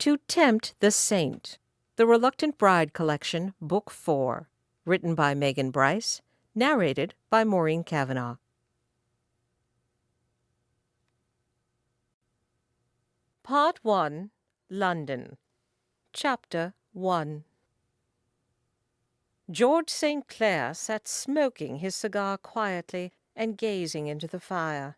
To Tempt the Saint, The Reluctant Bride Collection, Book 4, written by Megan Bryce, narrated by Maureen Cavanaugh. Part 1, London. Chapter 1. George St. Clair sat smoking his cigar quietly and gazing into the fire.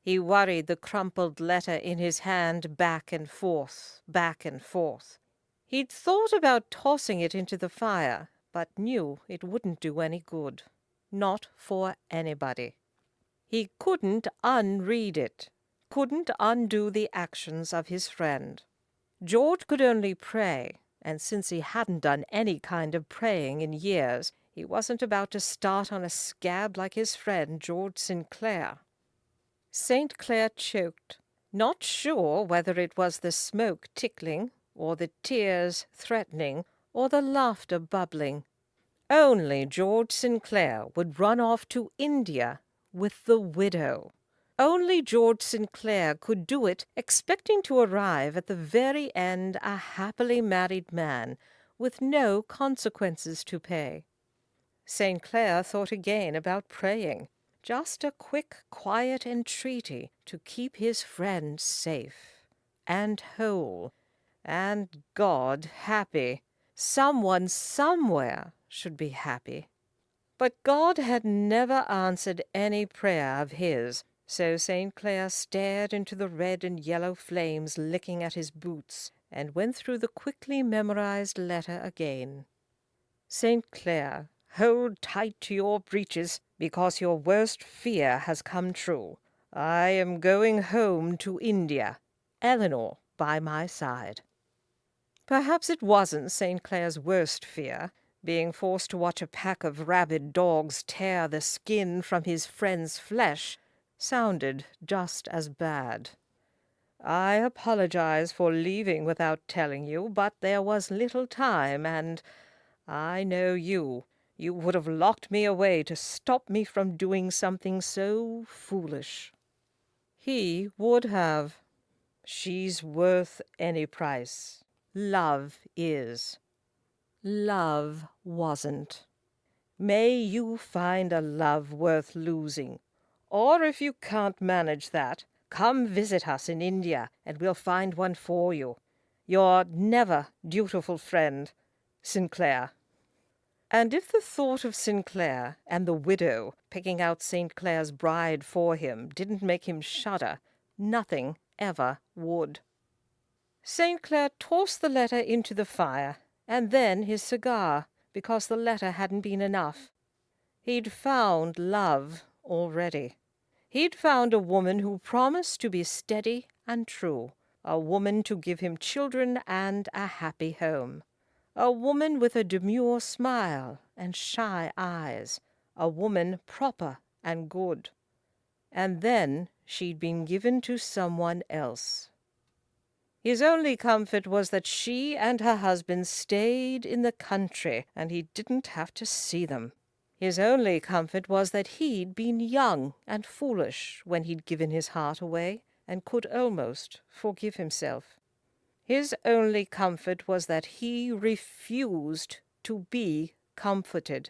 He worried the crumpled letter in his hand back and forth, back and forth. He'd thought about tossing it into the fire, but knew it wouldn't do any good. Not for anybody. He couldn't unread it, couldn't undo the actions of his friend. George could only pray, and since he hadn't done any kind of praying in years, he wasn't about to start on a scab like his friend George Sinclair. St. Clair choked, not sure whether it was the smoke tickling, or the tears threatening, or the laughter bubbling. Only George Sinclair would run off to India with the widow. Only George Sinclair could do it, expecting to arrive at the very end a happily married man, with no consequences to pay. St. Clair thought again about praying. Just a quick, quiet entreaty to keep his friend safe, and whole, and God happy. Someone somewhere should be happy. But God had never answered any prayer of his, so St. Clair stared into the red and yellow flames licking at his boots, and went through the quickly memorized letter again. St. Clair, hold tight to your breeches, because your worst fear has come true. I am going home to India. Eleanor by my side. Perhaps it wasn't St. Clair's worst fear. Being forced to watch a pack of rabid dogs tear the skin from his friend's flesh sounded just as bad. I apologize for leaving without telling you, but there was little time, and I know you. You would have locked me away to stop me from doing something so foolish. He would have. She's worth any price. Love is. Love wasn't. May you find a love worth losing. Or if you can't manage that, come visit us in India, and we'll find one for you. Your never dutiful friend, Sinclair. And if the thought of Sinclair and the widow picking out St. Clair's bride for him didn't make him shudder, nothing ever would. St. Clair tossed the letter into the fire, and then his cigar, because the letter hadn't been enough. He'd found love already. He'd found a woman who promised to be steady and true, a woman to give him children and a happy home. A woman with a demure smile and shy eyes, a woman proper and good. And then she'd been given to someone else. His only comfort was that she and her husband stayed in the country, and he didn't have to see them. His only comfort was that he'd been young and foolish when he'd given his heart away, and could almost forgive himself. His only comfort was that he refused to be comforted.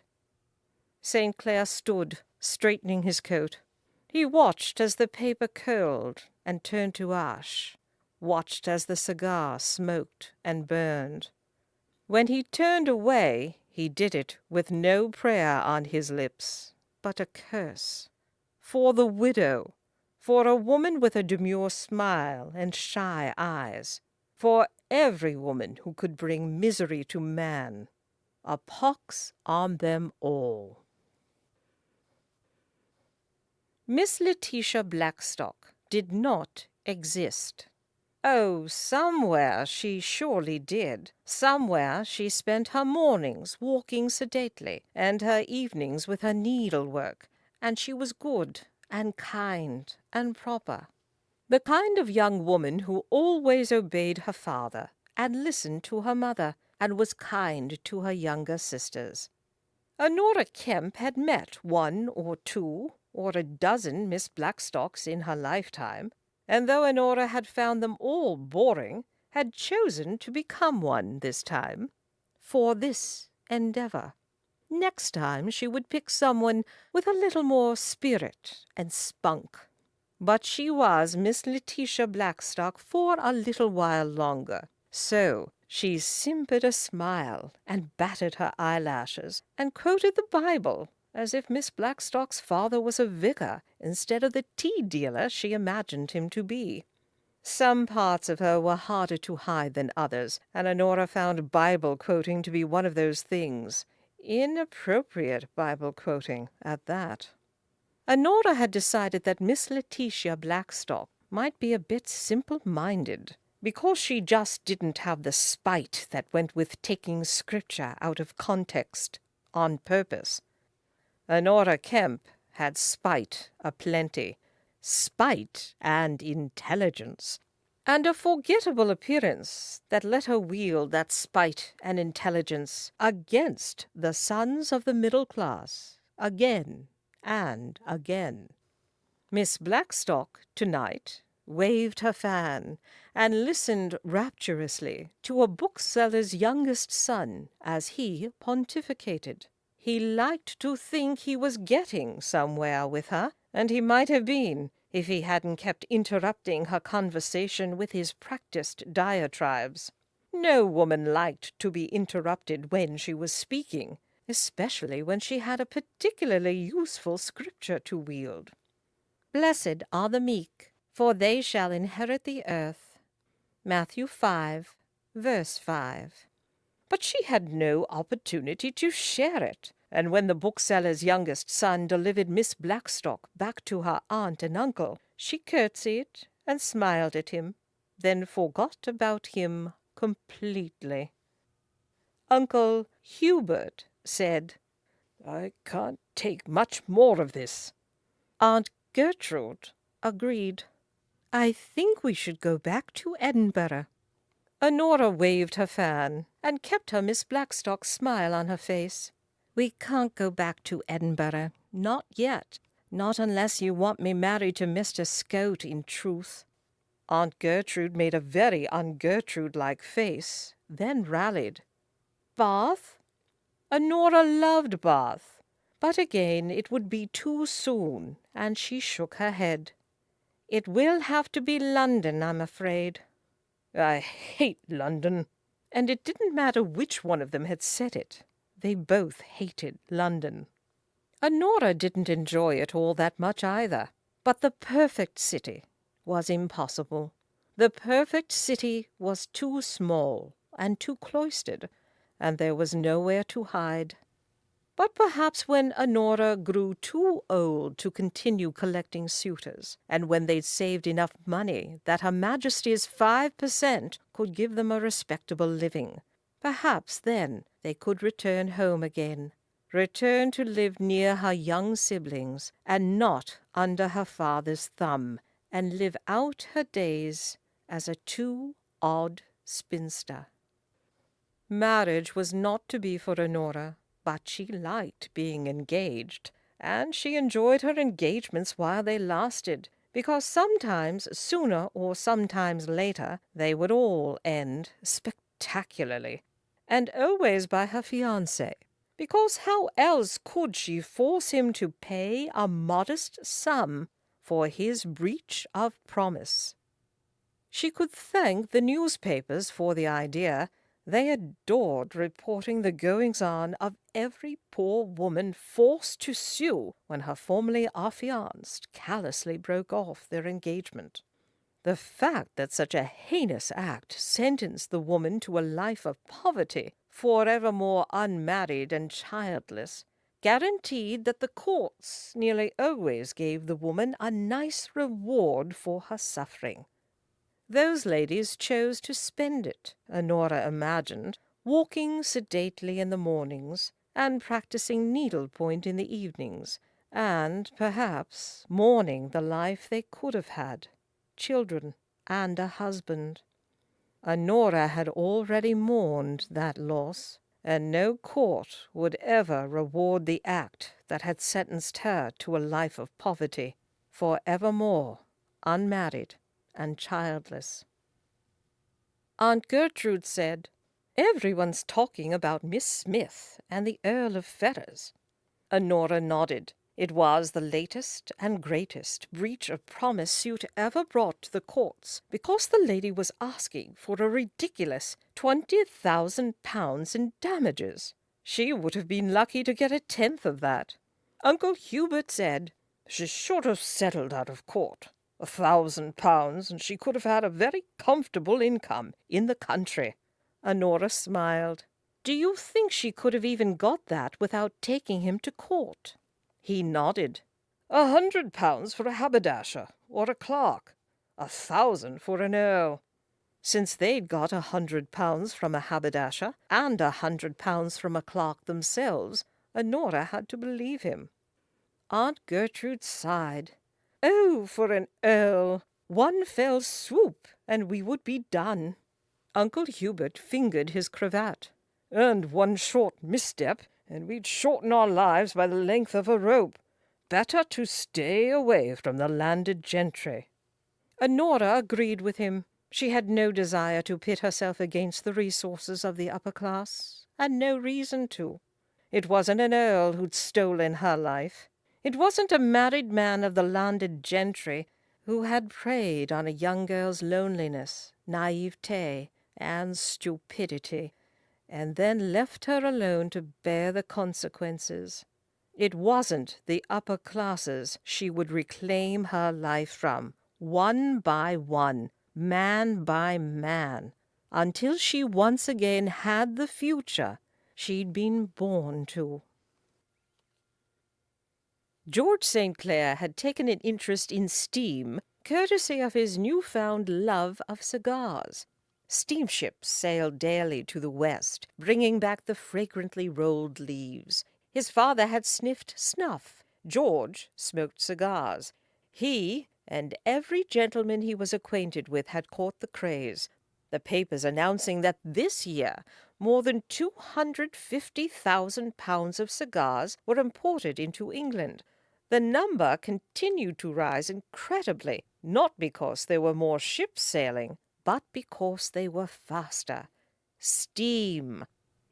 St. Clair stood, straightening his coat. He watched as the paper curled and turned to ash, watched as the cigar smoked and burned. When he turned away, he did it with no prayer on his lips, but a curse. For the widow, for a woman with a demure smile and shy eyes, for every woman who could bring misery to man. A pox on them all. Miss Letitia Blackstock did not exist. Oh, somewhere she surely did. Somewhere she spent her mornings walking sedately, and her evenings with her needlework, and she was good and kind and proper. The kind of young woman who always obeyed her father, and listened to her mother, and was kind to her younger sisters. Honora Kempe had met 1 or 2 or a dozen Miss Blackstocks in her lifetime, and though Honora had found them all boring, had chosen to become one this time, for this endeavor. Next time she would pick someone with a little more spirit and spunk. But she was Miss Letitia Blackstock for a little while longer, so she simpered a smile and batted her eyelashes and quoted the Bible as if Miss Blackstock's father was a vicar instead of the tea dealer she imagined him to be. Some parts of her were harder to hide than others, and Honora found Bible quoting to be one of those things. Inappropriate Bible quoting, at that. Honora had decided that Miss Letitia Blackstock might be a bit simple-minded, because she just didn't have the spite that went with taking scripture out of context on purpose. Honora Kempe had spite aplenty, spite and intelligence, and a forgettable appearance that let her wield that spite and intelligence against the sons of the middle class again and again. Miss Blackstock, tonight, waved her fan and listened rapturously to a bookseller's youngest son as he pontificated. He liked to think he was getting somewhere with her, and he might have been if he hadn't kept interrupting her conversation with his practiced diatribes. No woman liked to be interrupted when she was speaking, especially when she had a particularly useful scripture to wield. "Blessed are the meek, for they shall inherit the earth." Matthew 5, verse 5. But she had no opportunity to share it, and when the bookseller's youngest son delivered Miss Blackstock back to her aunt and uncle, she curtsied and smiled at him, then forgot about him completely. Uncle Hubert said, "I can't take much more of this." Aunt Gertrude agreed. "I think we should go back to Edinburgh." Honora waved her fan and kept her Miss Blackstock smile on her face. "We can't go back to Edinburgh, not yet. Not unless you want me married to Mr. Scout, in truth." Aunt Gertrude made a very un-Gertrude-like face, then rallied. "Bath?" Honora loved Bath, but again it would be too soon, and she shook her head. "It will have to be London, I'm afraid." "I hate London." And it didn't matter which one of them had said it. They both hated London. Honora didn't enjoy it all that much either. But the perfect city was impossible. The perfect city was too small and too cloistered, and there was nowhere to hide. But perhaps when Honora grew too old to continue collecting suitors, and when they'd saved enough money that Her Majesty's 5% could give them a respectable living, perhaps then they could return home again, return to live near her young siblings, and not under her father's thumb, and live out her days as a too-odd spinster. Marriage was not to be for Honora, but she liked being engaged, and she enjoyed her engagements while they lasted, because sometimes sooner or sometimes later they would all end spectacularly, and always by her fiancé, because how else could she force him to pay a modest sum for his breach of promise? She could thank the newspapers for the idea. They adored reporting the goings-on of every poor woman forced to sue when her formerly affianced callously broke off their engagement. The fact that such a heinous act sentenced the woman to a life of poverty, forevermore unmarried and childless, guaranteed that the courts nearly always gave the woman a nice reward for her suffering. Those ladies chose to spend it, Honora imagined, walking sedately in the mornings, and practicing needlepoint in the evenings, and, perhaps, mourning the life they could have had, children and a husband. Honora had already mourned that loss, and no court would ever reward the act that had sentenced her to a life of poverty, for evermore unmarried and childless. Aunt Gertrude said, "Everyone's talking about Miss Smith and the Earl of Ferrers." Honora nodded. It was the latest and greatest breach of promise suit ever brought to the courts, because the lady was asking for a ridiculous £20,000 in damages. She would have been lucky to get a tenth of that. Uncle Hubert said, "She should have settled out of court. £1,000, and she could have had a very comfortable income in the country." Honora smiled. "Do you think she could have even got that without taking him to court?" He nodded. £100 for a haberdasher or a clerk, 1,000 for an earl. Since they'd got £100 from a haberdasher and £100 from a clerk themselves, Honora had to believe him. Aunt Gertrude sighed. "Oh, for an earl! One fell swoop, and we would be done." Uncle Hubert fingered his cravat. "And one short misstep, and we'd shorten our lives by the length of a rope. Better to stay away from the landed gentry." Honora agreed with him. She had no desire to pit herself against the resources of the upper class, and no reason to. It wasn't an earl who'd stolen her life. It wasn't a married man of the landed gentry who had preyed on a young girl's loneliness, naivete, and stupidity, and then left her alone to bear the consequences. It wasn't the upper classes she would reclaim her life from, one by one, man by man, until she once again had the future she'd been born to. George St. Clair had taken an interest in steam, courtesy of his newfound love of cigars. Steamships sailed daily to the west, bringing back the fragrantly rolled leaves. His father had sniffed snuff. George smoked cigars. He and every gentleman he was acquainted with had caught the craze, the papers announcing that this year more than 250,000 pounds of cigars were imported into England. The number continued to rise incredibly, not because there were more ships sailing, but because they were faster. Steam.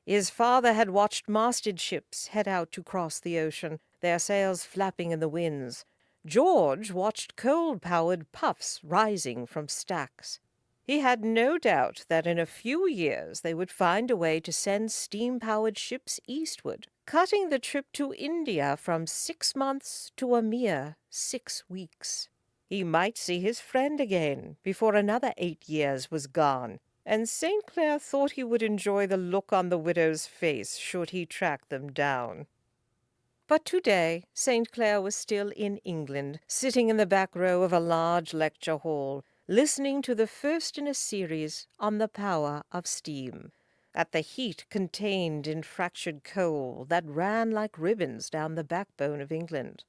His father had watched masted ships head out to cross the ocean, their sails flapping in the winds. George watched coal-powered puffs rising from stacks. He had no doubt that in a few years they would find a way to send steam-powered ships eastward, cutting the trip to India from 6 months to a mere 6 weeks. He might see his friend again before another 8 years was gone, and St. Clair thought he would enjoy the look on the widow's face should he track them down. But today St. Clair was still in England, sitting in the back row of a large lecture hall, listening to the first in a series on the power of steam, at the heat contained in fractured coal that ran like ribbons down the backbone of England.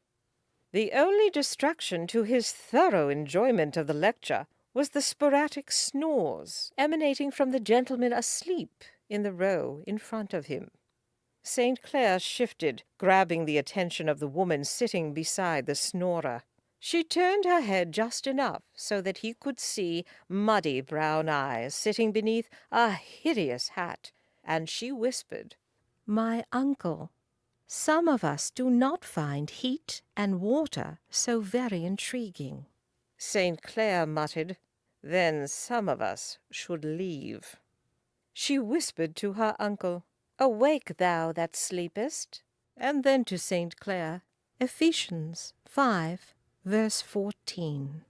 The only distraction to his thorough enjoyment of the lecture was the sporadic snores emanating from the gentleman asleep in the row in front of him. St. Clair shifted, grabbing the attention of the woman sitting beside the snorer. She turned her head just enough so that he could see muddy brown eyes sitting beneath a hideous hat, and she whispered, "My uncle. Some of us do not find heat and water so very intriguing." St. Clair muttered, "Then some of us should leave." She whispered to her uncle, "Awake thou that sleepest," and then to St. Clair, Ephesians 5, verse 14.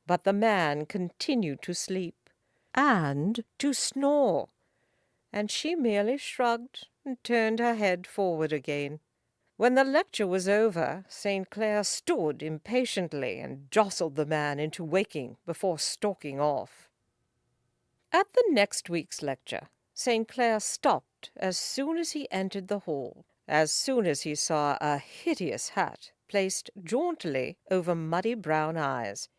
But the man continued to sleep and to snore, and she merely shrugged and turned her head forward again. When the lecture was over, St. Clair stood impatiently and jostled the man into waking before stalking off. At the next week's lecture, St. Clair stopped as soon as he entered the hall, as soon as he saw a hideous hat placed jauntily over muddy brown eyes.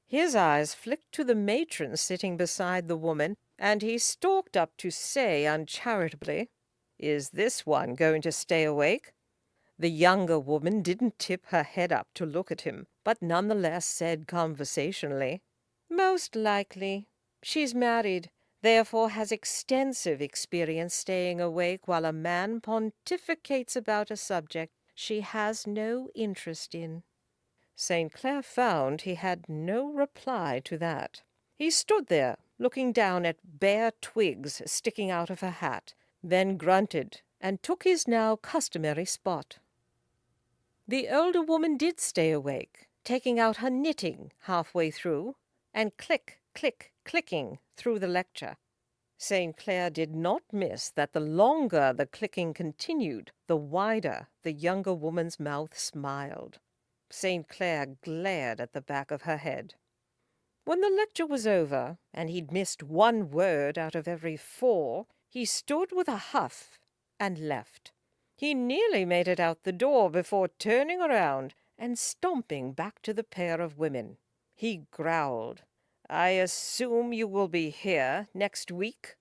His eyes flicked to the matron sitting beside the woman, and he stalked up to say uncharitably, "Is this one going to stay awake?" The younger woman didn't tip her head up to look at him, but nonetheless said conversationally, "Most likely. She's married, therefore has extensive experience staying awake while a man pontificates about a subject she has no interest in. St. Clair found he had no reply to that. He stood there, looking down at bare twigs sticking out of her hat, then grunted and took his now customary spot. The older woman did stay awake, taking out her knitting halfway through, and click, click, clicking through the lecture. St. Clair did not miss that the longer the clicking continued, the wider the younger woman's mouth smiled. St. Clair glared at the back of her head. When the lecture was over, and he'd missed one word out of every 4, he stood with a huff and left. He nearly made it out the door before turning around and stomping back to the pair of women. He growled, "I assume you will be here next week?"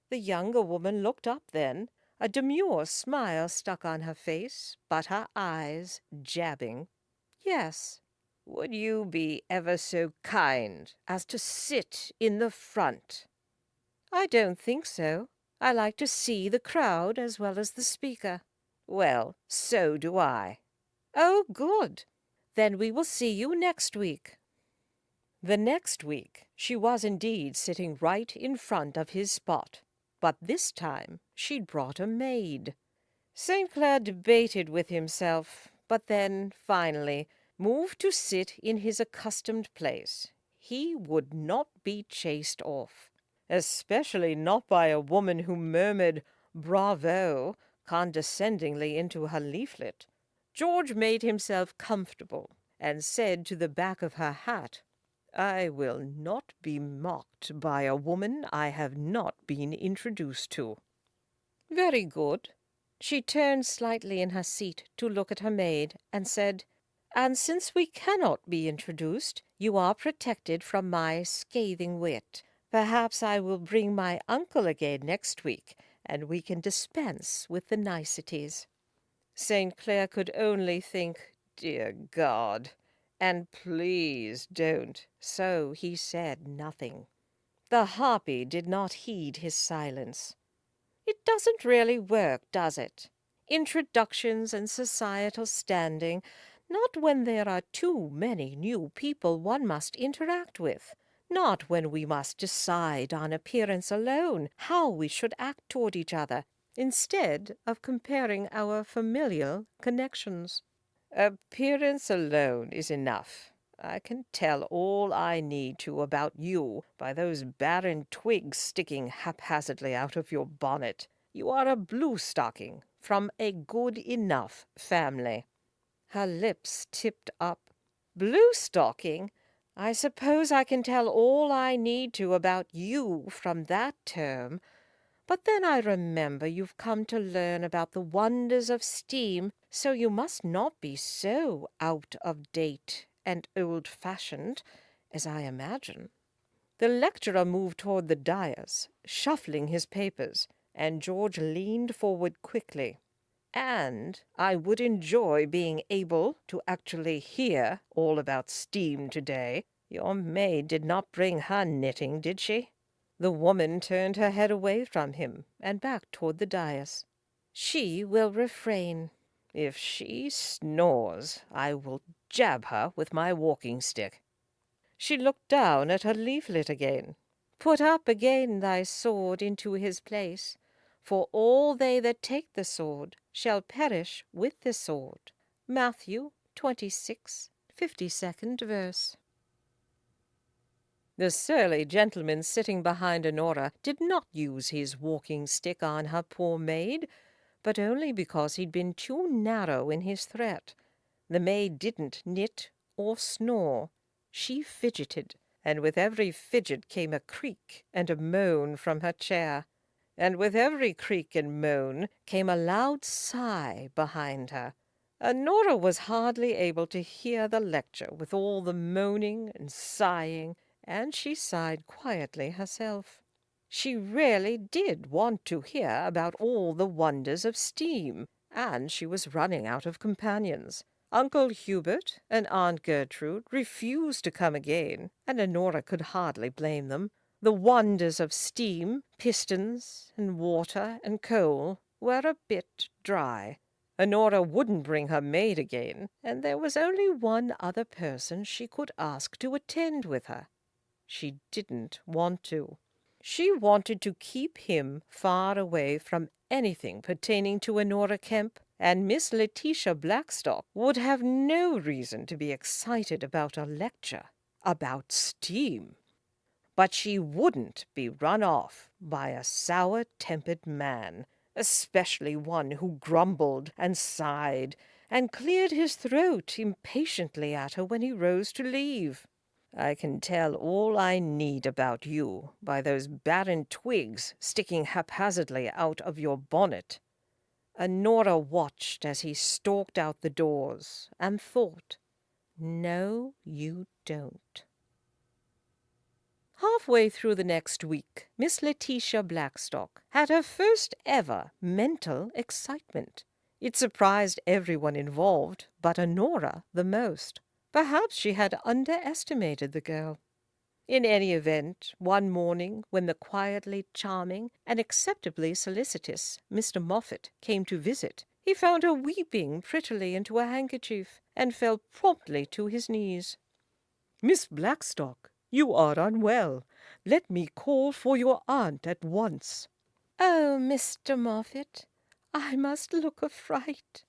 The younger woman looked up then, a demure smile stuck on her face, but her eyes jabbing. "Yes." "Would you be ever so kind as to sit in the front?" "I don't think so. I like to see the crowd as well as the speaker." "Well, so do I." "Oh, good. Then we will see you next week." The next week she was indeed sitting right in front of his spot, but this time she'd brought a maid. St. Clair debated with himself, but then, finally, moved to sit in his accustomed place. He would not be chased off, especially not by a woman who murmured "bravo" condescendingly into her leaflet. George made himself comfortable and said to the back of her hat, "I will not be mocked by a woman I have not been introduced to." "Very good." She turned slightly in her seat to look at her maid, and said, "And since we cannot be introduced, you are protected from my scathing wit. Perhaps I will bring my uncle again next week, and we can dispense with the niceties." St. Clair could only think, "Dear God," and "Please don't," so he said nothing. The harpy did not heed his silence. "It doesn't really work, does it? Introductions and societal standing, not when there are too many new people one must interact with, not when we must decide on appearance alone how we should act toward each other, instead of comparing our familial connections." "Appearance alone is enough. I can tell all I need to about you by those barren twigs sticking haphazardly out of your bonnet. You are a blue-stocking from a good-enough family." Her lips tipped up. "Blue-stocking? I suppose I can tell all I need to about you from that term. But then I remember you've come to learn about the wonders of steam, so you must not be so out of date and old-fashioned as I imagine." The lecturer moved toward the dais, shuffling his papers, and George leaned forward quickly. "And I would enjoy being able to actually hear all about steam today. Your maid did not bring her knitting, did she?" The woman turned her head away from him and back toward the dais. "She will refrain." "If she snores, I will jab her with my walking-stick." She looked down at her leaflet again. "Put up again thy sword into his place, for all they that take the sword shall perish with the sword." Matthew 26, 52nd verse. The surly gentleman sitting behind Honora did not use his walking-stick on her poor maid, but only because he'd been too narrow in his threat. The maid didn't knit or snore. She fidgeted, and with every fidget came a creak and a moan from her chair. And with every creak and moan came a loud sigh behind her. Honora was hardly able to hear the lecture with all the moaning and sighing, and she sighed quietly herself. She really did want to hear about all the wonders of steam, and she was running out of companions. Uncle Hubert and Aunt Gertrude refused to come again, and Honora could hardly blame them. The wonders of steam, pistons, and water and coal were a bit dry. Honora wouldn't bring her maid again, and there was only one other person she could ask to attend with her. She didn't want to. She wanted to keep him far away from anything pertaining to Honora Kempe, and Miss Letitia Blackstock would have no reason to be excited about a lecture about steam. But she wouldn't be run off by a sour-tempered man, especially one who grumbled and sighed and cleared his throat impatiently at her when he rose to leave. "I can tell all I need about you by those barren twigs sticking haphazardly out of your bonnet." Honora watched as he stalked out the doors and thought, "No, you don't." Halfway through the next week, Miss Letitia Blackstock had her first ever mental excitement. It surprised everyone involved, but Honora the most. Perhaps she had underestimated the girl. In any event, one morning when the quietly charming and acceptably solicitous Mr. Moffat came to visit, he found her weeping prettily into a handkerchief, and fell promptly to his knees. "Miss Blackstock, you are unwell. Let me call for your aunt at once." "Oh, Mr. Moffat, I must look a fright."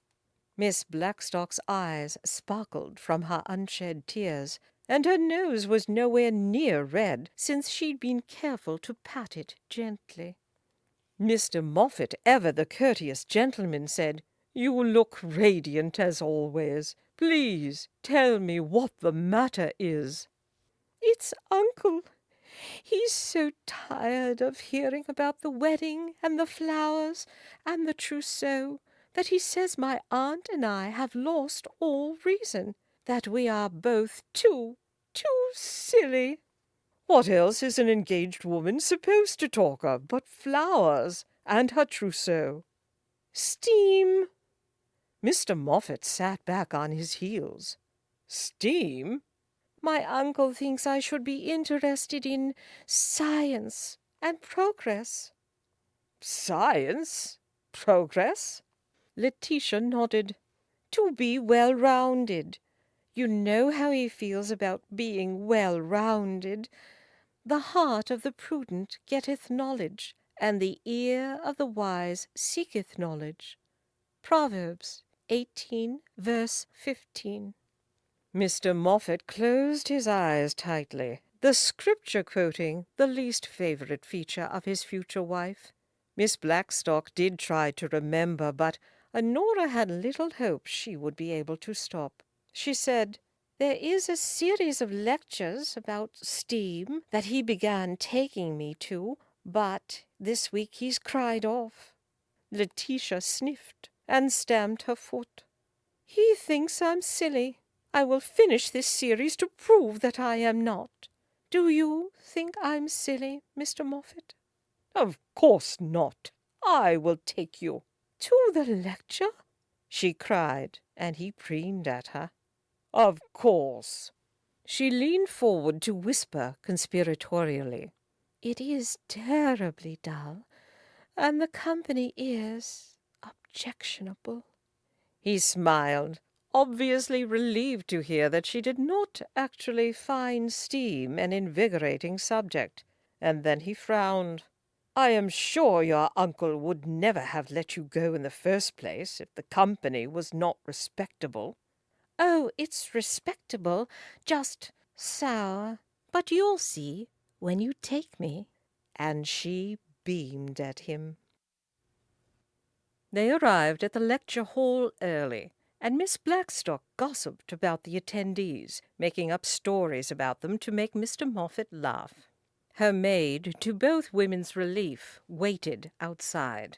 Miss Blackstock's eyes sparkled from her unshed tears, and her nose was nowhere near red, since she'd been careful to pat it gently. Mr. Moffat, ever the courteous gentleman, said, "You look radiant as always. Please tell me what the matter is." "It's Uncle. He's so tired of hearing about the wedding and the flowers and the trousseau that he says my aunt and I have lost all reason, that we are both too silly." "What else is an engaged woman supposed to talk of but flowers and her trousseau?" "Steam." Mr. Moffat sat back on his heels. "Steam?" "My uncle thinks I should be interested in science and progress." "Science? Progress?" Letitia nodded. "To be well-rounded. You know how he feels about being well-rounded. The heart of the prudent getteth knowledge, and the ear of the wise seeketh knowledge. Proverbs 18, verse 15. Mr. Moffat closed his eyes tightly, the scripture-quoting the least favorite feature of his future wife. Miss Blackstock did try to remember, but Honora had little hope she would be able to stop. She said, "There is a series of lectures about steam that he began taking me to, but this week he's cried off." Letitia sniffed and stamped her foot. "He thinks I'm silly. I will finish this series to prove that I am not. Do you think I'm silly, Mr. Moffat?" "Of course not. I will take you." "To the lecture?" she cried, and he preened at her. "Of course." She leaned forward to whisper conspiratorially, "It is terribly dull, and the company is objectionable." He smiled, obviously relieved to hear that she did not actually find steam an invigorating subject, and then he frowned. "I am sure your uncle would never have let you go in the first place if the company was not respectable." "Oh, it's respectable, just sour. But you'll see when you take me." And she beamed at him. They arrived at the lecture hall early, and Miss Blackstock gossiped about the attendees, making up stories about them to make Mr. Moffat laugh. Her maid, to both women's relief, waited outside.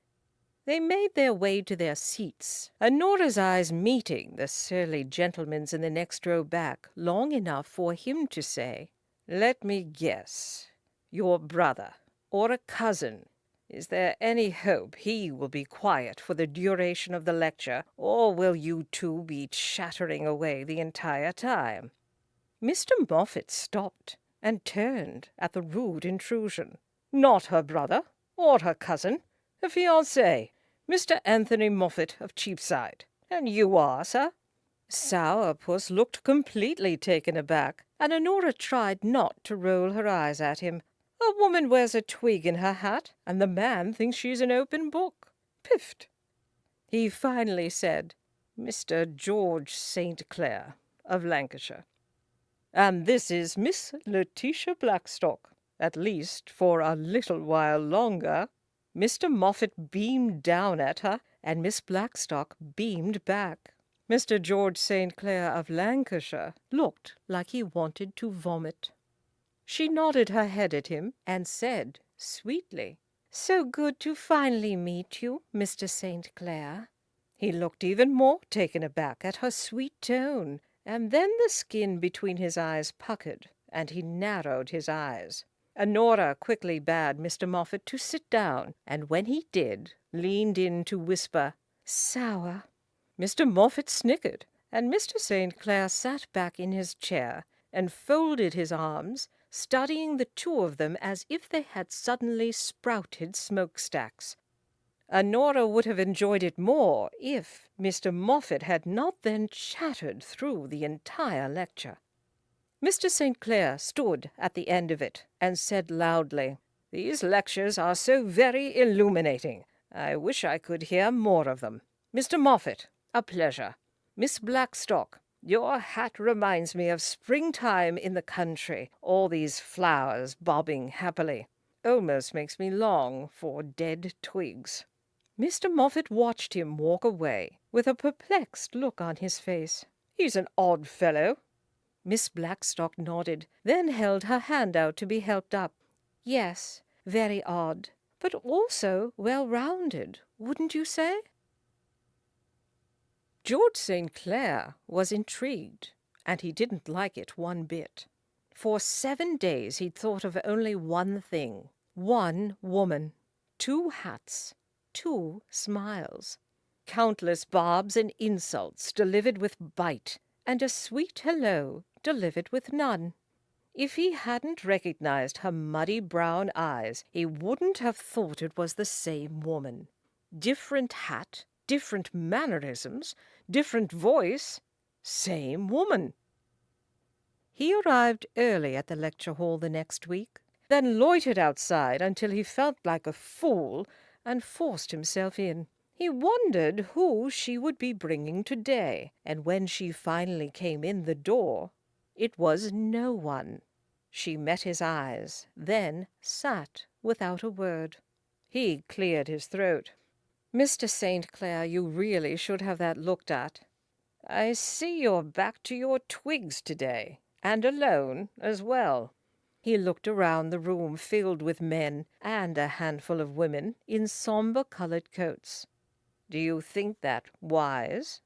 They made their way to their seats, Honora's eyes meeting the surly gentleman's in the next row back long enough for him to say, "Let me guess. Your brother, or a cousin. Is there any hope he will be quiet for the duration of the lecture, or will you two be chattering away the entire time?" Mr. Moffat stopped and turned at the rude intrusion. Not her brother, or her cousin, her fiancé, Mr. Anthony Moffat of Cheapside. And you are, sir? Sourpuss looked completely taken aback, and Honora tried not to roll her eyes at him. A woman wears a twig in her hat, and the man thinks she's an open book. Piffed. He finally said, Mr. George St. Clair of Lancashire. And this is Miss Letitia Blackstock, at least for a little while longer. Mr. Moffat beamed down at her, and Miss Blackstock beamed back. Mr. George St. Clair of Lancashire looked like he wanted to vomit. She nodded her head at him and said sweetly, "So good to finally meet you, Mr. St. Clair." He looked even more taken aback at her sweet tone, and then the skin between his eyes puckered, and he narrowed his eyes. Honora quickly bade Mr. Moffat to sit down, and when he did, leaned in to whisper, "Sour." Mr. Moffat snickered, and Mr. St. Clair sat back in his chair and folded his arms, studying the two of them as if they had suddenly sprouted smokestacks. Honora would have enjoyed it more if Mr. Moffat had not then chattered through the entire lecture. Mr. St. Clair stood at the end of it and said loudly, "These lectures are so very illuminating. I wish I could hear more of them. Mr. Moffat, a pleasure. Miss Blackstock, your hat reminds me of springtime in the country, all these flowers bobbing happily. Almost makes me long for dead twigs." Mr. Moffat watched him walk away, with a perplexed look on his face. "He's an odd fellow." Miss Blackstock nodded, then held her hand out to be helped up. "Yes, very odd, but also well-rounded, wouldn't you say?" George St. Clair was intrigued, and he didn't like it one bit. For 7 days he'd thought of only one thing, one woman, 2 hats, 2 smiles, countless bobs and insults delivered with bite, and a sweet hello delivered with none. If he hadn't recognized her muddy brown eyes, he wouldn't have thought it was the same woman. Different hat, different mannerisms, different voice, same woman. He arrived early at the lecture hall the next week, then loitered outside until he felt like a fool and forced himself in. He wondered who she would be bringing today, and when she finally came in the door, it was no one. She met his eyes, then sat without a word. He cleared his throat. "Mr. St. Clair, you really should have that looked at. I see you're back to your twigs today, and alone as well." He looked around the room filled with men and a handful of women in somber-colored coats. "Do you think that wise?"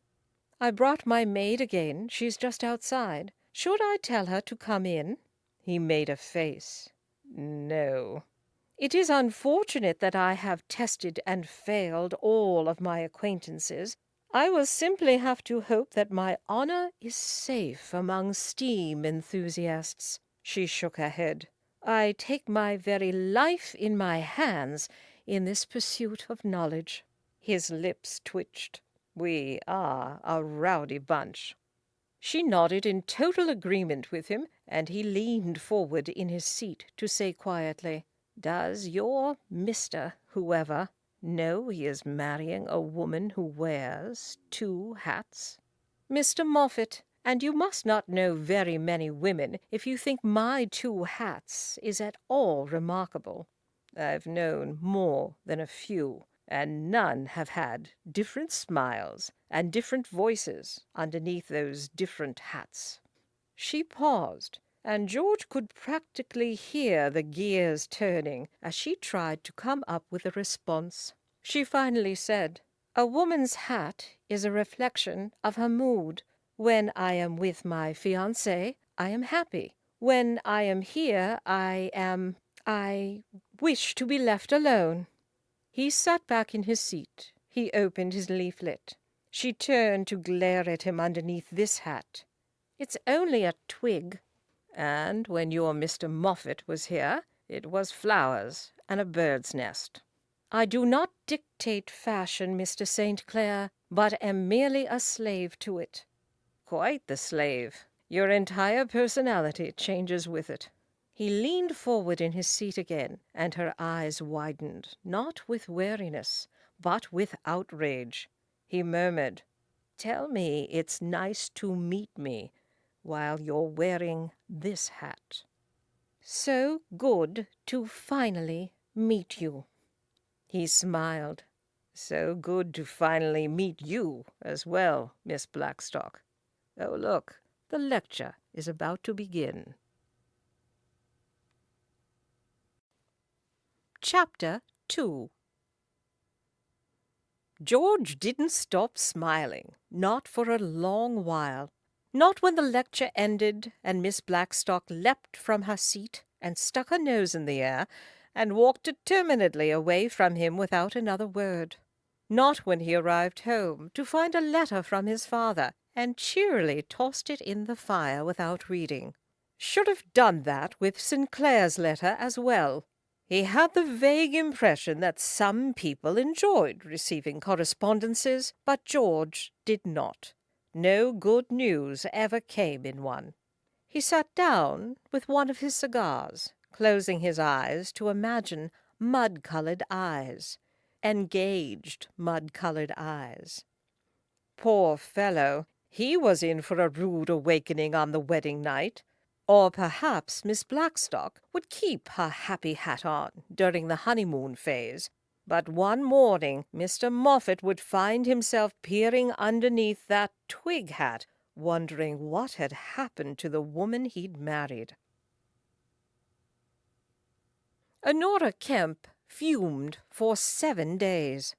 "I brought my maid again. She's just outside. Should I tell her to come in?" He made a face. "No." "It is unfortunate that I have tested and failed all of my acquaintances. I will simply have to hope that my honor is safe among steam enthusiasts." She shook her head. "I take my very life in my hands in this pursuit of knowledge." His lips twitched. "We are a rowdy bunch." She nodded in total agreement with him, and he leaned forward in his seat to say quietly, "Does your Mr. Whoever know he is marrying a woman who wears 2 hats?" "Mr. Moffat, and you must not know very many women if you think my 2 hats is at all remarkable." "I've known more than a few, and none have had different smiles and different voices underneath those different hats." She paused, and George could practically hear the gears turning as she tried to come up with a response. She finally said, "A woman's hat is a reflection of her mood. When I am with my fiancé, I am happy. When I am here, I wish to be left alone." He sat back in his seat. He opened his leaflet. She turned to glare at him underneath this hat. "It's only a twig." And when your Mr. Moffat was here, it was flowers and a bird's nest. I do not dictate fashion, Mr. St. Clair, but am merely a slave to it. Quite the slave. Your entire personality changes with it." He leaned forward in his seat again, and her eyes widened, not with weariness, but with outrage. He murmured, "Tell me it's nice to meet me while you're wearing this hat." "So good to finally meet you." He smiled. "So good to finally meet you as well, Miss Blackstock. Oh, look, the lecture is about to begin." Chapter 2. George didn't stop smiling, not for a long while. Not when the lecture ended and Miss Blackstock leapt from her seat and stuck her nose in the air and walked determinedly away from him without another word. Not when he arrived home to find a letter from his father and cheerily tossed it in the fire without reading. Should have done that with Sinclair's letter as well. He had the vague impression that some people enjoyed receiving correspondences, but George did not. No good news ever came in one. He sat down with one of his cigars, closing his eyes to imagine mud-colored eyes, engaged mud-colored eyes. Poor fellow, he was in for a rude awakening on the wedding night. Or perhaps Miss Blackstock would keep her happy hat on during the honeymoon phase, but one morning Mr. Moffat would find himself peering underneath that twig hat, wondering what had happened to the woman he'd married. Honora Kempe fumed for 7 days.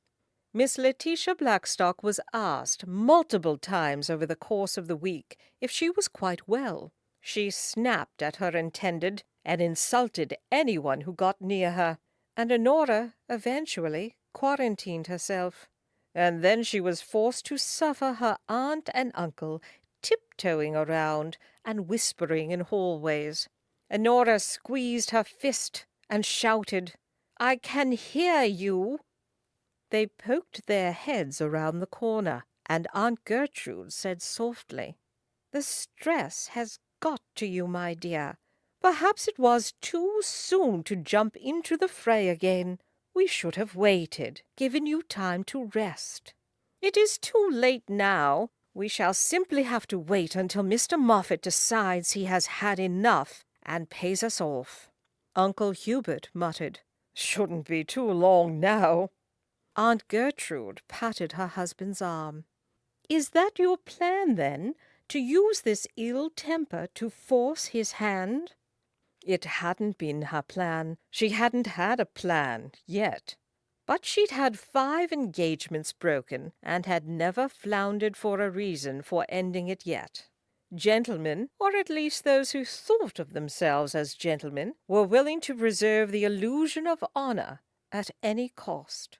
Miss Letitia Blackstock was asked multiple times over the course of the week if she was quite well. She snapped at her intended and insulted anyone who got near her, and Honora eventually quarantined herself. And then she was forced to suffer her aunt and uncle tiptoeing around and whispering in hallways. Honora squeezed her fist and shouted, "I can hear you." They poked their heads around the corner, and Aunt Gertrude said softly, "The stress has got to you, my dear. Perhaps it was too soon to jump into the fray again. We should have waited, given you time to rest. It is too late now. We shall simply have to wait until Mr. Moffat decides he has had enough and pays us off." Uncle Hubert muttered, "Shouldn't be too long now." Aunt Gertrude patted her husband's arm. "Is that your plan, then, to use this ill temper to force his hand?" It hadn't been her plan. She hadn't had a plan yet. But she'd had 5 engagements broken and had never floundered for a reason for ending it yet. Gentlemen, or at least those who thought of themselves as gentlemen, were willing to preserve the illusion of honor at any cost.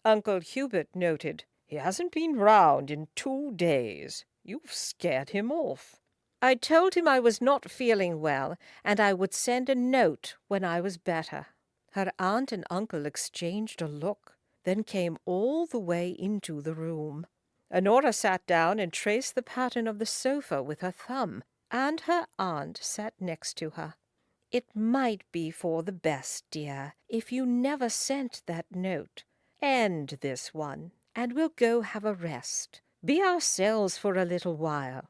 Uncle Hubert noted, "He hasn't been round in 2 days. You've scared him off." "I told him I was not feeling well, and I would send a note when I was better." Her aunt and uncle exchanged a look, then came all the way into the room. Honora sat down and traced the pattern of the sofa with her thumb, and her aunt sat next to her. "It might be for the best, dear, if you never sent that note. End this one, and we'll go have a rest. Be ourselves for a little while."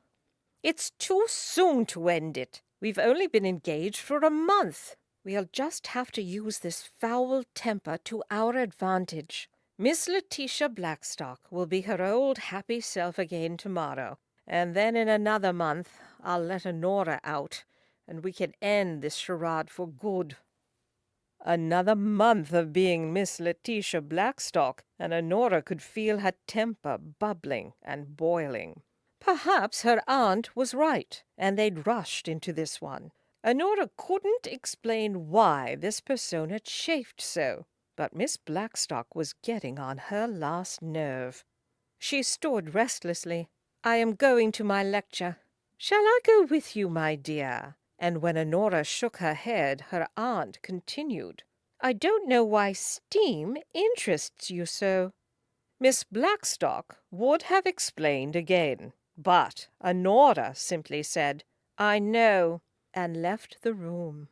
"It's too soon to end it. We've only been engaged for a month. We'll just have to use this foul temper to our advantage. Miss Letitia Blackstock will be her old happy self again tomorrow, and then in another month I'll let Honora out, and we can end this charade for good." Another month of being Miss Letitia Blackstock, and Honora could feel her temper bubbling and boiling. Perhaps her aunt was right, and they'd rushed into this one. Honora couldn't explain why this persona chafed so, but Miss Blackstock was getting on her last nerve. She stood restlessly. "I am going to my lecture. Shall I go with you, my dear? And when Honora shook her head, her aunt continued, "I don't know why steam interests you so." Miss Blackstock would have explained again, but Honora simply said, "I know," and left the room.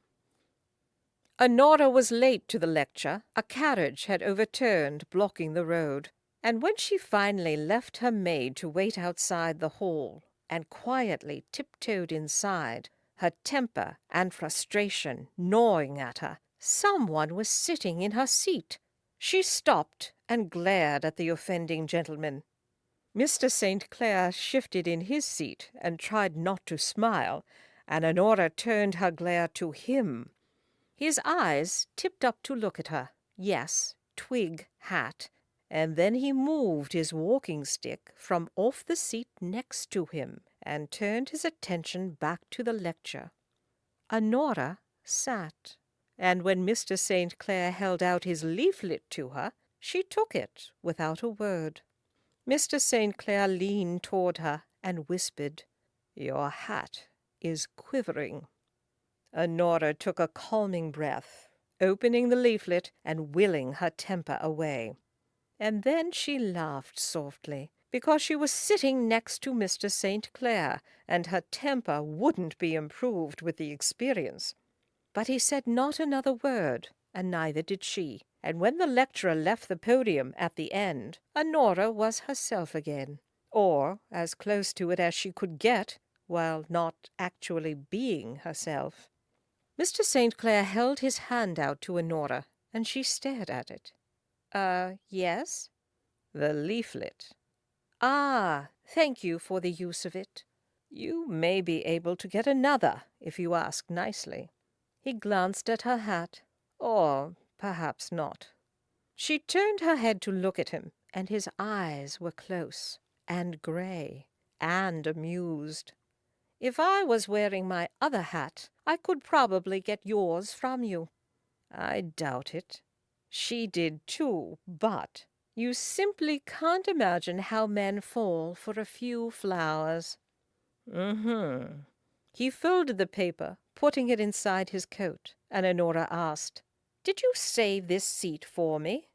Honora was late to the lecture. A carriage had overturned, blocking the road, and when she finally left her maid to wait outside the hall and quietly tiptoed inside, her temper and frustration gnawing at her, someone was sitting in her seat. She stopped and glared at the offending gentleman. Mr. St. Clair shifted in his seat and tried not to smile, and Honora turned her glare to him. His eyes tipped up to look at her. Yes, twig hat. And then he moved his walking stick from off the seat next to him and turned his attention back to the lecture. Honora sat, and when Mr. St. Clair held out his leaflet to her, she took it without a word. Mr. St. Clair leaned toward her and whispered, "Your hat is quivering." Honora took a calming breath, opening the leaflet and willing her temper away. And then she laughed softly, because she was sitting next to Mr. St. Clair, and her temper wouldn't be improved with the experience. But he said not another word, and neither did she. And when the lecturer left the podium at the end, Honora was herself again, or as close to it as she could get, while not actually being herself. Mr. St. Clair held his hand out to Honora, and she stared at it. Yes?" "The leaflet." "Ah, thank you for the use of it. You may be able to get another, if you ask nicely." He glanced at her hat. "Or perhaps not." She turned her head to look at him, and his eyes were close, and gray, and amused. "If I was wearing my other hat, I could probably get yours from you." "I doubt it." She did too, but you simply can't imagine how men fall for a few flowers. He folded the paper, putting it inside his coat, and Honora asked, "Did you save this seat for me?"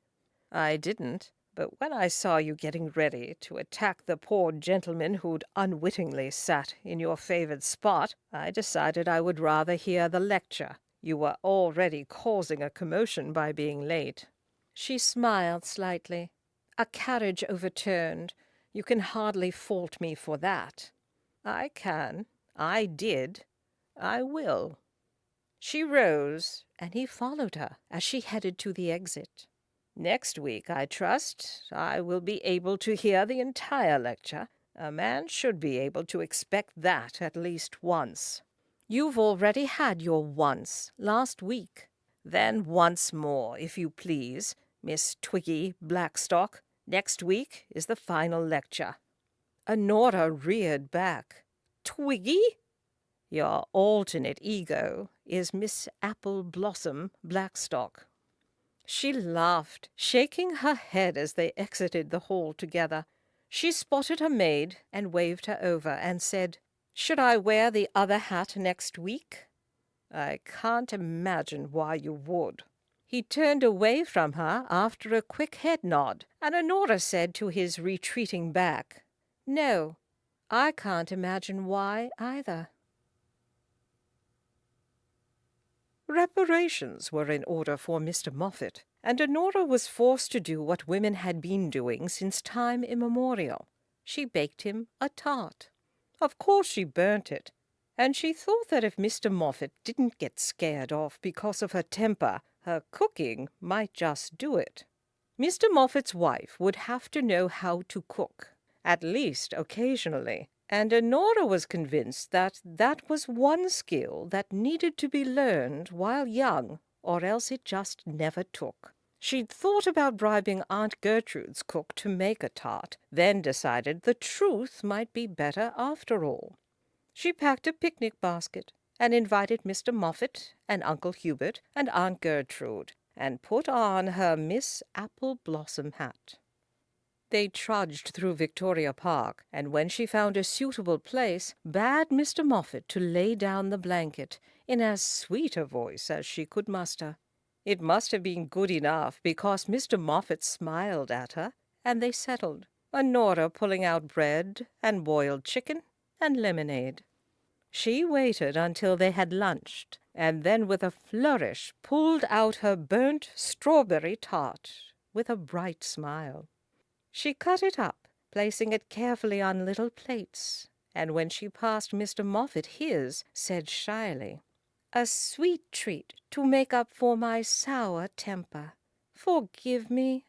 "I didn't. But when I saw you getting ready to attack the poor gentleman who'd unwittingly sat in your favored spot, I decided I would rather hear the lecture. You were already causing a commotion by being late." She smiled slightly. "A carriage overturned. You can hardly fault me for that." "I can. I did. I will." She rose, and he followed her as she headed to the exit. "Next week, I trust, I will be able to hear the entire lecture. A man should be able to expect that at least once." "You've already had your once last week." "Then once more, if you please, Miss Twiggy Blackstock. Next week is the final lecture." Honora reared back. "Twiggy?" "Your alternate ego is Miss Apple Blossom Blackstock." She laughed, shaking her head as they exited the hall together. She spotted her maid and waved her over and said, "Should I wear the other hat next week?" "I can't imagine why you would." He turned away from her after a quick head nod, and Honora said to his retreating back, "No, I can't imagine why either." Reparations were in order for Mr. Moffat, and Honora was forced to do what women had been doing since time immemorial. She baked him a tart. Of course she burnt it, and she thought that if Mr. Moffat didn't get scared off because of her temper, her cooking might just do it. Mr. Moffat's wife would have to know how to cook, at least occasionally, and Honora was convinced that that was one skill that needed to be learned while young, or else it just never took. She'd thought about bribing Aunt Gertrude's cook to make a tart, then decided the truth might be better after all. She packed a picnic basket and invited Mr. Moffat and Uncle Hubert and Aunt Gertrude, and put on her Miss Apple Blossom hat. They trudged through Victoria Park, and when she found a suitable place, bade Mr. Moffat to lay down the blanket in as sweet a voice as she could muster. It must have been good enough, because Mr. Moffat smiled at her, and they settled, Honora pulling out bread and boiled chicken and lemonade. She waited until they had lunched, and then with a flourish pulled out her burnt strawberry tart with a bright smile. She cut it up, placing it carefully on little plates, and when she passed Mr. Moffat his, said shyly, "A sweet treat to make up for my sour temper. Forgive me."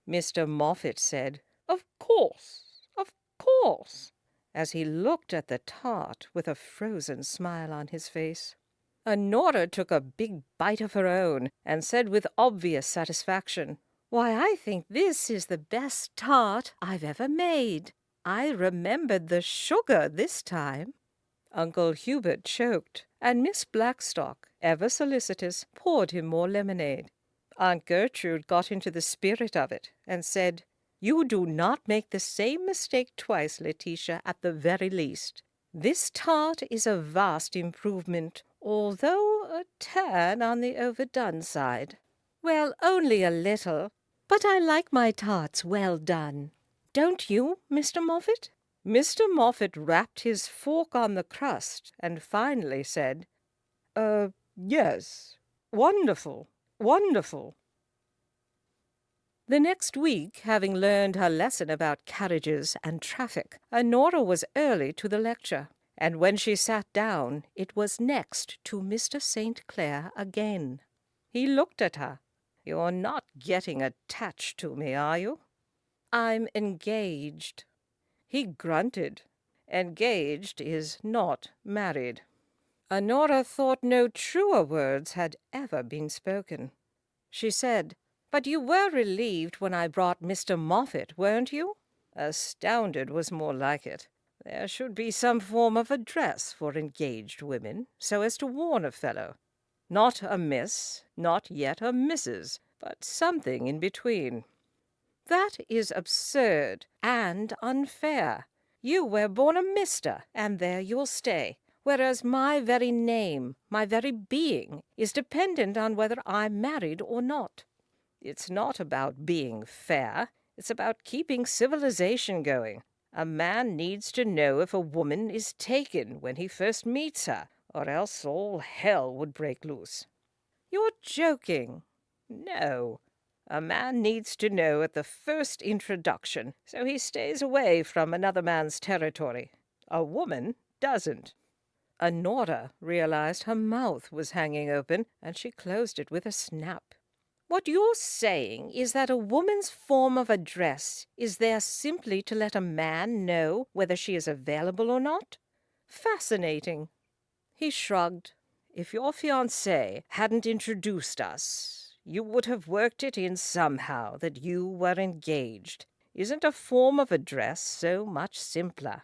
Mr. Moffat said, "Of course," as he looked at the tart with a frozen smile on his face. Honora took a big bite of her own, and said with obvious satisfaction, "Why, I think this is the best tart I've ever made. I remembered the sugar this time." Uncle Hubert choked, and Miss Blackstock, ever solicitous, poured him more lemonade. Aunt Gertrude got into the spirit of it, and said, "You do not make the same mistake twice, Letitia, at the very least. This tart is a vast improvement, although a tad on the overdone side." "Well, only a little. But I like my tarts well done. Don't you, Mr. Moffat?" Mr. Moffat rapped his fork on the crust, and finally said, Yes. Wonderful, wonderful." The next week, having learned her lesson about carriages and traffic, Honora was early to the lecture, and when she sat down, it was next to Mr. St. Clair again. He looked at her. "You're not getting attached to me, are you?" "I'm engaged." He grunted. Engaged is not married. Honora thought no truer words had ever been spoken. She said, "But you were relieved when I brought Mr. Moffat, weren't you?" Astounded was more like it. There should be some form of address for engaged women, so as to warn a fellow. Not a Miss, not yet a Mrs., but something in between. "That is absurd and unfair. You were born a mister, and there you'll stay, whereas my very name, my very being, is dependent on whether I'm married or not. It's not about being fair. It's about keeping civilization going. A man needs to know if a woman is taken when he first meets her, or else all hell would break loose." "You're joking." "No. A man needs to know at the first introduction, so he stays away from another man's territory. A woman doesn't." Honora realized her mouth was hanging open, and she closed it with a snap. "What you're saying is that a woman's form of address is there simply to let a man know whether she is available or not? Fascinating." He shrugged. "If your fiancé hadn't introduced us, you would have worked it in somehow that you were engaged. Isn't a form of address so much simpler?"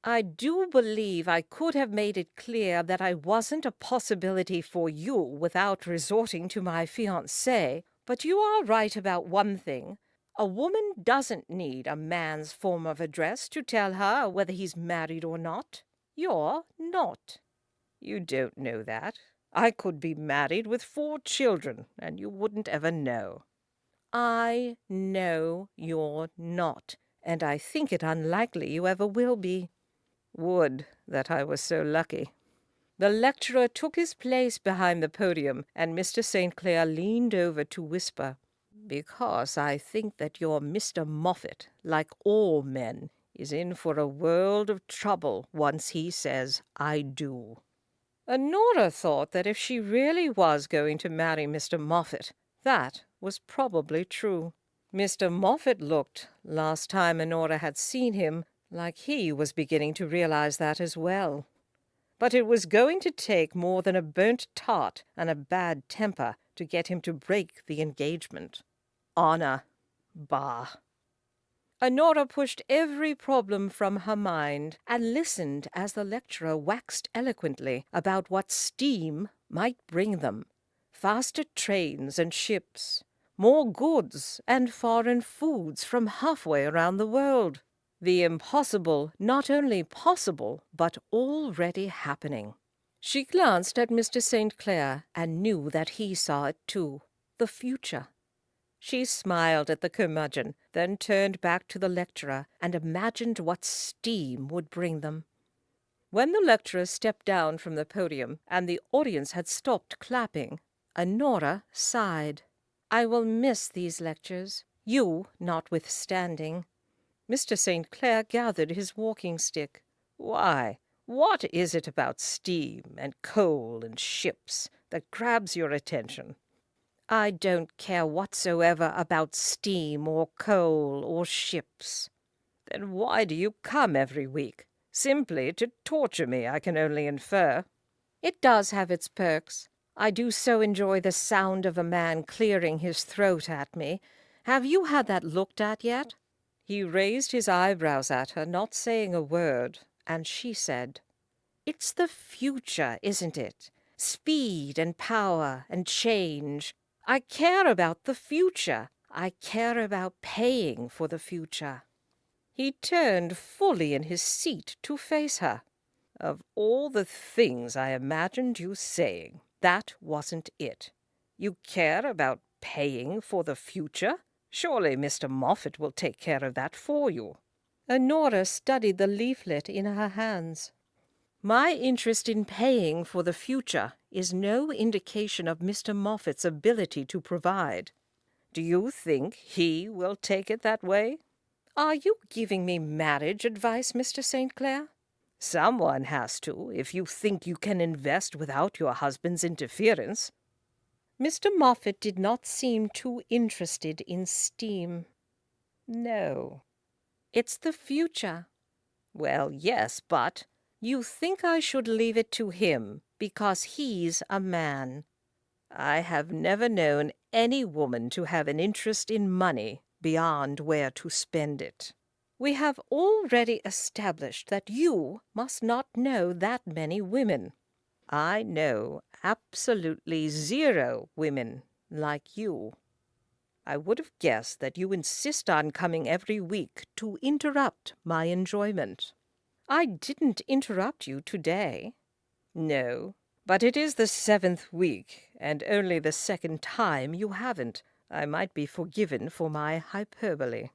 "I do believe I could have made it clear that I wasn't a possibility for you without resorting to my fiancé, but you are right about one thing. A woman doesn't need a man's form of address to tell her whether he's married or not. You're not." "You don't know that. I could be married with 4 children, and you wouldn't ever know." "I know you're not, and I think it unlikely you ever will be." "Would that I was so lucky." The lecturer took his place behind the podium, and Mr. St. Clair leaned over to whisper, "Because I think that your Mr. Moffat, like all men, is in for a world of trouble once he says, 'I do.'" Honora thought that if she really was going to marry Mr. Moffat, that was probably true. Mr. Moffat looked, last time Honora had seen him, like he was beginning to realize that as well. But it was going to take more than a burnt tart and a bad temper to get him to break the engagement. Honor. Bah. Honora pushed every problem from her mind and listened as the lecturer waxed eloquently about what steam might bring them. Faster trains and ships, more goods and foreign foods from halfway around the world. The impossible not only possible, but already happening. She glanced at Mr. St. Clair and knew that he saw it too. The future. She smiled at the curmudgeon, then turned back to the lecturer and imagined what steam would bring them. When the lecturer stepped down from the podium and the audience had stopped clapping, Honora sighed. "I will miss these lectures, you notwithstanding." Mr. St. Clair gathered his walking stick. "Why, what is it about steam and coal and ships that grabs your attention?" "I don't care whatsoever about steam or coal or ships." "Then why do you come every week? Simply to torture me, I can only infer." "It does have its perks. I do so enjoy the sound of a man clearing his throat at me. Have you had that looked at yet?" He raised his eyebrows at her, not saying a word, and she said, "It's the future, isn't it? Speed and power and change. I care about the future. I care about paying for the future." He turned fully in his seat to face her. "Of all the things I imagined you saying, that wasn't it. You care about paying for the future? Surely Mr. Moffat will take care of that for you." Honora studied the leaflet in her hands. "My interest in paying for the future is no indication of Mr. Moffat's ability to provide. Do you think he will take it that way?" "Are you giving me marriage advice, Mr. St. Clair?" "Someone has to, if you think you can invest without your husband's interference." Mr. Moffat did not seem too interested in steam. "No." "It's the future." "Well, yes, but you think I should leave it to him because he's a man." "I have never known any woman to have an interest in money beyond where to spend it." "We have already established that you must not know that many women." "I know absolutely 0 women like you." "I would have guessed that you insist on coming every week to interrupt my enjoyment." "I didn't interrupt you today." "No, but it is the 7th week, and only the 2nd time you haven't. I might be forgiven for my hyperbole."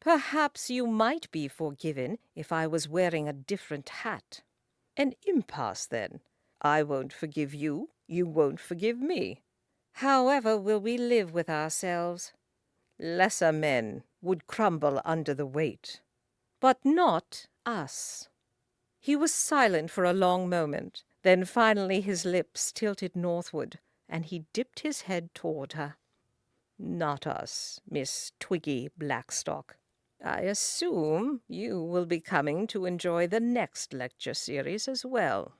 "Perhaps you might be forgiven if I was wearing a different hat." "An impasse, then. I won't forgive you. You won't forgive me." "However will we live with ourselves?" "Lesser men would crumble under the weight." "But not us." He was silent for a long moment. Then finally his lips tilted northward, and he dipped his head toward her. "Not us, Miss Twiggy Blackstock. I assume you will be coming to enjoy the next lecture series as well."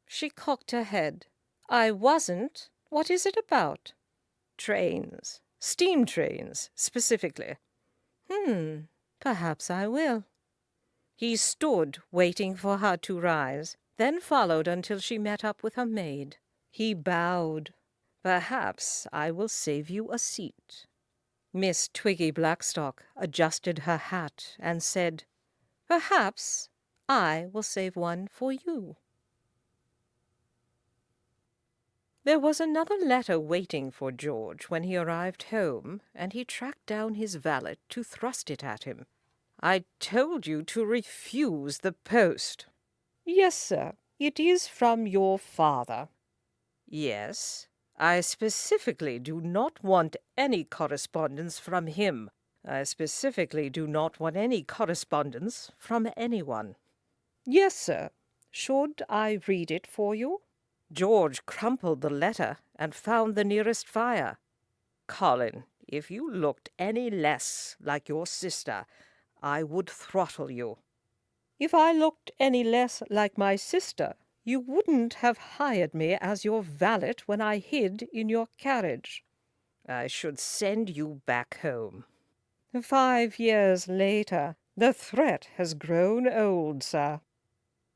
She cocked her head. "I wasn't. What is it about?" "Trains. Steam trains, specifically." Perhaps I will." He stood waiting for her to rise, then followed until she met up with her maid. He bowed. "Perhaps I will save you a seat." Miss Twiggy Blackstock adjusted her hat and said, "Perhaps I will save one for you." There was another letter waiting for George when he arrived home, and he tracked down his valet to thrust it at him. "I told you to refuse the post." "Yes, sir. It is from your father." "Yes. I specifically do not want any correspondence from him. I specifically do not want any correspondence from anyone." "Yes, sir. Should I read it for you?" George crumpled the letter and found the nearest fire. "Colin, if you looked any less like your sister, I would throttle you." "If I looked any less like my sister, you wouldn't have hired me as your valet when I hid in your carriage." "I should send you back home." 5 years later, the threat has grown old, sir."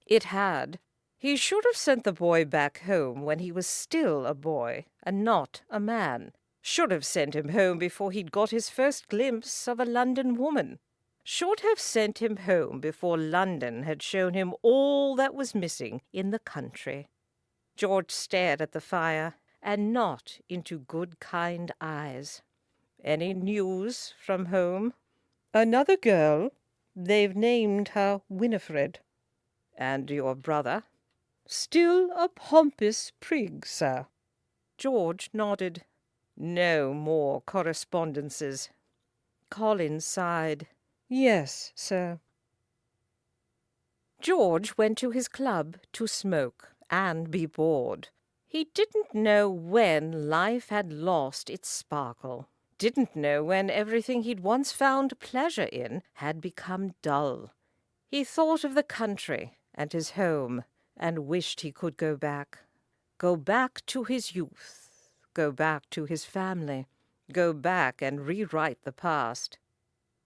It had. He should have sent the boy back home when he was still a boy and not a man. Should have sent him home before he'd got his first glimpse of a London woman. Should have sent him home before London had shown him all that was missing in the country. George stared at the fire, and not into good, kind eyes. Any news from home? Another girl. They've named her Winifred. And your brother? Still a pompous prig, sir. George nodded. No more correspondences. Colin sighed. Yes, sir. George went to his club to smoke and be bored. He didn't know when life had lost its sparkle, didn't know when everything he'd once found pleasure in had become dull. He thought of the country and his home, and wished he could go back to his youth, go back to his family, go back and rewrite the past.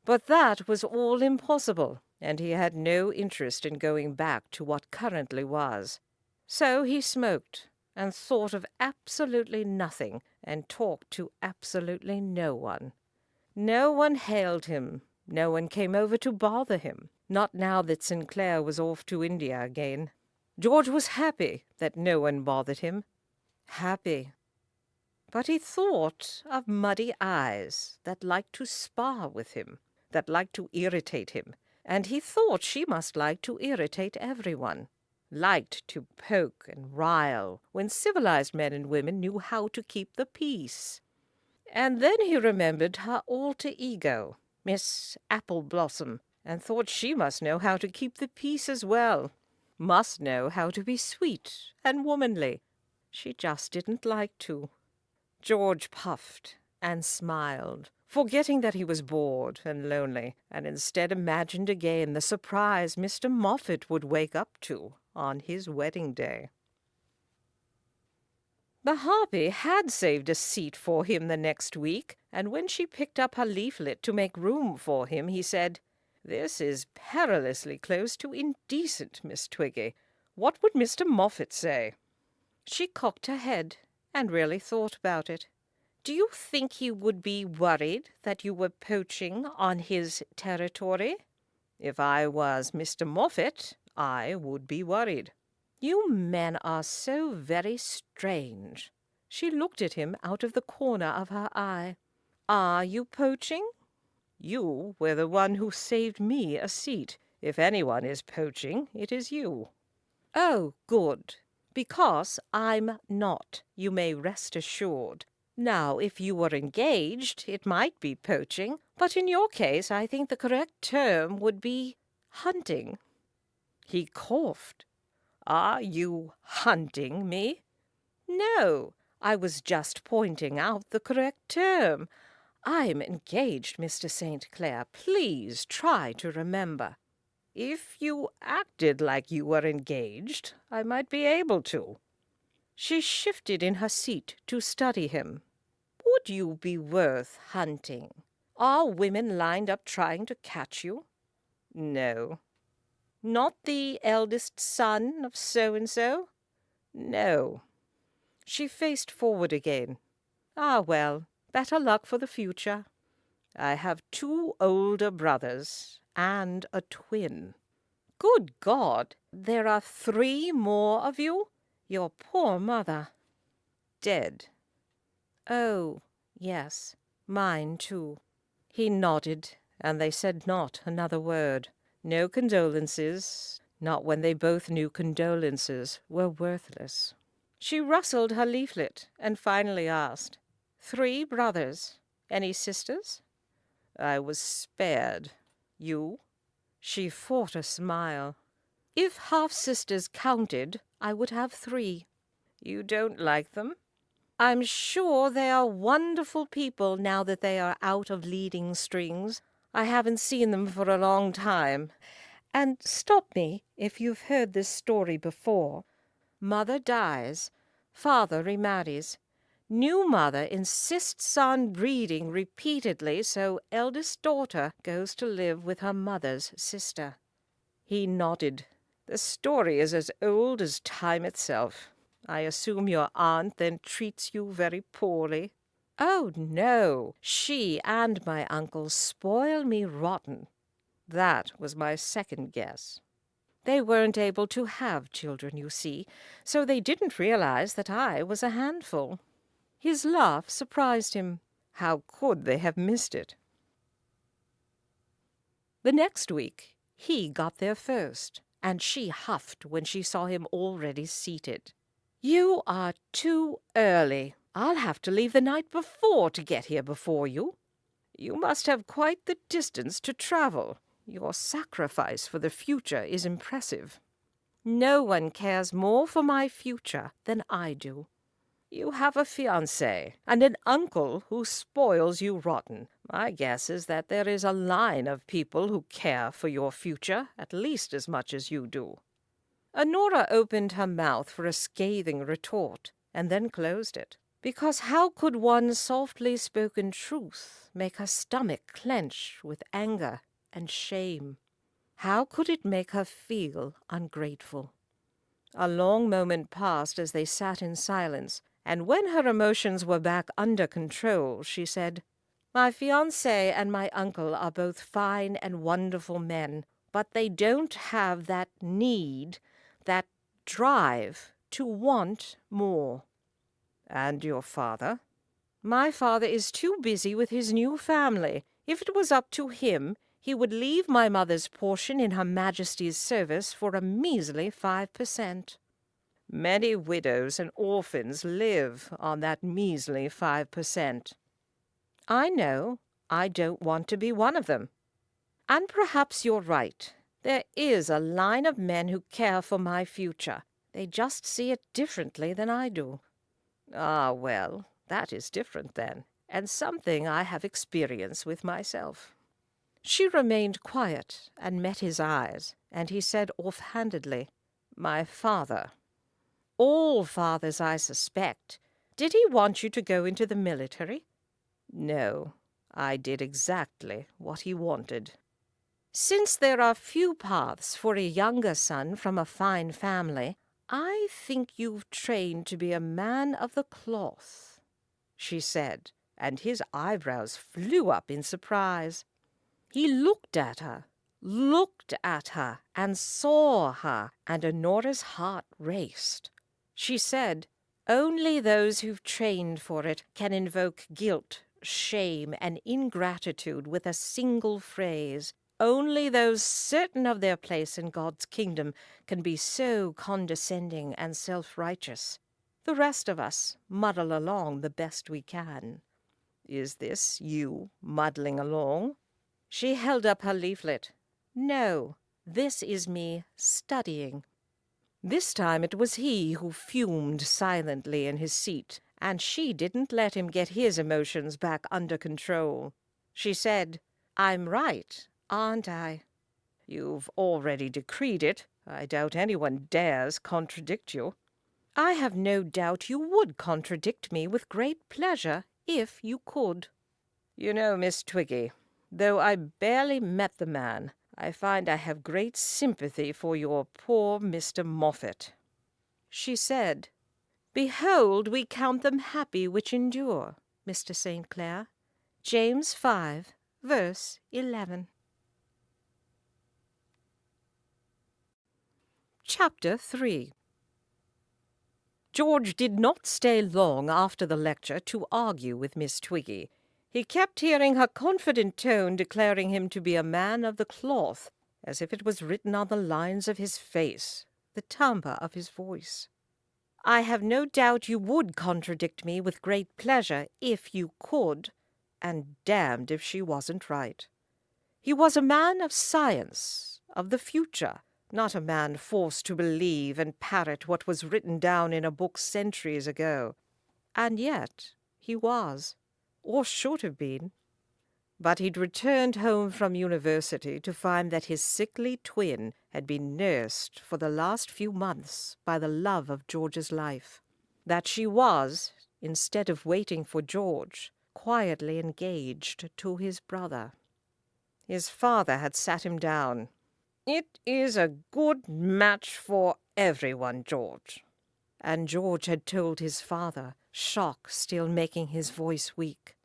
But that was all impossible, and he had no interest in going back to what currently was. So he smoked, and thought of absolutely nothing, and talked to absolutely no one. No one hailed him, no one came over to bother him, not now that Sinclair was off to India again. George was happy that no one bothered him. Happy. But he thought of muddy eyes that liked to spar with him, that liked to irritate him, and he thought she must like to irritate everyone, liked to poke and rile when civilized men and women knew how to keep the peace. And then he remembered her alter ego, Miss Apple Blossom, and thought she must know how to keep the peace as well, must know how to be sweet and womanly. She just didn't like to. George puffed and smiled, forgetting that he was bored and lonely, and instead imagined again the surprise Mr. Moffat would wake up to on his wedding day. The harpy had saved a seat for him the next week, and when she picked up her leaflet to make room for him, he said, "This is perilously close to indecent, Miss Twiggy. What would Mr. Moffat say?" She cocked her head and really thought about it. "Do you think he would be worried that you were poaching on his territory?" "If I was Mr. Moffat, I would be worried." "You men are so very strange." She looked at him out of the corner of her eye. "Are you poaching?" "You were the one who saved me a seat. If anyone is poaching, it is you." "Oh, good. Because I'm not, you may rest assured. Now, if you were engaged, it might be poaching, but in your case I think the correct term would be hunting." He coughed. "Are you hunting me?" "No, I was just pointing out the correct term. I'm engaged, Mr. St. Clair. Please try to remember." "If you acted like you were engaged, I might be able to." She shifted in her seat to study him. "Would you be worth hunting? Are women lined up trying to catch you?" "No." "Not the eldest son of so-and-so?" "No." She faced forward again. "Ah, well, better luck for the future. I have 2 older brothers and a twin." "Good God! There are 3 more of you? Your poor mother." "Dead." "Oh, yes, mine too." He nodded, and they said not another word. No condolences, not when they both knew condolences were worthless. She rustled her leaflet and finally asked, 3 brothers. Any sisters?" "I was spared. You?" She fought a smile. "If half-sisters counted, I would have 3. "You don't like them?" "I'm sure they are wonderful people now that they are out of leading strings. I haven't seen them for a long time. And stop me if you've heard this story before. Mother dies, father remarries. New mother insists on breeding repeatedly, so eldest daughter goes to live with her mother's sister." He nodded. "The story is as old as time itself. I assume your aunt then treats you very poorly?" Oh, no, she and my uncle spoil me rotten. That was my second guess. They weren't able to have children, you see, so they didn't realize that I was a handful. His laugh surprised him. How could they have missed it? The next week, he got there first, and she huffed when she saw him already seated. "You are too early. I'll have to leave the night before to get here before you. You must have quite the distance to travel. Your sacrifice for the future is impressive." "No one cares more for my future than I do." "You have a fiancé and an uncle who spoils you rotten. My guess is that there is a line of people who care for your future at least as much as you do." Honora opened her mouth for a scathing retort, and then closed it, because how could one softly spoken truth make her stomach clench with anger and shame? How could it make her feel ungrateful? A long moment passed as they sat in silence, and when her emotions were back under control, she said, "My fiancé and my uncle are both fine and wonderful men, but they don't have that need, that drive to want more." "And your father?" "My father is too busy with his new family. If it was up to him, he would leave my mother's portion in Her Majesty's service for a measly 5%. "Many widows and orphans live on that measly 5%. "I know. I don't want to be one of them. And perhaps you're right. There is a line of men who care for my future. They just see it differently than I do." "Ah, well, that is different then, and something I have experience with myself." She remained quiet and met his eyes, and he said offhandedly, "My father." "All fathers, I suspect. Did he want you to go into the military?" "No, I did exactly what he wanted." "Since there are few paths for a younger son from a fine family, I think you've trained to be a man of the cloth," she said, and his eyebrows flew up in surprise. He looked at her, and saw her, and Honora's heart raced. She said, "Only those who've trained for it can invoke guilt, shame, and ingratitude with a single phrase. Only those certain of their place in God's kingdom can be so condescending and self-righteous. The rest of us muddle along the best we can." "Is this you muddling along?" She held up her leaflet. "No, this is me studying." This time it was he who fumed silently in his seat, and she didn't let him get his emotions back under control. She said, "I'm right, aren't I?" "You've already decreed it. I doubt anyone dares contradict you." "I have no doubt you would contradict me with great pleasure if you could." "You know, Miss Twiggy, though I barely met the man, I find I have great sympathy for your poor Mr. Moffat." She said, "Behold, we count them happy which endure, Mr. St. Clair." James 5, verse 11. Chapter 3. George did not stay long after the lecture to argue with Miss Twiggy. He kept hearing her confident tone declaring him to be a man of the cloth, as if it was written on the lines of his face, the timbre of his voice. "I have no doubt you would contradict me with great pleasure if you could," and damned if she wasn't right. He was a man of science, of the future, not a man forced to believe and parrot what was written down in a book centuries ago. And yet he was, or should have been. But he'd returned home from university to find that his sickly twin had been nursed for the last few months by the love of George's life. That she was, instead of waiting for George, quietly engaged to his brother. His father had sat him down. "It is a good match for everyone, George." And George had told his father shock still making his voice weak.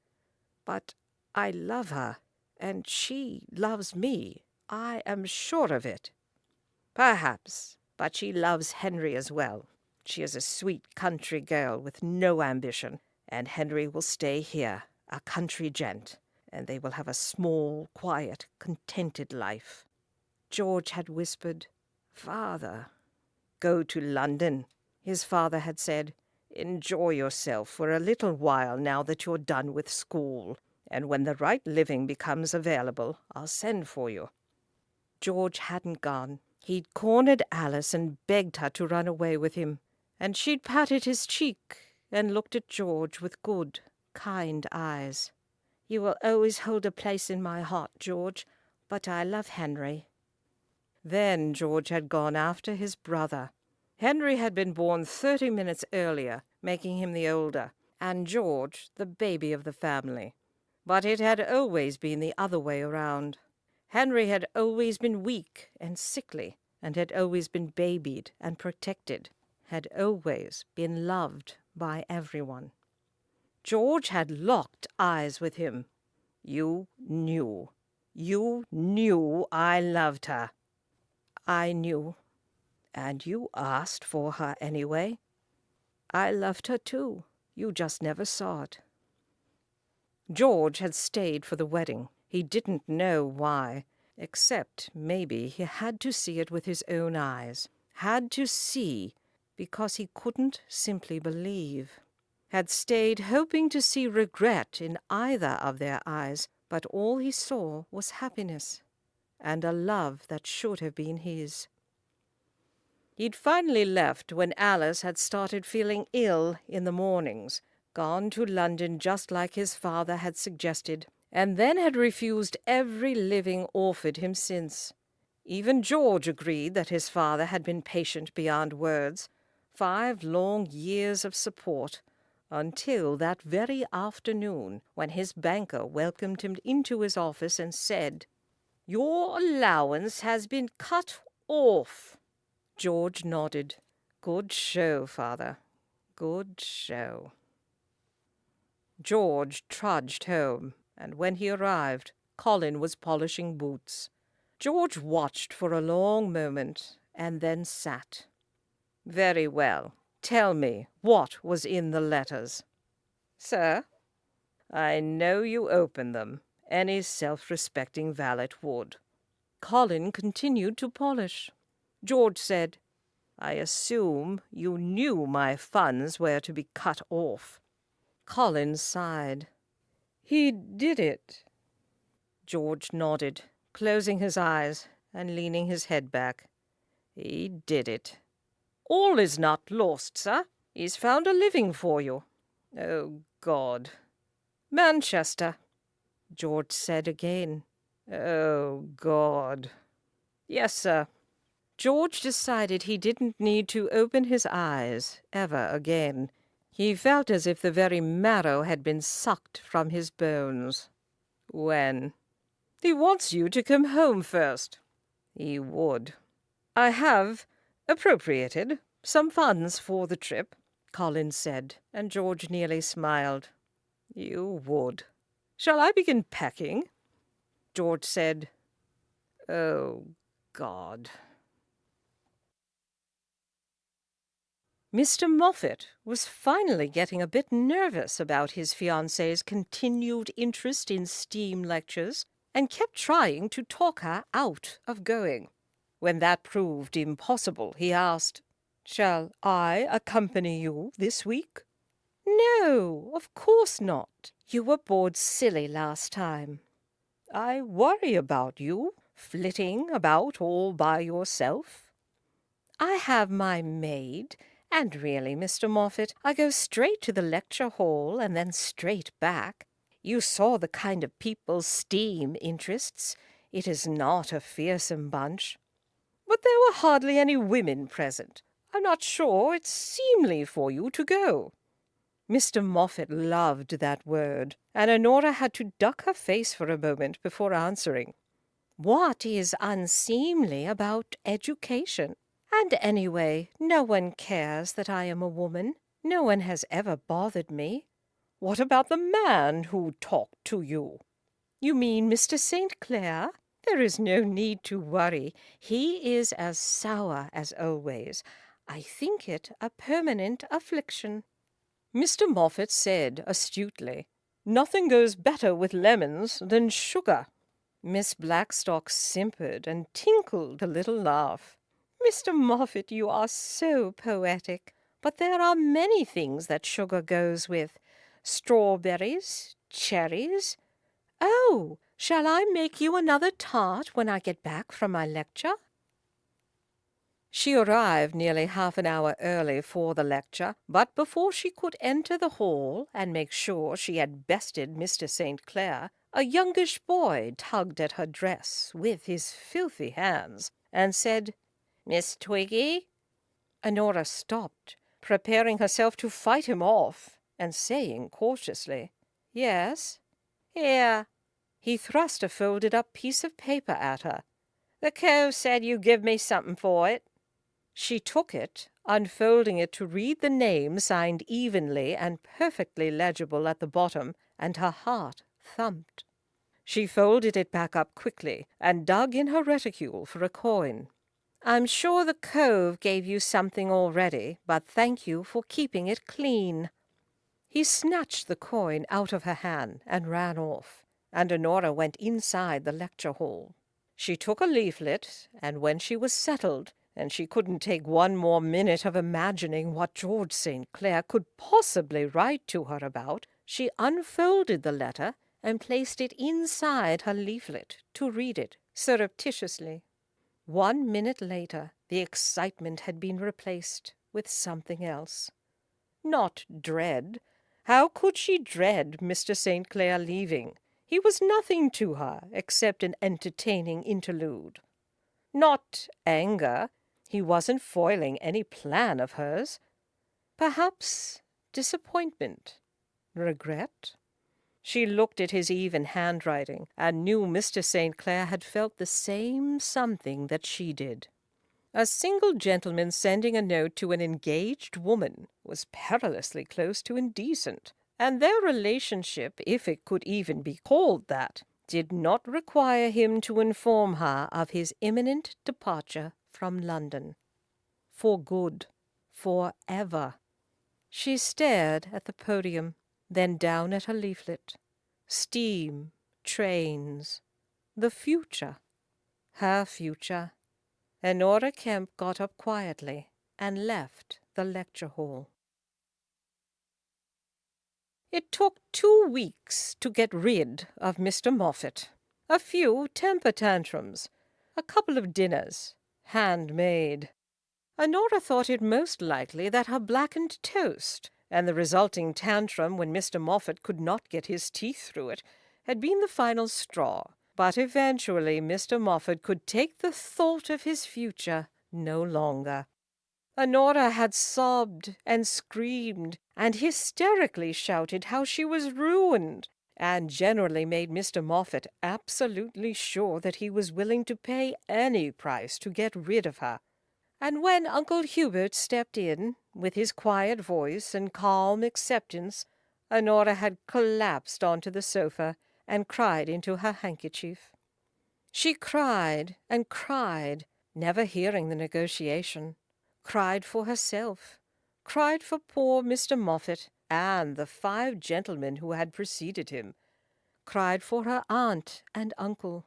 "But I love her, and she loves me. I am sure of it." "Perhaps, but she loves Henry as well. She is a sweet country girl with no ambition, and Henry will stay here, a country gent, and they will have a small, quiet, contented life." George had whispered, "Father." "Go to London," his father had said. "Enjoy yourself for a little while now that you're done with school, and when the right living becomes available, I'll send for you." George hadn't gone. He'd cornered Alice and begged her to run away with him, and she'd patted his cheek and looked at George with good, kind eyes. "You will always hold a place in my heart, George, but I love Henry." Then George had gone after his brother. Henry had been born 30 minutes earlier, making him the older, and George the baby of the family. But it had always been the other way around. Henry had always been weak and sickly, and had always been babied and protected, had always been loved by everyone. George had locked eyes with him. "You knew I loved her." "I knew. And you asked for her anyway." "I loved her too. You just never saw it." George had stayed for the wedding. He didn't know why, except maybe he had to see it with his own eyes. Had to see, because he couldn't simply believe. Had stayed hoping to see regret in either of their eyes, but all he saw was happiness, and a love that should have been his. He'd finally left when Alice had started feeling ill in the mornings, gone to London just like his father had suggested, and then had refused every living offered him since. Even George agreed that his father had been patient beyond words. 5 long years of support, until that very afternoon when his banker welcomed him into his office and said, "Your allowance has been cut off." George nodded. "Good show, father. Good show." George trudged home, and when he arrived, Colin was polishing boots. George watched for a long moment, and then sat. "Very well. Tell me what was in the letters." "Sir?" "I know you opened them. Any self-respecting valet would." Colin continued to polish. George said, "I assume you knew my funds were to be cut off." Colin sighed. "He did it." George nodded, closing his eyes and leaning his head back. "He did it. All is not lost, sir. He's found a living for you." "Oh, God." "Manchester," George said again. "Oh, God." "Yes, sir." George decided he didn't need to open his eyes ever again. He felt as if the very marrow had been sucked from his bones. "When?" "He wants you to come home first." "He would." "I have appropriated some funds for the trip," Colin said, and George nearly smiled. "You would." "Shall I begin packing?" George said, "Oh, God." Mr. Moffat was finally getting a bit nervous about his fiancée's continued interest in STEAM lectures, and kept trying to talk her out of going. When that proved impossible, he asked, "Shall I accompany you this week?" "No, of course not. You were bored silly last time." "I worry about you, flitting about all by yourself." "I have my maid. And really, Mr. Moffat, I go straight to the lecture hall and then straight back. You saw the kind of people STEAM interests. It is not a fearsome bunch." "But there were hardly any women present. I'm not sure it's seemly for you to go." Mr. Moffat loved that word, and Honora had to duck her face for a moment before answering. "What is unseemly about education? And anyway, no one cares that I am a woman. No one has ever bothered me. What about the man who talked to you? You mean Mr. St. Clair? There is no need to worry. He is as sour as always. I think it a permanent affliction. Mr. Moffat said astutely, "Nothing goes better with lemons than sugar." Miss Blackstock simpered and tinkled a little laugh. "Mr. Moffat, you are so poetic. But there are many things that sugar goes with. Strawberries, cherries. Oh, shall I make you another tart when I get back from my lecture?" She arrived nearly half an hour early for the lecture, but before she could enter the hall and make sure she had bested Mr. St. Clair, a youngish boy tugged at her dress with his filthy hands and said, "Miss Twiggy?" Honora stopped, preparing herself to fight him off, and saying cautiously, "Yes." "Here." He thrust a folded-up piece of paper at her. "The cove said you give me something for it." She took it, unfolding it to read the name signed evenly and perfectly legible at the bottom, and her heart thumped. She folded it back up quickly and dug in her reticule for a coin. "I'm sure the cove gave you something already, but thank you for keeping it clean." He snatched the coin out of her hand and ran off, and Honora went inside the lecture hall. She took a leaflet, and when she was settled, and she couldn't take one more minute of imagining what George St. Clair could possibly write to her about, she unfolded the letter and placed it inside her leaflet to read it surreptitiously. 1 minute later, the excitement had been replaced with something else. Not dread. How could she dread Mr. St. Clair leaving? He was nothing to her except an entertaining interlude. Not anger. He wasn't foiling any plan of hers. Perhaps disappointment, regret. She looked at his even handwriting and knew Mr. St. Clair had felt the same something that she did. A single gentleman sending a note to an engaged woman was perilously close to indecent, and their relationship, if it could even be called that, did not require him to inform her of his imminent departure from London. For good. For ever. She stared at the podium, then down at her leaflet. Steam, trains, the future, her future. Honora Kempe got up quietly and left the lecture hall. It took 2 weeks to get rid of Mr. Moffat. A few temper tantrums, a couple of dinners, handmade. Honora thought it most likely that her blackened toast, and the resulting tantrum when Mr. Moffat could not get his teeth through it, had been the final straw. But eventually Mr. Moffat could take the thought of his future no longer. Honora had sobbed and screamed and hysterically shouted how she was ruined, and generally made Mr. Moffat absolutely sure that he was willing to pay any price to get rid of her. And when Uncle Hubert stepped in, with his quiet voice and calm acceptance, Honora had collapsed onto the sofa and cried into her handkerchief. She cried and cried, never hearing the negotiation, cried for herself, cried for poor Mr. Moffat and the 5 gentlemen who had preceded him, cried for her aunt and uncle,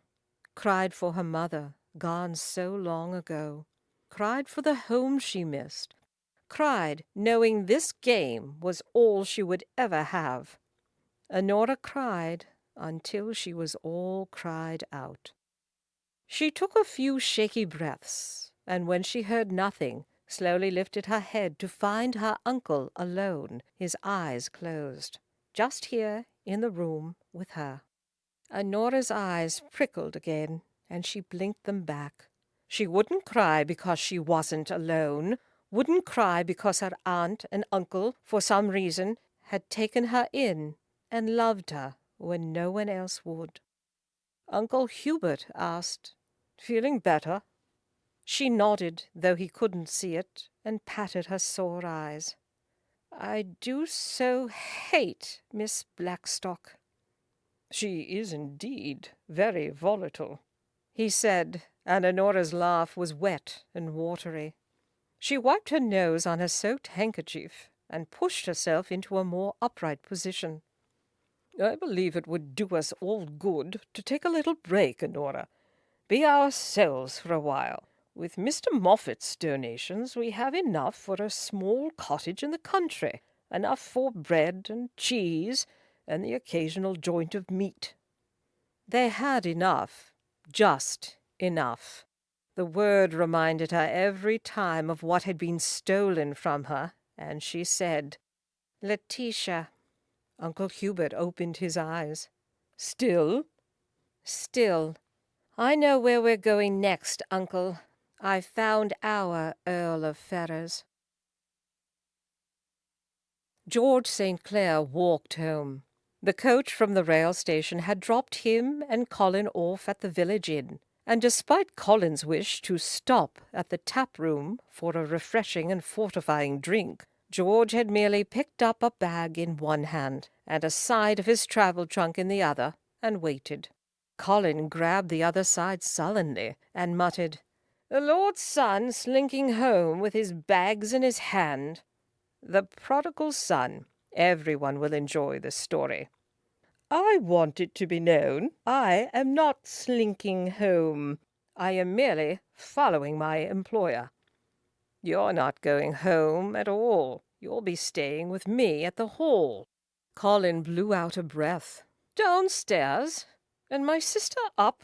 cried for her mother, gone so long ago, cried for the home she missed, cried knowing this game was all she would ever have. Honora cried until she was all cried out. She took a few shaky breaths, and when she heard nothing, slowly lifted her head to find her uncle alone, his eyes closed, just here in the room with her. Honora's eyes prickled again, and she blinked them back. She wouldn't cry because she wasn't alone, wouldn't cry because her aunt and uncle, for some reason, had taken her in and loved her when no one else would. Uncle Hubert asked, "Feeling better?" She nodded, though he couldn't see it, and patted her sore eyes. I do so hate Miss Blackstock." "She is indeed very volatile," he said, and Honora's laugh was wet and watery. She wiped her nose on her soaked handkerchief and pushed herself into a more upright position. "I believe it would do us all good to take a little break, Honora. Be ourselves for a while. With Mr. Moffat's donations, we have enough for a small cottage in the country, enough for bread and cheese and the occasional joint of meat." They had enough, just enough. The word reminded her every time of what had been stolen from her, and she said, "Letitia." Uncle Hubert opened his eyes. "Still?" "Still. I know where we're going next, Uncle. I've found our Earl of Ferrers." George St. Clair walked home. The coach from the rail station had dropped him and Colin off at the village inn, and despite Colin's wish to stop at the tap room for a refreshing and fortifying drink, George had merely picked up a bag in one hand and a side of his travel trunk in the other, and waited. Colin grabbed the other side sullenly and muttered, "The Lord's son slinking home with his bags in his hand." The prodigal son. Everyone will enjoy the story. "I want it to be known I am not slinking home. I am merely following my employer." "You're not going home at all. You'll be staying with me at the Hall." Colin blew out a breath. "Downstairs? And my sister up?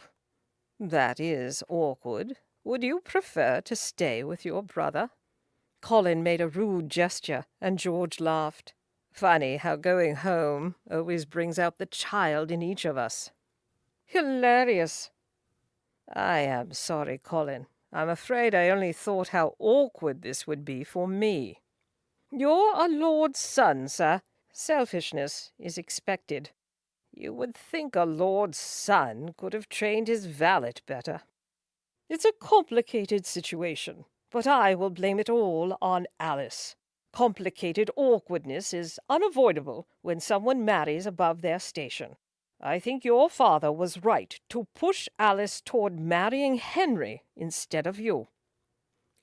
That is awkward. Would you prefer to stay with your brother?" Colin made a rude gesture, and George laughed. "Funny how going home always brings out the child in each of us." "Hilarious." "I am sorry, Colin. I'm afraid I only thought how awkward this would be for me." "You're a lord's son, sir. Selfishness is expected. You would think a lord's son could have trained his valet better." "It's a complicated situation, but I will blame it all on Alice. Complicated awkwardness is unavoidable when someone marries above their station. I think your father was right to push Alice toward marrying Henry instead of you."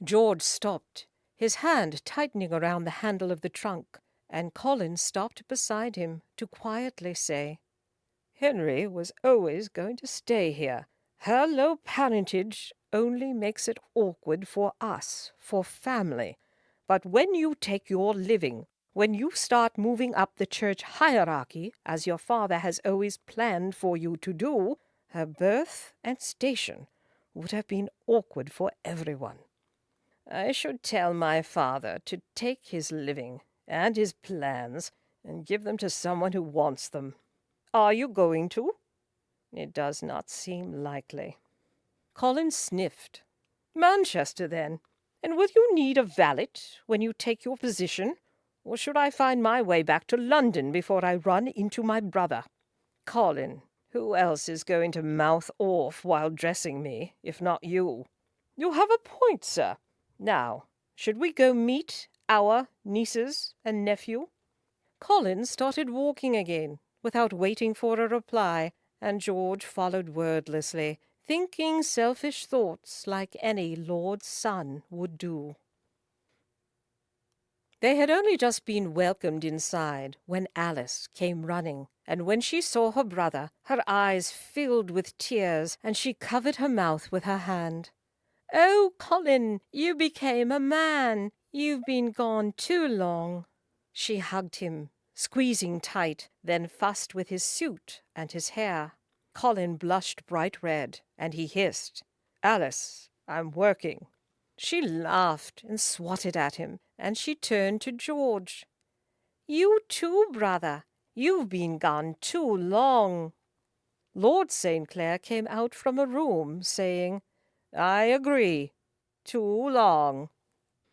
George stopped, his hand tightening around the handle of the trunk, and Colin stopped beside him to quietly say, "Henry was always going to stay here. Her low parentage only makes it awkward for us, for family. But when you take your living, when you start moving up the church hierarchy, as your father has always planned for you to do, her birth and station would have been awkward for everyone. I should tell my father to take his living and his plans and give them to someone who wants them. Are you going to?" "It does not seem likely." Colin sniffed. "Manchester, then. And will you need a valet when you take your position? Or should I find my way back to London before I run into my brother?" "Colin, who else is going to mouth off while dressing me, if not you?" "You have a point, sir. Now, should we go meet our nieces and nephew?" Colin started walking again, without waiting for a reply, and George followed wordlessly, thinking selfish thoughts like any lord's son would do. They had only just been welcomed inside when Alice came running, and when she saw her brother, her eyes filled with tears, and she covered her mouth with her hand. "Oh, Colin, you became a man. You've been gone too long." She hugged him, squeezing tight, then fussed with his suit and his hair. Colin blushed bright red, and he hissed, "Alice, I'm working." She laughed and swatted at him, and she turned to George. "You too, brother. You've been gone too long." Lord St. Clair came out from a room, saying, "I agree. Too long."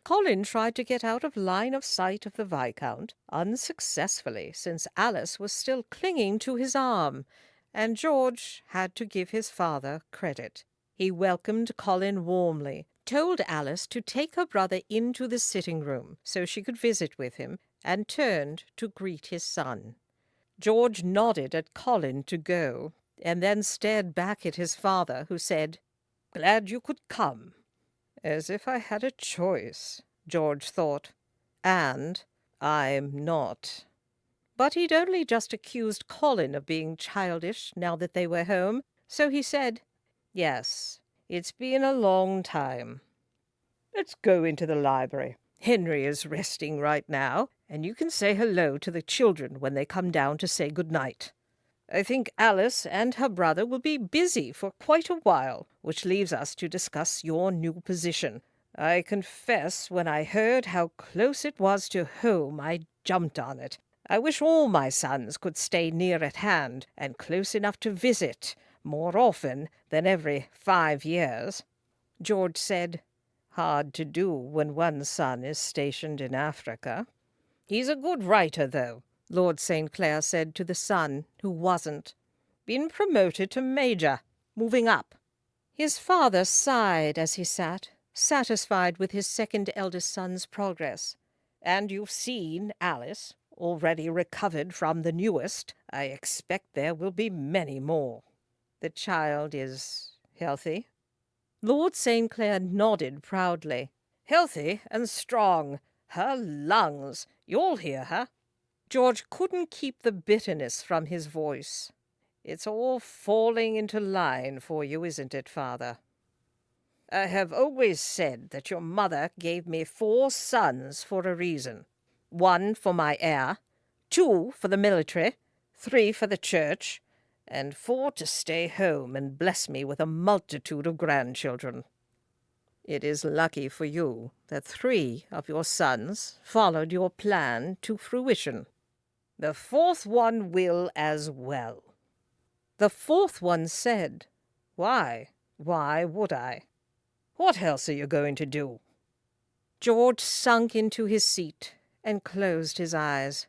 Colin tried to get out of line of sight of the Viscount, unsuccessfully, since Alice was still clinging to his arm, and George had to give his father credit. He welcomed Colin warmly, told Alice to take her brother into the sitting-room so she could visit with him, and turned to greet his son. George nodded at Colin to go, and then stared back at his father, who said, "Glad you could come." As if I had a choice, George thought. And I'm not. But he'd only just accused Colin of being childish now that they were home, so he said, "Yes, it's been a long time. Let's go into the library. Henry is resting right now, and you can say hello to the children when they come down to say good night. I think Alice and her brother will be busy for quite a while, which leaves us to discuss your new position. I confess, when I heard how close it was to home, I jumped on it. I wish all my sons could stay near at hand and close enough to visit more often than every 5 years." George said, "Hard to do when one son is stationed in Africa." "He's a good writer, though," Lord St. Clair said to the son, who wasn't. "Been promoted to major, moving up." His father sighed as he sat, satisfied with his second eldest son's progress. "And you've seen Alice, already recovered from the newest. I expect there will be many more." "The child is healthy?" Lord St. Clair nodded proudly. "Healthy and strong. Her lungs. You'll hear her." George couldn't keep the bitterness from his voice. "It's all falling into line for you, isn't it, Father? I have always said that your mother gave me 4 sons for a reason. 1 for my heir, 2 for the military, 3 for the church, and 4 to stay home and bless me with a multitude of grandchildren. It is lucky for you that 3 of your sons followed your plan to fruition. The 4th one will as well." The 4th one said, "Why? Why would I? What else are you going to do?" George sunk into his seat and closed his eyes.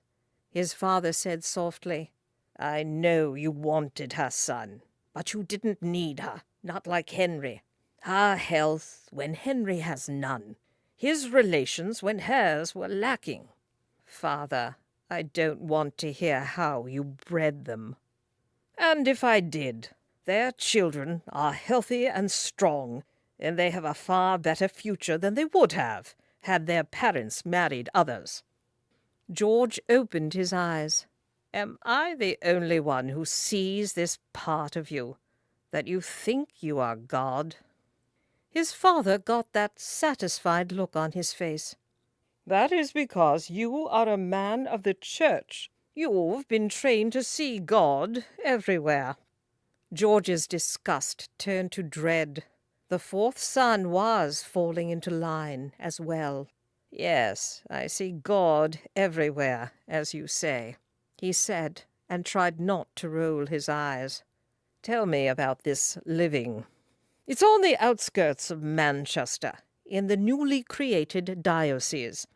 His father said softly, "I know you wanted her, son, but you didn't need her, not like Henry. Her health when Henry has none. His relations when hers were lacking. Father, I don't want to hear how you bred them. And if I did, their children are healthy and strong, and they have a far better future than they would have had their parents married others." George opened his eyes. "Am I the only one who sees this part of you, that you think you are God?" His father got that satisfied look on his face. "That is because you are a man of the church. You've been trained to see God everywhere." George's disgust turned to dread. The 4th son was falling into line as well. "Yes, I see God everywhere, as you say," he said, and tried not to roll his eyes. "Tell me about this living." "It's on the outskirts of Manchester, in the newly created diocese."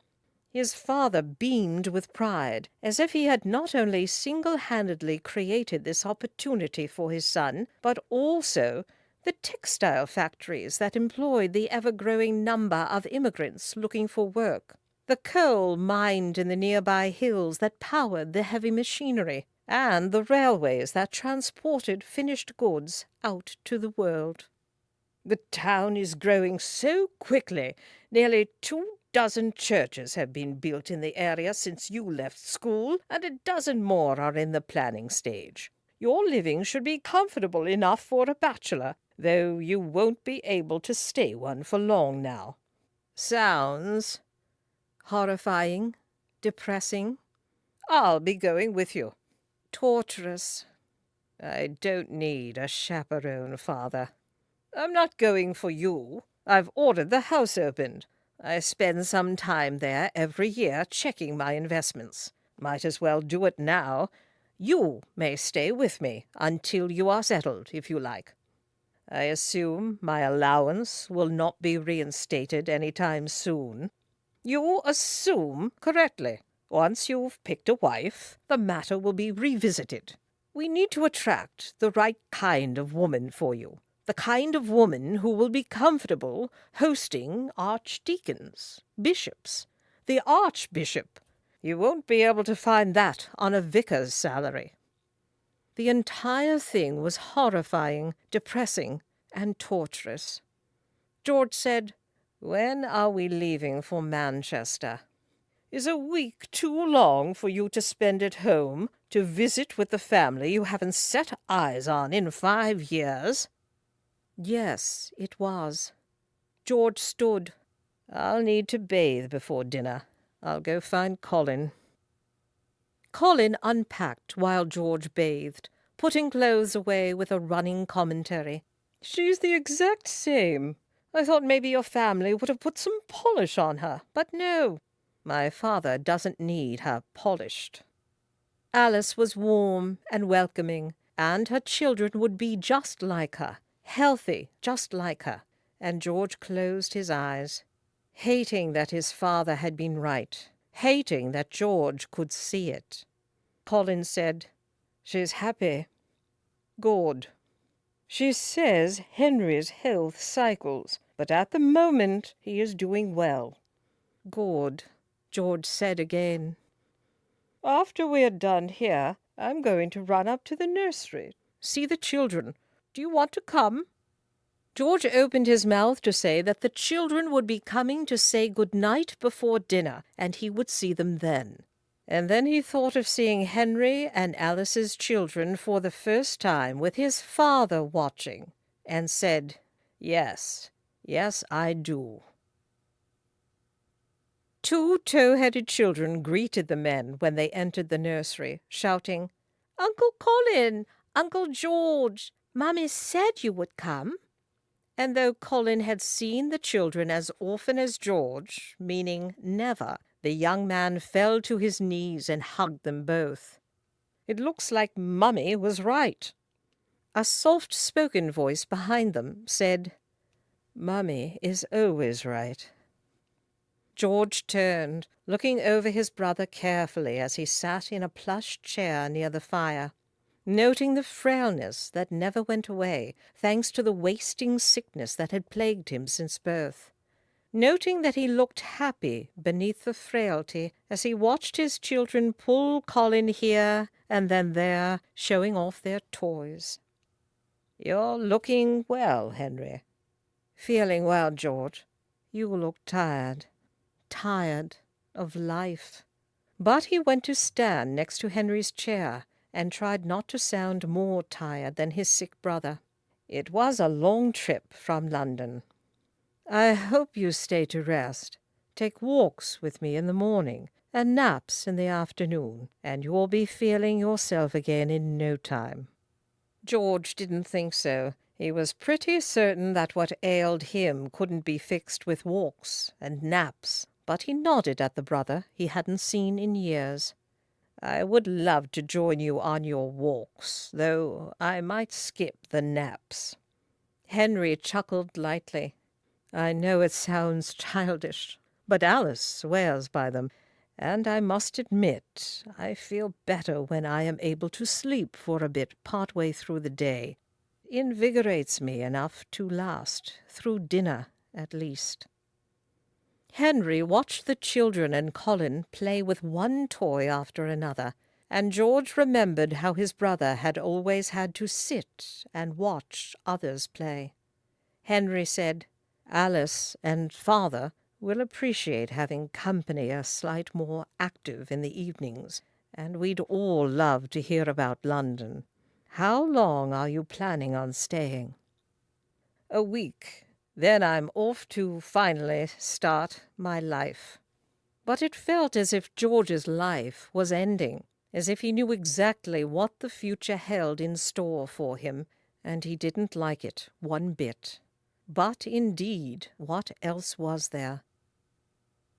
His father beamed with pride, as if he had not only single-handedly created this opportunity for his son, but also the textile factories that employed the ever-growing number of immigrants looking for work, the coal mined in the nearby hills that powered the heavy machinery, and the railways that transported finished goods out to the world. "The town is growing so quickly. Nearly 24 churches have been built in the area since you left school, and a dozen more are in the planning stage. Your living should be comfortable enough for a bachelor, though you won't be able to stay one for long now." "Sounds horrifying, depressing." "I'll be going with you." "Torturous." "I don't need a chaperone, Father." "I'm not going for you. I've ordered the house opened. I spend some time there every year checking my investments. Might as well do it now. You may stay with me until you are settled, if you like. I assume my allowance will not be reinstated any time soon." "You assume correctly. Once you've picked a wife, the matter will be revisited. We need to attract the right kind of woman for you. The kind of woman who will be comfortable hosting archdeacons, bishops, the archbishop. You won't be able to find that on a vicar's salary." The entire thing was horrifying, depressing, and torturous. George said, "When are we leaving for Manchester?" "Is a week too long for you to spend at home, to visit with the family you haven't set eyes on in 5 years?" Yes, it was. George stood. "I'll need to bathe before dinner. I'll go find Colin." Colin unpacked while George bathed, putting clothes away with a running commentary. "She's the exact same. I thought maybe your family would have put some polish on her, but no. My father doesn't need her polished." Alice was warm and welcoming, and her children would be just like her, healthy just like her, and George closed his eyes, hating that his father had been right, hating that George could see it. Colin said, "She's happy." "Good. She says Henry's health cycles, but at the moment he is doing well." "Good," George said again. "After we're done here, I'm going to run up to the nursery, see the children. Do you want to come?" George opened his mouth to say that the children would be coming to say good night before dinner, and he would see them then. And then he thought of seeing Henry and Alice's children for the first time with his father watching, and said, "Yes, yes, I do." 2 tow-headed children greeted the men when they entered the nursery, shouting, "Uncle Colin! Uncle George! Mummy said you would come." And though Colin had seen the children as often as George, meaning never, the young man fell to his knees and hugged them both. "It looks like Mummy was right." A soft-spoken voice behind them said, "Mummy is always right." George turned, looking over his brother carefully as he sat in a plush chair near the fire, noting the frailness that never went away, thanks to the wasting sickness that had plagued him since birth, noting that he looked happy beneath the frailty as he watched his children pull Colin here and then there, showing off their toys. "You're looking well, Henry." "Feeling well, George. You look tired. Tired of life." But he went to stand next to Henry's chair and tried not to sound more tired than his sick brother. "It was a long trip from London. I hope you stay to rest. Take walks with me in the morning and naps in the afternoon, and you'll be feeling yourself again in no time." George didn't think so. He was pretty certain that what ailed him couldn't be fixed with walks and naps, but he nodded at the brother he hadn't seen in years. "I would love to join you on your walks, though I might skip the naps." Henry chuckled lightly. "I know it sounds childish, but Alice swears by them, and I must admit I feel better when I am able to sleep for a bit partway through the day. Invigorates me enough to last, through dinner at least." Henry watched the children and Colin play with one toy after another, and George remembered how his brother had always had to sit and watch others play. Henry said, "Alice and father will appreciate having company a sight more active in the evenings, and we'd all love to hear about London. How long are you planning on staying?" "A week. Then I'm off to finally start my life." But it felt as if George's life was ending, as if he knew exactly what the future held in store for him, and he didn't like it one bit. But indeed, what else was there?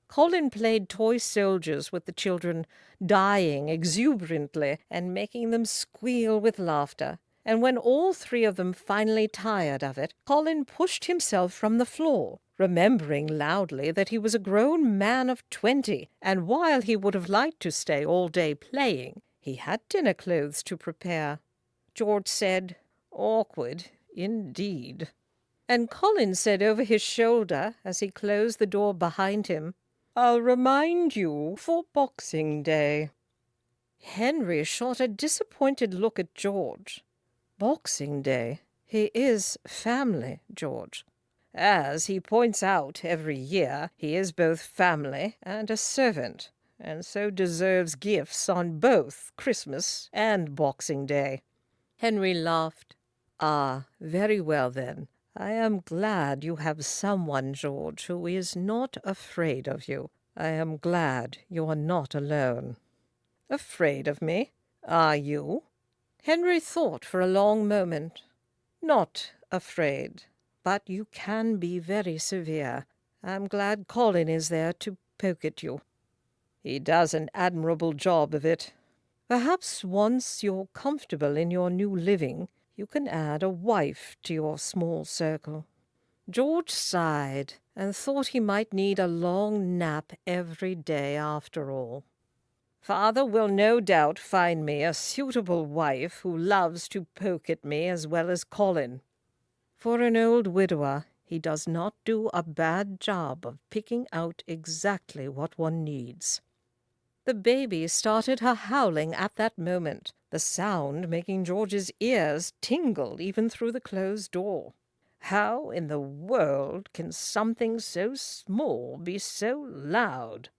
Colin played toy soldiers with the children, dying exuberantly and making them squeal with laughter. And when all 3 of them finally tired of it, Colin pushed himself from the floor, remembering loudly that he was a grown man of 20, and while he would have liked to stay all day playing, he had dinner clothes to prepare. George said, "Awkward, indeed." And Colin said over his shoulder, as he closed the door behind him, I'll remind you for Boxing Day." Henry shot a disappointed look at George. Boxing Day? He is family, George. As he points out every year, he is both family and a servant, and so deserves gifts on both Christmas and Boxing Day. Henry laughed. "Ah, very well then. I am glad you have someone, George, who is not afraid of you. I am glad you are not alone." "Afraid of me? Are you?" Henry thought for a long moment. "Not afraid, but you can be very severe. I'm glad Colin is there to poke at you. He does an admirable job of it. Perhaps once you're comfortable in your new living, you can add a wife to your small circle." George sighed and thought he might need a long nap every day after all. "Father will no doubt find me a suitable wife who loves to poke at me as well as Colin. For an old widower, he does not do a bad job of picking out exactly what one needs." The baby started her howling at that moment, the sound making George's ears tingle even through the closed door. How in the world can something so small be so loud?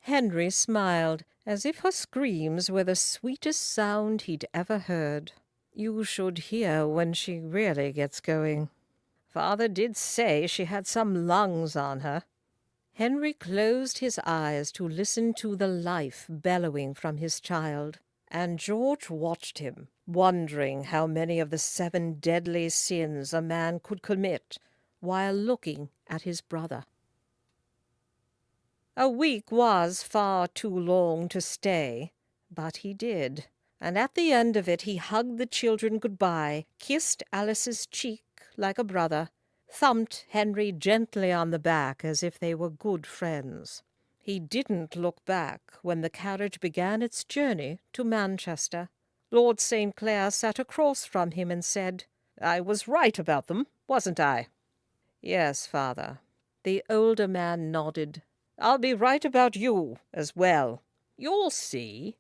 Henry smiled, as if her screams were the sweetest sound he'd ever heard. "You should hear when she really gets going. Father did say she had some lungs on her." Henry closed his eyes to listen to the life bellowing from his child, and George watched him, wondering how many of the 7 deadly sins a man could commit while looking at his brother. A week was far too long to stay, but he did, and at the end of it he hugged the children good-bye, kissed Alice's cheek like a brother, thumped Henry gently on the back as if they were good friends. He didn't look back when the carriage began its journey to Manchester. Lord St. Clair sat across from him and said, "I was right about them, wasn't I?" "Yes, father." The older man nodded. "I'll be right about you as well. You'll see."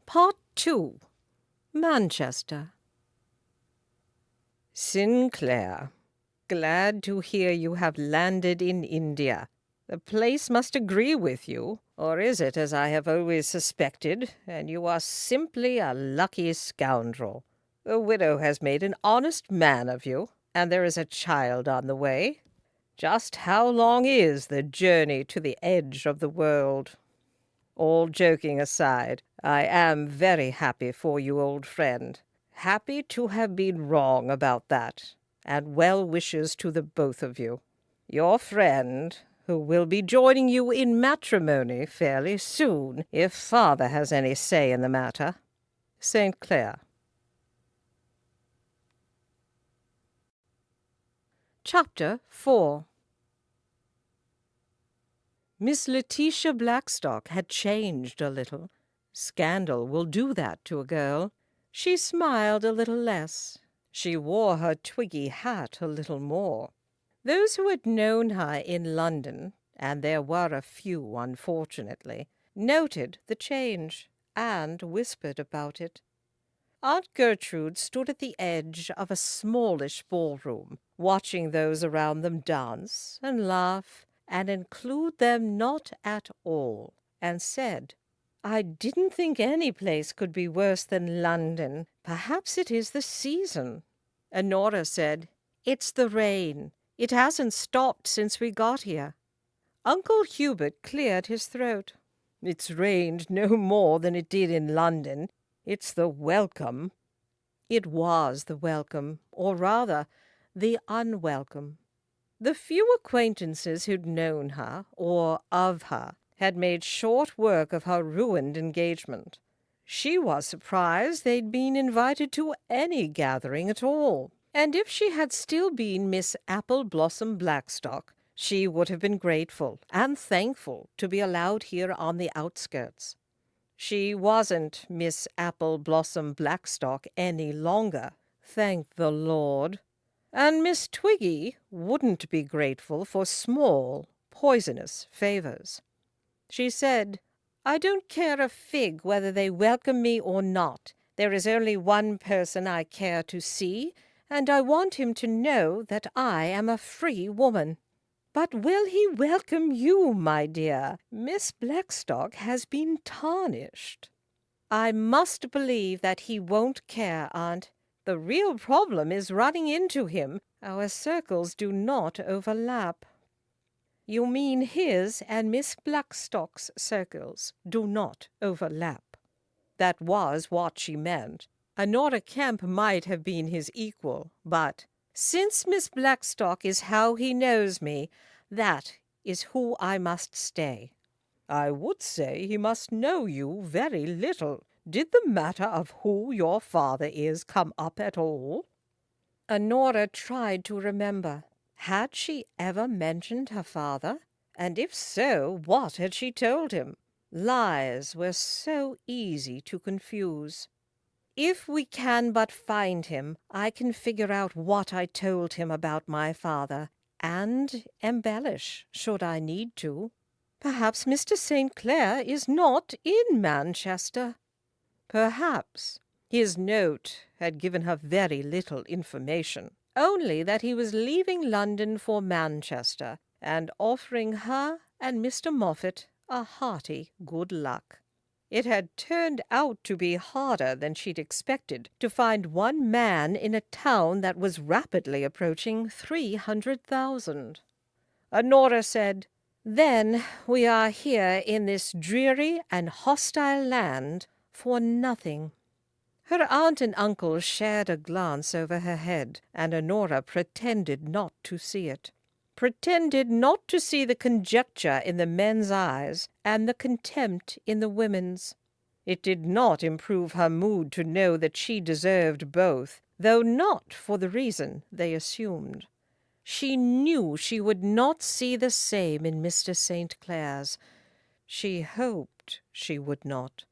Part 2. Manchester. "Sinclair, glad to hear you have landed in India. The place must agree with you, or is it as I have always suspected, and you are simply a lucky scoundrel? The widow has made an honest man of you, and there is a child on the way. Just how long is the journey to the edge of the world? All joking aside, I am very happy for you, old friend. Happy to have been wrong about that, and well wishes to the both of you. Your friend, who will be joining you in matrimony fairly soon, if father has any say in the matter, St. Clair." Chapter 4. Miss Letitia Blackstock had changed a little. Scandal will do that to a girl. She smiled a little less. She wore her twiggy hat a little more. Those who had known her in London, and there were a few, unfortunately, noted the change and whispered about it. Aunt Gertrude stood at the edge of a smallish ballroom, watching those around them dance and laugh and include them not at all, and said, "I didn't think any place could be worse than London. Perhaps it is the season." Honora said, "It's the rain. It hasn't stopped since we got here." Uncle Hubert cleared his throat. "It's rained no more than it did in London. It's the welcome." It was the welcome, or rather, the unwelcome. The few acquaintances who'd known her, or of her, had made short work of her ruined engagement. She was surprised they'd been invited to any gathering at all, and if she had still been Miss Apple Blossom Blackstock, she would have been grateful and thankful to be allowed here on the outskirts. She wasn't Miss Apple Blossom Blackstock any longer, thank the Lord. And Miss Twiggy wouldn't be grateful for small, poisonous favors. She said, "I don't care a fig whether they welcome me or not. There is only one person I care to see, and I want him to know that I am a free woman." "But will he welcome you, my dear? Miss Blackstock has been tarnished." "I must believe that he won't care, Aunt. The real problem is running into him. Our circles do not overlap." "You mean his and Miss Blackstock's circles do not overlap." That was what she meant. Honora Kempe might have been his equal, but since Miss Blackstock is how he knows me, that is who I must stay. "I would say he must know you very little. Did the matter of who your father is come up at all?" Honora tried to remember. Had she ever mentioned her father? And if so, what had she told him? Lies were so easy to confuse. "If we can but find him, I can figure out what I told him about my father, and embellish, should I need to. Perhaps Mr. St. Clair is not in Manchester." Perhaps. His note had given her very little information, only that he was leaving London for Manchester, and offering her and Mr. Moffat a hearty good luck. It had turned out to be harder than she'd expected to find one man in a town that was rapidly approaching 300,000. Honora said, "Then we are here in this dreary and hostile land for nothing." Her aunt and uncle shared a glance over her head, and Honora pretended not to see it. Pretended not to see the conjecture in the men's eyes and the contempt in the women's. It did not improve her mood to know that she deserved both, though not for the reason they assumed. She knew she would not see the same in Mr. St. Clair's. She hoped she would not.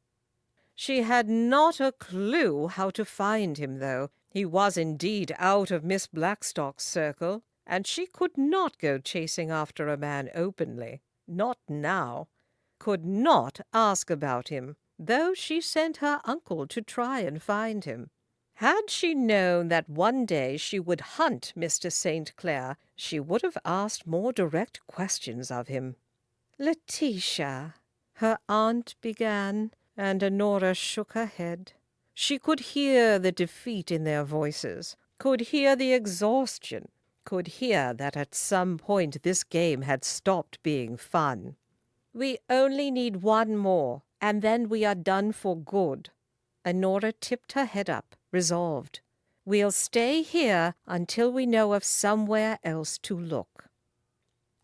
She had not a clue how to find him, though. He was indeed out of Miss Blackstock's circle, and she could not go chasing after a man openly. Not now. Could not ask about him, though she sent her uncle to try and find him. Had she known that one day she would hunt Mr. St. Clair, she would have asked more direct questions of him. "Letitia," her aunt began, and Honora shook her head. She could hear the defeat in their voices, could hear the exhaustion, could hear that at some point this game had stopped being fun. "We only need one more, and then we are done for good." Honora tipped her head up, resolved. "We'll stay here until we know of somewhere else to look."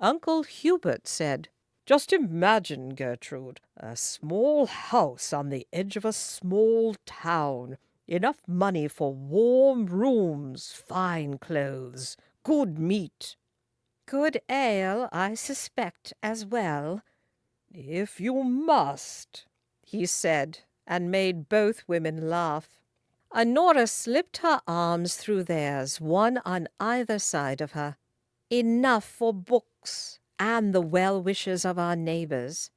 Uncle Hubert said, "Just imagine, Gertrude, a small house on the edge of a small town, enough money for warm rooms, fine clothes, good meat." "Good ale, I suspect, as well." "If you must," he said, and made both women laugh. Honora slipped her arms through theirs, one on either side of her. "Enough for books and the well-wishes of our neighbors."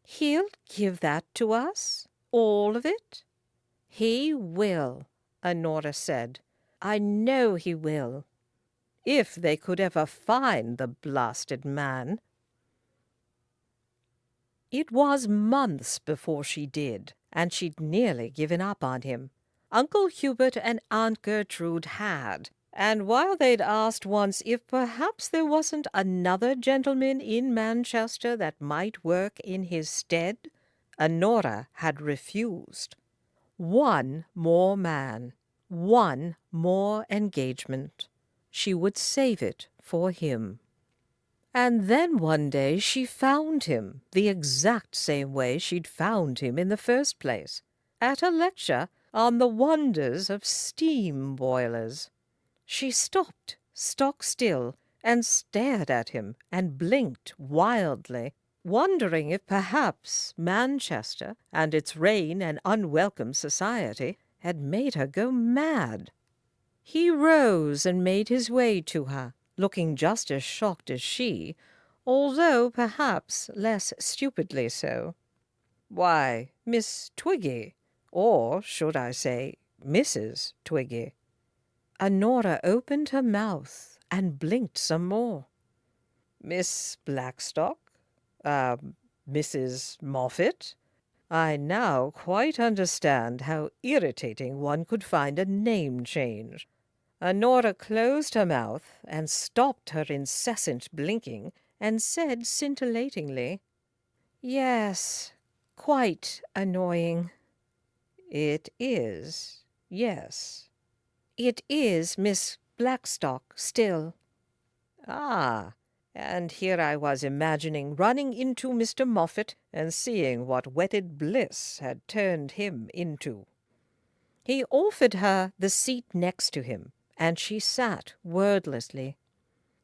"He'll give that to us? All of it?" "He will," Honora said. "I know he will. If they could ever find the blasted man." It was months before she did, and she'd nearly given up on him. Uncle Hubert and Aunt Gertrude had, and while they'd asked once if perhaps there wasn't another gentleman in Manchester that might work in his stead, Honora had refused. One more man, one more engagement. She would save it for him. And then one day she found him, the exact same way she'd found him in the first place, at a lecture on the wonders of steam boilers. She stopped, stock still, and stared at him, and blinked wildly, wondering if perhaps Manchester and its rain and unwelcome society had made her go mad. He rose and made his way to her, looking just as shocked as she, although perhaps less stupidly so. "Why, Miss Twiggy, or should I say Mrs. Twiggy?" Honora opened her mouth and blinked some more. "Miss Blackstock? Mrs. Moffat? I now quite understand how irritating one could find a name change." Honora closed her mouth and stopped her incessant blinking and said scintillatingly, "Yes, quite annoying." "It is, yes." "It is Miss Blackstock still." "Ah, and here I was imagining running into Mr. Moffat and seeing what wedded bliss had turned him into." He offered her the seat next to him, and she sat wordlessly.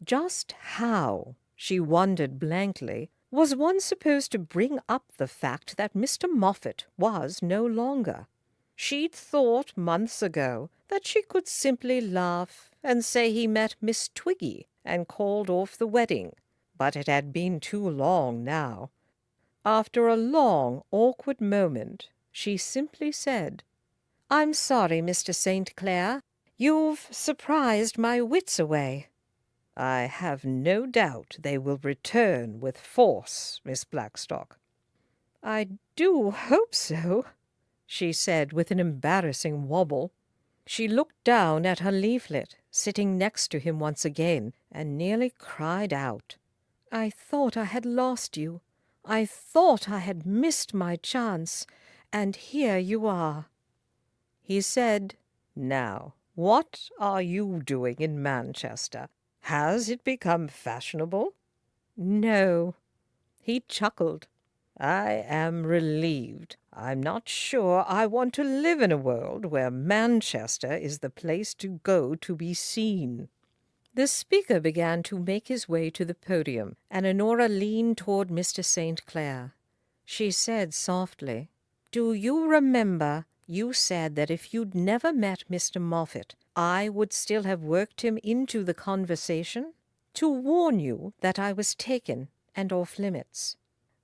Just how, she wondered blankly, was one supposed to bring up the fact that Mr. Moffat was no longer? She'd thought months ago that she could simply laugh and say he met Miss Twiggy and called off the wedding, but it had been too long now. After a long, awkward moment, she simply said, "I'm sorry, Mr. St. Clair. You've surprised my wits away." "I have no doubt they will return with force, Miss Blackstock." "I do hope so," she said with an embarrassing wobble. She looked down at her leaflet, sitting next to him once again, and nearly cried out. "I thought I had lost you. I thought I had missed my chance, and here you are." He said, "Now, what are you doing in Manchester? Has it become fashionable?" "No." He chuckled. "I am relieved. I'm not sure I want to live in a world where Manchester is the place to go to be seen." The speaker began to make his way to the podium, and Honora leaned toward Mr. St. Clair. She said softly, "Do you remember you said that if you'd never met Mr. Moffat, I would still have worked him into the conversation? To warn you that I was taken and off limits."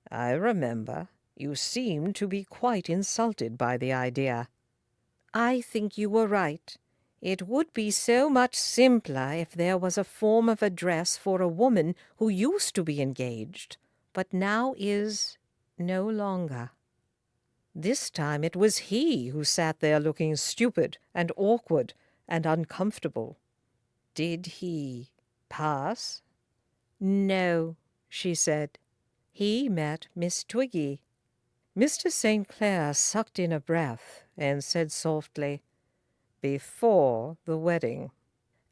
"I remember. You seemed to be quite insulted by the idea." "I think you were right. It would be so much simpler if there was a form of address for a woman who used to be engaged, but now is no longer." This time it was he who sat there looking stupid and awkward and uncomfortable. "Did he pass?" "No," she said. "He met Miss Twiggy." Mr. St. Clair sucked in a breath and said softly, "Before the wedding."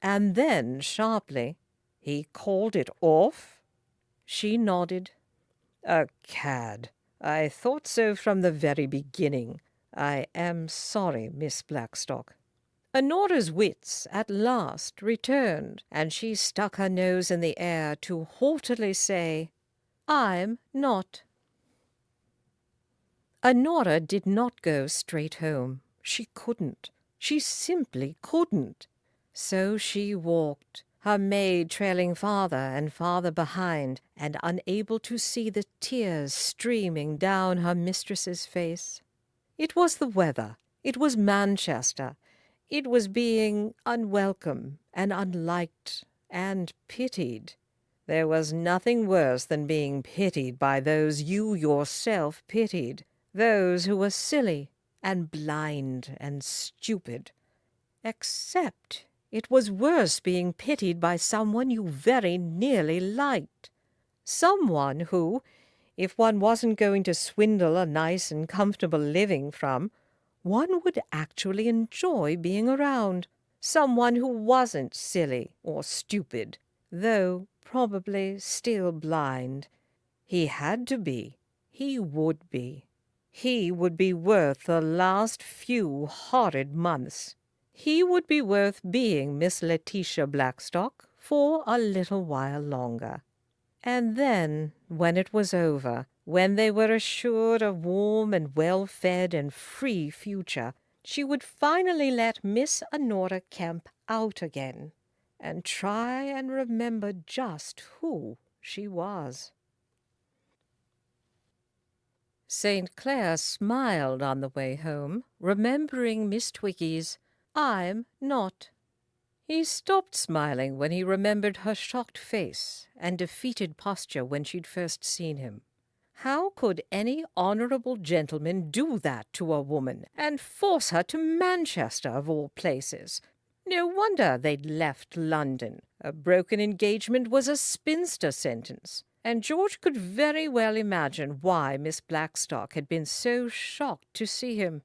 And then sharply, "He called it off?" She nodded. "A cad. I thought so from the very beginning. I am sorry, Miss Blackstock." Honora's wits at last returned, and she stuck her nose in the air to haughtily say, "I'm not." Honora did not go straight home. She couldn't. She simply couldn't. So she walked, her maid trailing farther and farther behind, and unable to see the tears streaming down her mistress's face. It was the weather. It was Manchester. It was being unwelcome and unliked and pitied. There was nothing worse than being pitied by those you yourself pitied, those who were silly and blind and stupid. Except it was worse being pitied by someone you very nearly liked. Someone who, if one wasn't going to swindle a nice and comfortable living from, one would actually enjoy being around. Someone who wasn't silly or stupid, though probably still blind. He had to be. He would be. He would be worth the last few horrid months. He would be worth being Miss Letitia Blackstock for a little while longer. And then, when it was over, when they were assured a warm and well-fed and free future, she would finally let Miss Honora Kempe out again and try and remember just who she was. St. Clair smiled on the way home, remembering Miss Twiggy's "I'm not." He stopped smiling when he remembered her shocked face and defeated posture when she'd first seen him. How could any honorable gentleman do that to a woman and force her to Manchester, of all places? No wonder they'd left London. A broken engagement was a spinster sentence, and George could very well imagine why Miss Blackstock had been so shocked to see him,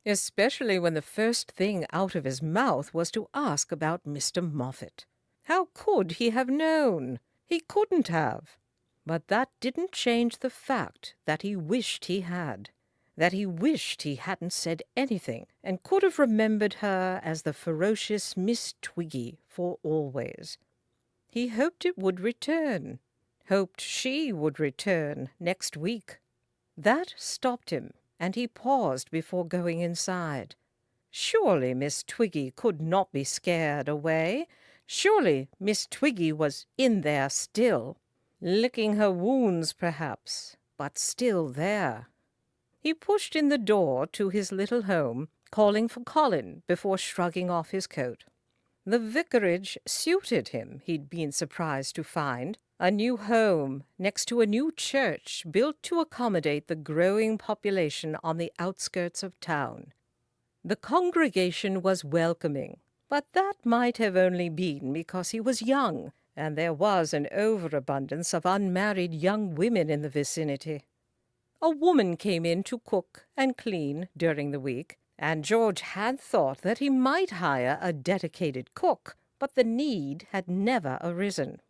especially when the first thing out of his mouth was to ask about Mr. Moffat. How could he have known? He couldn't have. But that didn't change the fact that he wished he had, that he wished he hadn't said anything and could have remembered her as the ferocious Miss Twiggy for always. He hoped it would return, hoped she would return next week. That stopped him, and he paused before going inside. Surely Miss Twiggy could not be scared away. Surely Miss Twiggy was in there still. Licking her wounds, perhaps, but still there. He pushed in the door to his little home, calling for Colin before shrugging off his coat. The vicarage suited him, he'd been surprised to find. A new home next to a new church built to accommodate the growing population on the outskirts of town. The congregation was welcoming, but that might have only been because he was young, and there was an overabundance of unmarried young women in the vicinity. A woman came in to cook and clean during the week, and George had thought that he might hire a dedicated cook, but the need had never arisen.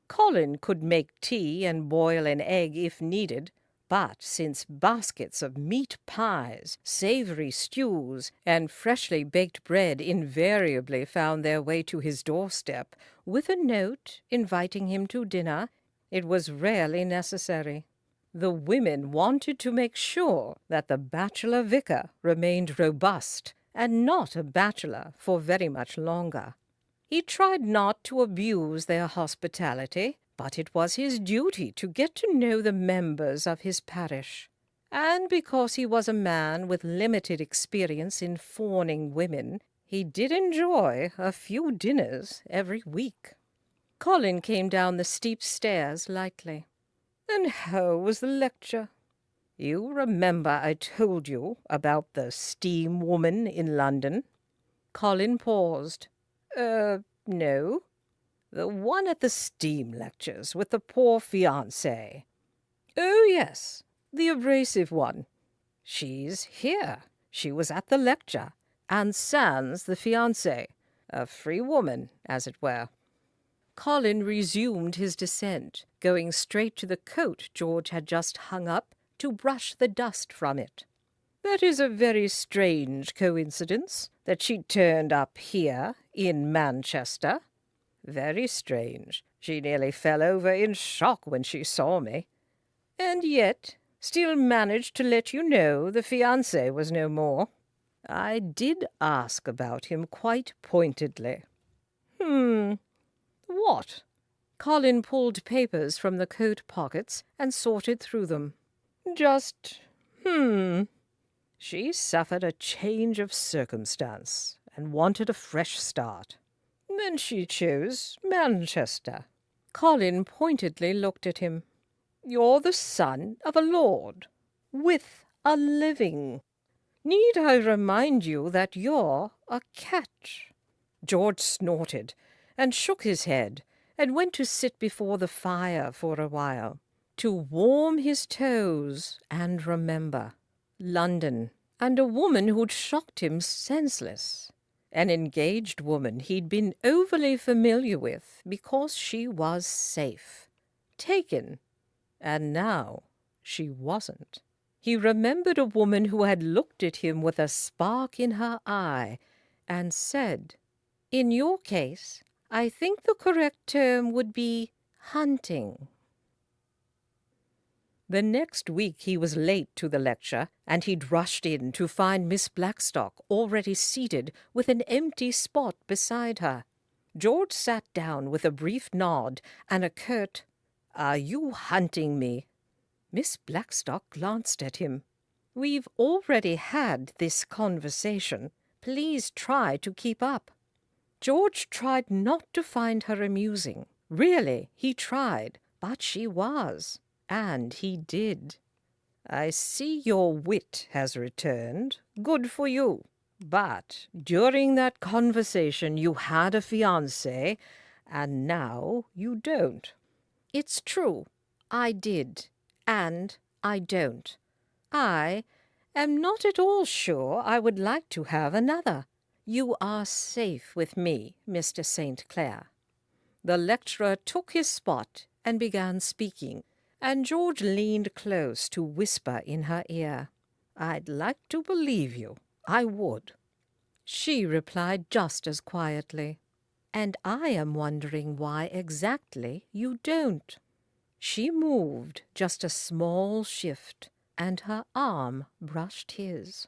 Colin could make tea and boil an egg if needed, but since baskets of meat pies, savory stews, and freshly baked bread invariably found their way to his doorstep, with a note inviting him to dinner, it was rarely necessary. The women wanted to make sure that the bachelor vicar remained robust and not a bachelor for very much longer. He tried not to abuse their hospitality, but it was his duty to get to know the members of his parish. And because he was a man with limited experience in fawning women, he did enjoy a few dinners every week. Colin came down the steep stairs lightly. "And how was the lecture? You remember I told you about the steam woman in London?" Colin paused. No. The one at the steam lectures with the poor fiancé." "Oh, yes, the abrasive one." "She's here. She was at the lecture, and sans the fiancé. A free woman, as it were." Colin resumed his descent, going straight to the coat George had just hung up to brush the dust from it. "That is a very strange coincidence, that she turned up here in Manchester." "Very strange. She nearly fell over in shock when she saw me." "And yet still managed to let you know the fiancé was no more." "I did ask about him quite pointedly." What?" Colin pulled papers from the coat pockets and sorted through them. "Just, She suffered a change of circumstance and wanted a fresh start. Then she chose Manchester." Colin pointedly looked at him. "You're the son of a lord, with a living. Need I remind you that you're a catch?" George snorted and shook his head and went to sit before the fire for a while, to warm his toes and remember. London, and a woman who'd shocked him senseless. An engaged woman he'd been overly familiar with because she was safe. Taken, and now she wasn't. He remembered a woman who had looked at him with a spark in her eye and said, "In your case, I think the correct term would be hunting." The next week he was late to the lecture, and he'd rushed in to find Miss Blackstock already seated with an empty spot beside her. George sat down with a brief nod and a curt, "Are you hunting me?" Miss Blackstock glanced at him. "We've already had this conversation. Please try to keep up." George tried not to find her amusing. Really, he tried, but she was. And he did. "I see your wit has returned. Good for you. But during that conversation you had a fiancé, and now you don't." "It's true. I did. And I don't. I am not at all sure I would like to have another. You are safe with me, Mr. St. Clair." The lecturer took his spot and began speaking, and George leaned close to whisper in her ear. "I'd like to believe you. I would." She replied just as quietly, "And I am wondering why exactly you don't." She moved just a small shift, and her arm brushed his.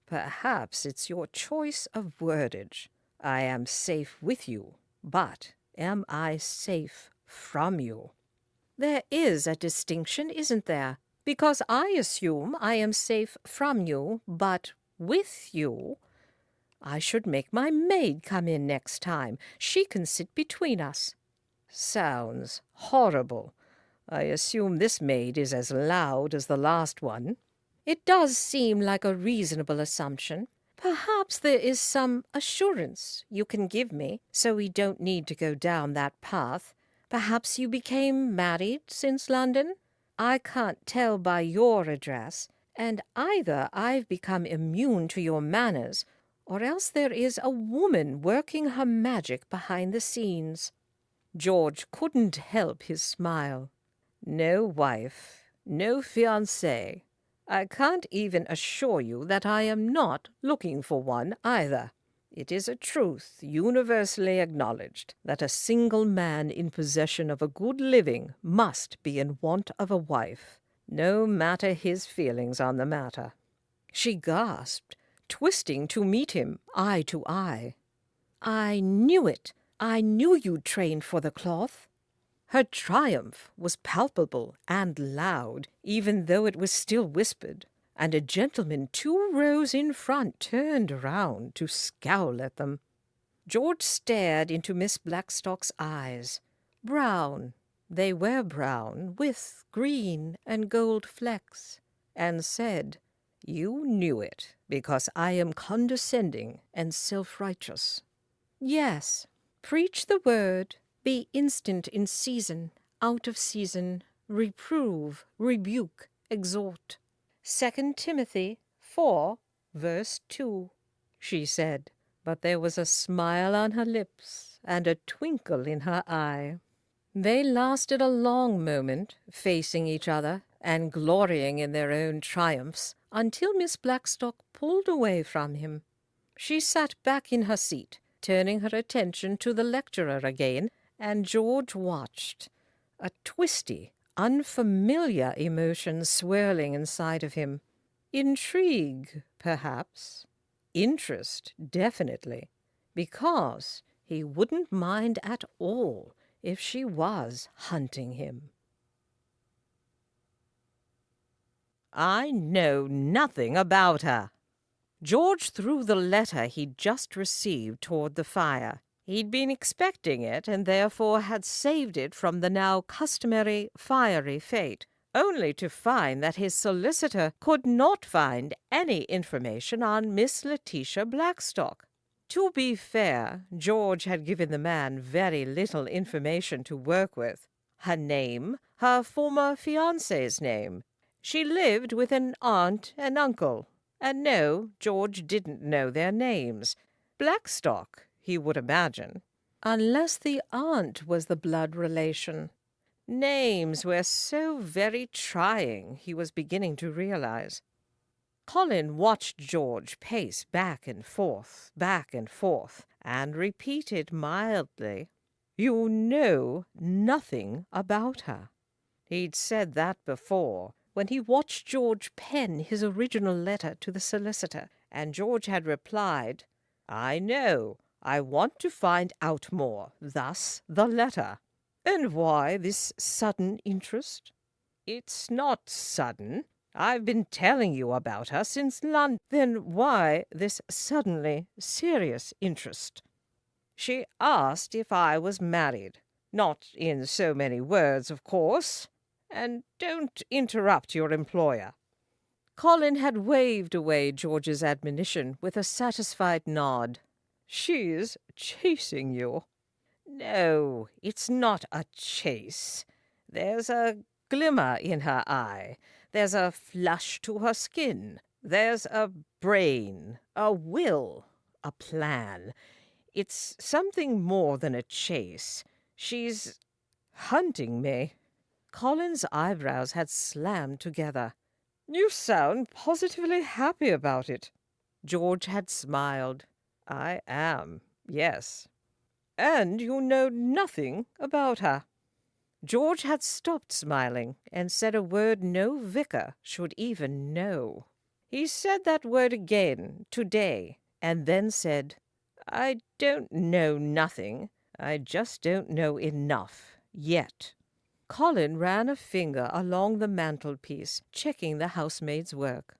"Perhaps it's your choice of wordage. I am safe with you, but am I safe from you?" "There is a distinction, isn't there? Because I assume I am safe from you, but with you. I should make my maid come in next time. She can sit between us." "Sounds horrible. I assume this maid is as loud as the last one." "It does seem like a reasonable assumption. Perhaps there is some assurance you can give me, so we don't need to go down that path. Perhaps you became married since London? I can't tell by your address, and either I've become immune to your manners, or else there is a woman working her magic behind the scenes." George couldn't help his smile. "No wife, no fiancé. I can't even assure you that I am not looking for one either. It is a truth universally acknowledged that a single man in possession of a good living must be in want of a wife, no matter his feelings on the matter." She gasped, twisting to meet him eye to eye. "I knew it. I knew you'd trained for the cloth." Her triumph was palpable and loud, even though it was still whispered, and a gentleman 2 rows in front turned round to scowl at them. George stared into Miss Blackstock's eyes. Brown, they were brown, with green and gold flecks, and said, "You knew it, because I am condescending and self-righteous." "Yes, preach the word. Be instant in season, out of season, reprove, rebuke, exhort. 2 Timothy 4, verse 2, she said, but there was a smile on her lips and a twinkle in her eye. They lasted a long moment, facing each other and glorying in their own triumphs, until Miss Blackstock pulled away from him. She sat back in her seat, turning her attention to the lecturer again, and George watched, a twisty, unfamiliar emotion swirling inside of him. Intrigue, perhaps. Interest, definitely. Because he wouldn't mind at all if she was hunting him. "I know nothing about her." George threw the letter he'd just received toward the fire. He'd been expecting it, and therefore had saved it from the now customary fiery fate, only to find that his solicitor could not find any information on Miss Letitia Blackstock. To be fair, George had given the man very little information to work with. Her name, her former fiancé's name. She lived with an aunt and uncle. And no, George didn't know their names. Blackstock, he would imagine. Unless the aunt was the blood relation. Names were so very trying, he was beginning to realize. Colin watched George pace back and forth, and repeated mildly, "You know nothing about her." He'd said that before, when he watched George pen his original letter to the solicitor, and George had replied, "I know. I want to find out more. Thus the letter." "And why this sudden interest?" "It's not sudden. I've been telling you about her since London." "Then why this suddenly serious interest?" "She asked if I was married. Not in so many words, of course. And don't interrupt your employer." Colin had waved away George's admonition with a satisfied nod. "She's chasing you." "No, it's not a chase. There's a glimmer in her eye. There's a flush to her skin. There's a brain, a will, a plan. It's something more than a chase. She's hunting me." Colin's eyebrows had slammed together. "You sound positively happy about it." George had smiled. "I am, yes." "And you know nothing about her." George had stopped smiling and said a word no vicar should even know. He said that word again today, and then said, "I don't know nothing. I just don't know enough yet." Colin ran a finger along the mantelpiece, checking the housemaid's work.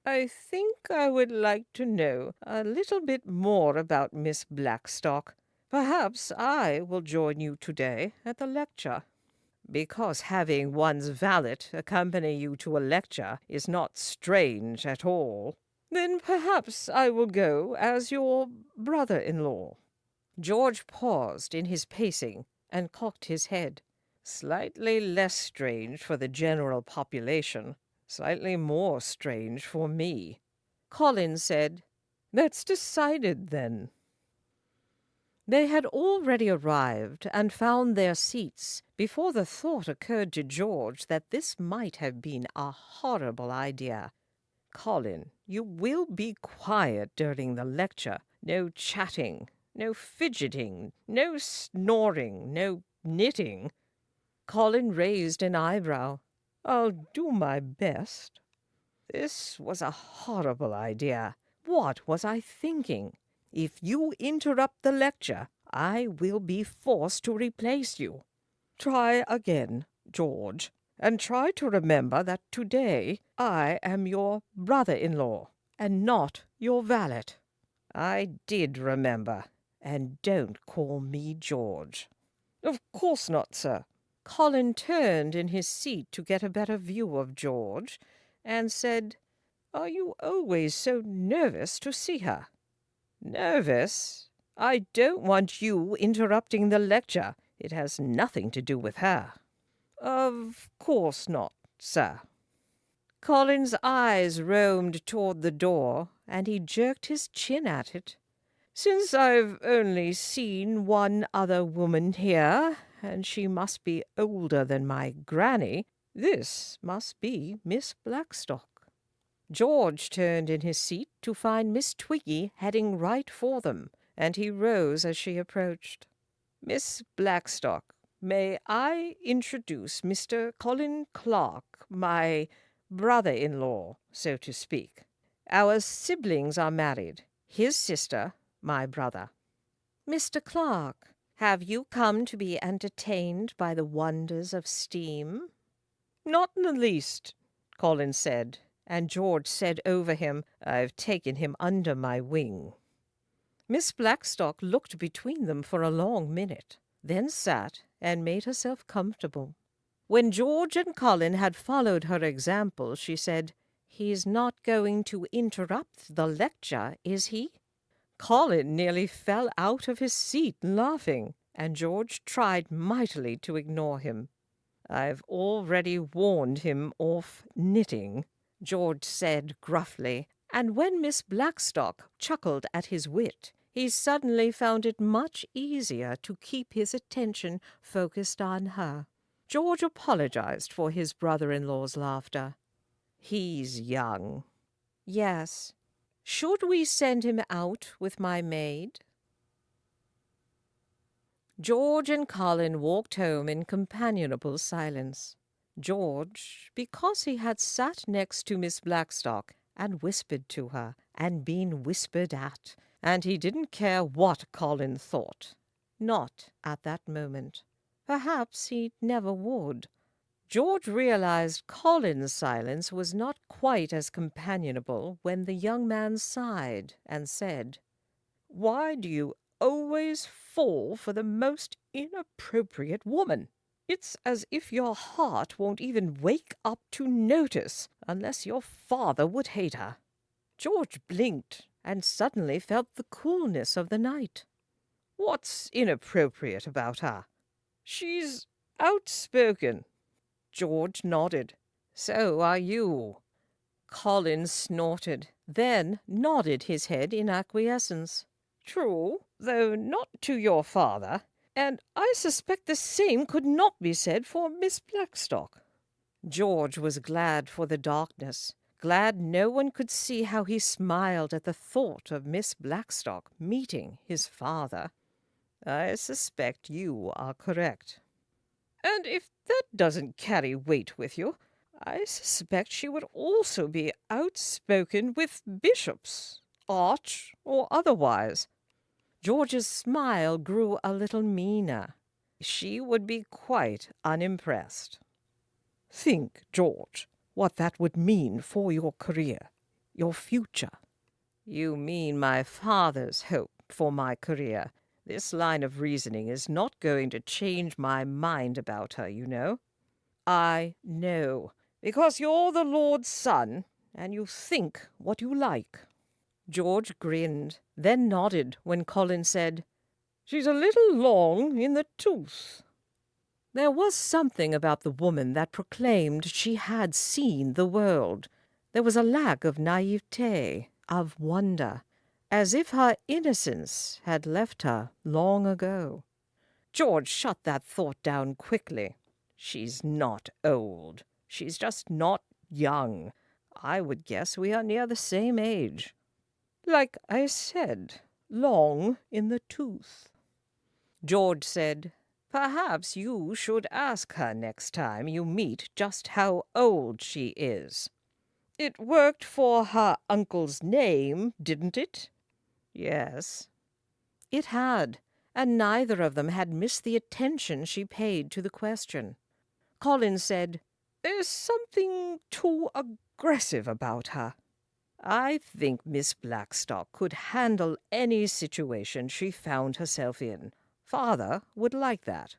"I think I would like to know a little bit more about Miss Blackstock. Perhaps I will join you today at the lecture." "Because having one's valet accompany you to a lecture is not strange at all." "Then perhaps I will go as your brother-in-law." George paused in his pacing and cocked his head. "Slightly less strange for the general population, slightly more strange for me." Colin said, "That's decided, then." They had already arrived and found their seats before the thought occurred to George that this might have been a horrible idea. "Colin, you will be quiet during the lecture. No chatting, no fidgeting, no snoring, no knitting." Colin raised an eyebrow. "I'll do my best." This was a horrible idea. What was I thinking? "If you interrupt the lecture, I will be forced to replace you." "Try again, George, and try to remember that today I am your brother-in-law, and not your valet." I did remember. "And don't call me George." "Of course not, sir." Colin turned in his seat to get a better view of George, and said, "Are you always so nervous to see her?" "Nervous? I don't want you interrupting the lecture. It has nothing to do with her." "Of course not, sir." Colin's eyes roamed toward the door, and he jerked his chin at it. "Since I've only seen one other woman here, and she must be older than my granny, this must be Miss Blackstock." George turned in his seat to find Miss Twiggy heading right for them, and he rose as she approached. "Miss Blackstock, may I introduce Mr. Colin Clark, my brother-in-law, so to speak. Our siblings are married. His sister, my brother." "Mr. Clark, have you come to be entertained by the wonders of steam?" "Not in the least," Colin said, and George said over him, "I've taken him under my wing." Miss Blackstock looked between them for a long minute, then sat and made herself comfortable. When George and Colin had followed her example, she said, "He's not going to interrupt the lecture, is he?" Colin nearly fell out of his seat laughing, and George tried mightily to ignore him. "I've already warned him off knitting," George said gruffly, and when Miss Blackstock chuckled at his wit, he suddenly found it much easier to keep his attention focused on her. George apologized for his brother-in-law's laughter. "He's young." "Yes. Should we send him out with my maid?" George and Colin walked home in companionable silence. George, because he had sat next to Miss Blackstock and whispered to her and been whispered at, and he didn't care what Colin thought. Not at that moment. Perhaps he never would. George realized Colin's silence was not quite as companionable when the young man sighed and said, "Why do you always fall for the most inappropriate woman? It's as if your heart won't even wake up to notice unless your father would hate her." George blinked and suddenly felt the coolness of the night. "What's inappropriate about her?" "She's outspoken." George nodded. "So are you." Colin snorted, then nodded his head in acquiescence. "True, though not to your father, and I suspect the same could not be said for Miss Blackstock." George was glad for the darkness, glad no one could see how he smiled at the thought of Miss Blackstock meeting his father. "I suspect you are correct." "And if that doesn't carry weight with you, I suspect she would also be outspoken with bishops, arch or otherwise." George's smile grew a little meaner. She would be quite unimpressed. "Think, George, what that would mean for your career, your future." "You mean my father's hope for my career. This line of reasoning is not going to change my mind about her, you know." "I know, because you're the Lord's son, and you think what you like." George grinned, then nodded when Colin said, "She's a little long in the tooth." There was something about the woman that proclaimed she had seen the world. There was a lack of naivete, of wonder, as if her innocence had left her long ago. George shut that thought down quickly. "She's not old. She's just not young. I would guess we are near the same age." "Like I said, long in the tooth." George said, "Perhaps you should ask her next time you meet just how old she is." "It worked for her uncle's name, didn't it?" "Yes." It had, and neither of them had missed the attention she paid to the question. Colin said, "There's something too aggressive about her." "I think Miss Blackstock could handle any situation she found herself in. Father would like that."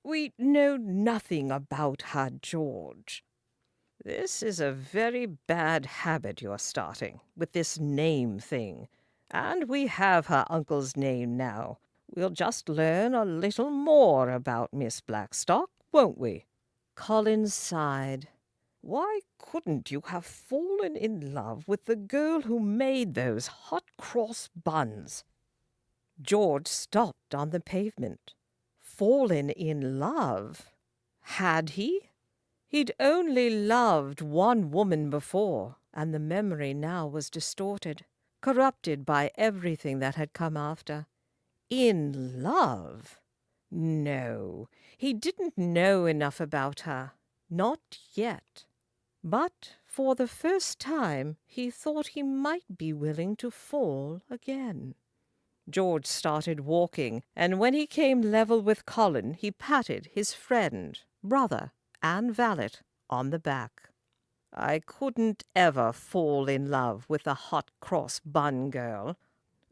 "We know nothing about her, George." "This is a very bad habit you're starting, with this name thing. And we have her uncle's name now. We'll just learn a little more about Miss Blackstock, won't we?" Colin sighed. Why couldn't you have fallen in love with the girl who made those hot cross buns? George stopped on the pavement. Fallen in love? Had he? He'd only loved one woman before, and the memory now was distorted, corrupted by everything that had come after. In love? No, he didn't know enough about her. Not yet. But for the first time he thought he might be willing to fall again. George started walking, and when he came level with Colin, he patted his friend, brother, and valet on the back. "I couldn't ever fall in love with a hot cross bun girl.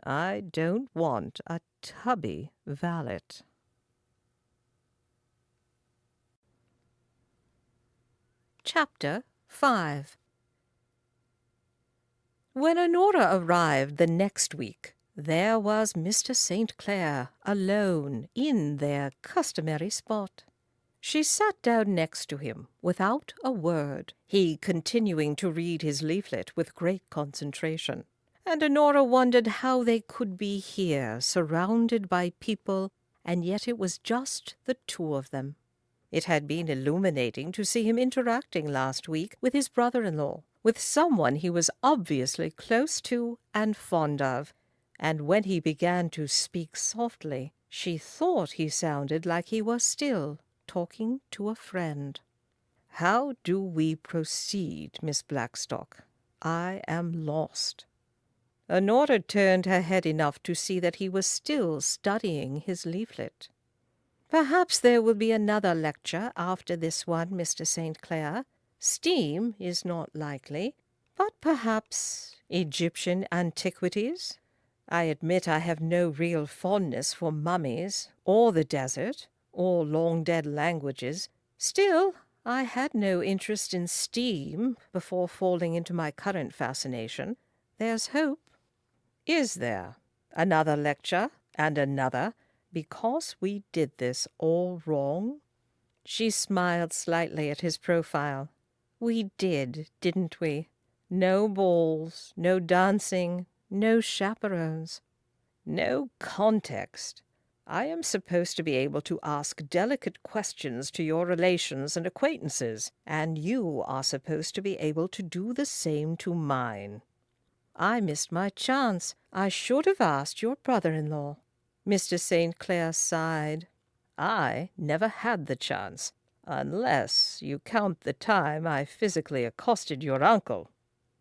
I don't want a tubby valet." Chapter 5. When Honora arrived the next week, there was Mr. St. Clair alone in their customary spot. She sat down next to him without a word, he continuing to read his leaflet with great concentration. And Honora wondered how they could be here, surrounded by people, and yet it was just the two of them. It had been illuminating to see him interacting last week with his brother-in-law, with someone he was obviously close to and fond of, and when he began to speak softly, she thought he sounded like he was still talking to a friend. How do we proceed, Miss Blackstock? I am lost." Honora turned her head enough to see that he was still studying his leaflet. "Perhaps there will be another lecture after this one, Mr. St. Clair. Steam is not likely, but perhaps Egyptian antiquities. I admit I have no real fondness for mummies, or the desert, or long-dead languages. Still, I had no interest in steam before falling into my current fascination. There's hope." "Is there? Another lecture, and another, because we did this all wrong?" She smiled slightly at his profile. "We did, didn't we? No balls, no dancing, no chaperones, no context. I am supposed to be able to ask delicate questions to your relations and acquaintances, and you are supposed to be able to do the same to mine." "I missed my chance. I should have asked your brother-in-law." Mr. St. Clair sighed. "I never had the chance, unless you count the time I physically accosted your uncle."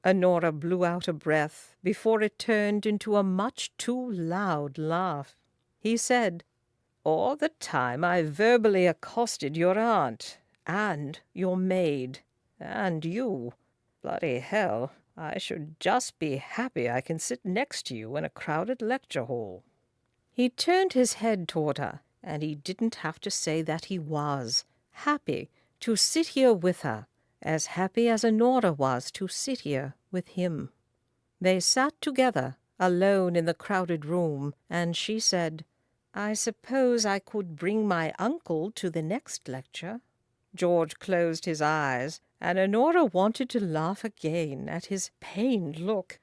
Honora blew out a breath before it turned into a much too loud laugh. He said, "Or the time I verbally accosted your aunt, and your maid, and you. Bloody hell, I should just be happy I can sit next to you in a crowded lecture hall." He turned his head toward her, and he didn't have to say that he was happy to sit here with her, as happy as Honora was to sit here with him. They sat together, alone in the crowded room, and she said, "I suppose I could bring my uncle to the next lecture." George closed his eyes, and Honora wanted to laugh again at his pained look.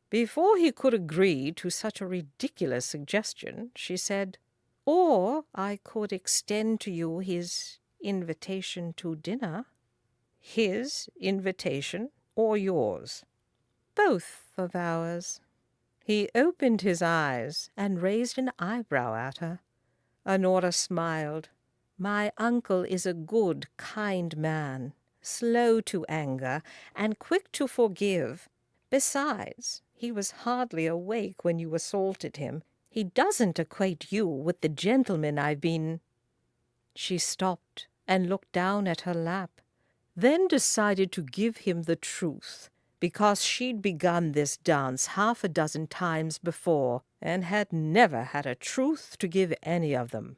Before he could agree to such a ridiculous suggestion, she said, "Or I could extend to you his invitation to dinner." "His invitation or yours?" "Both of ours." He opened his eyes and raised an eyebrow at her. Honora smiled. "My uncle is a good, kind man, slow to anger, and quick to forgive. Besides, he was hardly awake when you assaulted him. He doesn't equate you with the gentleman I've been—" She stopped and looked down at her lap, then decided to give him the truth, because she'd begun this dance half a dozen times before, and had never had a truth to give any of them.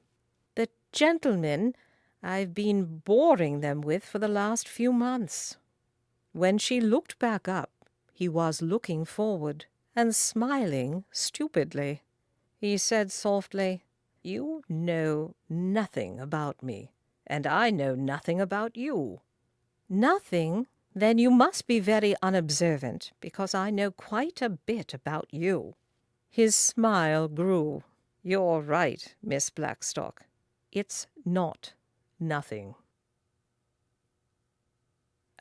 "The gentleman I've been boring them with for the last few months." When she looked back up, he was looking forward and smiling stupidly. He said softly, "You know nothing about me, and I know nothing about you." "Nothing? Then you must be very unobservant, because I know quite a bit about you." His smile grew. "You're right, Miss Blackstock. It's not nothing."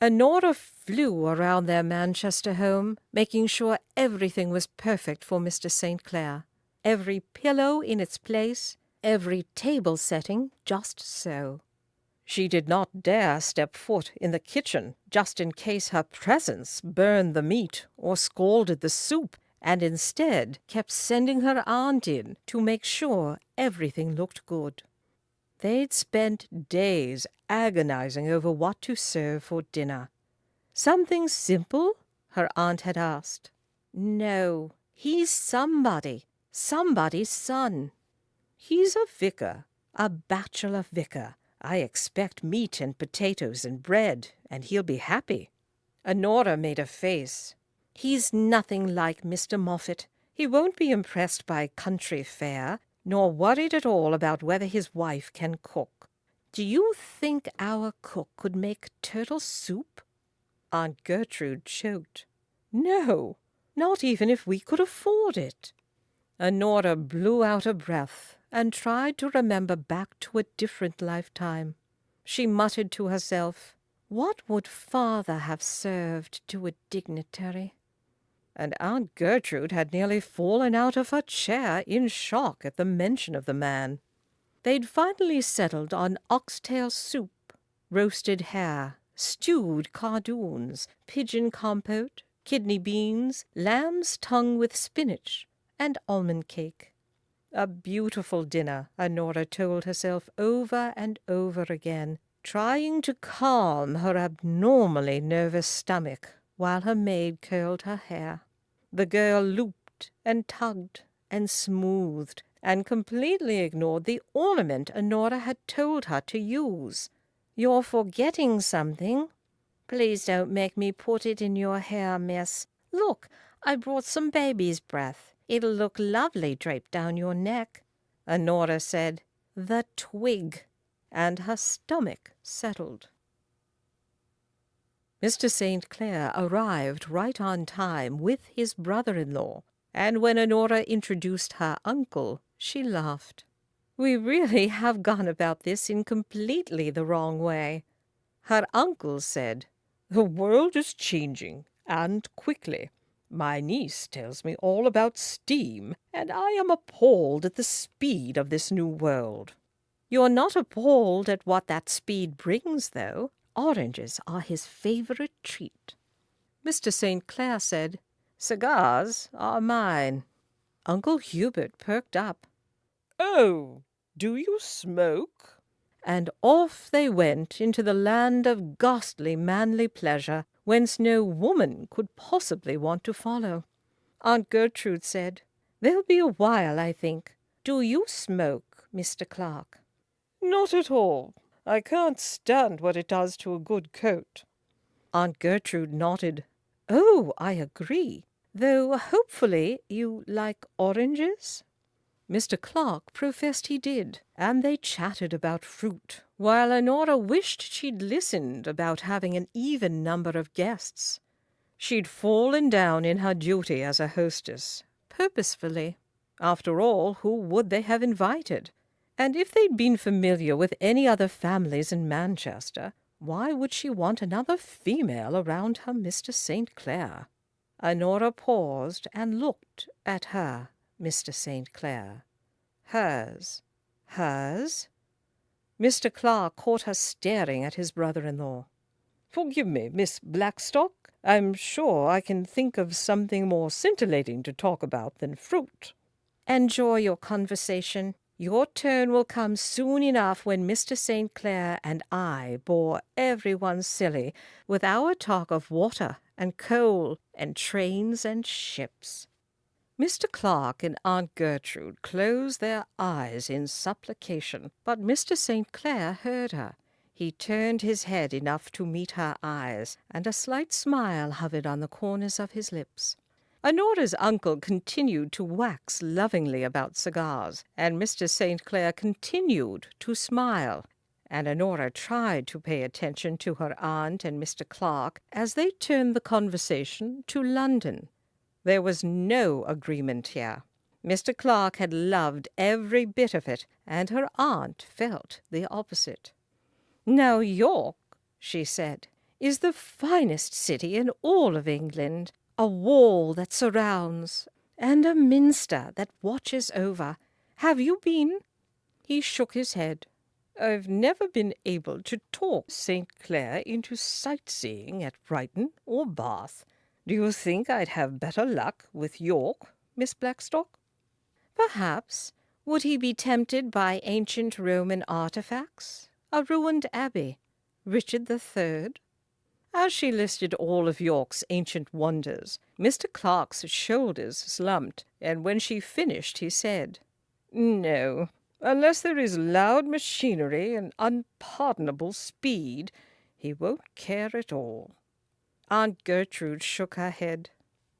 Honora flew around their Manchester home, making sure everything was perfect for Mr. St. Clair. Every pillow in its place, every table setting just so. She did not dare step foot in the kitchen, just in case her presence burned the meat or scalded the soup, and instead kept sending her aunt in to make sure everything looked good. They'd spent days agonizing over what to serve for dinner. "Something simple?" her aunt had asked. "No, he's somebody's son." "He's a vicar, a bachelor vicar. I expect meat and potatoes and bread, and he'll be happy." Honora made a face. "He's nothing like Mr. Moffat. He won't be impressed by country fare, nor worried at all about whether his wife can cook. Do you think our cook could make turtle soup?" Aunt Gertrude choked. "No, not even if we could afford it." Honora blew out a breath and tried to remember back to a different lifetime. She muttered to herself, "What would father have served to a dignitary?" And Aunt Gertrude had nearly fallen out of her chair in shock at the mention of the man. They'd finally settled on oxtail soup, roasted hare, stewed cardoons, pigeon compote, kidney beans, lamb's tongue with spinach, and almond cake. A beautiful dinner, Honora told herself over and over again, trying to calm her abnormally nervous stomach while her maid curled her hair. The girl looped and tugged and smoothed and completely ignored the ornament Honora had told her to use. "You're forgetting something. Please don't make me put it in your hair, miss. Look, I brought some baby's breath. It'll look lovely draped down your neck," Honora said. "The twig," and her stomach settled. Mr. St. Clair arrived right on time with his brother-in-law, and when Honora introduced her uncle, she laughed. "We really have gone about this in completely the wrong way," her uncle said. "The world is changing, and quickly. My niece tells me all about steam, and I am appalled at the speed of this new world." "You're not appalled at what that speed brings, though. Oranges are his favorite treat." Mr. St. Clair said, "Cigars are mine." Uncle Hubert perked up. "Oh, do you smoke?" And off they went into the land of ghastly manly pleasure, whence no woman could possibly want to follow. Aunt Gertrude said, "They'll be a while, I think. Do you smoke, Mr. Clark?" "Not at all. I can't stand what it does to a good coat." Aunt Gertrude nodded. "Oh, I agree. Though hopefully you like oranges?" Mr. Clark professed he did, and they chatted about fruit, while Honora wished she'd listened about having an even number of guests. She'd fallen down in her duty as a hostess, purposefully. After all, who would they have invited? And if they'd been familiar with any other families in Manchester, why would she want another female around her Mr. St. Clair? Honora paused and looked at her Mr. St. Clair. Hers. Hers? Mr. Clark caught her staring at his brother-in-law. "Forgive me, Miss Blackstock. I'm sure I can think of something more scintillating to talk about than fruit." "Enjoy your conversation. Your turn will come soon enough when Mr. St. Clair and I bore everyone silly with our talk of water and coal and trains and ships." Mr. Clark and Aunt Gertrude closed their eyes in supplication, but Mr. St. Clair heard her. He turned his head enough to meet her eyes, and a slight smile hovered on the corners of his lips. Honora's uncle continued to wax lovingly about cigars, and Mr. St. Clair continued to smile, and Honora tried to pay attention to her aunt and Mr. Clark as they turned the conversation to London. There was no agreement here. Mr. Clark had loved every bit of it, and her aunt felt the opposite. "Now York," she said, "is the finest city in all of England. A wall that surrounds, and a minster that watches over. Have you been?" He shook his head. "I've never been able to talk St. Clair into sightseeing at Brighton or Bath. Do you think I'd have better luck with York, Miss Blackstock?" "Perhaps. Would he be tempted by ancient Roman artifacts? A ruined abbey? Richard III?" As she listed all of York's ancient wonders, Mr. Clark's shoulders slumped, and when she finished he said, "No, unless there is loud machinery and unpardonable speed, he won't care at all." Aunt Gertrude shook her head.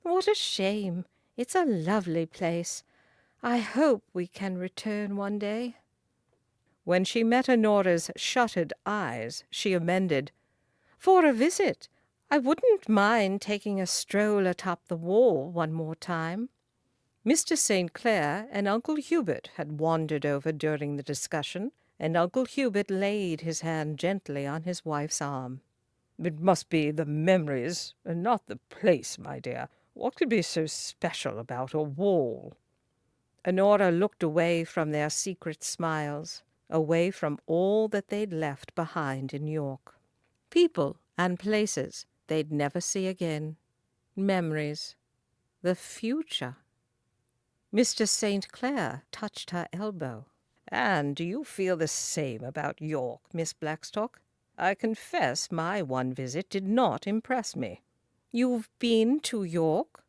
"What a shame. It's a lovely place. I hope we can return one day." When she met Honora's shuttered eyes, she amended, "For a visit. I wouldn't mind taking a stroll atop the wall one more time." Mr. St. Clair and Uncle Hubert had wandered over during the discussion, and Uncle Hubert laid his hand gently on his wife's arm. "It must be the memories, and not the place, my dear. What could be so special about a wall?" Honora looked away from their secret smiles, away from all that they'd left behind in York. People and places they'd never see again. Memories. The future. Mr. St. Clair touched her elbow. "And do you feel the same about York, Miss Blackstock? I confess my one visit did not impress me." "You've been to York?"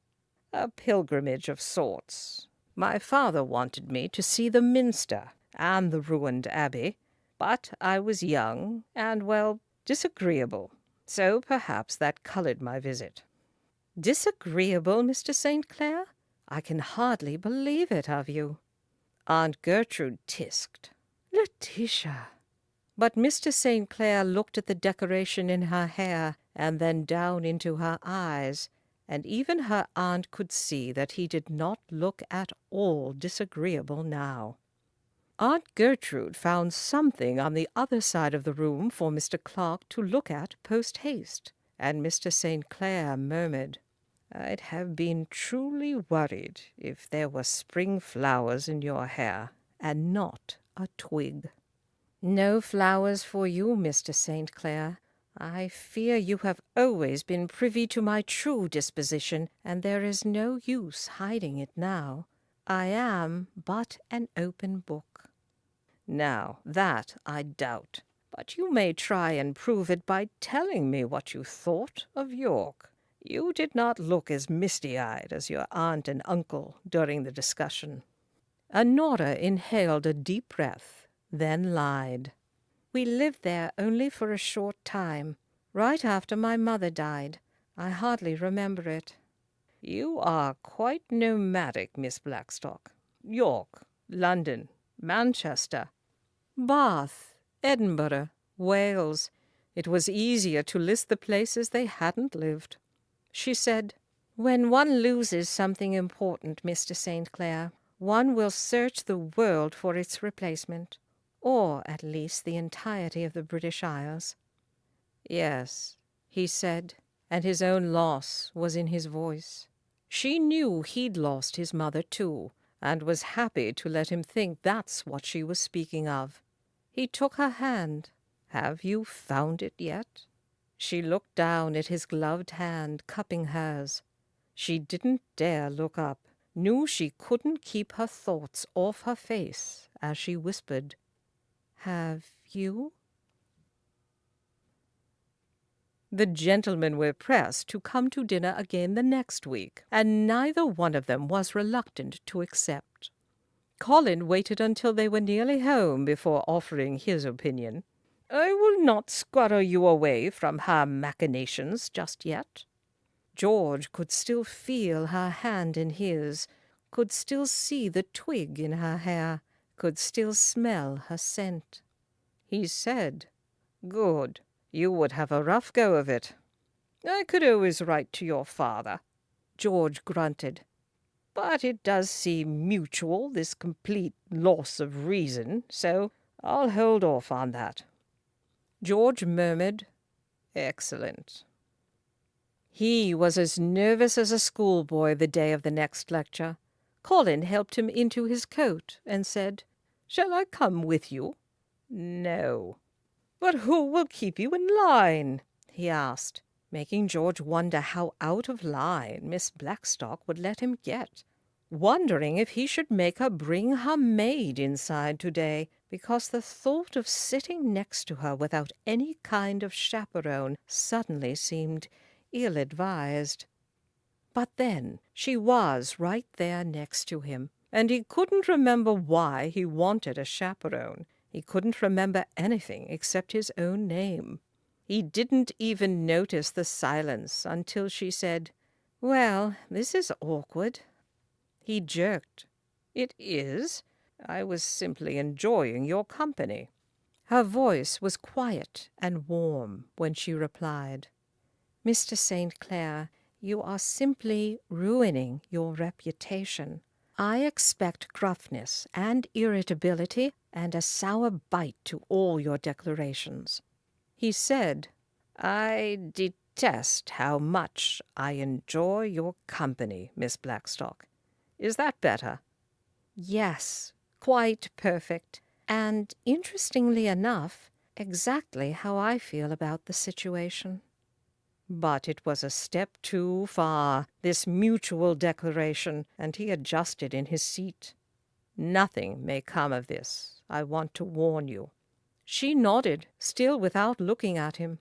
"A pilgrimage of sorts. My father wanted me to see the minster and the ruined abbey, but I was young and, well, disagreeable, so perhaps that colored my visit." "Disagreeable, Mr. St. Clair? I can hardly believe it of you." Aunt Gertrude tisked. "Letitia!" But Mr. St. Clair looked at the decoration in her hair and then down into her eyes, and even her aunt could see that he did not look at all disagreeable now. Aunt Gertrude found something on the other side of the room for Mr. Clark to look at post-haste, and Mr. St. Clair murmured, "I'd have been truly worried if there were spring flowers in your hair, and not a twig." "No flowers for you, Mr. St. Clair. I fear you have always been privy to my true disposition, and there is no use hiding it now. I am but an open book." "Now, that I doubt, but you may try and prove it by telling me what you thought of York. You did not look as misty-eyed as your aunt and uncle during the discussion." Honora inhaled a deep breath, then lied. "We lived there only for a short time, right after my mother died. I hardly remember it." "You are quite nomadic, Miss Blackstock. York, London, Manchester, Bath, Edinburgh, Wales. It was easier to list the places they hadn't lived." She said, "When one loses something important, Mr. St. Clair, one will search the world for its replacement, or at least the entirety of the British Isles." "Yes," he said, and his own loss was in his voice. She knew he'd lost his mother too, and was happy to let him think that's what she was speaking of. He took her hand. "Have you found it yet?" She looked down at his gloved hand cupping hers. She didn't dare look up, knew she couldn't keep her thoughts off her face as she whispered, "Have you?" The gentlemen were pressed to come to dinner again the next week, and neither one of them was reluctant to accept. Colin waited until they were nearly home before offering his opinion. "I will not squirrel you away from her machinations just yet." George could still feel her hand in his, could still see the twig in her hair, could still smell her scent. He said, "Good. You would have a rough go of it." "I could always write to your father." George grunted. "But it does seem mutual, this complete loss of reason, so I'll hold off on that." George murmured, "Excellent." He was as nervous as a schoolboy the day of the next lecture. Colin helped him into his coat and said, "Shall I come with you?" "No." "But who will keep you in line?" he asked, making George wonder how out of line Miss Blackstock would let him get, wondering if he should make her bring her maid inside today, because the thought of sitting next to her without any kind of chaperone suddenly seemed ill-advised. But then she was right there next to him, and he couldn't remember why he wanted a chaperone. He couldn't remember anything except his own name. He didn't even notice the silence until she said, "Well, this is awkward." He jerked. "It is? I was simply enjoying your company." Her voice was quiet and warm when she replied, "Mr. St. Clair, you are simply ruining your reputation. I expect gruffness and irritability and a sour bite to all your declarations." He said, "I detest how much I enjoy your company, Miss Blackstock. Is that better?" "Yes, quite perfect. And interestingly enough, exactly how I feel about the situation." But it was a step too far, this mutual declaration, and he adjusted in his seat. "Nothing may come of this. I want to warn you." She nodded, still without looking at him.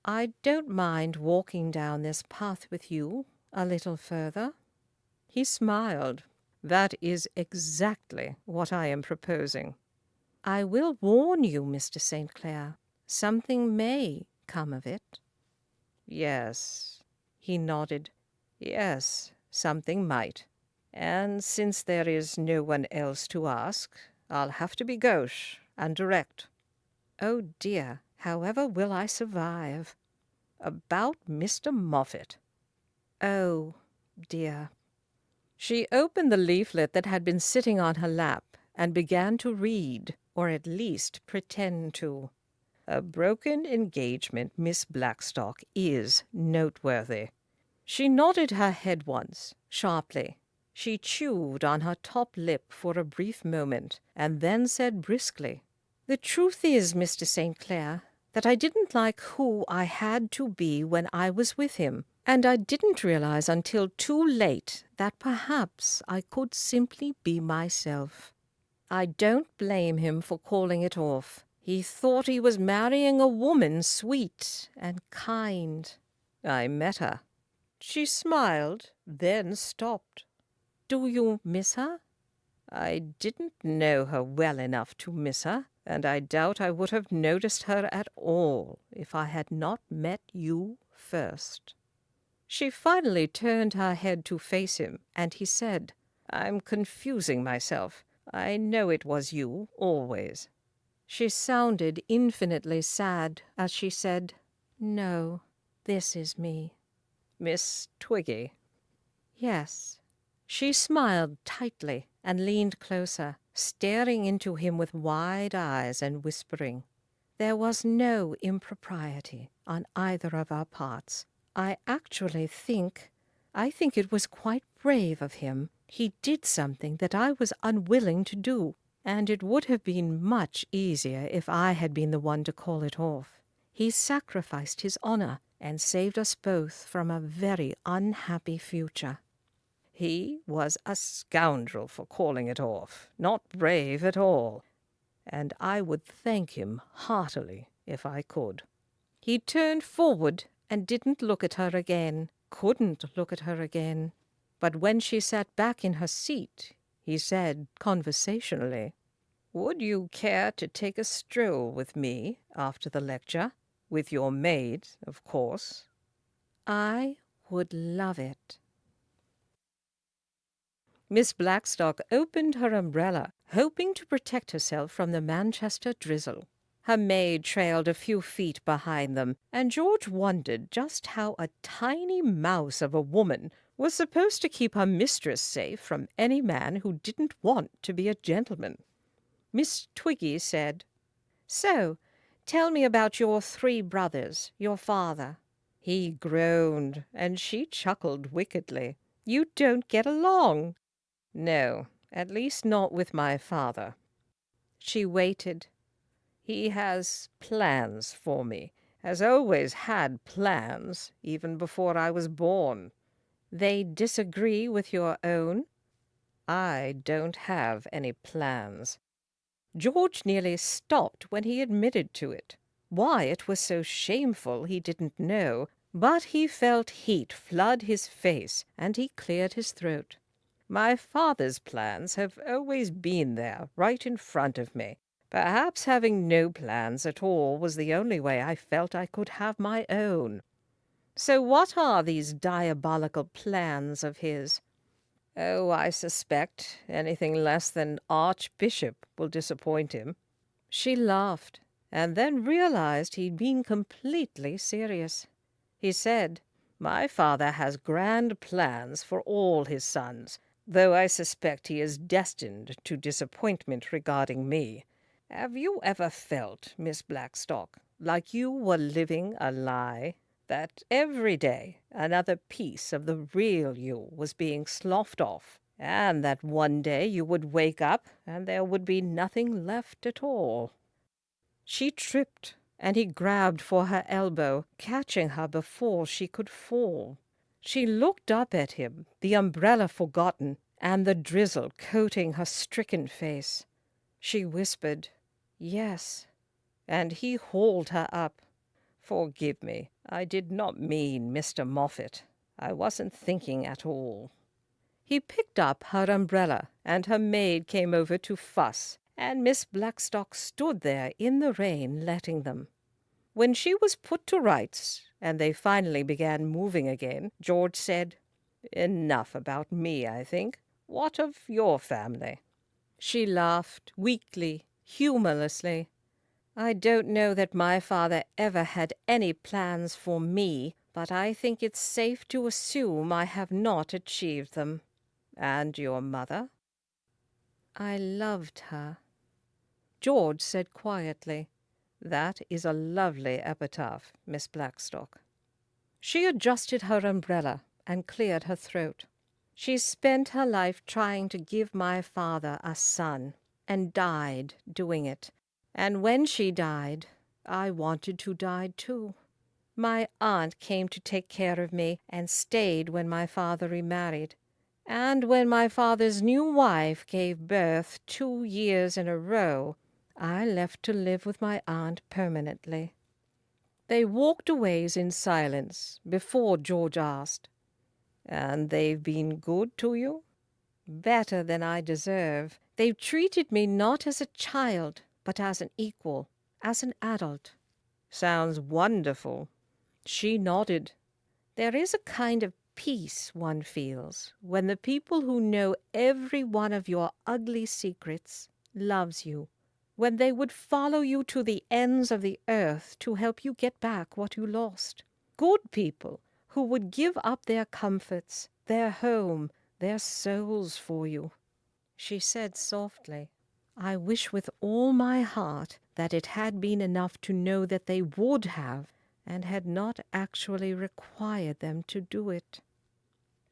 "I don't mind walking down this path with you a little further." He smiled. "That is exactly what I am proposing." "I will warn you, Mr. St. Clair. Something may come of it." "Yes." He nodded. "Yes, something might. And since there is no one else to ask, I'll have to be gauche and direct." "Oh, dear, however will I survive?" "About Mr. Moffat." "Oh, dear." She opened the leaflet that had been sitting on her lap and began to read, or at least pretend to. "A broken engagement, Miss Blackstock, is noteworthy." She nodded her head once, sharply. She chewed on her top lip for a brief moment, and then said briskly, "The truth is, Mr. St. Clair, that I didn't like who I had to be when I was with him, and I didn't realize until too late that perhaps I could simply be myself. I don't blame him for calling it off. He thought he was marrying a woman sweet and kind." "I met her." She smiled, then stopped. "Do you miss her?" "I didn't know her well enough to miss her, and I doubt I would have noticed her at all if I had not met you first." She finally turned her head to face him, and he said, "I'm confusing myself. I know it was you, always." She sounded infinitely sad as she said, "No, this is me." "Miss Twiggy?" "Yes." She smiled tightly and leaned closer, staring into him with wide eyes and whispering, "There was no impropriety on either of our parts. I actually think it was quite brave of him. He did something that I was unwilling to do, and it would have been much easier if I had been the one to call it off. He sacrificed his honor and saved us both from a very unhappy future." "He was a scoundrel for calling it off, not brave at all, and I would thank him heartily if I could." He turned forward and didn't look at her again, couldn't look at her again. But when she sat back in her seat, he said conversationally, "Would you care to take a stroll with me after the lecture? With your maid, of course." "I would love it." Miss Blackstock opened her umbrella, hoping to protect herself from the Manchester drizzle. Her maid trailed a few feet behind them, and George wondered just how a tiny mouse of a woman was supposed to keep her mistress safe from any man who didn't want to be a gentleman. Miss Twiggy said, "So, tell me about your 3 brothers, your father." He groaned, and she chuckled wickedly. "You don't get along." "No, at least not with my father." She waited. "He has plans for me, has always had plans, even before I was born." "They disagree with your own?" "I don't have any plans." George nearly stopped when he admitted to it. Why it was so shameful he didn't know, but he felt heat flood his face, and he cleared his throat. "My father's plans have always been there, right in front of me. Perhaps having no plans at all was the only way I felt I could have my own." "So what are these diabolical plans of his?" "Oh, I suspect anything less than Archbishop will disappoint him." She laughed, and then realized he'd been completely serious. He said, "My father has grand plans for all his sons, though I suspect he is destined to disappointment regarding me. Have you ever felt, Miss Blackstock, like you were living a lie? That every day another piece of the real you was being sloughed off, and that one day you would wake up and there would be nothing left at all?" She tripped. and he grabbed for her elbow, catching her before she could fall. She looked up at him, the umbrella forgotten, and the drizzle coating her stricken face. She whispered, "Yes," and he hauled her up. "Forgive me. I did not mean Mr. Moffat. I wasn't thinking at all." He picked up her umbrella, and her maid came over to fuss, and Miss Blackstock stood there in the rain letting them. When she was put to rights, and they finally began moving again, George said, "Enough about me, I think. What of your family?" She laughed, weakly, humorlessly. "I don't know that my father ever had any plans for me, but I think it's safe to assume I have not achieved them." "And your mother?" "I loved her." George said quietly, "That is a lovely epitaph, Miss Blackstock." She adjusted her umbrella and cleared her throat. "She spent her life trying to give my father a son, and died doing it. And when she died, I wanted to die too. My aunt came to take care of me and stayed when my father remarried. And when my father's new wife gave birth 2 years in a row, I left to live with my aunt permanently." They walked a ways in silence before George asked, "And they've been good to you?" "Better than I deserve. They've treated me not as a child, but as an equal, as an adult." "Sounds wonderful." She nodded. "There is a kind of peace one feels when the people who know every one of your ugly secrets loves you, when they would follow you to the ends of the earth to help you get back what you lost. Good people who would give up their comforts, their home, their souls for you." She said softly, "I wish with all my heart that it had been enough to know that they would have, and had not actually required them to do it."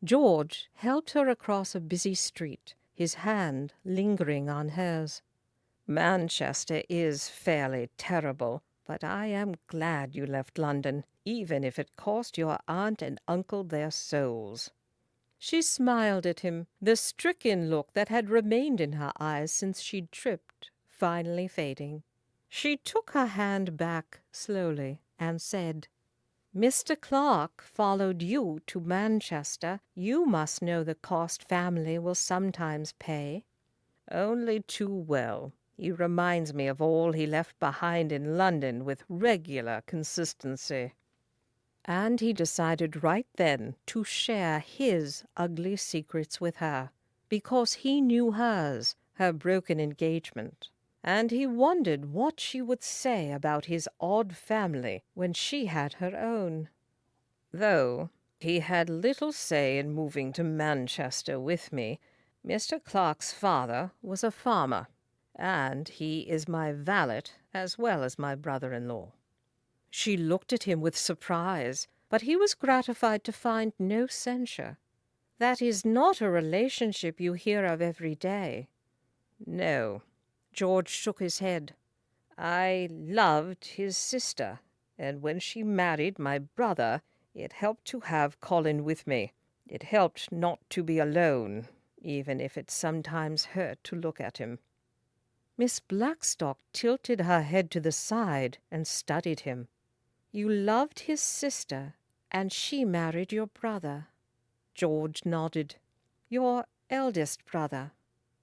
George helped her across a busy street, his hand lingering on hers. "Manchester is fairly terrible, but I am glad you left London, even if it cost your aunt and uncle their souls." She smiled at him, the stricken look that had remained in her eyes since she'd tripped, finally fading. She took her hand back slowly and said, "Mr. Clark followed you to Manchester. You must know the cost family will sometimes pay." "Only too well. He reminds me of all he left behind in London with regular consistency." And he decided right then to share his ugly secrets with her, because he knew hers, her broken engagement. And he wondered what she would say about his odd family when she had her own. Though he had little say in moving to Manchester with me, Mr. Clark's father was a farmer, and he is my valet as well as my brother-in-law. She looked at him with surprise, but he was gratified to find no censure. "That is not a relationship you hear of every day." "No." George shook his head. "I loved his sister, and when she married my brother, it helped to have Colin with me. It helped not to be alone, even if it sometimes hurt to look at him." Miss Blackstock tilted her head to the side and studied him. "You loved his sister, and she married your brother." George nodded. "Your eldest brother,"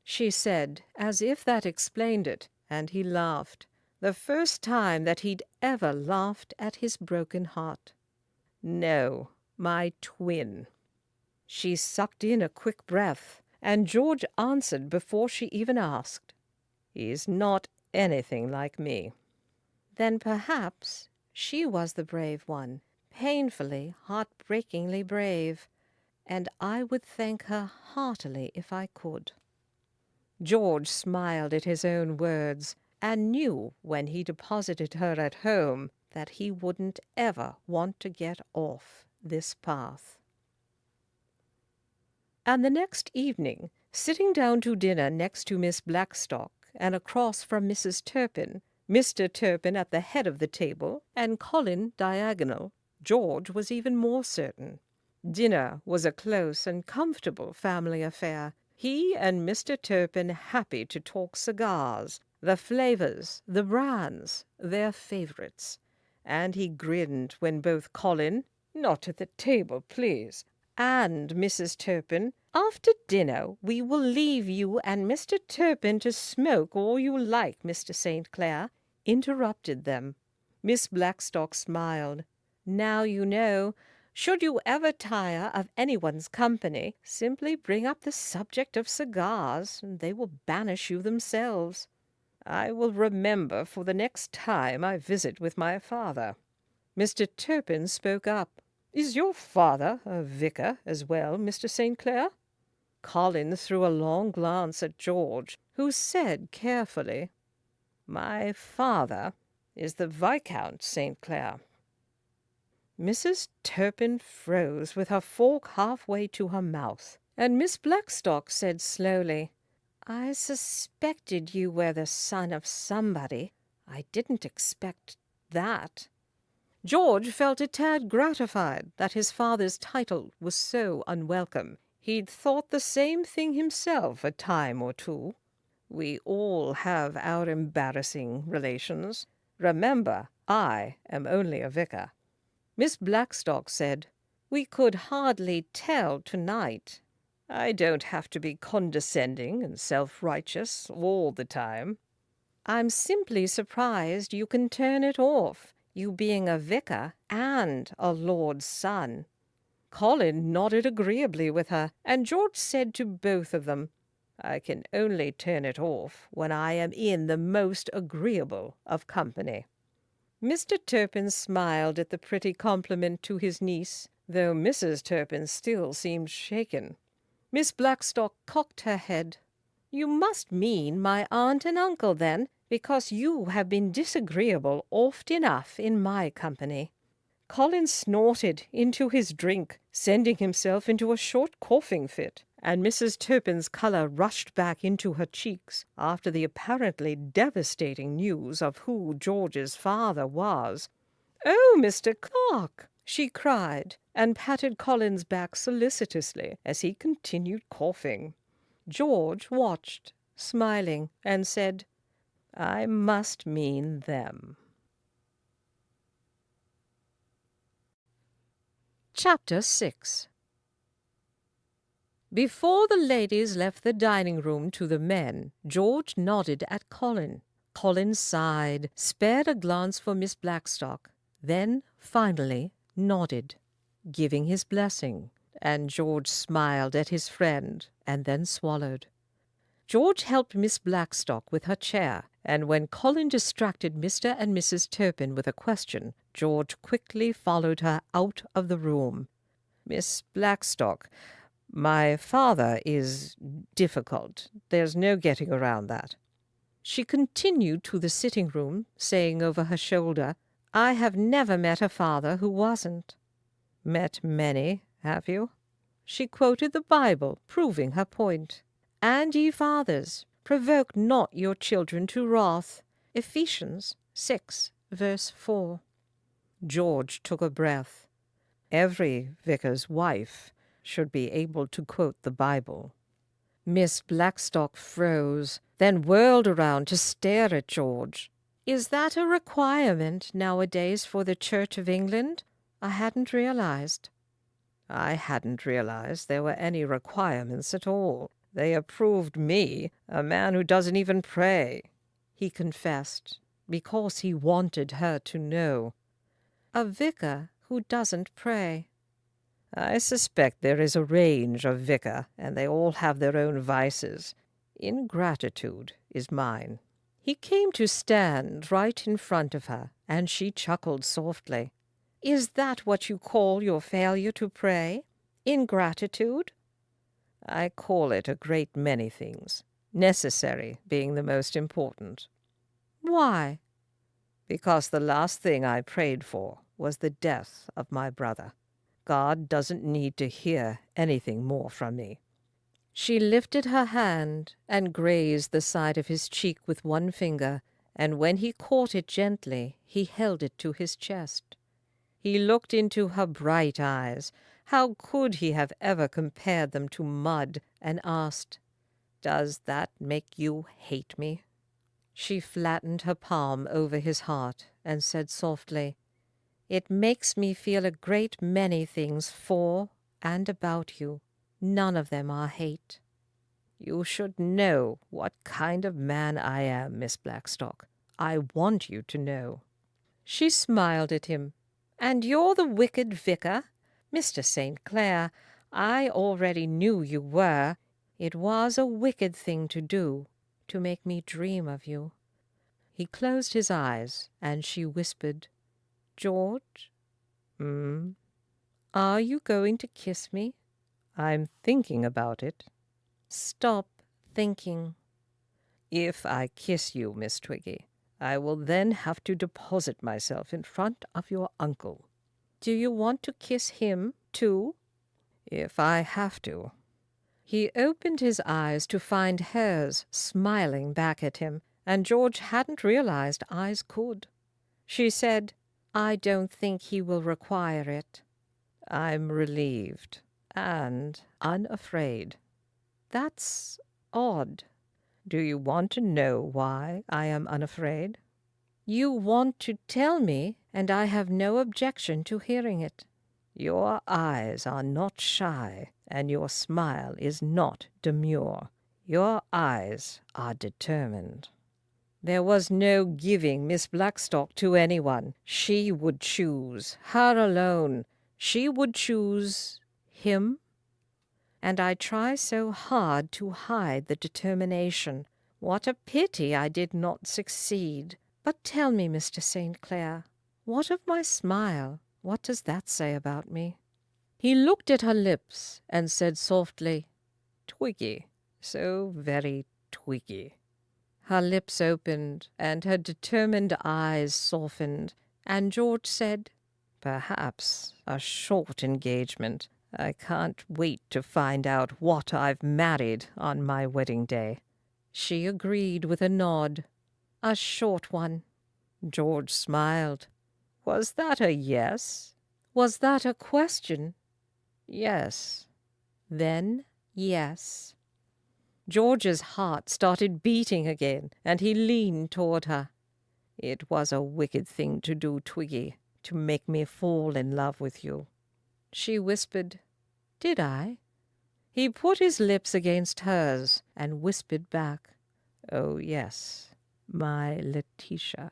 she said, as if that explained it, and he laughed, the first time that he'd ever laughed at his broken heart. "No, my twin." She sucked in a quick breath, and George answered before she even asked, "He's not anything like me." Then perhaps she was the brave one, painfully, heartbreakingly brave, and I would thank her heartily if I could. George smiled at his own words, and knew when he deposited her at home that he wouldn't ever want to get off this path. And the next evening, sitting down to dinner next to Miss Blackstock and across from Mrs. Turpin, Mr. Turpin at the head of the table, and Colin diagonal. George was even more certain. Dinner was a close and comfortable family affair. He and Mr. Turpin happy to talk cigars, the flavors, the brands, their favorites. And he grinned when both Colin, "Not at the table, please," and Mrs. Turpin, "After dinner we will leave you and Mr. Turpin to smoke all you like, Mr. St. Clair," interrupted them. Miss Blackstock smiled. "Now you know. Should you ever tire of anyone's company, simply bring up the subject of cigars, and they will banish you themselves. I will remember for the next time I visit with my father." Mr. Turpin spoke up. "Is your father a vicar as well, Mr. St. Clair?" Colin threw a long glance at George, who said carefully, "My father is the Viscount St. Clair." Mrs. Turpin froze with her fork halfway to her mouth, and Miss Blackstock said slowly, "I suspected you were the son of somebody. I didn't expect that." George felt a tad gratified that his father's title was so unwelcome. He'd thought the same thing himself a time or two. "We all have our embarrassing relations. Remember, I am only a vicar." Miss Blackstock said, "We could hardly tell tonight. I don't have to be condescending and self-righteous all the time." "I'm simply surprised you can turn it off, you being a vicar and a lord's son." Colin nodded agreeably with her, and George said to both of them, "I can only turn it off when I am in the most agreeable of company." Mr. Turpin smiled at the pretty compliment to his niece, though Mrs. Turpin still seemed shaken. Miss Blackstock cocked her head. "You must mean my aunt and uncle, then, because you have been disagreeable oft enough in my company." Colin snorted into his drink, sending himself into a short coughing fit, and Mrs. Turpin's colour rushed back into her cheeks after the apparently devastating news of who George's father was. "Oh, Mr. Clark!" she cried, and patted Colin's back solicitously as he continued coughing. George watched, smiling, and said, "I must mean them." Chapter 6. Before the ladies left the dining-room to the men, George nodded at Colin. Colin sighed, spared a glance for Miss Blackstock, then finally nodded, giving his blessing, and George smiled at his friend and then swallowed. George helped Miss Blackstock with her chair, and when Colin distracted Mr. and Mrs. Turpin with a question, George quickly followed her out of the room. "Miss Blackstock, my father is difficult. There's no getting around that." She continued to the sitting-room, saying over her shoulder, "I have never met a father who wasn't." "Met many, have you?" She quoted the Bible, proving her point. "And ye fathers, provoke not your children to wrath." Ephesians 6, verse 4. George took a breath. Every vicar's wife should be able to quote the Bible. Miss Blackstock froze, then whirled around to stare at George. "Is that a requirement nowadays for the Church of England? I hadn't realized." "I hadn't realized there were any requirements at all. They approved me, a man who doesn't even pray," he confessed, because he wanted her to know. "A vicar who doesn't pray." "I suspect there is a range of vicar, and they all have their own vices. Ingratitude is mine." He came to stand right in front of her, and she chuckled softly. "Is that what you call your failure to pray? Ingratitude?" "I call it a great many things, necessary being the most important." "Why?" "Because the last thing I prayed for was the death of my brother. God doesn't need to hear anything more from me." She lifted her hand and grazed the side of his cheek with one finger, and when he caught it gently, he held it to his chest. He looked into her bright eyes. How could he have ever compared them to mud? And asked, "Does that make you hate me?" She flattened her palm over his heart and said softly, "It makes me feel a great many things for and about you. None of them are hate." "You should know what kind of man I am, Miss Blackstock. I want you to know." She smiled at him. "And you're the wicked vicar? Mr. St. Clair, I already knew you were. It was a wicked thing to do, to make me dream of you." He closed his eyes, and she whispered, "George?" "Are you going to kiss me?" "I'm thinking about it." "Stop thinking." "If I kiss you, Miss Twiggy, I will then have to deposit myself in front of your uncle." "Do you want to kiss him, too?" "If I have to." He opened his eyes to find hers smiling back at him, and George hadn't realized eyes could. She said, "I don't think he will require it." "I'm relieved and unafraid." "That's odd." "Do you want to know why I am unafraid?" "You want to tell me, and I have no objection to hearing it." "Your eyes are not shy, and your smile is not demure. Your eyes are determined." There was no giving Miss Blackstock to anyone. She would choose, her alone. She would choose him. And I try so hard to hide the determination. What a pity I did not succeed. But tell me, Mr. St. Clair, what of my smile? What does that say about me?" He looked at her lips and said softly, "Twiggy, so very twiggy." Her lips opened, and her determined eyes softened, and George said, "Perhaps a short engagement. I can't wait to find out what I've married on my wedding day." She agreed with a nod. "A short one." George smiled. "Was that a yes?" "Was that a question?" "Yes." "Then yes." George's heart started beating again, and he leaned toward her. "It was a wicked thing to do, Twiggy, to make me fall in love with you." She whispered, "Did I?" He put his lips against hers and whispered back, "Oh, yes, my Letitia."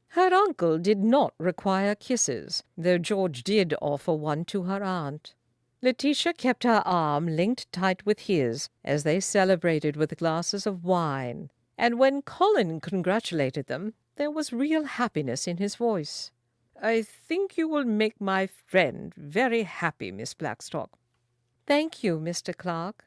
Her uncle did not require kisses, though George did offer one to her aunt. Letitia kept her arm linked tight with his as they celebrated with glasses of wine, and when Colin congratulated them, there was real happiness in his voice. "I think you will make my friend very happy, Miss Blackstock." "Thank you, Mr. Clark."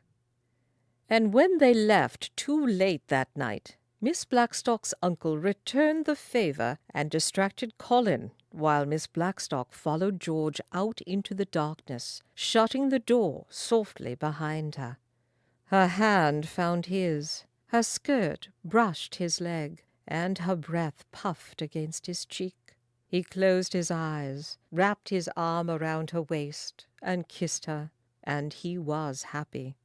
And when they left too late that night, Miss Blackstock's uncle returned the favor and distracted Colin, while Miss Blackstock followed George out into the darkness, shutting the door softly behind her. Her hand found his, her skirt brushed his leg, and her breath puffed against his cheek. He closed his eyes, wrapped his arm around her waist, and kissed her, and he was happy.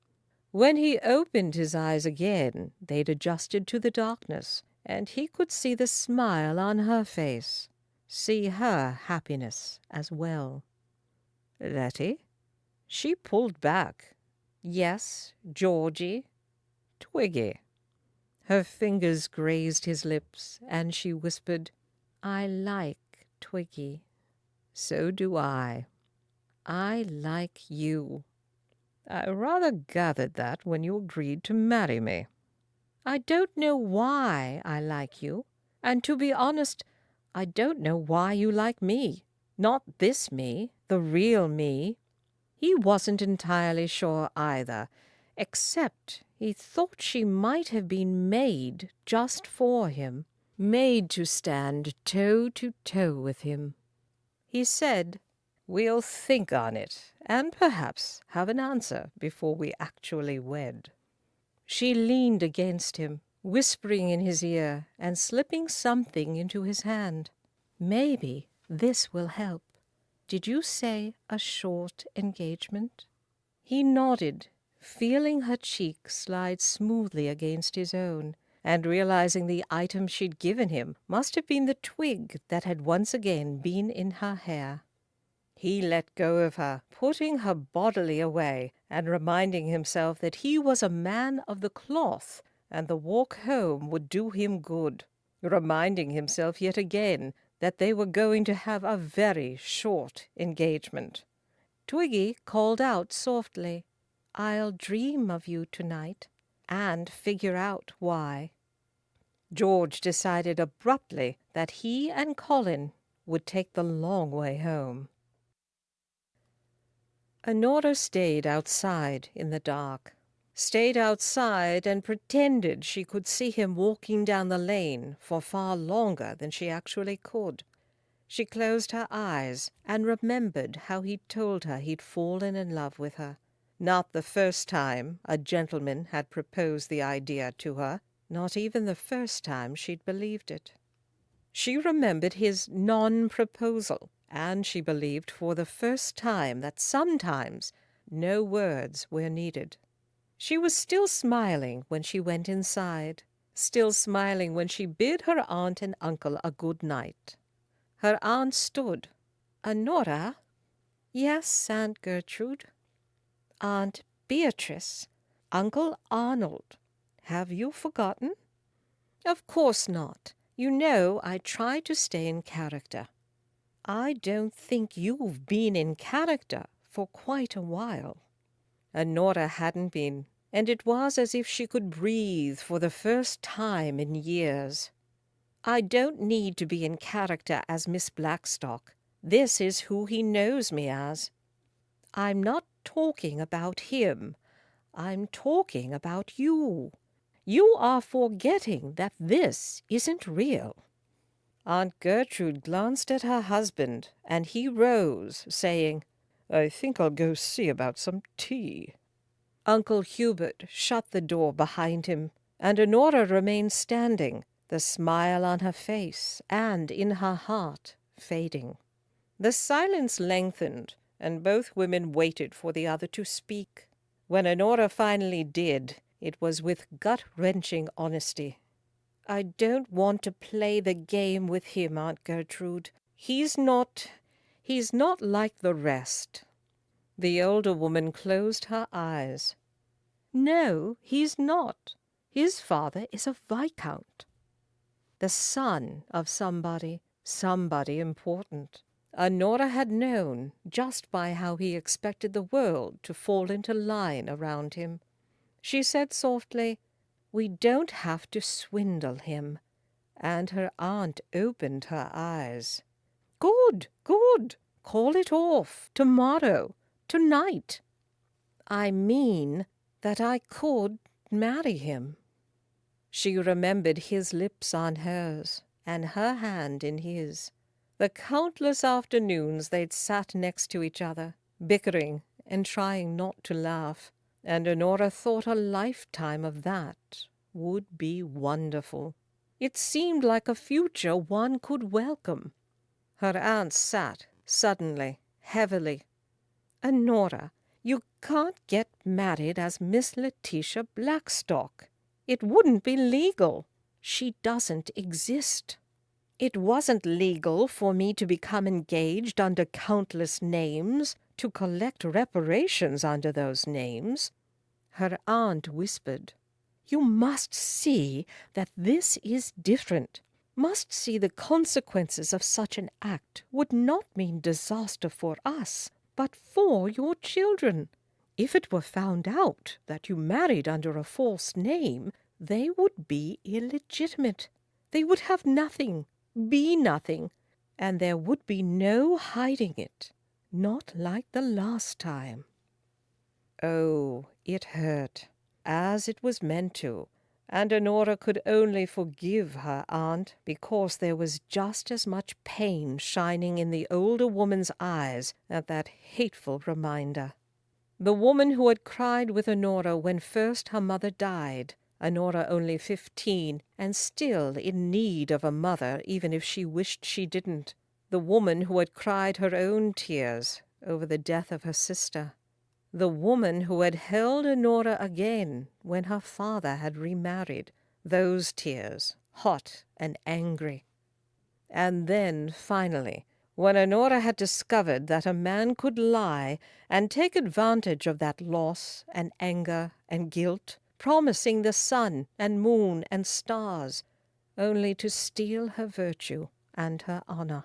When he opened his eyes again, they'd adjusted to the darkness, and he could see the smile on her face, see her happiness as well. "Letty?" She pulled back. "Yes, Georgie?" "Twiggy." Her fingers grazed his lips, and she whispered, "I like Twiggy." "So do I." "I like you." "I rather gathered that when you agreed to marry me." "I don't know why I like you, and to be honest, I don't know why you like me. Not this me, the real me." He wasn't entirely sure either, except he thought she might have been made just for him, made to stand toe to toe with him. He said, "We'll think on it, and perhaps have an answer before we actually wed." She leaned against him, whispering in his ear and slipping something into his hand. "Maybe this will help. Did you say a short engagement?" He nodded, feeling her cheek slide smoothly against his own, and realizing the item she'd given him must have been the twig that had once again been in her hair. He let go of her, putting her bodily away, and reminding himself that he was a man of the cloth, and the walk home would do him good, reminding himself yet again that they were going to have a very short engagement. Twiggy called out softly, "I'll dream of you tonight, and figure out why." George decided abruptly that he and Colin would take the long way home. Honora stayed outside in the dark. Stayed outside and pretended she could see him walking down the lane for far longer than she actually could. She closed her eyes and remembered how he'd told her he'd fallen in love with her. Not the first time a gentleman had proposed the idea to her, not even the first time she'd believed it. She remembered his non-proposal, and she believed for the first time that sometimes no words were needed. She was still smiling when she went inside, still smiling when she bid her aunt and uncle a good night. Her aunt stood. "Honora?" "Yes, Aunt Gertrude." "Aunt Beatrice, Uncle Arnold. Have you forgotten?" "Of course not. You know I try to stay in character." "I don't think you've been in character for quite a while." Honora hadn't been, and it was as if she could breathe for the first time in years. "I don't need to be in character as Miss Blackstock. This is who he knows me as." "I'm not talking about him. I'm talking about you. You are forgetting that this isn't real." Aunt Gertrude glanced at her husband, and he rose, saying, "I think I'll go see about some tea." Uncle Hubert shut the door behind him, and Honora remained standing, the smile on her face and in her heart fading. The silence lengthened, and both women waited for the other to speak. When Honora finally did, it was with gut-wrenching honesty. "I don't want to play the game with him, Aunt Gertrude. He's not like the rest." The older woman closed her eyes. "No, he's not. His father is a viscount. The son of somebody important. Honora had known just by how he expected the world to fall into line around him. She said softly, "We don't have to swindle him." And her aunt opened her eyes. "Good, good. Call it off. Tomorrow. Tonight." "I mean that I could marry him." She remembered his lips on hers, and her hand in his. The countless afternoons they'd sat next to each other, bickering and trying not to laugh, and Honora thought a lifetime of that would be wonderful. It seemed like a future one could welcome. Her aunt sat, suddenly, heavily. "Honora, you can't get married as Miss Letitia Blackstock. It wouldn't be legal. She doesn't exist." "It wasn't legal for me to become engaged under countless names, to collect reparations under those names." Her aunt whispered, "You must see that this is different. Must see the consequences of such an act would not mean disaster for us, but for your children. If it were found out that you married under a false name, they would be illegitimate. They would have nothing, be nothing, and there would be no hiding it, not like the last time." Oh, it hurt, as it was meant to, and Honora could only forgive her aunt because there was just as much pain shining in the older woman's eyes at that hateful reminder. The woman who had cried with Honora when first her mother died, Honora only 15, and still in need of a mother, even if she wished she didn't. The woman who had cried her own tears over the death of her sister. The woman who had held Honora again when her father had remarried. Those tears, hot and angry. And then, finally, when Honora had discovered that a man could lie and take advantage of that loss and anger and guilt, promising the sun and moon and stars, only to steal her virtue and her honor,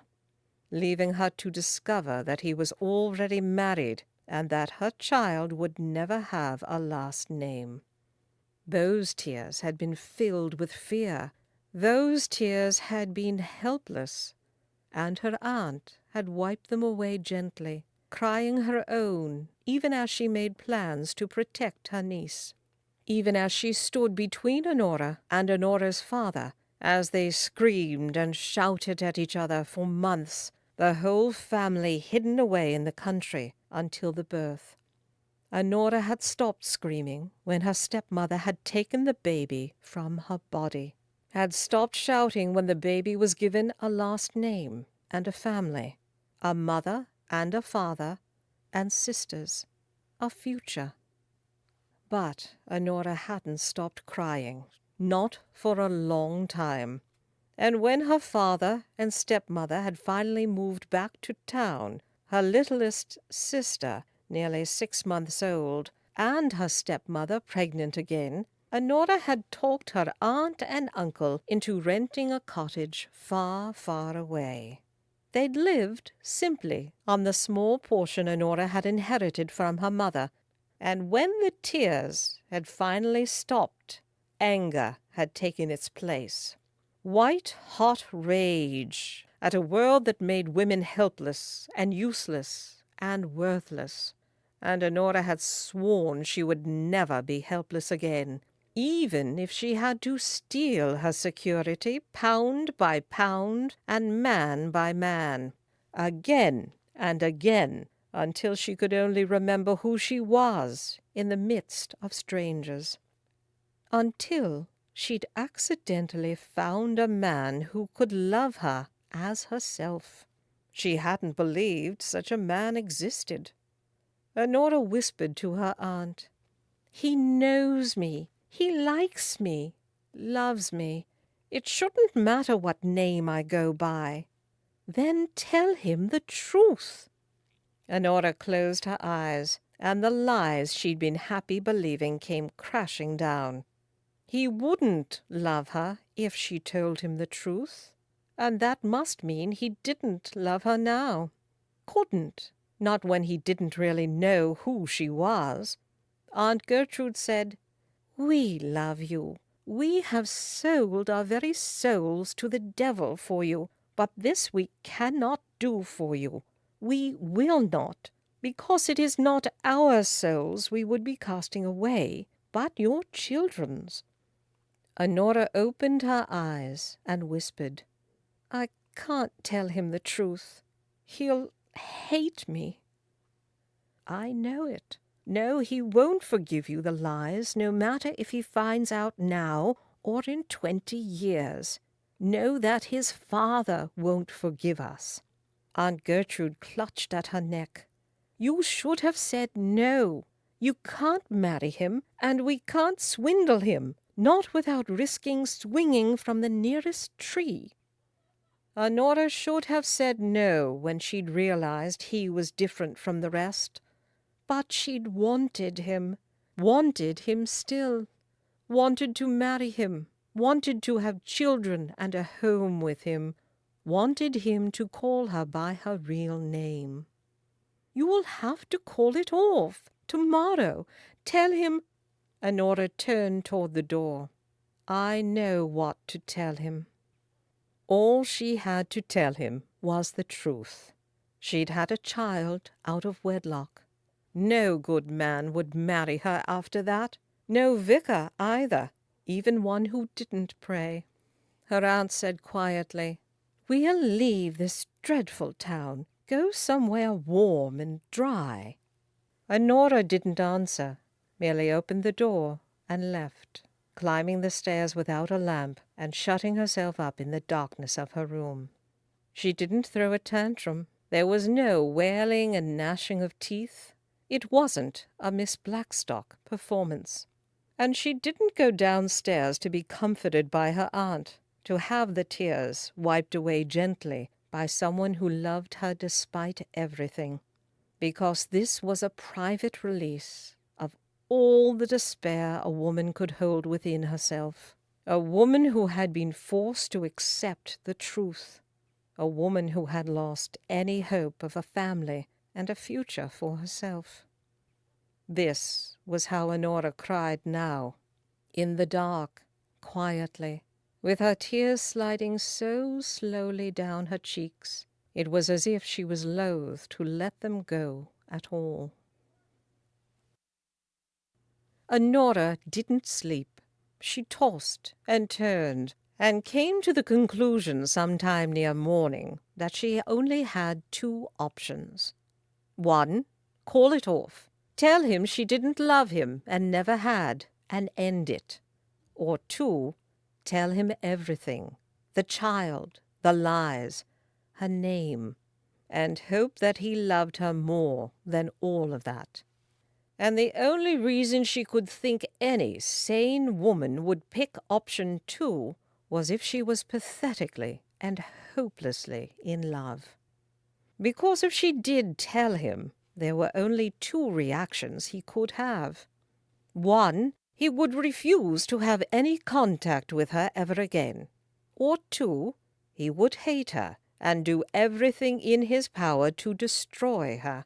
leaving her to discover that he was already married and that her child would never have a last name. Those tears had been filled with fear. Those tears had been helpless, and her aunt had wiped them away gently, crying her own, even as she made plans to protect her niece, even as she stood between Honora and Honora's father, as they screamed and shouted at each other for months, the whole family hidden away in the country until the birth. Honora had stopped screaming when her stepmother had taken the baby from her body, had stopped shouting when the baby was given a last name and a family, a mother and a father, and sisters, a future. But Honora hadn't stopped crying, not for a long time. And when her father and stepmother had finally moved back to town, her littlest sister, nearly 6 months old, and her stepmother pregnant again, Honora had talked her aunt and uncle into renting a cottage far, far away. They'd lived simply on the small portion Honora had inherited from her mother, and when the tears had finally stopped, anger had taken its place. White-hot rage at a world that made women helpless and useless and worthless, and Honora had sworn she would never be helpless again, even if she had to steal her security pound by pound and man by man, again and again, until she could only remember who she was in the midst of strangers. Until she'd accidentally found a man who could love her as herself. She hadn't believed such a man existed. Honora whispered to her aunt, "He knows me. He likes me, loves me. It shouldn't matter what name I go by. Then tell him the truth." Honora closed her eyes, and the lies she'd been happy believing came crashing down. He wouldn't love her if she told him the truth, and that must mean he didn't love her now. Couldn't, not when he didn't really know who she was. Aunt Gertrude said, "We love you. We have sold our very souls to the devil for you, but this we cannot do for you. We will not, because it is not our souls we would be casting away, but your children's." Honora opened her eyes and whispered, "I can't tell him the truth. He'll hate me." "I know it. No, he won't forgive you the lies, no matter if he finds out now or in 20 years. Know that his father won't forgive us." Aunt Gertrude clutched at her neck. "You should have said no. You can't marry him, and we can't swindle him, not without risking swinging from the nearest tree." Honora should have said no when she'd realized he was different from the rest. But she'd wanted him still, wanted to marry him, wanted to have children and a home with him, wanted him to call her by her real name. "You'll have to call it off tomorrow. Tell him—" Honora turned toward the door. "I know what to tell him." All she had to tell him was the truth. She'd had a child out of wedlock. No good man would marry her after that. No vicar either, even one who didn't pray. Her aunt said quietly, "We'll leave this dreadful town, go somewhere warm and dry." Honora didn't answer, merely opened the door and left. climbing the stairs without a lamp and shutting herself up in the darkness of her room. She didn't throw a tantrum. There was no wailing and gnashing of teeth. It wasn't a Miss Blackstock performance. And she didn't go downstairs to be comforted by her aunt, to have the tears wiped away gently by someone who loved her despite everything, because this was a private release of all the despair a woman could hold within herself, a woman who had been forced to accept the truth, a woman who had lost any hope of a family and a future for herself. This was how Honora cried now, in the dark, quietly, with her tears sliding so slowly down her cheeks. It was as if she was loath to let them go at all. Honora didn't sleep. She tossed and turned, and came to the conclusion sometime near morning that she only had two options. One, call it off. Tell him she didn't love him and never had, and end it. Or two, tell him everything, the child, the lies, her name, and hope that he loved her more than all of that. And the only reason she could think any sane woman would pick option two was if she was pathetically and hopelessly in love. Because if she did tell him, there were only two reactions he could have. One, he would refuse to have any contact with her ever again. Or two, he would hate her and do everything in his power to destroy her.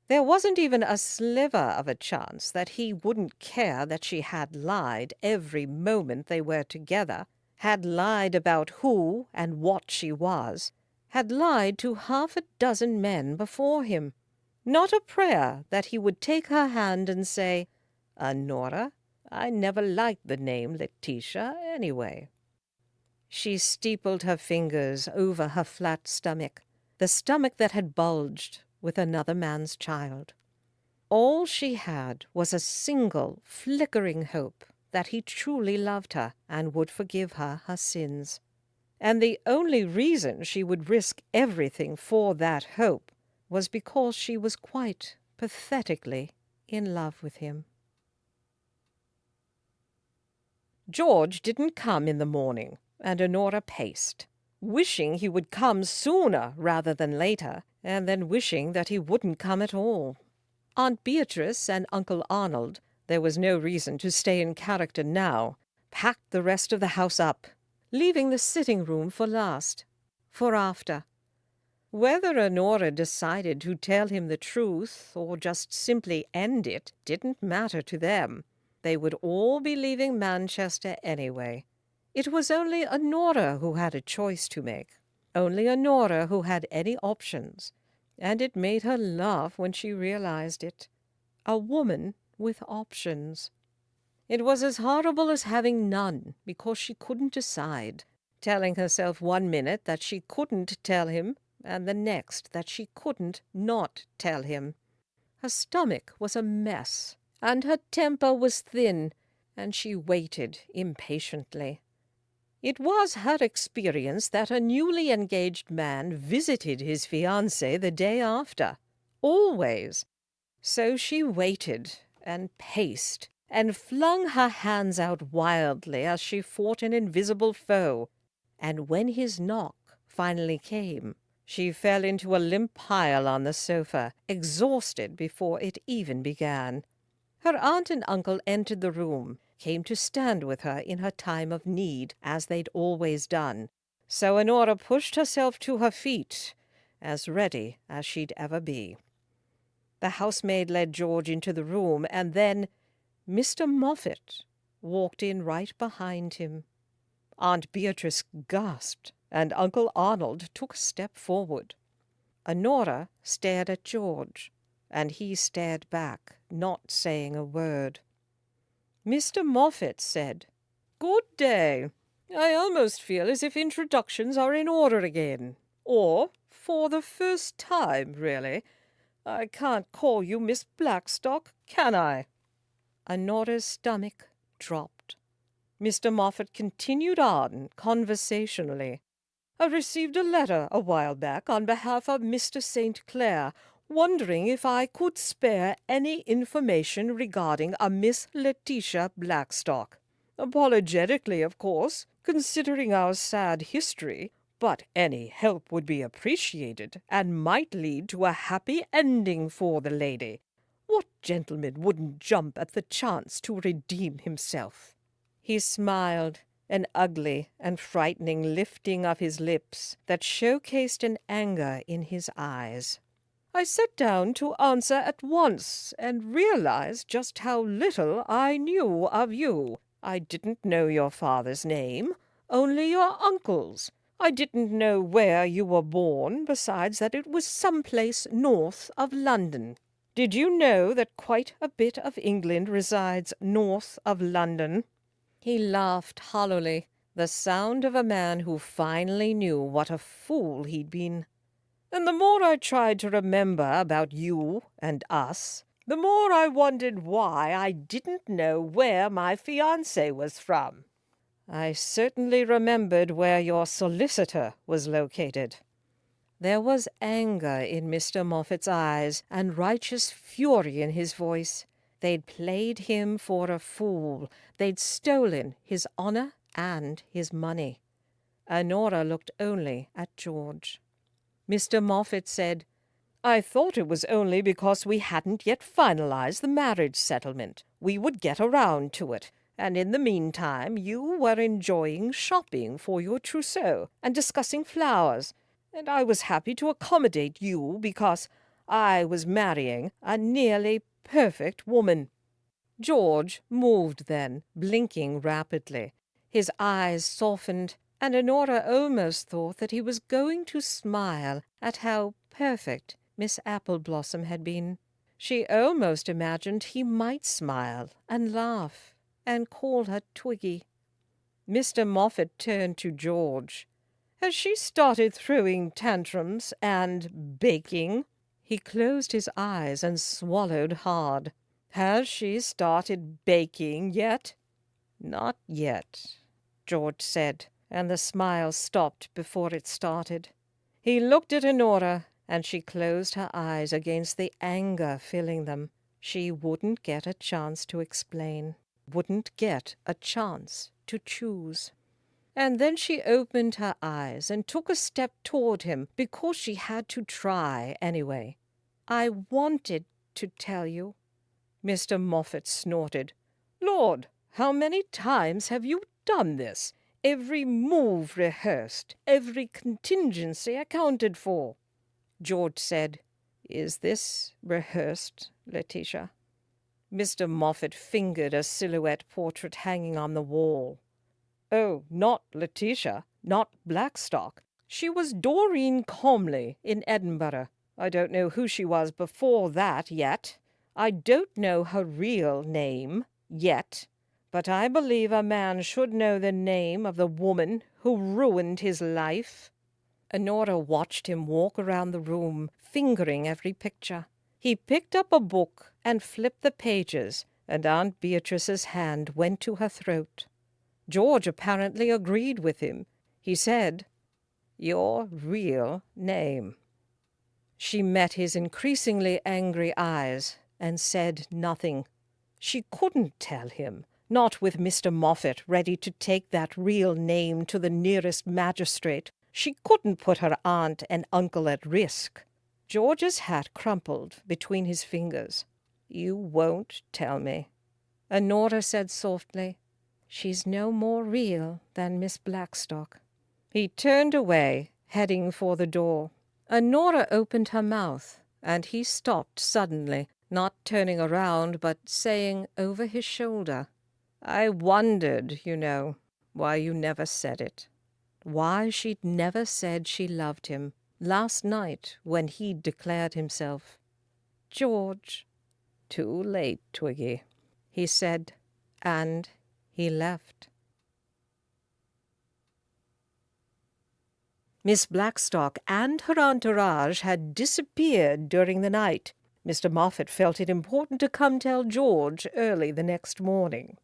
There wasn't even a sliver of a chance that he wouldn't care that she had lied every moment they were together, had lied about who and what she was, had lied to half a dozen men before him. Not a prayer that he would take her hand and say, "Honora, I never liked the name Letitia anyway." She steepled her fingers over her flat stomach, the stomach that had bulged with another man's child. All she had was a single, flickering hope that he truly loved her and would forgive her her sins. And the only reason she would risk everything for that hope was because she was quite pathetically in love with him. George didn't come in the morning, and Honora paced, wishing he would come sooner rather than later, and then wishing that he wouldn't come at all. Aunt Beatrice and Uncle Arnold, there was no reason to stay in character now, packed the rest of the house up, leaving the sitting room for last, for after. Whether Honora decided to tell him the truth or just simply end it didn't matter to them. They would all be leaving Manchester anyway. It was only Honora who had a choice to make, only Honora who had any options, and it made her laugh when she realized it. A woman with options. It was as horrible as having none, because she couldn't decide, telling herself one minute that she couldn't tell him, and the next that she couldn't not tell him. Her stomach was a mess, and her temper was thin, and she waited impatiently. It was her experience that a newly engaged man visited his fiancée the day after, always. So she waited and paced and flung her hands out wildly as she fought an invisible foe, and when his knock finally came, she fell into a limp pile on the sofa, exhausted before it even began. Her aunt and uncle entered the room, came to stand with her in her time of need, as they'd always done. So Honora pushed herself to her feet, as ready as she'd ever be. The housemaid led George into the room, and then Mr. Moffat walked in right behind him. Aunt Beatrice gasped, and Uncle Arnold took a step forward. Honora stared at George, and he stared back, not saying a word. Mr. Moffat said, "Good day. I almost feel as if introductions are in order again. Or, for the first time, really. I can't call you Miss Blackstock, can I?" Honora's stomach dropped. Mr. Moffat continued on conversationally. "I received a letter a while back on behalf of Mr. St. Clair, wondering if I could spare any information regarding a Miss Letitia Blackstock. Apologetically, of course, considering our sad history, but any help would be appreciated and might lead to a happy ending for the lady. What gentleman wouldn't jump at the chance to redeem himself?" He smiled, an ugly and frightening lifting of his lips that showcased an anger in his eyes. "I sat down to answer at once and realized just how little I knew of you. I didn't know your father's name, only your uncle's. I didn't know where you were born, besides that it was someplace north of London. Did you know that quite a bit of England resides north of London?" He laughed hollowly, the sound of a man who finally knew what a fool he'd been. "And the more I tried to remember about you and us, the more I wondered why I didn't know where my fiancé was from. I certainly remembered where your solicitor was located." There was anger in Mr. Moffat's eyes and righteous fury in his voice. They'd played him for a fool. They'd stolen his honor and his money. Honora looked only at George. Mr. Moffat said, "I thought it was only because we hadn't yet finalized the marriage settlement. We would get around to it, and in the meantime you were enjoying shopping for your trousseau and discussing flowers, and I was happy to accommodate you because I was marrying a nearly perfect woman." George moved then, blinking rapidly. His eyes softened, and Honora almost thought that he was going to smile at how perfect Miss Appleblossom had been. She almost imagined he might smile and laugh and call her Twiggy. Mr. Moffat turned to George. "Has she started throwing tantrums and baking?" He closed his eyes and swallowed hard. "Has she started baking yet?" "Not yet," George said, and the smile stopped before it started. He looked at Honora, and she closed her eyes against the anger filling them. She wouldn't get a chance to explain, wouldn't get a chance to choose. And then she opened her eyes and took a step toward him because she had to try anyway. "I wanted to tell you." Mr. Moffat snorted. "Lord, how many times have you done this? Every move rehearsed, every contingency accounted for." George said, "Is this rehearsed, Letitia?" Mr. Moffat fingered a silhouette portrait hanging on the wall. "Oh, not Letitia, not Blackstock. She was Doreen Comley in Edinburgh. I don't know who she was before that yet. I don't know her real name yet. But I believe a man should know the name of the woman who ruined his life." Honora watched him walk around the room, fingering every picture. He picked up a book and flipped the pages, and Aunt Beatrice's hand went to her throat. George apparently agreed with him. He said, "Your real name." She met his increasingly angry eyes and said nothing. She couldn't tell him, not with Mr. Moffat ready to take that real name to the nearest magistrate. She couldn't put her aunt and uncle at risk. George's hat crumpled between his fingers. "You won't tell me," Honora said softly. "She's no more real than Miss Blackstock." He turned away, heading for the door. Honora opened her mouth, and he stopped suddenly, not turning around, but saying over his shoulder, "I wondered, you know, why you never said it. Why she'd never said she loved him last night when he'd declared himself." "George." "Too late, Twiggy," he said, and he left. Miss Blackstock and her entourage had disappeared during the night. Mr. Moffat felt it important to come tell George early the next morning.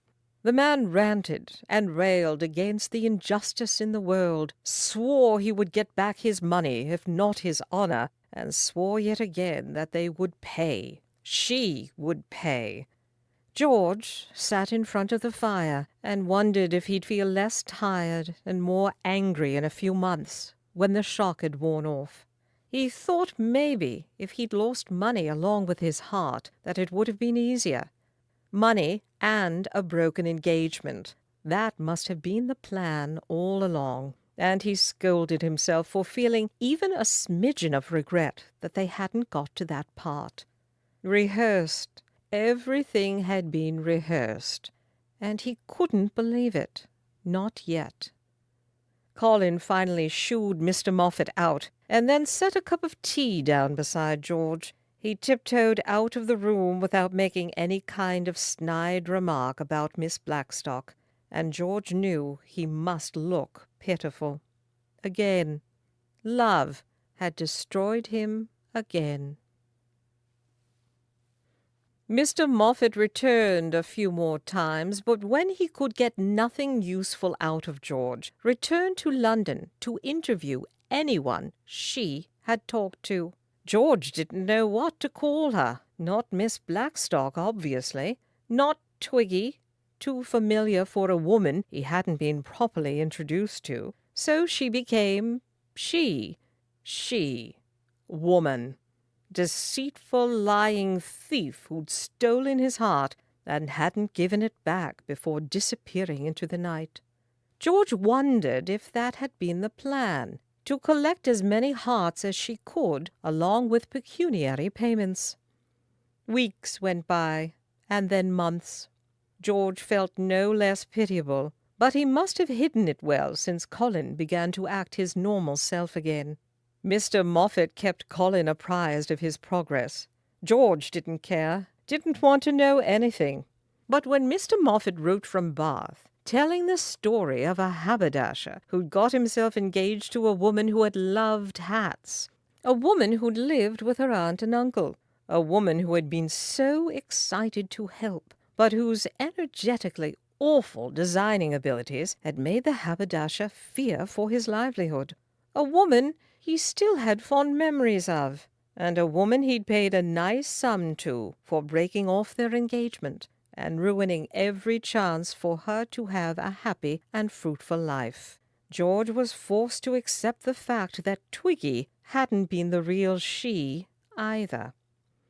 The man ranted and railed against the injustice in the world, swore he would get back his money, if not his honor, and swore yet again that they would pay. She would pay. George sat in front of the fire and wondered if he'd feel less tired and more angry in a few months when the shock had worn off. He thought maybe if he'd lost money along with his heart that it would have been easier. Money and a broken engagement. That must have been the plan all along, and he scolded himself for feeling even a smidgen of regret that they hadn't got to that part. Rehearsed. Everything had been rehearsed, and he couldn't believe it. Not yet. Colin finally shooed Mr. Moffat out, and then set a cup of tea down beside George. He tiptoed out of the room without making any kind of snide remark about Miss Blackstock, and George knew he must look pitiful. Again. Love had destroyed him again. Mr. Moffat returned a few more times, but when he could get nothing useful out of George, returned to London to interview anyone she had talked to. George didn't know what to call her. Not Miss Blackstock, obviously. Not Twiggy, too familiar for a woman he hadn't been properly introduced to. So she became she. Woman. Deceitful, lying thief who'd stolen his heart and hadn't given it back before disappearing into the night. George wondered if that had been the plan, to collect as many hearts as she could, along with pecuniary payments. Weeks went by, and then months. George felt no less pitiable, but he must have hidden it well since Colin began to act his normal self again. Mr. Moffat kept Colin apprised of his progress. George didn't care, didn't want to know anything. But when Mr. Moffat wrote from Bath, telling the story of a haberdasher who'd got himself engaged to a woman who had loved hats, a woman who'd lived with her aunt and uncle, a woman who had been so excited to help, but whose energetically awful designing abilities had made the haberdasher fear for his livelihood, a woman he still had fond memories of, and a woman he'd paid a nice sum to for breaking off their engagement and ruining every chance for her to have a happy and fruitful life. George was forced to accept the fact that Twiggy hadn't been the real she either.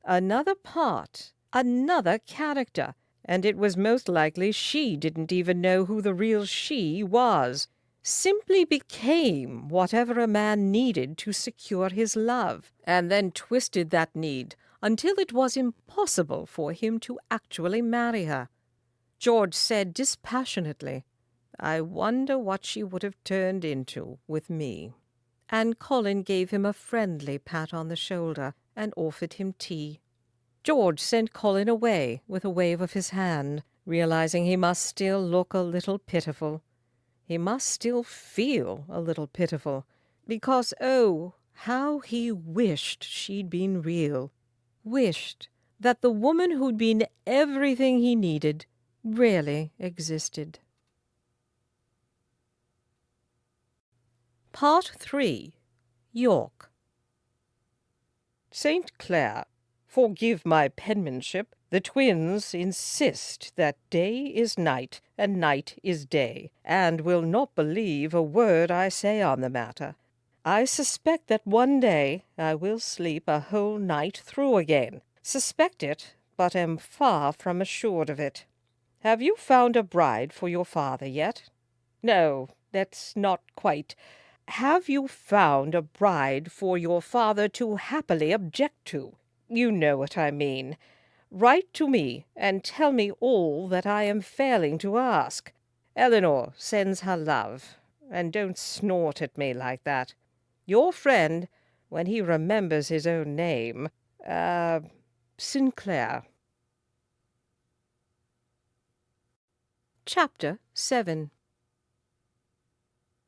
Another part, another character, and it was most likely she didn't even know who the real she was. Simply became whatever a man needed to secure his love, and then twisted that need until it was impossible for him to actually marry her. George said dispassionately, "I wonder what she would have turned into with me." And Colin gave him a friendly pat on the shoulder and offered him tea. George sent Colin away with a wave of his hand, realizing he must still look a little pitiful. He must still feel a little pitiful, because, oh, how he wished she'd been real. Wished that the woman who'd been everything he needed really existed. Part 3. York. St. Clair, forgive my penmanship. The twins insist that day is night and night is day, and will not believe a word I say on the matter. I suspect that one day I will sleep a whole night through again. Suspect it, but am far from assured of it. Have you found a bride for your father yet? No, that's not quite. Have you found a bride for your father to happily object to? You know what I mean. Write to me and tell me all that I am failing to ask. Eleanor sends her love, and don't snort at me like that. Your friend, when he remembers his own name, Sinclair. Chapter 7.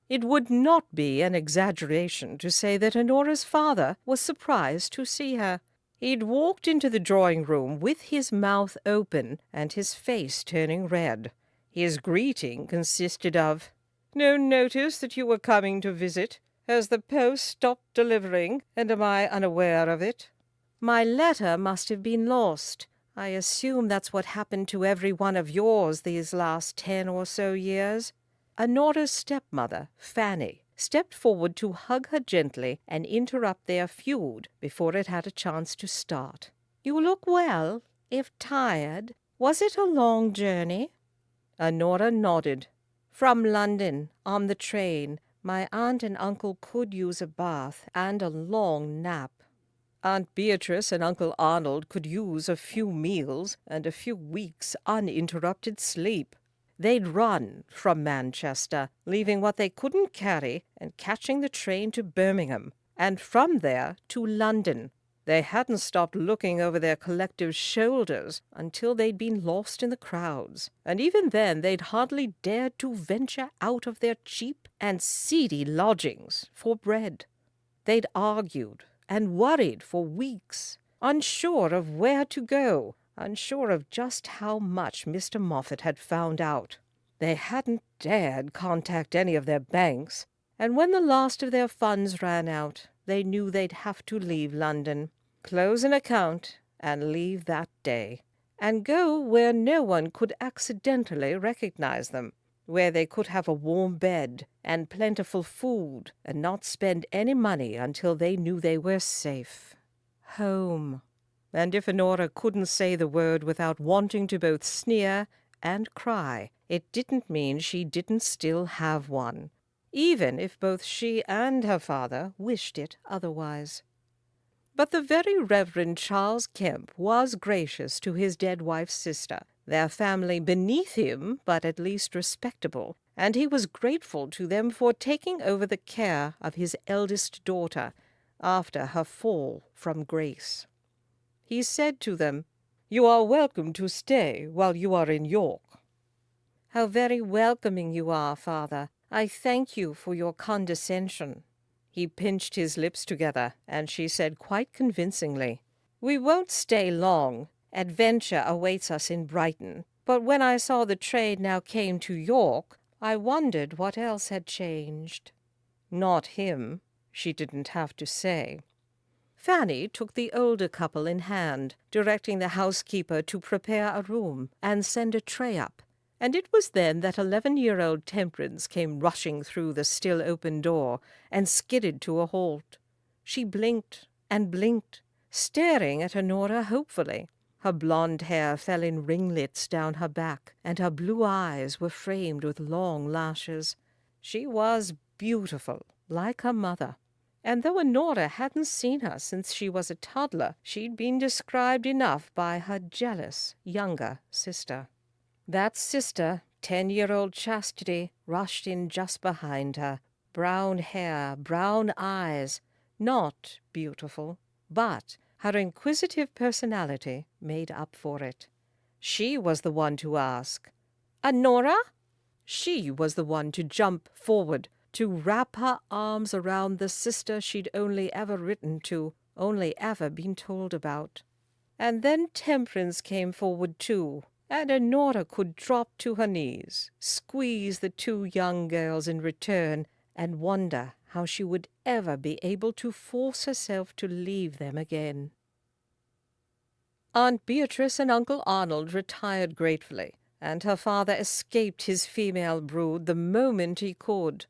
It would not be an exaggeration to say that Honora's father was surprised to see her. He'd walked into the drawing-room with his mouth open and his face turning red. His greeting consisted of, "No notice that you were coming to visit. Has the post stopped delivering, and am I unaware of it?" My letter must have been lost. I assume that's what happened to every one of yours these last 10 or so years. Honora's stepmother, Fanny, stepped forward to hug her gently and interrupt their feud before it had a chance to start. "You look well, if tired. Was it a long journey?" Honora nodded. "From London, on the train. My aunt and uncle could use a bath and a long nap." Aunt Beatrice and Uncle Arnold could use a few meals and a few weeks' uninterrupted sleep. They'd run from Manchester, leaving what they couldn't carry and catching the train to Birmingham, and from there to London. They hadn't stopped looking over their collective shoulders until they'd been lost in the crowds, and even then they'd hardly dared to venture out of their cheap and seedy lodgings for bread. They'd argued and worried for weeks, unsure of where to go, unsure of just how much Mr. Moffat had found out. They hadn't dared contact any of their banks, and when the last of their funds ran out, they knew they'd have to leave London, close an account, and leave that day, and go where no one could accidentally recognize them, where they could have a warm bed and plentiful food and not spend any money until they knew they were safe. Home. And if Honora couldn't say the word without wanting to both sneer and cry, it didn't mean she didn't still have one, even if both she and her father wished it otherwise. But the very Reverend Charles Kempe was gracious to his dead wife's sister, their family beneath him, but at least respectable, and he was grateful to them for taking over the care of his eldest daughter after her fall from grace. He said to them, "You are welcome to stay while you are in York." "How very welcoming you are, Father. I thank you for your condescension." He pinched his lips together, and she said quite convincingly, "We won't stay long. Adventure awaits us in Brighton. But when I saw the train now came to York, I wondered what else had changed." Not him, she didn't have to say. Fanny took the older couple in hand, directing the housekeeper to prepare a room and send a tray up. And it was then that 11-year-old Temperance came rushing through the still open door and skidded to a halt. She blinked and blinked, staring at Honora hopefully. Her blonde hair fell in ringlets down her back, and her blue eyes were framed with long lashes. She was beautiful, like her mother. And though Honora hadn't seen her since she was a toddler, she'd been described enough by her jealous younger sister. That sister, 10-year-old Chastity, rushed in just behind her. Brown hair, brown eyes, not beautiful, but her inquisitive personality made up for it. She was the one to ask, "Honora?" She was the one to jump forward, to wrap her arms around the sister she'd only ever written to, only ever been told about. And then Temperance came forward too, and Honora could drop to her knees, squeeze the two young girls in return, and wonder how she would ever be able to force herself to leave them again. Aunt Beatrice and Uncle Arnold retired gratefully, and her father escaped his female brood the moment he could.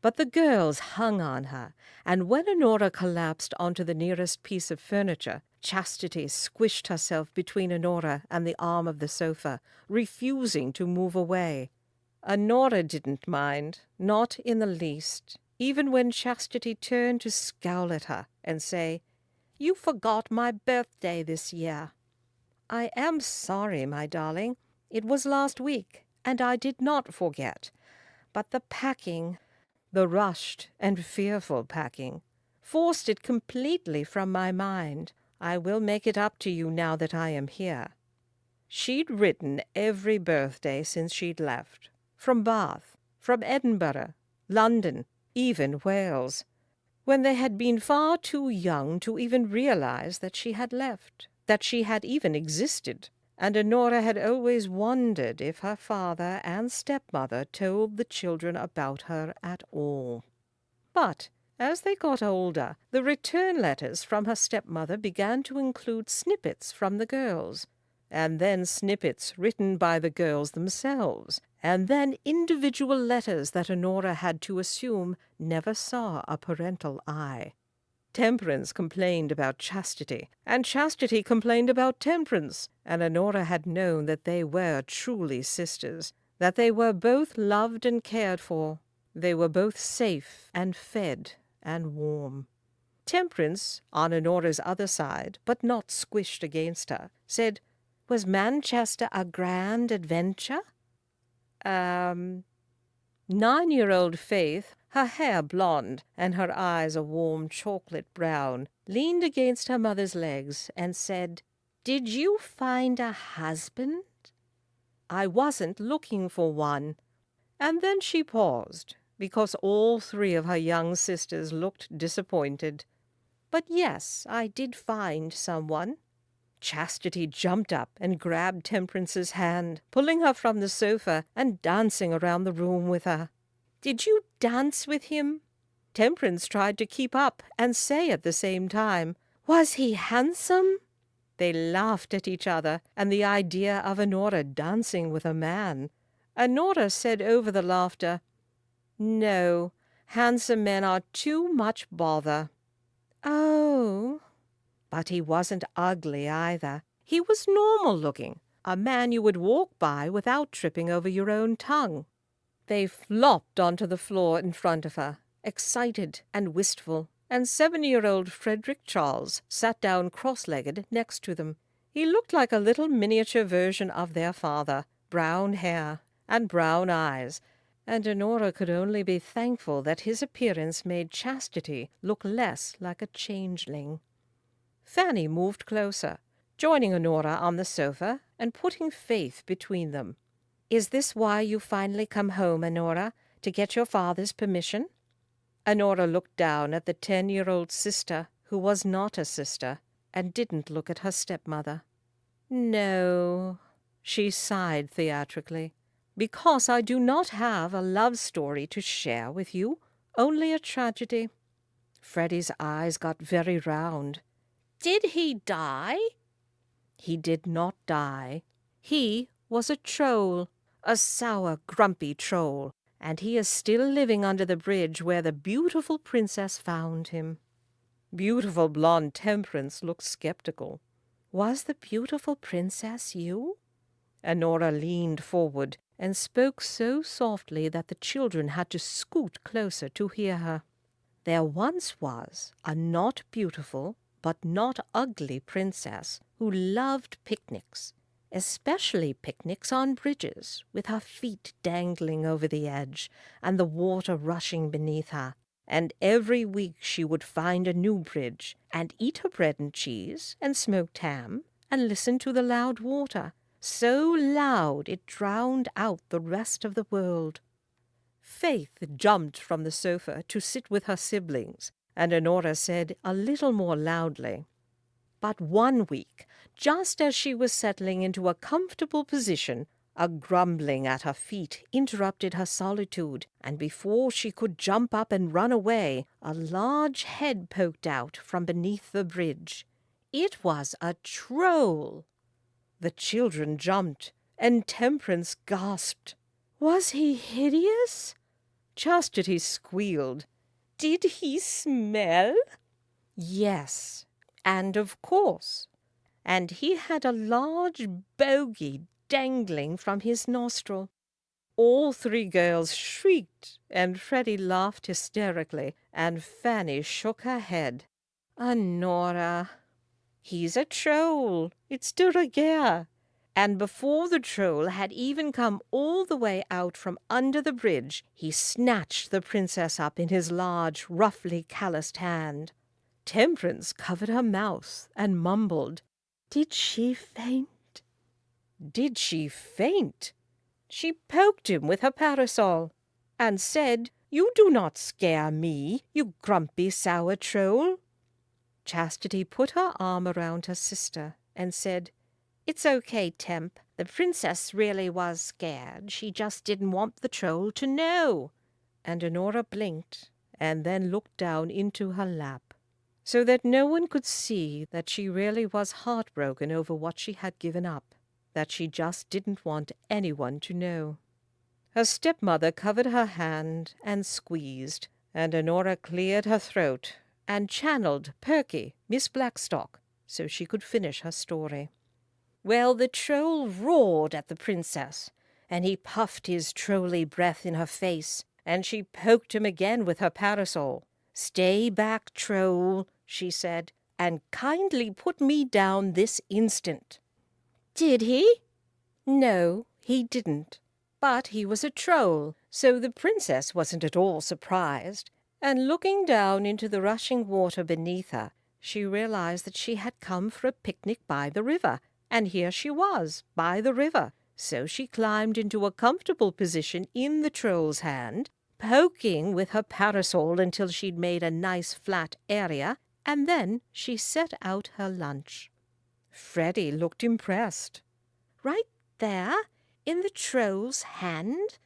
But the girls hung on her, and when Honora collapsed onto the nearest piece of furniture, Chastity squished herself between Honora and the arm of the sofa, refusing to move away. Honora didn't mind, not in the least, even when Chastity turned to scowl at her and say, "You forgot my birthday this year." "I am sorry, my darling. It was last week, and I did not forget. But the packing, the rushed and fearful packing, forced it completely from my mind. I will make it up to you now that I am here." She'd written every birthday since she'd left, from Bath, from Edinburgh, London, even Wales, when they had been far too young to even realize that she had left, that she had even existed. and Honora had always wondered if her father and stepmother told the children about her at all. But as they got older, the return letters from her stepmother began to include snippets from the girls, and then snippets written by the girls themselves, and then individual letters that Honora had to assume never saw a parental eye. Temperance complained about Chastity, and Chastity complained about Temperance, and Honora had known that they were truly sisters, that they were both loved and cared for. They were both safe and fed and warm. Temperance, on Honora's other side, but not squished against her, said, "Was Manchester a grand adventure?" 9-year-old Faith, her hair blonde and her eyes a warm chocolate brown, leaned against her mother's legs and said, "Did you find a husband?" "I wasn't looking for one." And then she paused, because all three of her young sisters looked disappointed. "But yes, I did find someone." Chastity jumped up and grabbed Temperance's hand, pulling her from the sofa and dancing around the room with her. "Did you dance with him?" Temperance tried to keep up and say at the same time, "Was he handsome?" They laughed at each other and the idea of Honora dancing with a man. Honora said over the laughter, "No, handsome men are too much bother." "Oh." But he wasn't ugly either. He was normal-looking, a man you would walk by without tripping over your own tongue. They flopped onto the floor in front of her, excited and wistful, and 7-year-old Frederick Charles sat down cross-legged next to them. He looked like a little miniature version of their father, brown hair and brown eyes, and Honora could only be thankful that his appearance made Chastity look less like a changeling. Fanny moved closer, joining Honora on the sofa and putting Faith between them. "Is this why you finally come home, Honora, to get your father's permission?" Honora looked down at the 10-year-old sister who was not a sister and didn't look at her stepmother. "No," she sighed theatrically, "because I do not have a love story to share with you, only a tragedy." Freddie's eyes got very round. "Did he die?" "He did not die. He was a troll, a sour, grumpy troll, and he is still living under the bridge where the beautiful princess found him." Beautiful blonde Temperance looked skeptical. "Was the beautiful princess you?" Honora leaned forward and spoke so softly that the children had to scoot closer to hear her. "There once was a not beautiful but not ugly princess who loved picnics, especially picnics on bridges, with her feet dangling over the edge and the water rushing beneath her. And every week she would find a new bridge and eat her bread and cheese and smoked ham and listen to the loud water, so loud it drowned out the rest of the world." Faith jumped from the sofa to sit with her siblings, and Honora said a little more loudly, "But one week, just as she was settling into a comfortable position, a grumbling at her feet interrupted her solitude, and before she could jump up and run away, a large head poked out from beneath the bridge. It was a troll." The children jumped, and Temperance gasped. "Was he hideous?" Chastity squealed. "Did he smell?" "Yes, and of course. And he had a large bogey dangling from his nostril." All three girls shrieked, and Freddie laughed hysterically, and Fanny shook her head. "Honora, he's a troll. It's de rigueur." And before the troll had even come all the way out from under the bridge, he snatched the princess up in his large, roughly calloused hand. Temperance covered her mouth and mumbled, "Did she faint?" Did she faint? She poked him with her parasol and said, "You do not scare me, you grumpy sour troll." Chastity put her arm around her sister and said, "It's okay, Temp. The princess really was scared. She just didn't want the troll to know." And Honora blinked and then looked down into her lap, so that no one could see that she really was heartbroken over what she had given up, that she just didn't want anyone to know. Her stepmother covered her hand and squeezed, and Honora cleared her throat and channeled Perky, Miss Blackstock, so she could finish her story. Well, the troll roared at the princess, and he puffed his trolly breath in her face, and she poked him again with her parasol. "Stay back, troll," she said, "and kindly put me down this instant." Did he? No, he didn't. But he was a troll, so the princess wasn't at all surprised, and looking down into the rushing water beneath her, she realized that she had come for a picnic by the river, and here she was, by the river. So she climbed into a comfortable position in the troll's hand, poking with her parasol until she'd made a nice flat area, and then she set out her lunch. Freddie looked impressed. "Right there, in the troll's hand?"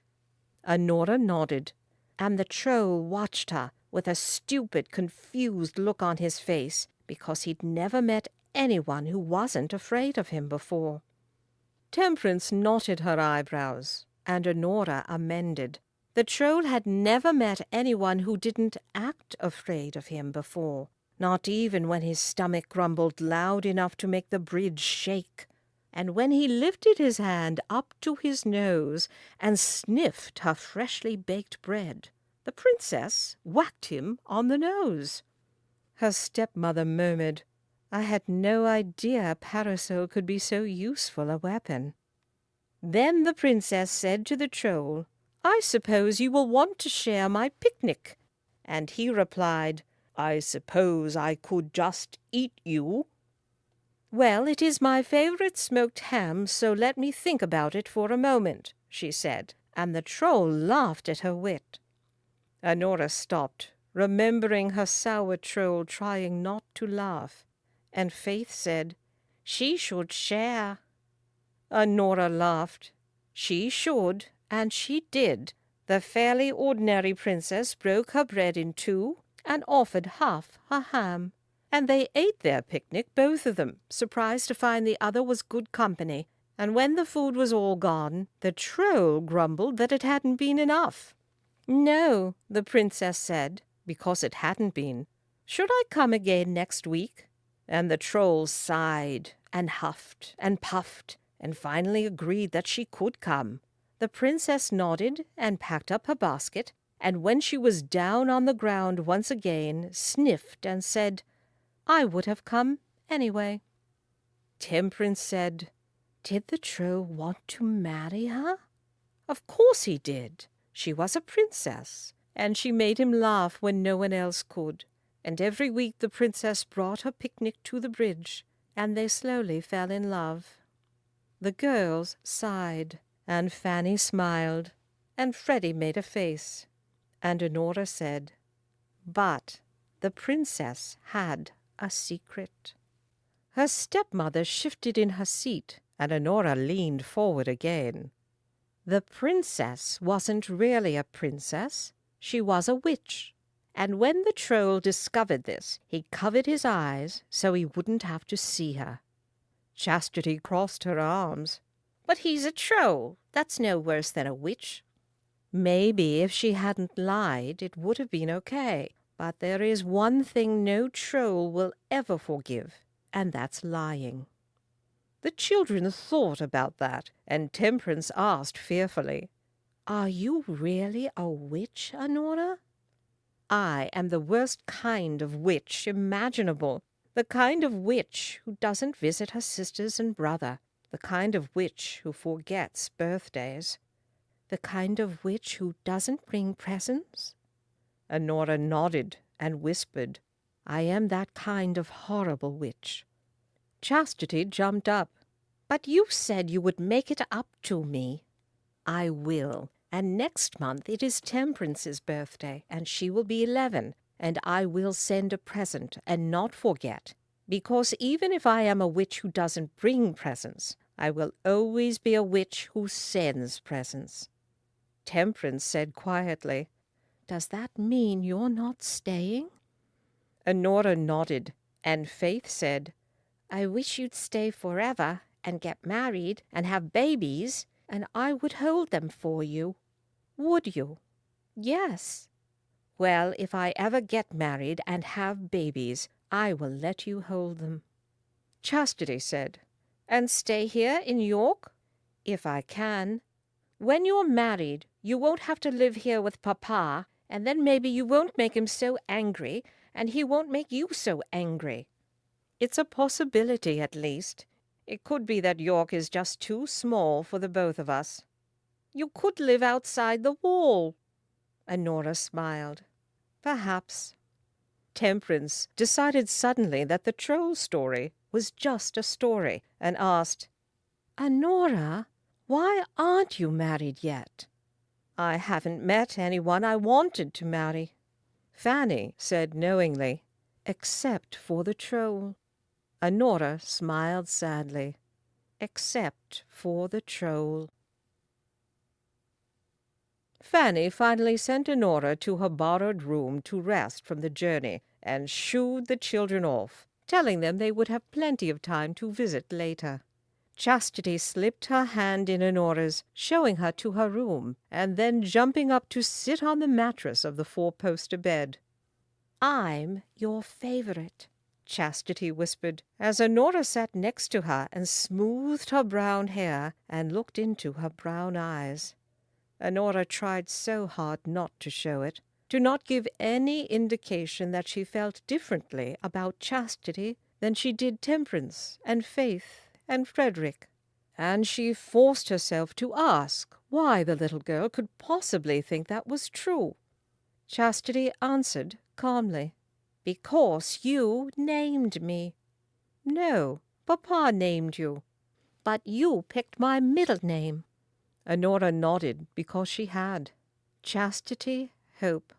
Honora nodded, and the troll watched her with a stupid, confused look on his face, because he'd never met anyone who wasn't afraid of him before. Temperance knotted her eyebrows, and Honora amended. The troll had never met anyone who didn't act afraid of him before, not even when his stomach grumbled loud enough to make the bridge shake, and when he lifted his hand up to his nose and sniffed her freshly baked bread. The princess whacked him on the nose. Her stepmother murmured, "I had no idea a parasol could be so useful a weapon." Then the princess said to the troll, "I suppose you will want to share my picnic." And he replied, "I suppose I could just eat you." "Well, it is my favorite smoked ham, so let me think about it for a moment," she said, and the troll laughed at her wit. Honora stopped, remembering her sour troll trying not to laugh, and Faith said, "She should share." Honora laughed. She should, and she did. The fairly ordinary princess broke her bread in two and offered half her ham. And they ate their picnic, both of them, surprised to find the other was good company. And when the food was all gone, the troll grumbled that it hadn't been enough. "No," the princess said, because it hadn't been. "Should I come again next week?" And the troll sighed and huffed and puffed and finally agreed that she could come. The princess nodded and packed up her basket, and when she was down on the ground once again, sniffed and said, "I would have come anyway." Temperance said, "Did the troll want to marry her?" Of course he did. She was a princess, and she made him laugh when no one else could. And every week the princess brought her picnic to the bridge, and they slowly fell in love. The girls sighed, and Fanny smiled, and Freddie made a face, and Honora said, "But the princess had a secret." Her stepmother shifted in her seat, and Honora leaned forward again. The princess wasn't really a princess. She was a witch. And when the troll discovered this, he covered his eyes so he wouldn't have to see her. Chastity crossed her arms. "But he's a troll. That's no worse than a witch." Maybe if she hadn't lied, it would have been okay. But there is one thing no troll will ever forgive, and that's lying. The children thought about that, and Temperance asked fearfully, "Are you really a witch, Honora?" "I am the worst kind of witch imaginable, the kind of witch who doesn't visit her sisters and brother, the kind of witch who forgets birthdays." "The kind of witch who doesn't bring presents?" Honora nodded and whispered, "I am that kind of horrible witch." Chastity jumped up. "But you said you would make it up to me." "I will. And next month it is Temperance's birthday, and she will be 11, and I will send a present and not forget. Because even if I am a witch who doesn't bring presents, I will always be a witch who sends presents." Temperance said quietly, "Does that mean you're not staying?" Honora nodded, and Faith said, "I wish you'd stay forever and get married and have babies, and I would hold them for you." "Would you?" "Yes." "Well, if I ever get married and have babies, I will let you hold them." Chastity said, "And stay here in York?" "If I can. When you're married, you won't have to live here with Papa, and then maybe you won't make him so angry, and he won't make you so angry." "It's a possibility, at least. It could be that York is just too small for the both of us." "You could live outside the wall." Honora smiled. "Perhaps." Temperance decided suddenly that the troll story was just a story, and asked, "Honora, why aren't you married yet?" "I haven't met anyone I wanted to marry." Fanny said knowingly, "Except for the troll." Honora smiled sadly. "Except for the troll." Fanny finally sent Honora to her borrowed room to rest from the journey, and shooed the children off, telling them they would have plenty of time to visit later. Chastity slipped her hand in Honora's, showing her to her room, and then jumping up to sit on the mattress of the four-poster bed. "I'm your favorite," Chastity whispered, as Honora sat next to her and smoothed her brown hair and looked into her brown eyes. Honora tried so hard not to show it, to not give any indication that she felt differently about Chastity than she did Temperance and Faith and Frederick. And she forced herself to ask why the little girl could possibly think that was true. Chastity answered calmly, "Because you named me." "No, Papa named you." "But you picked my middle name." Honora nodded because she had. Chastity, Hope.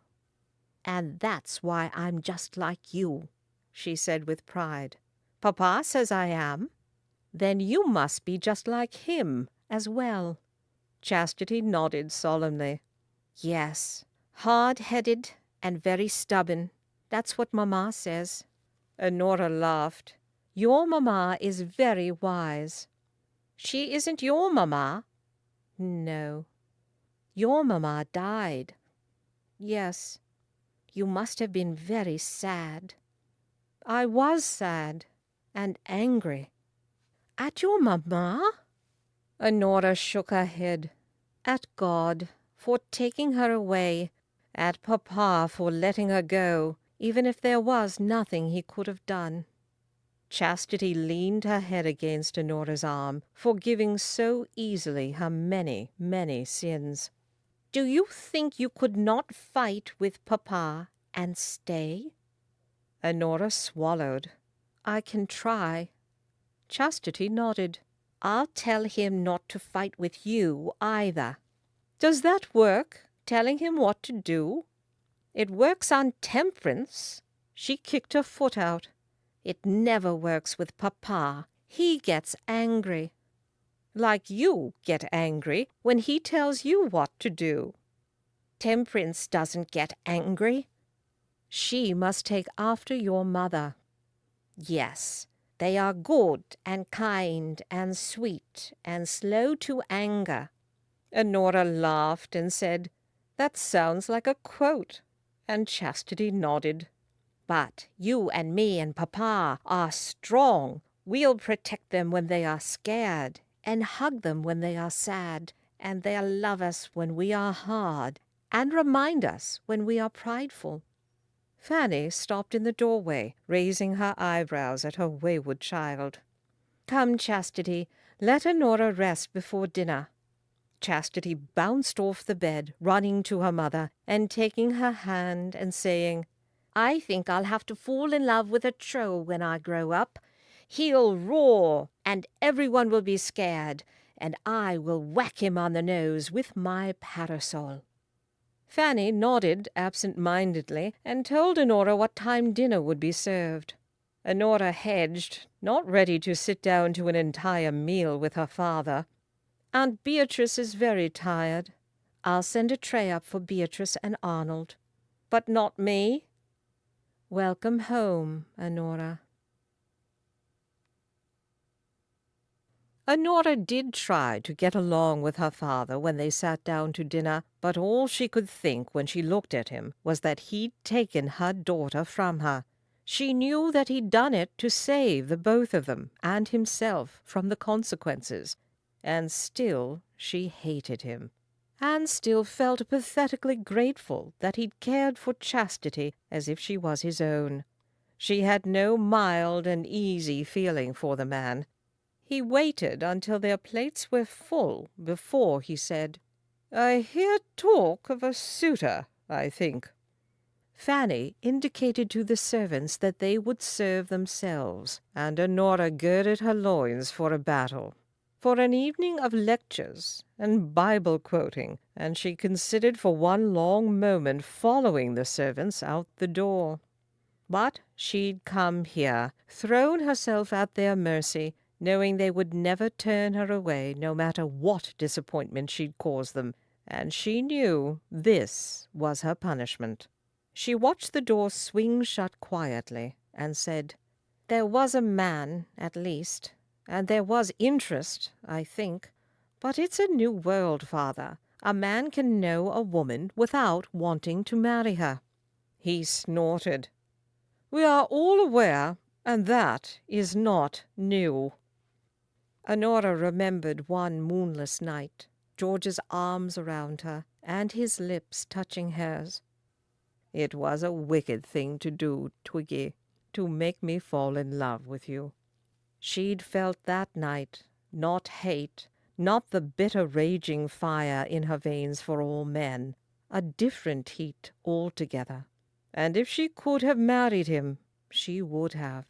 "And that's why I'm just like you," she said with pride. "Papa says I am." "Then you must be just like him as well." Chastity nodded solemnly. "Yes, hard-headed and very stubborn. That's what Mama says." Honora laughed. "Your Mama is very wise." "She isn't your Mama." "No." "Your Mama died." "Yes." "You must have been very sad." "I was sad and angry." "At your Mama?" Honora shook her head. "At God for taking her away, at Papa for letting her go, even if there was nothing he could have done." Chastity leaned her head against Honora's arm, forgiving so easily her many, many sins. "Do you think you could not fight with Papa and stay?" Honora swallowed. "I can try." Chastity nodded. "I'll tell him not to fight with you either." "Does that work, telling him what to do?" "It works on Temperance." She kicked her foot out. "It never works with Papa. He gets angry." "Like you get angry when he tells you what to do." "Temperance doesn't get angry." "She must take after your mother." "Yes, they are good and kind and sweet and slow to anger." Honora laughed and said, "That sounds like a quote," and Chastity nodded. "But you and me and Papa are strong. We'll protect them when they are scared, and hug them when they are sad, and they'll love us when we are hard, and remind us when we are prideful." Fanny stopped in the doorway, raising her eyebrows at her wayward child. "Come, Chastity, let Honora rest before dinner." Chastity bounced off the bed, running to her mother, and taking her hand and saying, "I think I'll have to fall in love with a troll when I grow up. He'll roar, and everyone will be scared, and I will whack him on the nose with my parasol." Fanny nodded absent-mindedly and told Honora what time dinner would be served. Honora hedged, not ready to sit down to an entire meal with her father. "Aunt Beatrice is very tired. I'll send a tray up for Beatrice and Arnold." "But not me?" "Welcome home, Honora." Honora did try to get along with her father when they sat down to dinner, but all she could think when she looked at him was that he'd taken her daughter from her. She knew that he'd done it to save the both of them and himself from the consequences, and still she hated him, and still felt pathetically grateful that he'd cared for Chastity as if she was his own. She had no mild and easy feeling for the man. He waited until their plates were full before he said, "I hear talk of a suitor, I think." Fanny indicated to the servants that they would serve themselves, and Honora girded her loins for a battle, for an evening of lectures and Bible quoting, and she considered for one long moment following the servants out the door. But she'd come here, thrown herself at their mercy, knowing they would never turn her away no matter what disappointment she'd cause them, and she knew this was her punishment. She watched the door swing shut quietly and said, "There was a man, at least, and there was interest, I think. But it's a new world, Father. A man can know a woman without wanting to marry her." He snorted. "We are all aware, and that is not new." Honora remembered one moonless night, George's arms around her, and his lips touching hers. "It was a wicked thing to do, Twiggy, to make me fall in love with you." She'd felt that night, not hate, not the bitter raging fire in her veins for all men, a different heat altogether. And if she could have married him, she would have.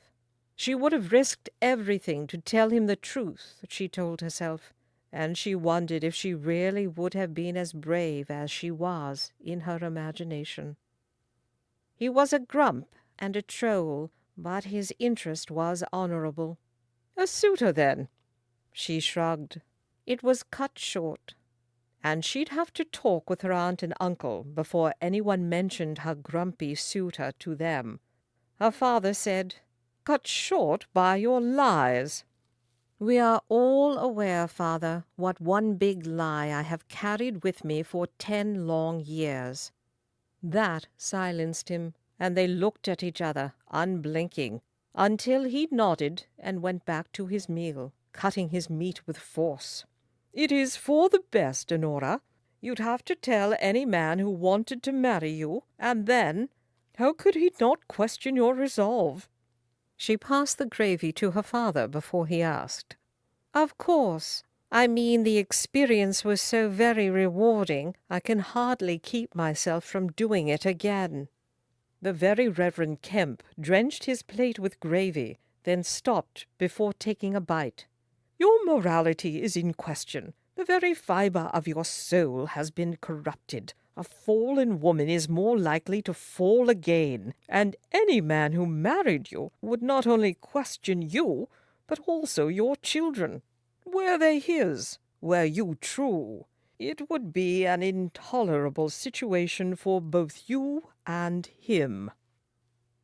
She would have risked everything to tell him the truth, she told herself, and she wondered if she really would have been as brave as she was in her imagination. He was a grump and a troll, but his interest was honorable. "A suitor, then?" She shrugged. It was cut short, and she'd have to talk with her aunt and uncle before anyone mentioned her grumpy suitor to them. Her father said, "Cut short by your lies." "We are all aware, Father, what one big lie I have carried with me for 10 long years." That silenced him, and they looked at each other, unblinking, until he nodded and went back to his meal, cutting his meat with force. "It is for the best, Honora. You'd have to tell any man who wanted to marry you, and then, how could he not question your resolve?" She passed the gravy to her father before he asked. "Of course. I mean, the experience was so very rewarding, I can hardly keep myself from doing it again." The very Reverend Kempe drenched his plate with gravy, then stopped before taking a bite. "Your morality is in question. The very fiber of your soul has been corrupted. A fallen woman is more likely to fall again, and any man who married you would not only question you, but also your children. Were they his, were you true, it would be an intolerable situation for both you and him."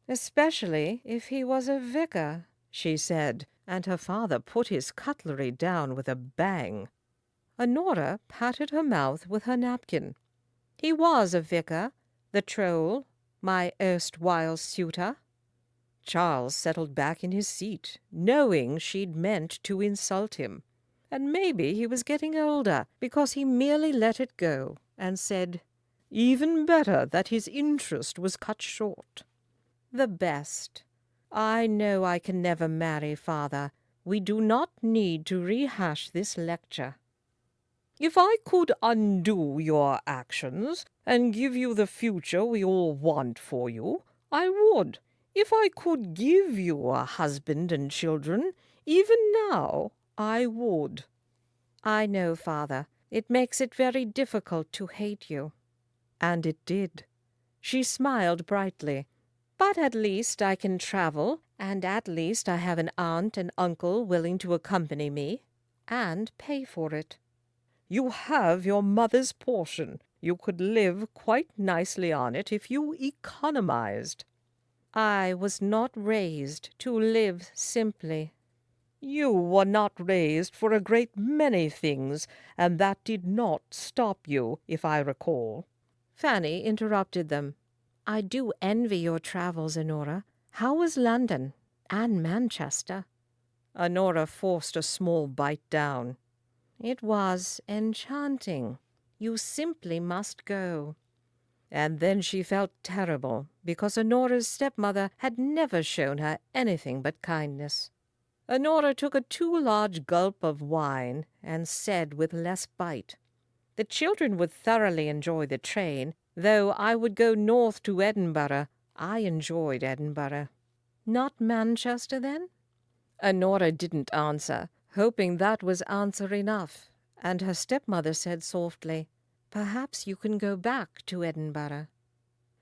"Especially if he was a vicar," she said, and her father put his cutlery down with a bang. Honora patted her mouth with her napkin. "He was a vicar, the troll, my erstwhile suitor." Charles settled back in his seat, knowing she'd meant to insult him. And maybe he was getting older, because he merely let it go and said, "Even better that his interest was cut short." "The best. I know I can never marry, Father. We do not need to rehash this lecture." "If I could undo your actions and give you the future we all want for you, I would. If I could give you a husband and children, even now, I would." "I know, Father. It makes it very difficult to hate you." And it did. She smiled brightly. "But at least I can travel And at least I have an aunt and uncle willing to accompany me, and pay for it. You have your mother's portion. You could live quite nicely on it if you economized. I was not raised to live simply. You were not raised for a great many things, and that did not stop you, if I recall. Fanny interrupted them. I do envy your travels, Honora. How was London and Manchester? Honora forced a small bite down. It was enchanting. You simply must go. And then she felt terrible, because Honora's stepmother had never shown her anything but kindness. Honora took a too large gulp of wine and said with less bite, "The children would thoroughly enjoy the train, though I would go north to Edinburgh. I enjoyed Edinburgh." Not Manchester, then? Honora didn't answer, hoping that was answer enough, and her stepmother said softly, "Perhaps you can go back to Edinburgh."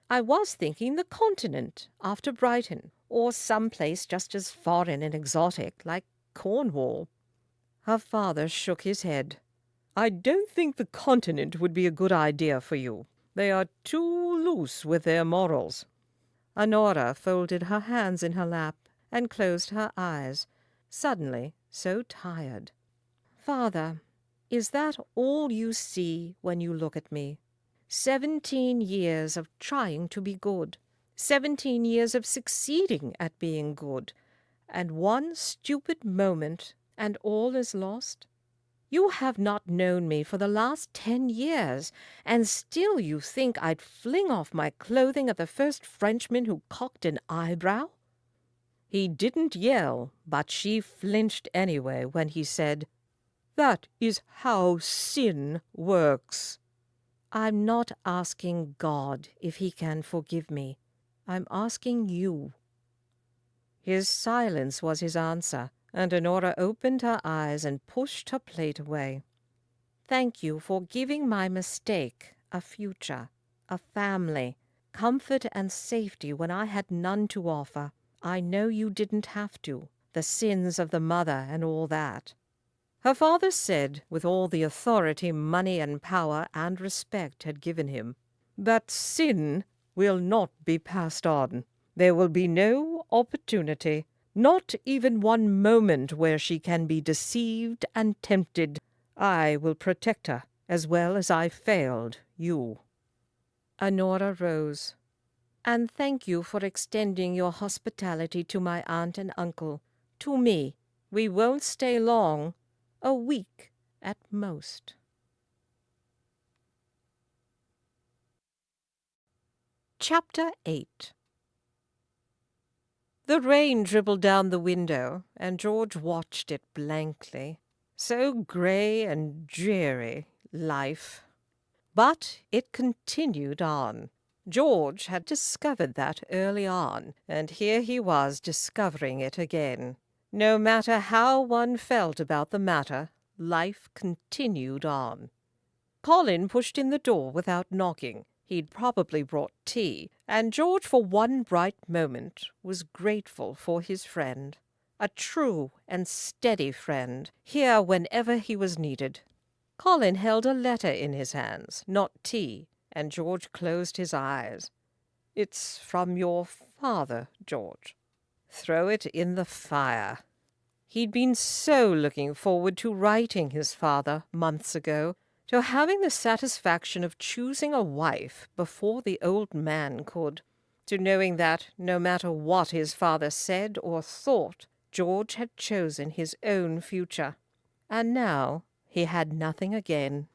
"I was thinking the Continent, after Brighton, or some place just as foreign and exotic, like Cornwall." Her father shook his head. "I don't think the Continent would be a good idea for you. They are too loose with their morals." Honora folded her hands in her lap and closed her eyes, suddenly so tired. "Father, is that all you see when you look at me? 17 years of trying to be good, 17 years of succeeding at being good, and one stupid moment, and all is lost? You have not known me for the last 10 years, and still you think I'd fling off my clothing at the first Frenchman who cocked an eyebrow?" He didn't yell, but she flinched anyway when he said, "That is how sin works." I'm not asking God if he can forgive me. I'm asking you. His silence was his answer, and Honora opened her eyes and pushed her plate away. Thank you for giving my mistake a future, a family, comfort and safety when I had none to offer. I know you didn't have to, the sins of the mother and all that. Her father said, with all the authority money and power and respect had given him, that sin will not be passed on. There will be no opportunity, not even one moment where she can be deceived and tempted. I will protect her as well as I failed you. Honora rose. And thank you for extending your hospitality to my aunt and uncle. To me. We won't stay long. A week at most. Chapter 8. The rain dribbled down the window, and George watched it blankly. So grey and dreary, life. But it continued on. George had discovered that early on, and here he was discovering it again. No matter how one felt about the matter, life continued on. Colin pushed in the door without knocking. He'd probably brought tea, and George for one bright moment was grateful for his friend. A true and steady friend, here whenever he was needed. Colin held a letter in his hands, not tea, and George closed his eyes. "It's from your father, George. Throw it in the fire." He'd been so looking forward to writing his father months ago, to having the satisfaction of choosing a wife before the old man could, to knowing that, no matter what his father said or thought, George had chosen his own future. And now he had nothing again.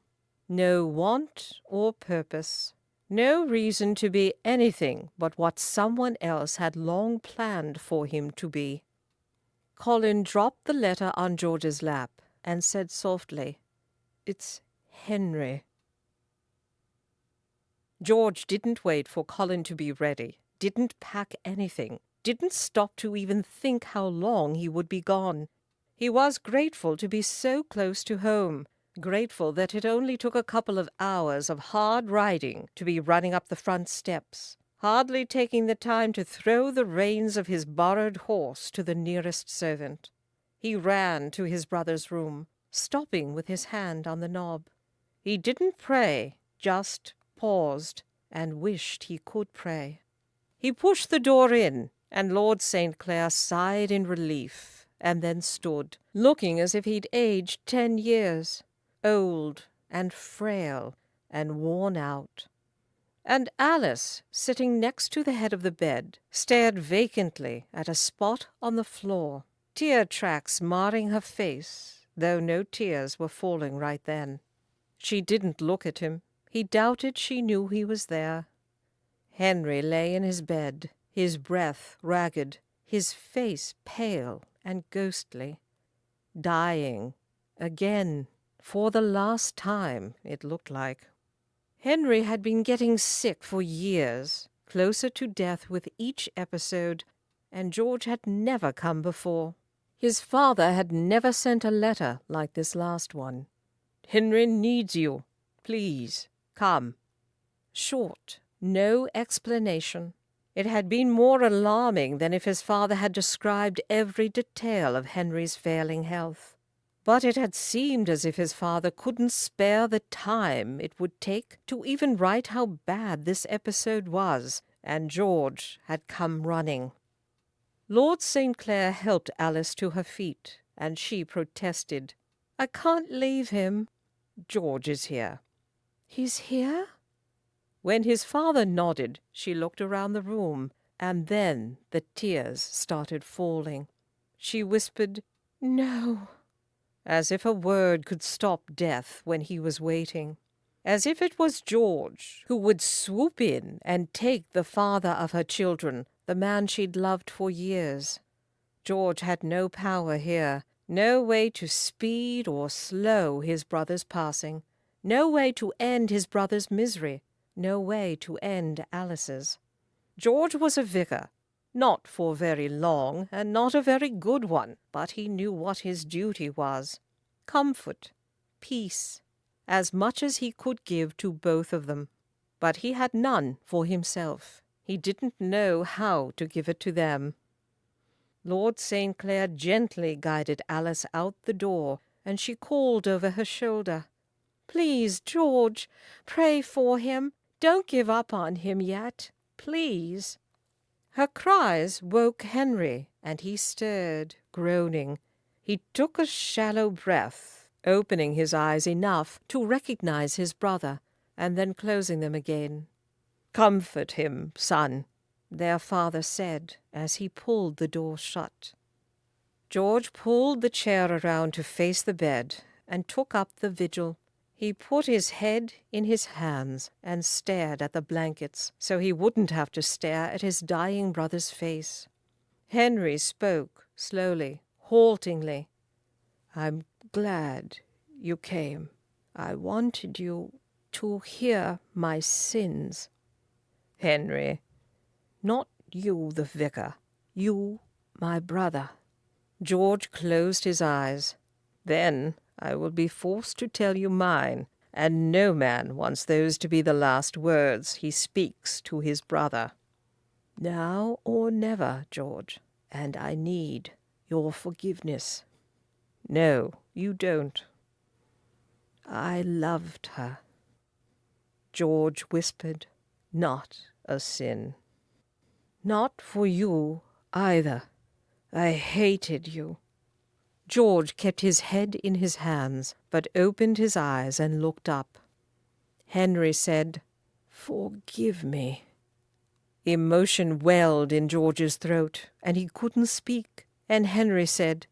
No want or purpose. No reason to be anything but what someone else had long planned for him to be. Colin dropped the letter on George's lap and said softly, "It's Henry." George didn't wait for Colin to be ready, didn't pack anything, didn't stop to even think how long he would be gone. He was grateful to be so close to home, grateful that it only took a couple of hours of hard riding to be running up the front steps, hardly taking the time to throw the reins of his borrowed horse to the nearest servant. He ran to his brother's room, stopping with his hand on the knob. He didn't pray, just paused and wished he could pray. He pushed the door in, and Lord St. Clair sighed in relief, and then stood, looking as if he'd aged 10 years, old and frail and worn out. And Alice, sitting next to the head of the bed, stared vacantly at a spot on the floor, tear tracks marring her face, though no tears were falling right then. She didn't look at him. He doubted she knew he was there. Henry lay in his bed, his breath ragged, his face pale and ghostly. Dying. Again. For the last time, it looked like. Henry had been getting sick for years, closer to death with each episode, and George had never come before. His father had never sent a letter like this last one. "Henry needs you. Please, come." Short, no explanation. It had been more alarming than if his father had described every detail of Henry's failing health. But it had seemed as if his father couldn't spare the time it would take to even write how bad this episode was, and George had come running. Lord St. Clair helped Alice to her feet, and she protested. "I can't leave him. George is here." "He's here?" When his father nodded, she looked around the room, and then the tears started falling. She whispered, "No," as if a word could stop death when he was waiting. As if it was George who would swoop in and take the father of her children, the man she'd loved for years. George had no power here, no way to speed or slow his brother's passing, no way to end his brother's misery, no way to end Alice's. George was a vicar, not for very long, and not a very good one, but he knew what his duty was. Comfort, peace, as much as he could give to both of them. But he had none for himself. He didn't know how to give it to them. Lord St. Clair gently guided Alice out the door, and she called over her shoulder, "Please, George, pray for him. Don't give up on him yet, please." Her cries woke Henry, and he stirred, groaning. He took a shallow breath, opening his eyes enough to recognize his brother, and then closing them again. "Comfort him, son," their father said as he pulled the door shut. George pulled the chair around to face the bed and took up the vigil. He put his head in his hands and stared at the blankets so he wouldn't have to stare at his dying brother's face. Henry spoke slowly, haltingly. "I'm glad you came. I wanted you to hear my sins." "Henry." "Not you, the vicar. You, my brother." George closed his eyes. "Then I will be forced to tell you mine, and no man wants those to be the last words he speaks to his brother." "Now or never, George, and I need your forgiveness." "No, you don't." "I loved her." George whispered, "Not a sin." "Not for you, either. I hated you." George kept his head in his hands, but opened his eyes and looked up. Henry said, "Forgive me." Emotion welled in George's throat, and he couldn't speak, and Henry said,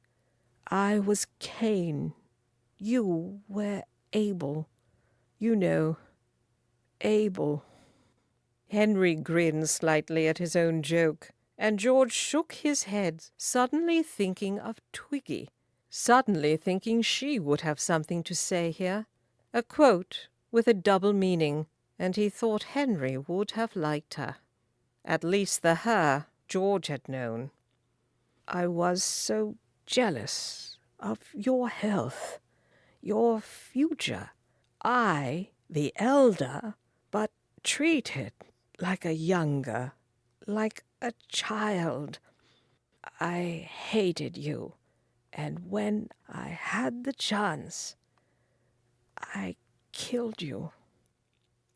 "I was Cain. You were Abel. You know, Abel." Henry grinned slightly at his own joke, and George shook his head, suddenly thinking of Twiggy, suddenly thinking she would have something to say here, a quote with a double meaning, and he thought Henry would have liked her. At least the her George had known. "I was so jealous of your health, your future. I, the elder, but treated like a younger, like a child. I hated you, and when I had the chance, I killed you."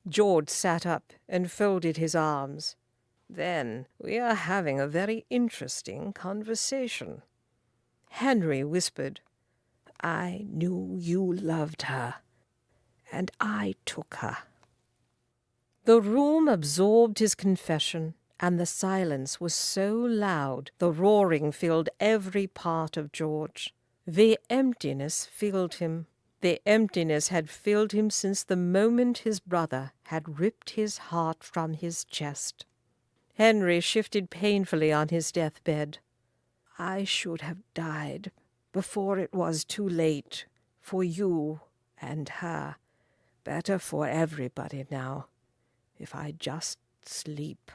George sat up and folded his arms. "Then we are having a very interesting conversation." Henry whispered, "I knew you loved her, and I took her." The room absorbed his confession, and the silence was so loud the roaring filled every part of George. The emptiness filled him. The emptiness had filled him since the moment his brother had ripped his heart from his chest. Henry shifted painfully on his deathbed. "I should have died before it was too late for you and her. Better for everybody now, if I just sleep."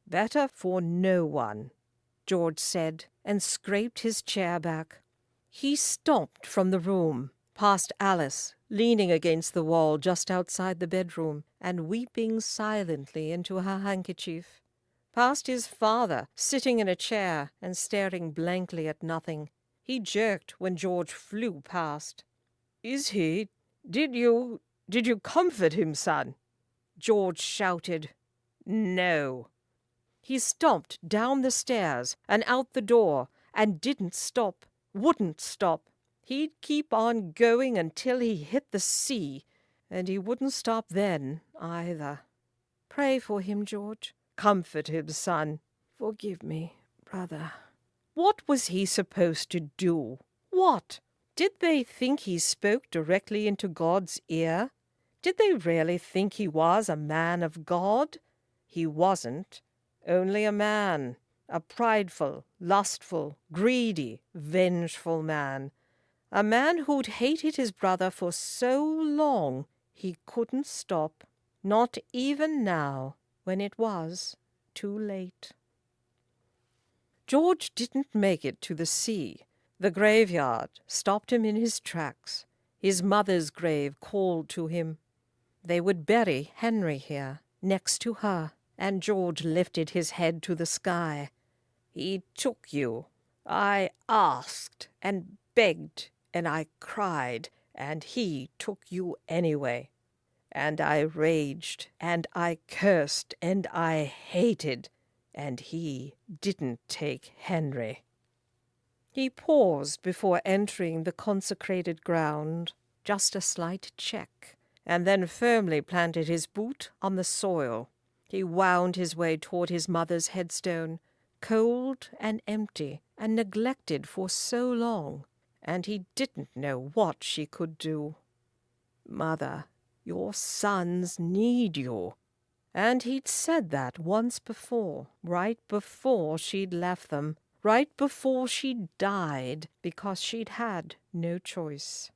"Better for no one," George said, and scraped his chair back. He stomped from the room, past Alice, leaning against the wall just outside the bedroom, and weeping silently into her handkerchief. Past his father, sitting in a chair and staring blankly at nothing. He jerked when George flew past. "Is he? Did you comfort him, son?" George shouted. "No." He stomped down the stairs and out the door and didn't stop, wouldn't stop. He'd keep on going until he hit the sea, and he wouldn't stop then either. "Pray for him, George. Comfort him, son." "Forgive me, brother." What was he supposed to do? What? Did they think he spoke directly into God's ear? Did they really think he was a man of God? He wasn't. Only a man, a prideful, lustful, greedy, vengeful man. A man who'd hated his brother for so long he couldn't stop, not even now, when it was too late. George didn't make it to the sea. The graveyard stopped him in his tracks. His mother's grave called to him. They would bury Henry here, next to her, and George lifted his head to the sky. "He took you. I asked and begged and I cried, and he took you anyway. And I raged and I cursed and I hated, and he didn't take Henry." He paused before entering the consecrated ground, just a slight check, and then firmly planted his boot on the soil. He wound his way toward his mother's headstone, cold and empty and neglected for so long, and he didn't know what she could do. "Mother, your sons need you." And he'd said that once before, right before she'd left them, right before she died, because she'd had no choice.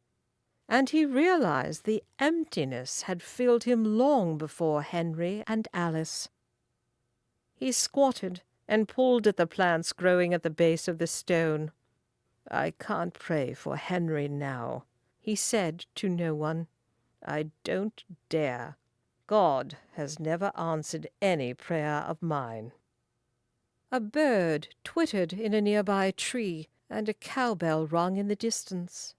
And he realized the emptiness had filled him long before Henry and Alice. He squatted and pulled at the plants growing at the base of the stone. "I can't pray for Henry now," he said to no one. "I don't dare. God has never answered any prayer of mine." A bird twittered in a nearby tree, and a cowbell rung in the distance.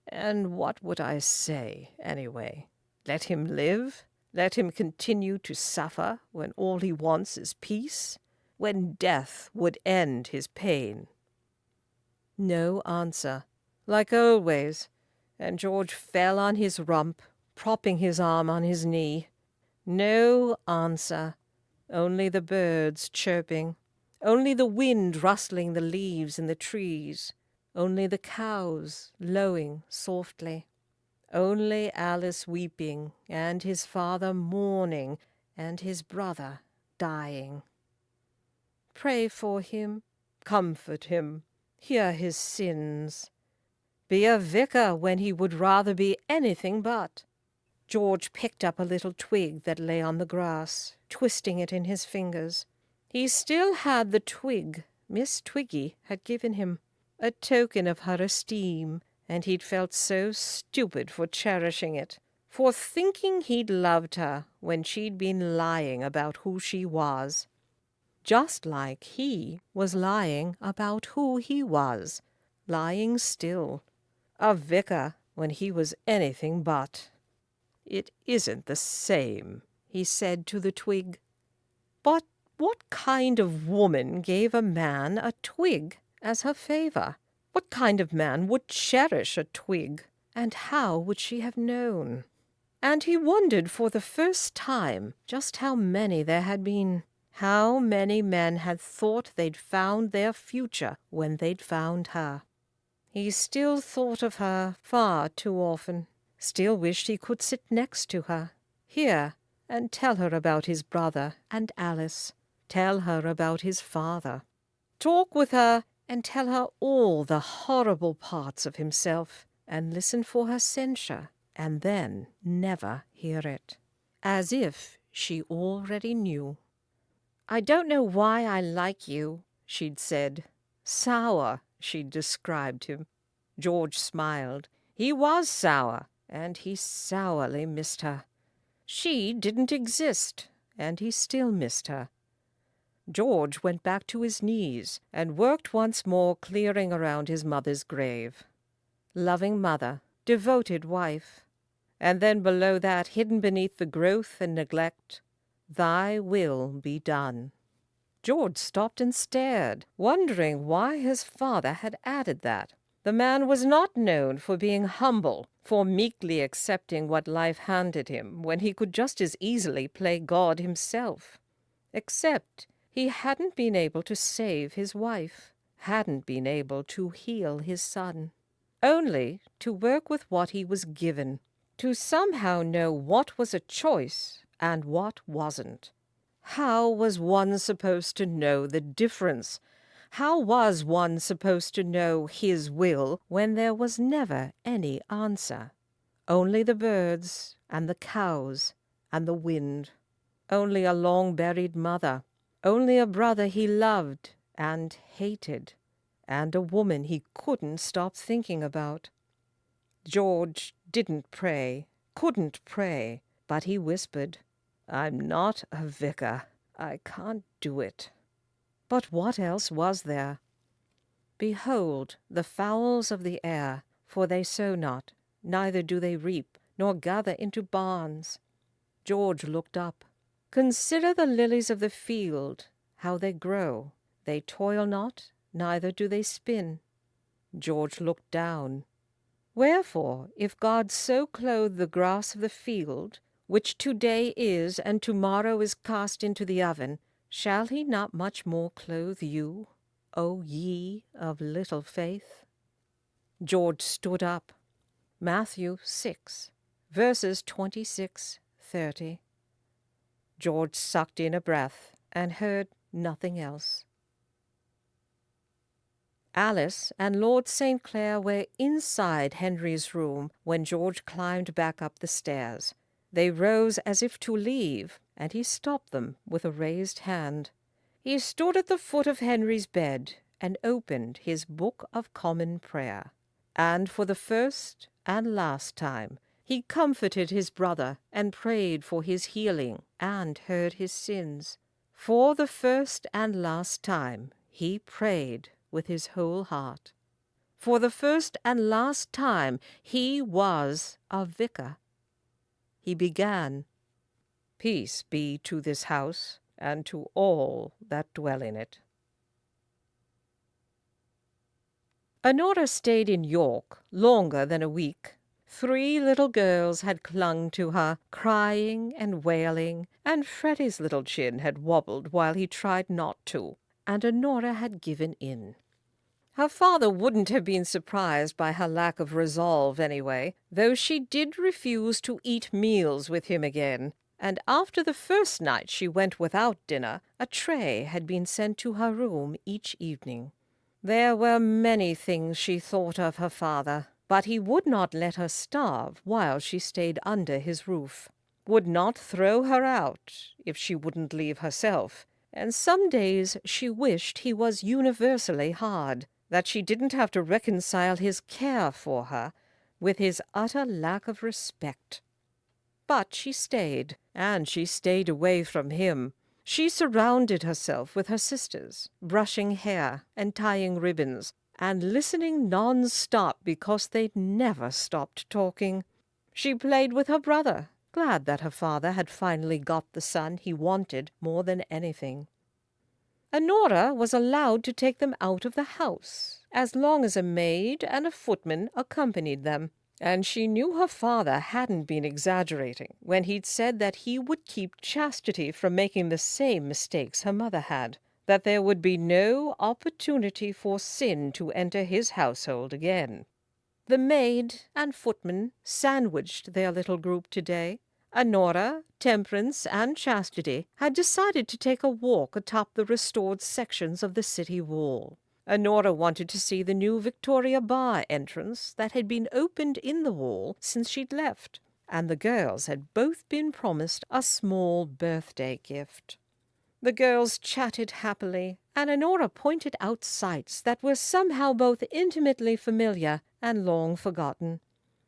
And what would I say, anyway? Let him live? Let him continue to suffer when all he wants is peace? When death would end his pain? No answer, like always, and George fell on his rump, propping his arm on his knee. No answer, only the birds chirping, only the wind rustling the leaves in the trees, only the cows lowing softly, only Alice weeping, and his father mourning, and his brother dying. Pray for him, comfort him, hear his sins. Be a vicar when he would rather be anything but. George picked up a little twig that lay on the grass, twisting it in his fingers. He still had the twig Miss Twiggy had given him, a token of her esteem, and he'd felt so stupid for cherishing it, for thinking he'd loved her when she'd been lying about who she was, just like he was lying about who he was, lying still, a vicar when he was anything but. "It isn't the same," he said to the twig. But what kind of woman gave a man a twig as her favor? What kind of man would cherish a twig? And how would she have known? And he wondered for the first time just how many there had been. How many men had thought they'd found their future when they'd found her. He still thought of her far too often. Still wished he could sit next to her, hear and tell her about his brother and Alice, tell her about his father, talk with her and tell her all the horrible parts of himself, and listen for her censure, and then never hear it, as if she already knew. "I don't know why I like you," she'd said. Sour, she'd described him. George smiled. He was sour, and he sourly missed her. She didn't exist, and he still missed her. George went back to his knees and worked once more clearing around his mother's grave. Loving mother, devoted wife. And then below that, hidden beneath the growth and neglect, "Thy will be done." George stopped and stared, wondering why his father had added that. The man was not known for being humble, for meekly accepting what life handed him, when he could just as easily play God himself. Except he hadn't been able to save his wife, hadn't been able to heal his son. Only to work with what he was given, to somehow know what was a choice and what wasn't. How was one supposed to know the difference? How was one supposed to know his will when there was never any answer? Only the birds and the cows and the wind. Only a long-buried mother. Only a brother he loved and hated. And a woman he couldn't stop thinking about. George didn't pray, couldn't pray, but he whispered, "I'm not a vicar. I can't do it." But what else was there? "Behold the fowls of the air, for they sow not, neither do they reap, nor gather into barns." George looked up. "Consider the lilies of the field, how they grow. They toil not, neither do they spin." George looked down. "Wherefore, if God so clothe the grass of the field, which today is and tomorrow is cast into the oven, shall he not much more clothe you, O ye of little faith?" George stood up. Matthew 6, verses 26-30. George sucked in a breath and heard nothing else. Alice and Lord St. Clair were inside Henry's room when George climbed back up the stairs. They rose as if to leave, and he stopped them with a raised hand. He stood at the foot of Henry's bed and opened his Book of Common Prayer. And for the first and last time, he comforted his brother and prayed for his healing and heard his sins. For the first and last time, he prayed with his whole heart. For the first and last time, he was a vicar. He began, "Peace be to this house, and to all that dwell in it." Honora stayed in York longer than a week. 3 little girls had clung to her, crying and wailing, and Freddie's little chin had wobbled while he tried not to, and Honora had given in. Her father wouldn't have been surprised by her lack of resolve anyway, though she did refuse to eat meals with him again, and after the first night she went without dinner, a tray had been sent to her room each evening. There were many things she thought of her father, but he would not let her starve while she stayed under his roof, would not throw her out if she wouldn't leave herself, and some days she wished he was universally hard, that she didn't have to reconcile his care for her with his utter lack of respect. But she stayed, and she stayed away from him. She surrounded herself with her sisters, brushing hair and tying ribbons, and listening non-stop because they'd never stopped talking. She played with her brother, glad that her father had finally got the son he wanted more than anything. Honora was allowed to take them out of the house, as long as a maid and a footman accompanied them, and she knew her father hadn't been exaggerating when he'd said that he would keep Chastity from making the same mistakes her mother had, that there would be no opportunity for sin to enter his household again. The maid and footman sandwiched their little group today. Honora, Temperance, and Chastity had decided to take a walk atop the restored sections of the city wall. Honora wanted to see the new Victoria Bar entrance that had been opened in the wall since she'd left, and the girls had both been promised a small birthday gift. The girls chatted happily, and Honora pointed out sights that were somehow both intimately familiar and long forgotten.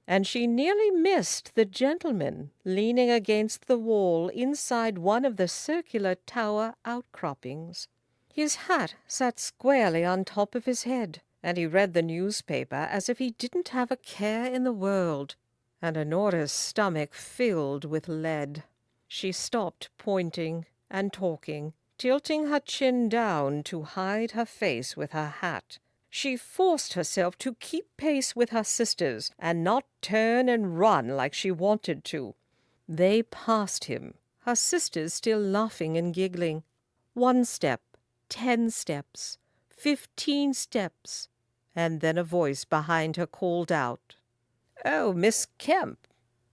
And she nearly missed the gentleman leaning against the wall inside one of the circular tower outcroppings. His hat sat squarely on top of his head, and he read the newspaper as if he didn't have a care in the world, and Honora's stomach filled with lead. She stopped pointing and talking, tilting her chin down to hide her face with her hat. She forced herself to keep pace with her sisters and not turn and run like she wanted to. They passed him, her sisters still laughing and giggling. 1 step, 10 steps, 15 steps, and then a voice behind her called out, "Oh, Miss Kempe,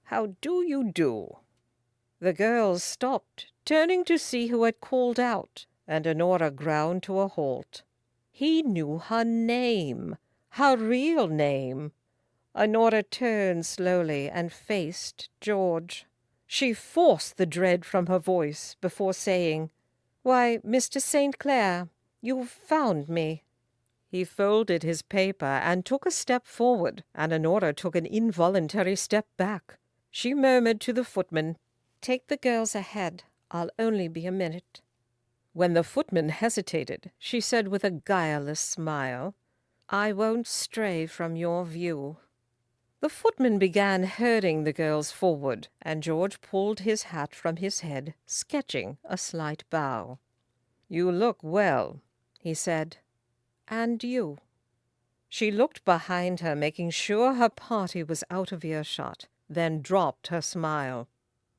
how do you do?" The girls stopped, turning to see who had called out, and Honora ground to a halt. He knew her name, her real name. Honora turned slowly and faced George. She forced the dread from her voice before saying, "Why, Mr. St. Clair, you've found me." He folded his paper and took a step forward, and Honora took an involuntary step back. She murmured to the footman, "Take the girls ahead. I'll only be a minute." When the footman hesitated, she said with a guileless smile, "I won't stray from your view." The footman began herding the girls forward, and George pulled his hat from his head, sketching a slight bow. "You look well," he said. "And you?" She looked behind her, making sure her party was out of earshot, then dropped her smile.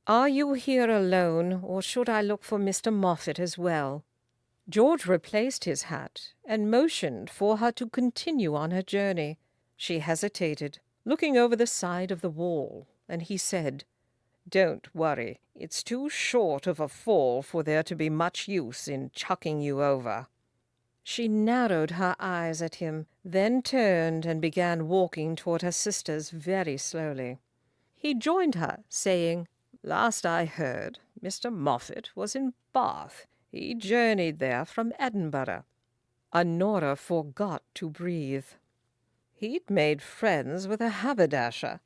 "Are you here alone, or should I look for Mr. Moffat as well?" George replaced his hat and motioned for her to continue on her journey. She hesitated, looking over the side of the wall, and he said, "Don't worry. It's too short of a fall for there to be much use in chucking you over." She narrowed her eyes at him, then turned and began walking toward her sisters very slowly. He joined her, saying, "Last I heard, Mr. Moffat was in Bath. He journeyed there from Edinburgh." Honora forgot to breathe. "He'd made friends with a haberdasher.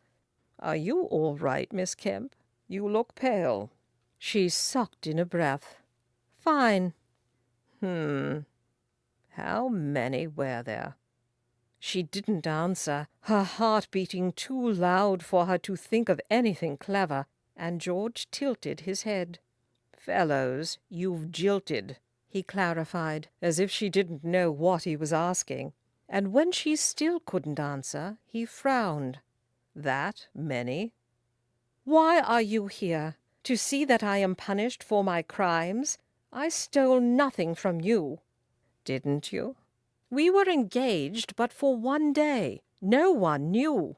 Are you all right, Miss Kempe? You look pale." She sucked in a breath. "Fine." How many were there?" She didn't answer, her heart beating too loud for her to think of anything clever, and George tilted his head. "Fellows, you've jilted," he clarified, as if she didn't know what he was asking. And when she still couldn't answer, he frowned. "That many?" "Why are you here? To see that I am punished for my crimes? I stole nothing from you." "Didn't you?" "We were engaged but for 1 day. No one knew."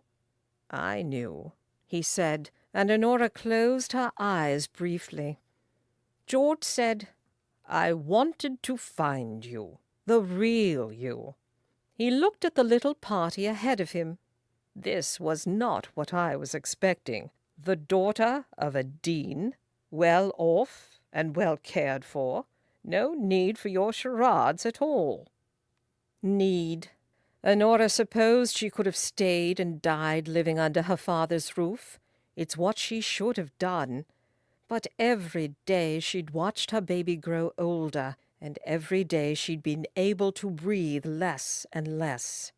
"I knew," he said, and Honora closed her eyes briefly. George said, "I wanted to find you, the real you." He looked at the little party ahead of him. "This was not what I was expecting. The daughter of a dean, well off and well cared for. No need for your charades at all." Need. Honora supposed she could have stayed and died living under her father's roof. It's what she should have done. But every day she'd watched her baby grow older, and every day she'd been able to breathe less and less.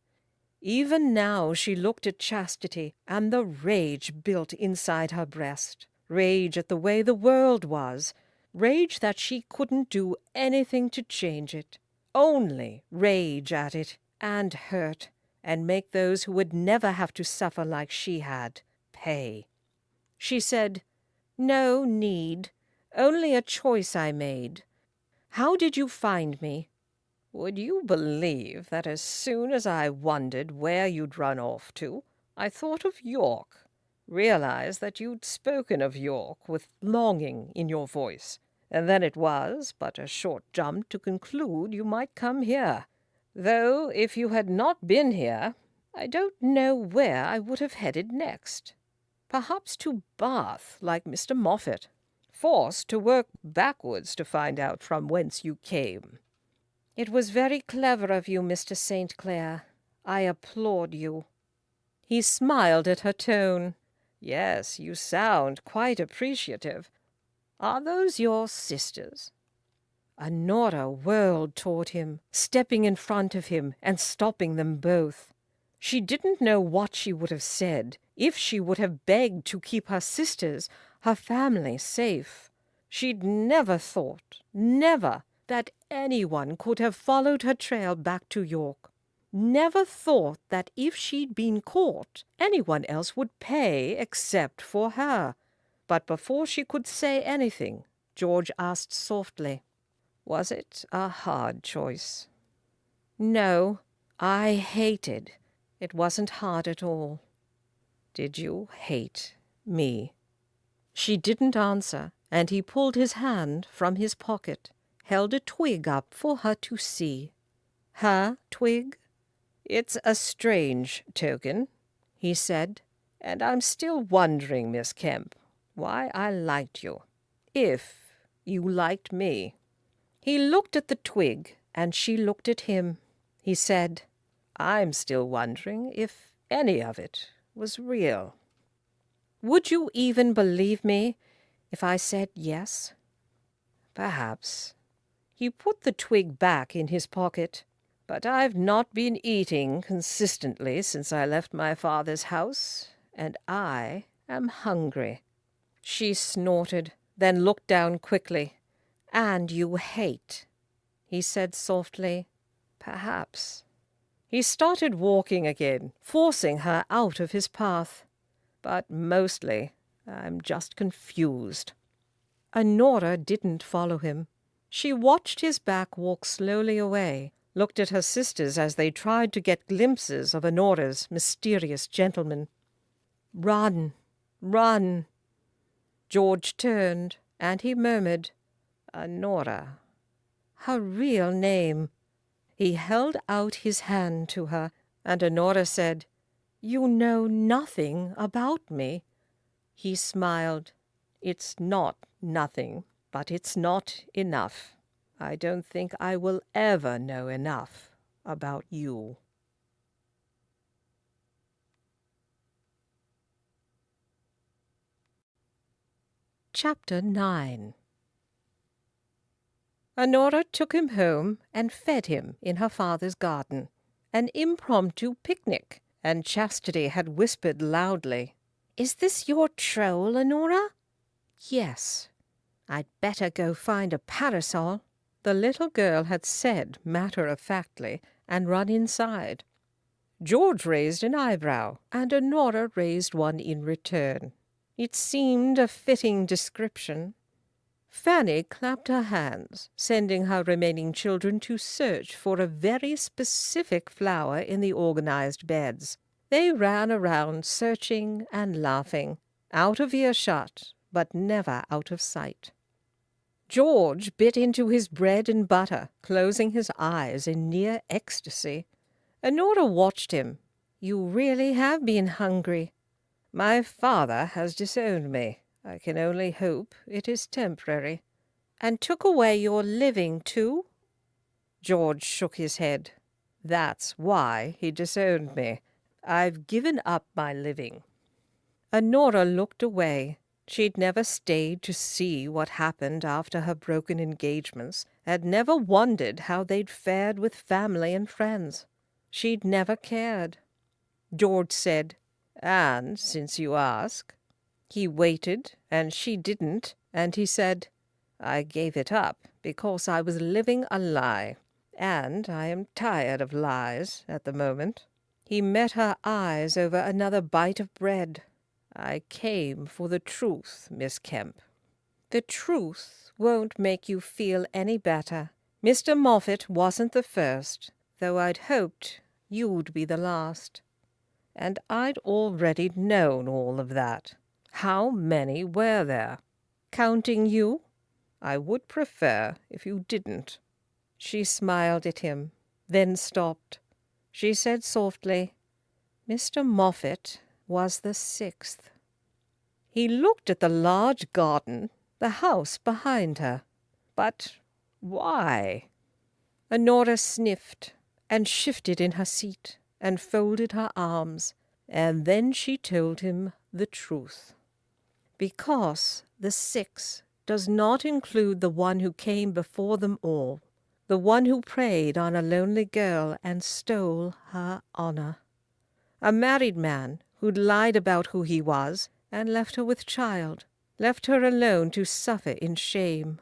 Even now she looked at Chastity, and the rage built inside her breast. Rage at the way the world was. Rage that she couldn't do anything to change it. Only rage at it, and hurt, and make those who would never have to suffer like she had pay. She said, "No need, only a choice I made. How did you find me?" "Would you believe that as soon as I wondered where you'd run off to, I thought of York, realized that you'd spoken of York with longing in your voice, and then it was but a short jump to conclude you might come here. Though if you had not been here, I don't know where I would have headed next. Perhaps to Bath, like Mr. Moffat, forced to work backwards to find out from whence you came." "It was very clever of you, Mr. St. Clair. I applaud you." He smiled at her tone. "Yes, you sound quite appreciative. Are those your sisters?" Honora whirled toward him, stepping in front of him and stopping them both. She didn't know what she would have said if she would have begged to keep her sisters, her family, safe. She'd never thought, never, that anyone could have followed her trail back to York. Never thought that if she'd been caught, anyone else would pay except for her. But before she could say anything, George asked softly, "Was it a hard choice?" "No, I hated. It wasn't hard at all." "Did you hate me?" She didn't answer, and he pulled his hand from his pocket, held a twig up for her to see. Her twig? "It's a strange token," he said, "and I'm still wondering, Miss Kempe, why I liked you, if you liked me." He looked at the twig, and she looked at him. He said, "I'm still wondering if any of it was real." "Would you even believe me if I said yes?" "Perhaps." He put the twig back in his pocket. "But I've not been eating consistently since I left my father's house, and I am hungry." She snorted, then looked down quickly. "And you hate," he said softly. "Perhaps." He started walking again, forcing her out of his path. "But mostly I'm just confused." Honora didn't follow him. She watched his back walk slowly away, looked at her sisters as they tried to get glimpses of Honora's mysterious gentleman. "Run, run." George turned, and he murmured, "Honora." Her real name. He held out his hand to her, and Honora said, "You know nothing about me." He smiled. "It's not nothing, but it's not enough. I don't think I will ever know enough about you." Chapter 9. Honora took him home and fed him in her father's garden. An impromptu picnic, and Chastity had whispered loudly, "Is this your troll, Honora?" "Yes." "I'd better go find a parasol," the little girl had said matter-of-factly, and run inside. George raised an eyebrow, and Honora raised one in return. It seemed a fitting description. Fanny clapped her hands, sending her remaining children to search for a very specific flower in the organized beds. They ran around searching and laughing, out of earshot, but never out of sight. George bit into his bread and butter, closing his eyes in near ecstasy. Honora watched him. "You really have been hungry." "My father has disowned me. I can only hope it is temporary." "And took away your living, too?" George shook his head. "That's why he disowned me. I've given up my living." Honora looked away. She'd never stayed to see what happened after her broken engagements, had never wondered how they'd fared with family and friends. She'd never cared. George said, "And since you ask." He waited, and she didn't, and he said, "I gave it up because I was living a lie, and I am tired of lies at the moment." He met her eyes over another bite of bread. "I came for the truth, Miss Kempe." "The truth won't make you feel any better. Mr. Moffat wasn't the first, though I'd hoped you'd be the last." And I'd already known all of that. How many were there? Counting you? I would prefer if you didn't. She smiled at him, then stopped. She said softly, "Mr. Moffat was the sixth." He looked at the large garden, the house behind her. But why? Honora sniffed and shifted in her seat and folded her arms, and then she told him the truth. Because the sixth does not include the one who came before them all, the one who preyed on a lonely girl and stole her honor. A married man who'd lied about who he was and left her with child, left her alone to suffer in shame.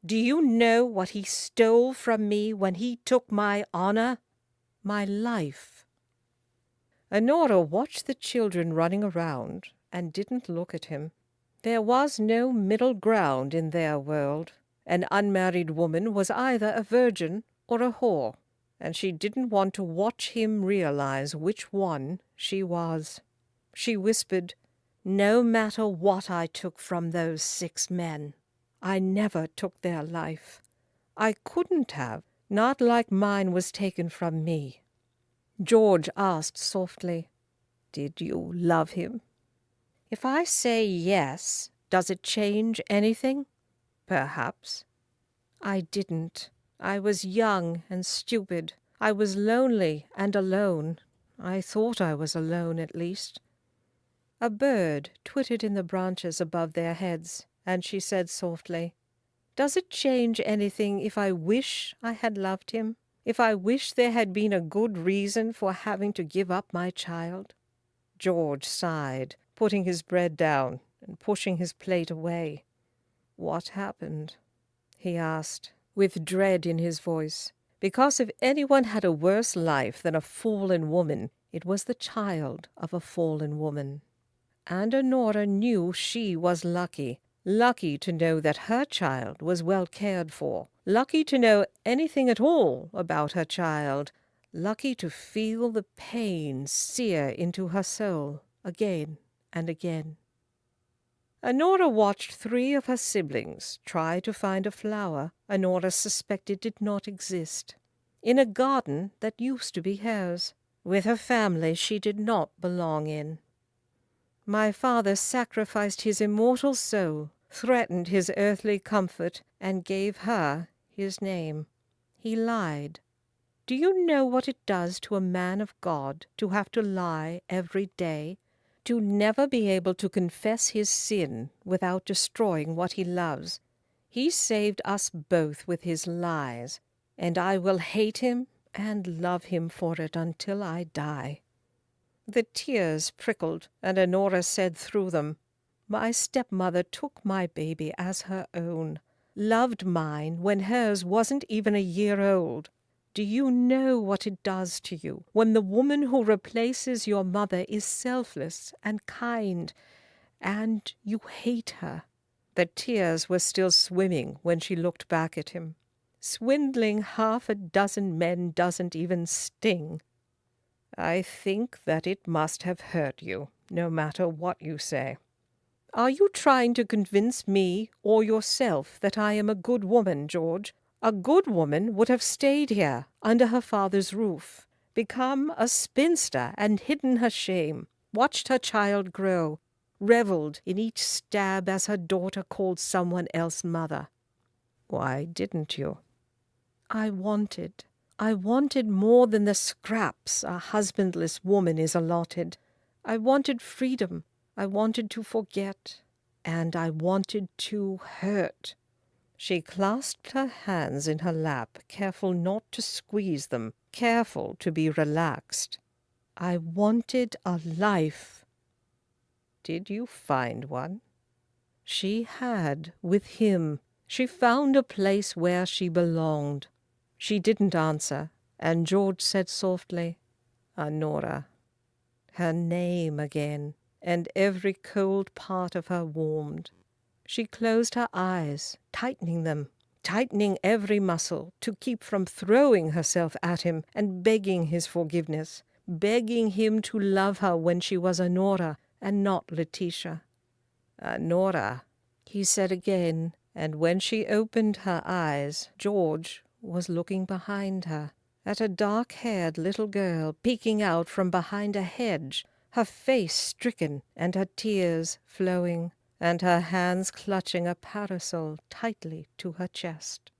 Do you know what he stole from me when he took my honor? My life." Honora watched the children running around and didn't look at him. There was no middle ground in their world. An unmarried woman was either a virgin or a whore, and she didn't want to watch him realize which one she was. She whispered, "No matter what I took from those 6 men, I never took their life. I couldn't have, not like mine was taken from me." George asked softly, "Did you love him?" "If I say yes, does it change anything?" "Perhaps." "I didn't. I was young and stupid. I was lonely and alone. I thought I was alone, at least." A bird twittered in the branches above their heads, and she said softly, "Does it change anything if I wish I had loved him? If I wish there had been a good reason for having to give up my child?" George sighed, putting his bread down and pushing his plate away. "What happened?" he asked, with dread in his voice, because if anyone had a worse life than a fallen woman, it was the child of a fallen woman. And Honora knew she was lucky to know that her child was well cared for, lucky to know anything at all about her child, lucky to feel the pain sear into her soul again and again. Honora watched 3 of her siblings try to find a flower Honora suspected did not exist, in a garden that used to be hers, with a family she did not belong in. My father sacrificed his immortal soul, threatened his earthly comfort, and gave her his name. He lied. Do you know what it does to a man of God to have to lie every day? To never be able to confess his sin without destroying what he loves? He saved us both with his lies, and I will hate him and love him for it until I die." The tears prickled, and Honora said through them, "My stepmother took my baby as her own, loved mine when hers wasn't even a year old. Do you know what it does to you when the woman who replaces your mother is selfless and kind, and you hate her?" The tears were still swimming when she looked back at him. "Swindling 6 men doesn't even sting." "I think that it must have hurt you, no matter what you say." "Are you trying to convince me or yourself that I am a good woman, George? A good woman would have stayed here, under her father's roof, become a spinster and hidden her shame, watched her child grow, reveled in each stab as her daughter called someone else mother." "Why didn't you?" I wanted more than the scraps a husbandless woman is allotted. I wanted freedom. I wanted to forget, and I wanted to hurt." She clasped her hands in her lap, careful not to squeeze them, careful to be relaxed. "I wanted a life." "Did you find one?" She had, with him. She found a place where she belonged. She didn't answer, and George said softly, "Honora." Her name again, and every cold part of her warmed. She closed her eyes, tightening them, tightening every muscle to keep from throwing herself at him and begging his forgiveness, begging him to love her when she was Honora and not Letitia. "Honora," he said again, and when she opened her eyes, George was looking behind her, at a dark-haired little girl peeking out from behind a hedge, her face stricken and her tears flowing, and her hands clutching a parasol tightly to her chest.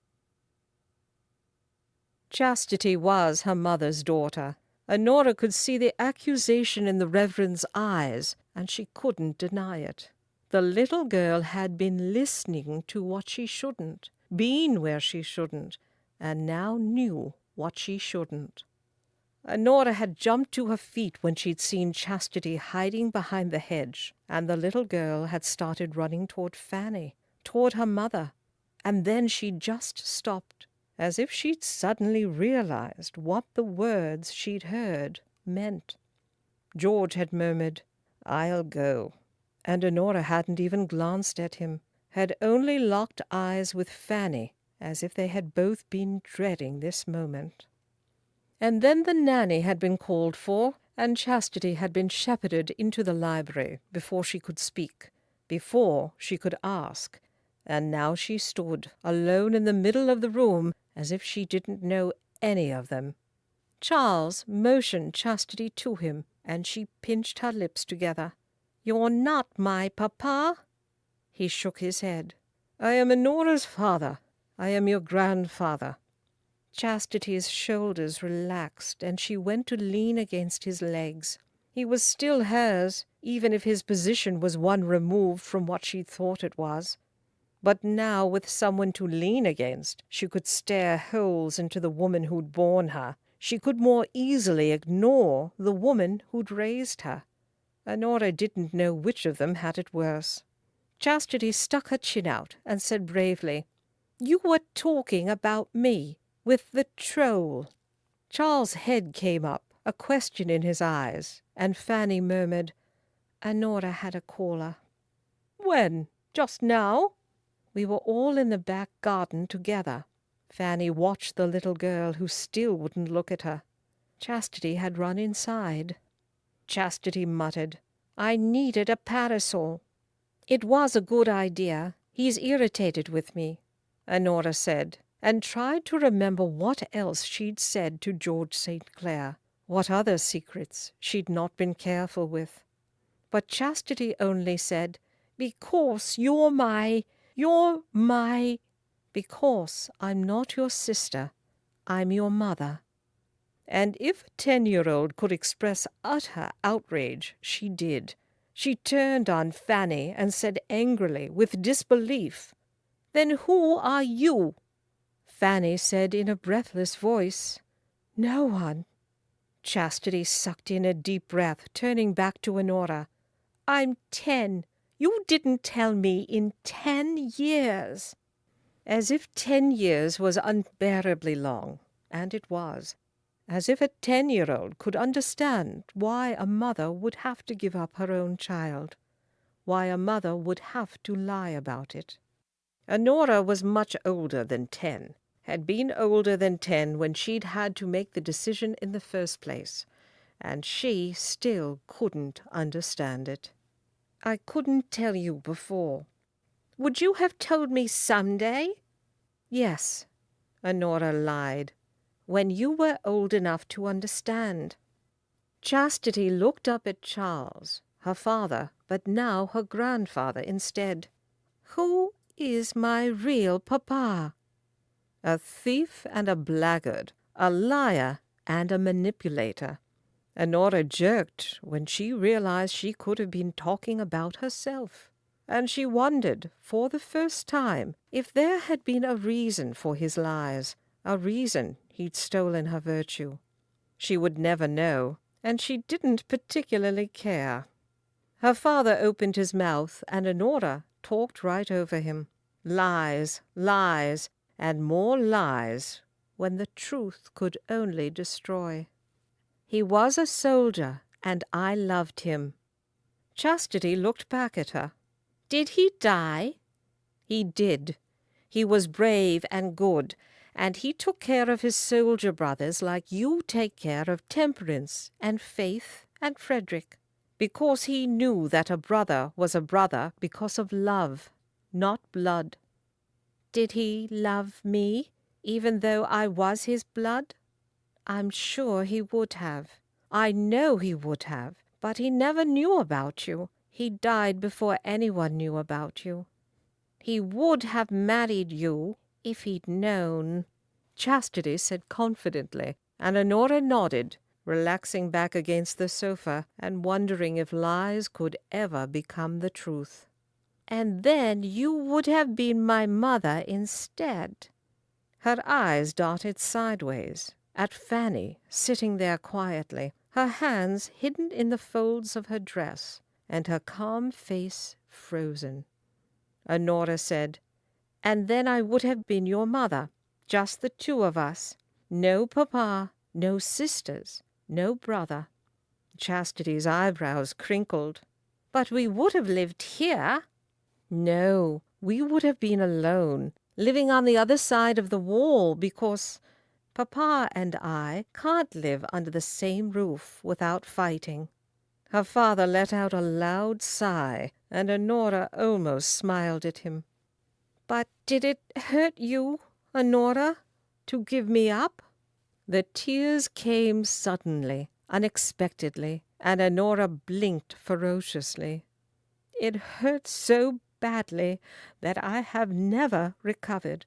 Chastity was her mother's daughter. Honora could see the accusation in the Reverend's eyes, and she couldn't deny it. The little girl had been listening to what she shouldn't, been where she shouldn't, and now knew what she shouldn't. Honora had jumped to her feet when she'd seen Chastity hiding behind the hedge, and the little girl had started running toward Fanny, toward her mother, and then she just stopped, as if she'd suddenly realized what the words she'd heard meant. George had murmured, "I'll go," and Honora hadn't even glanced at him, had only locked eyes with Fanny, as if they had both been dreading this moment. And then the nanny had been called for, and Chastity had been shepherded into the library before she could speak, before she could ask, and now she stood alone in the middle of the room as if she didn't know any of them. Charles motioned Chastity to him, and she pinched her lips together. "You're not my papa?" He shook his head. "I am Honora's father. I am your grandfather." Chastity's shoulders relaxed, and she went to lean against his legs. He was still hers, even if his position was one removed from what she thought it was. But now, with someone to lean against, she could stare holes into the woman who'd borne her. She could more easily ignore the woman who'd raised her. Honora didn't know which of them had it worse. Chastity stuck her chin out and said bravely, "You were talking about me, with the troll." Charles' head came up, a question in his eyes, and Fanny murmured, "Honora had a caller." "When? Just now?" "We were all in the back garden together." Fanny watched the little girl who still wouldn't look at her. Chastity had run inside. Chastity muttered, "I needed a parasol." "It was a good idea. He's irritated with me," Honora said, and tried to remember what else she'd said to George St. Clair, what other secrets she'd not been careful with. But Chastity only said, "Because you're my... Because I'm not your sister, I'm your mother." And if a 10-year-old could express utter outrage, she did. She turned on Fanny and said angrily, with disbelief, "Then who are you?" Fanny said in a breathless voice, "No one." Chastity sucked in a deep breath, turning back to Honora. "I'm 10. You didn't tell me in 10 years." As if 10 years was unbearably long, and it was. As if a 10-year-old could understand why a mother would have to give up her own child, why a mother would have to lie about it. Honora was much older than 10, had been older than 10 when she'd had to make the decision in the first place, and she still couldn't understand it. "I couldn't tell you before." "Would you have told me someday?" "Yes," Honora lied, "when you were old enough to understand." Chastity looked up at Charles, her father, but now her grandfather instead. "Who is my real papa?" "A thief and a blackguard, a liar and a manipulator." Honora jerked when she realized she could have been talking about herself, and she wondered for the first time if there had been a reason for his lies, a reason he'd stolen her virtue. She would never know, and she didn't particularly care. Her father opened his mouth, and Honora talked right over him. Lies, lies, and more lies, when the truth could only destroy. He was a soldier, and I loved him. Chastity looked back at her. Did he die? He did. He was brave and good, and he took care of his soldier brothers like you take care of Temperance and Faith and Frederick, because he knew that a brother was a brother because of love, not blood. Did he love me, even though I was his blood? I'm sure he would have. I know he would have, but he never knew about you. He died before anyone knew about you. He would have married you if he'd known, Chastity said confidently, and Honora nodded, relaxing back against the sofa and wondering if lies could ever become the truth. And then you would have been my mother instead. Her eyes darted sideways at Fanny, sitting there quietly, her hands hidden in the folds of her dress, and her calm face frozen. Honora said, "And then I would have been your mother, just the two of us. No papa, no sisters, no brother." Chastity's eyebrows crinkled. "But we would have lived here." "No, we would have been alone, living on the other side of the wall, because Papa and I can't live under the same roof without fighting." Her father let out a loud sigh, and Honora almost smiled at him. "But did it hurt you, Honora, to give me up?" The tears came suddenly, unexpectedly, and Honora blinked ferociously. "It hurt so badly that I have never recovered.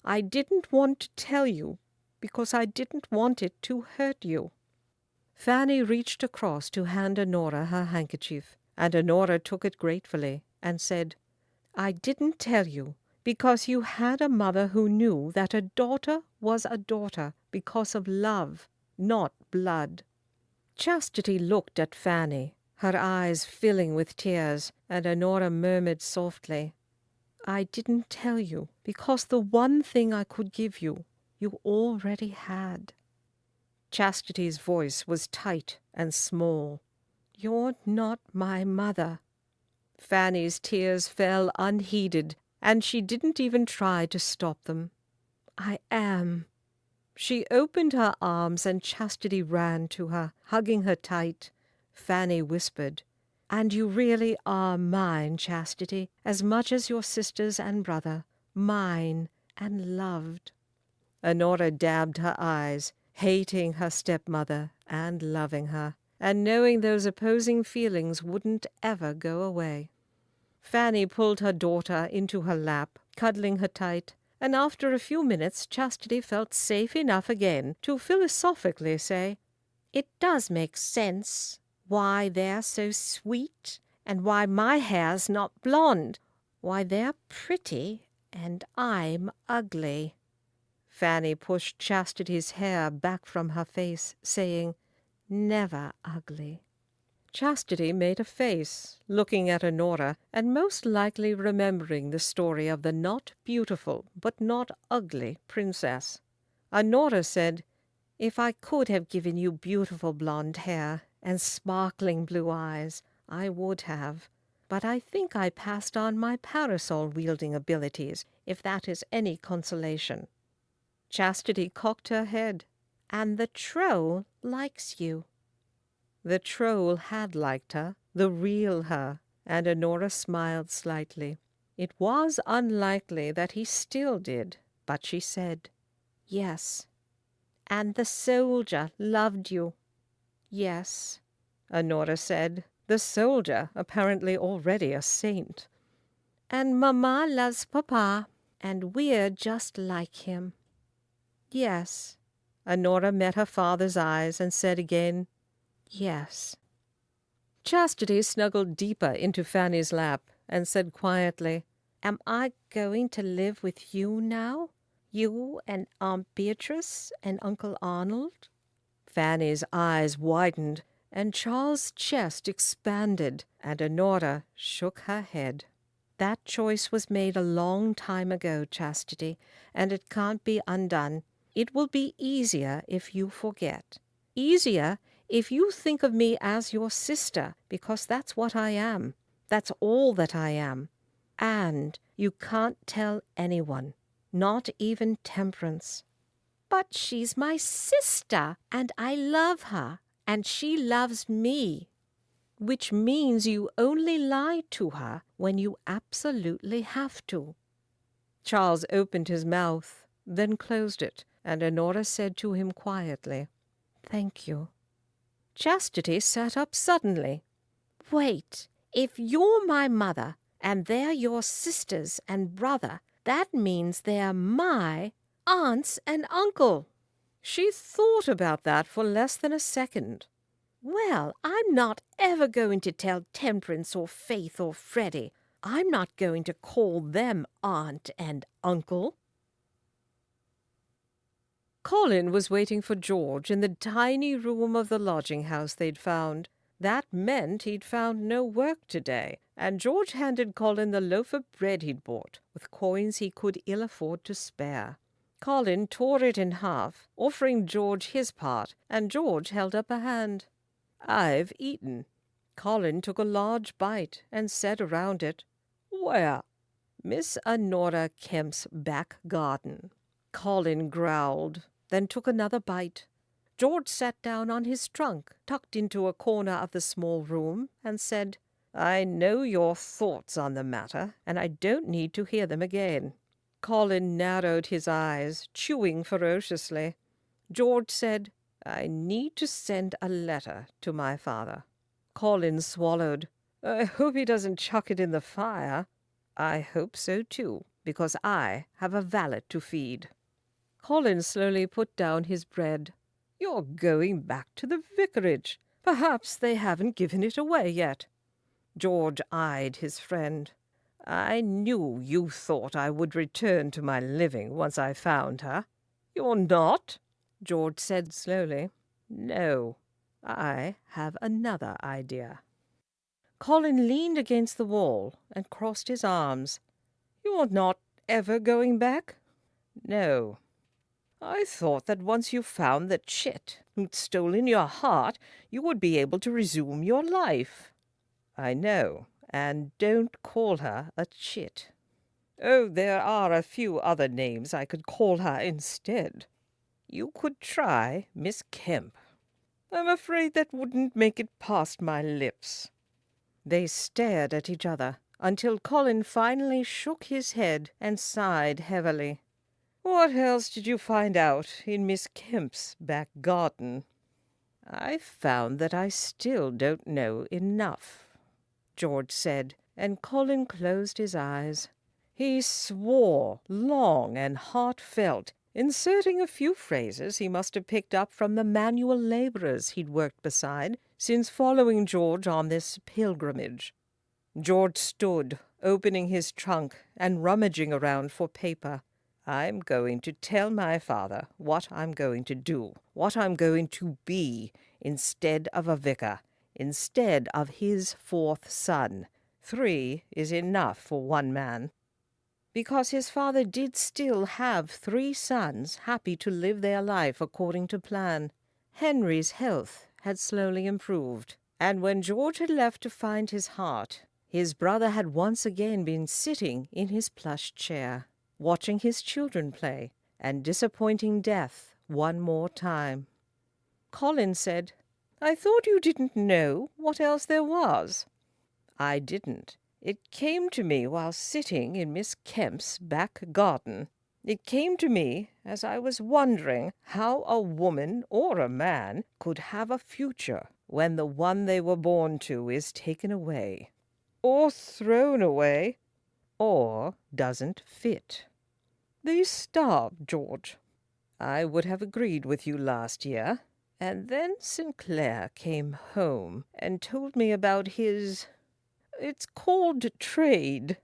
I didn't want to tell you because I didn't want it to hurt you." Fanny reached across to hand Honora her handkerchief, and Honora took it gratefully and said, "I didn't tell you because you had a mother who knew that a daughter was a daughter because of love, not blood." Chastity looked at Fanny, her eyes filling with tears, and Honora murmured softly, "I didn't tell you because the one thing I could give you, you already had." Chastity's voice was tight and small. "You're not my mother." Fanny's tears fell unheeded, and she didn't even try to stop them. "I am." She opened her arms, and Chastity ran to her, hugging her tight. Fanny whispered, "And you really are mine, Chastity, as much as your sisters and brother, mine and loved." Honora dabbed her eyes, hating her stepmother and loving her, and knowing those opposing feelings wouldn't ever go away. Fanny pulled her daughter into her lap, cuddling her tight, and after a few minutes Chastity felt safe enough again to philosophically say, "It does make sense why they're so sweet, and why my hair's not blonde, why they're pretty and I'm ugly." Fanny pushed Chastity's hair back from her face, saying, "Never ugly." Chastity made a face, looking at Honora, and most likely remembering the story of the not beautiful but not ugly princess. Honora said, "If I could have given you beautiful blonde hair and sparkling blue eyes, I would have. But I think I passed on my parasol-wielding abilities, if that is any consolation." Chastity cocked her head. "And the troll likes you." The troll had liked her, the real her, and Honora smiled slightly. It was unlikely that he still did, but she said, "Yes." "And the soldier loved you." "Yes," Honora said, the soldier apparently already a saint. "And Mamma loves Papa, and we're just like him." "Yes." Honora met her father's eyes and said again, Yes. Chastity snuggled deeper into Fanny's lap and said quietly, "Am I going to live with you now? You and Aunt Beatrice and Uncle Arnold?" Fanny's eyes widened, and Charles' chest expanded, and Honora shook her head. "That choice was made a long time ago, Chastity, and it can't be undone. It will be easier if you forget. Easier if you think of me as your sister, because that's what I am. That's all that I am. And you can't tell anyone, not even Temperance." "But she's my sister, and I love her, and she loves me." "Which means you only lie to her when you absolutely have to." Charles opened his mouth, then closed it, and Honora said to him quietly, "Thank you." Chastity sat up suddenly. "Wait. If you're my mother, and they're your sisters and brother, that means they're my aunts and uncle." She thought about that for less than a second. "Well, I'm not ever going to tell Temperance or Faith or Freddie. I'm not going to call them aunt and uncle." Colin was waiting for George in the tiny room of the lodging house they'd found. That meant he'd found no work today, and George handed Colin the loaf of bread he'd bought, with coins he could ill afford to spare. Colin tore it in half, offering George his part, and George held up a hand. "I've eaten." Colin took a large bite and said around it, "Where?" "Miss Honora Kemp's back garden." Colin growled, then took another bite. George sat down on his trunk, tucked into a corner of the small room, and said, "I know your thoughts on the matter, and I don't need to hear them again." Colin narrowed his eyes, chewing ferociously. George said, "I need to send a letter to my father." Colin swallowed. "I hope he doesn't chuck it in the fire." "I hope so too, because I have a valet to feed." Colin slowly put down his bread. "You're going back to the vicarage. Perhaps they haven't given it away yet." George eyed his friend. "I knew you thought I would return to my living once I found her." "You're not?" George said slowly. "No, I have another idea." Colin leaned against the wall and crossed his arms. "You're not ever going back?" "No. I thought that once you found the chit who'd stolen your heart, you would be able to resume your life." "I know, and don't call her a chit." "Oh, there are a few other names I could call her instead." "You could try Miss Kemp." "I'm afraid that wouldn't make it past my lips." They stared at each other until Colin finally shook his head and sighed heavily. "What else did you find out in Miss Kemp's back garden?" "I found that I still don't know enough," George said, and Colin closed his eyes. He swore long and heartfelt, inserting a few phrases he must have picked up from the manual labourers he'd worked beside since following George on this pilgrimage. George stood, opening his trunk and rummaging around for paper. "I'm going to tell my father what I'm going to do, what I'm going to be, instead of a vicar, instead of his fourth son. 3 is enough for one man." Because his father did still have 3 sons happy to live their life according to plan. Henry's health had slowly improved, and when George had left to find his heart, his brother had once again been sitting in his plush chair, watching his children play, and disappointing death one more time. Colin said, "I thought you didn't know what else there was." "I didn't. It came to me while sitting in Miss Kemp's back garden. It came to me as I was wondering how a woman or a man could have a future when the one they were born to is taken away, or thrown away, or doesn't fit. They starve, George. I would have agreed with you last year, And then St. Clair came home and told me about it's called trade.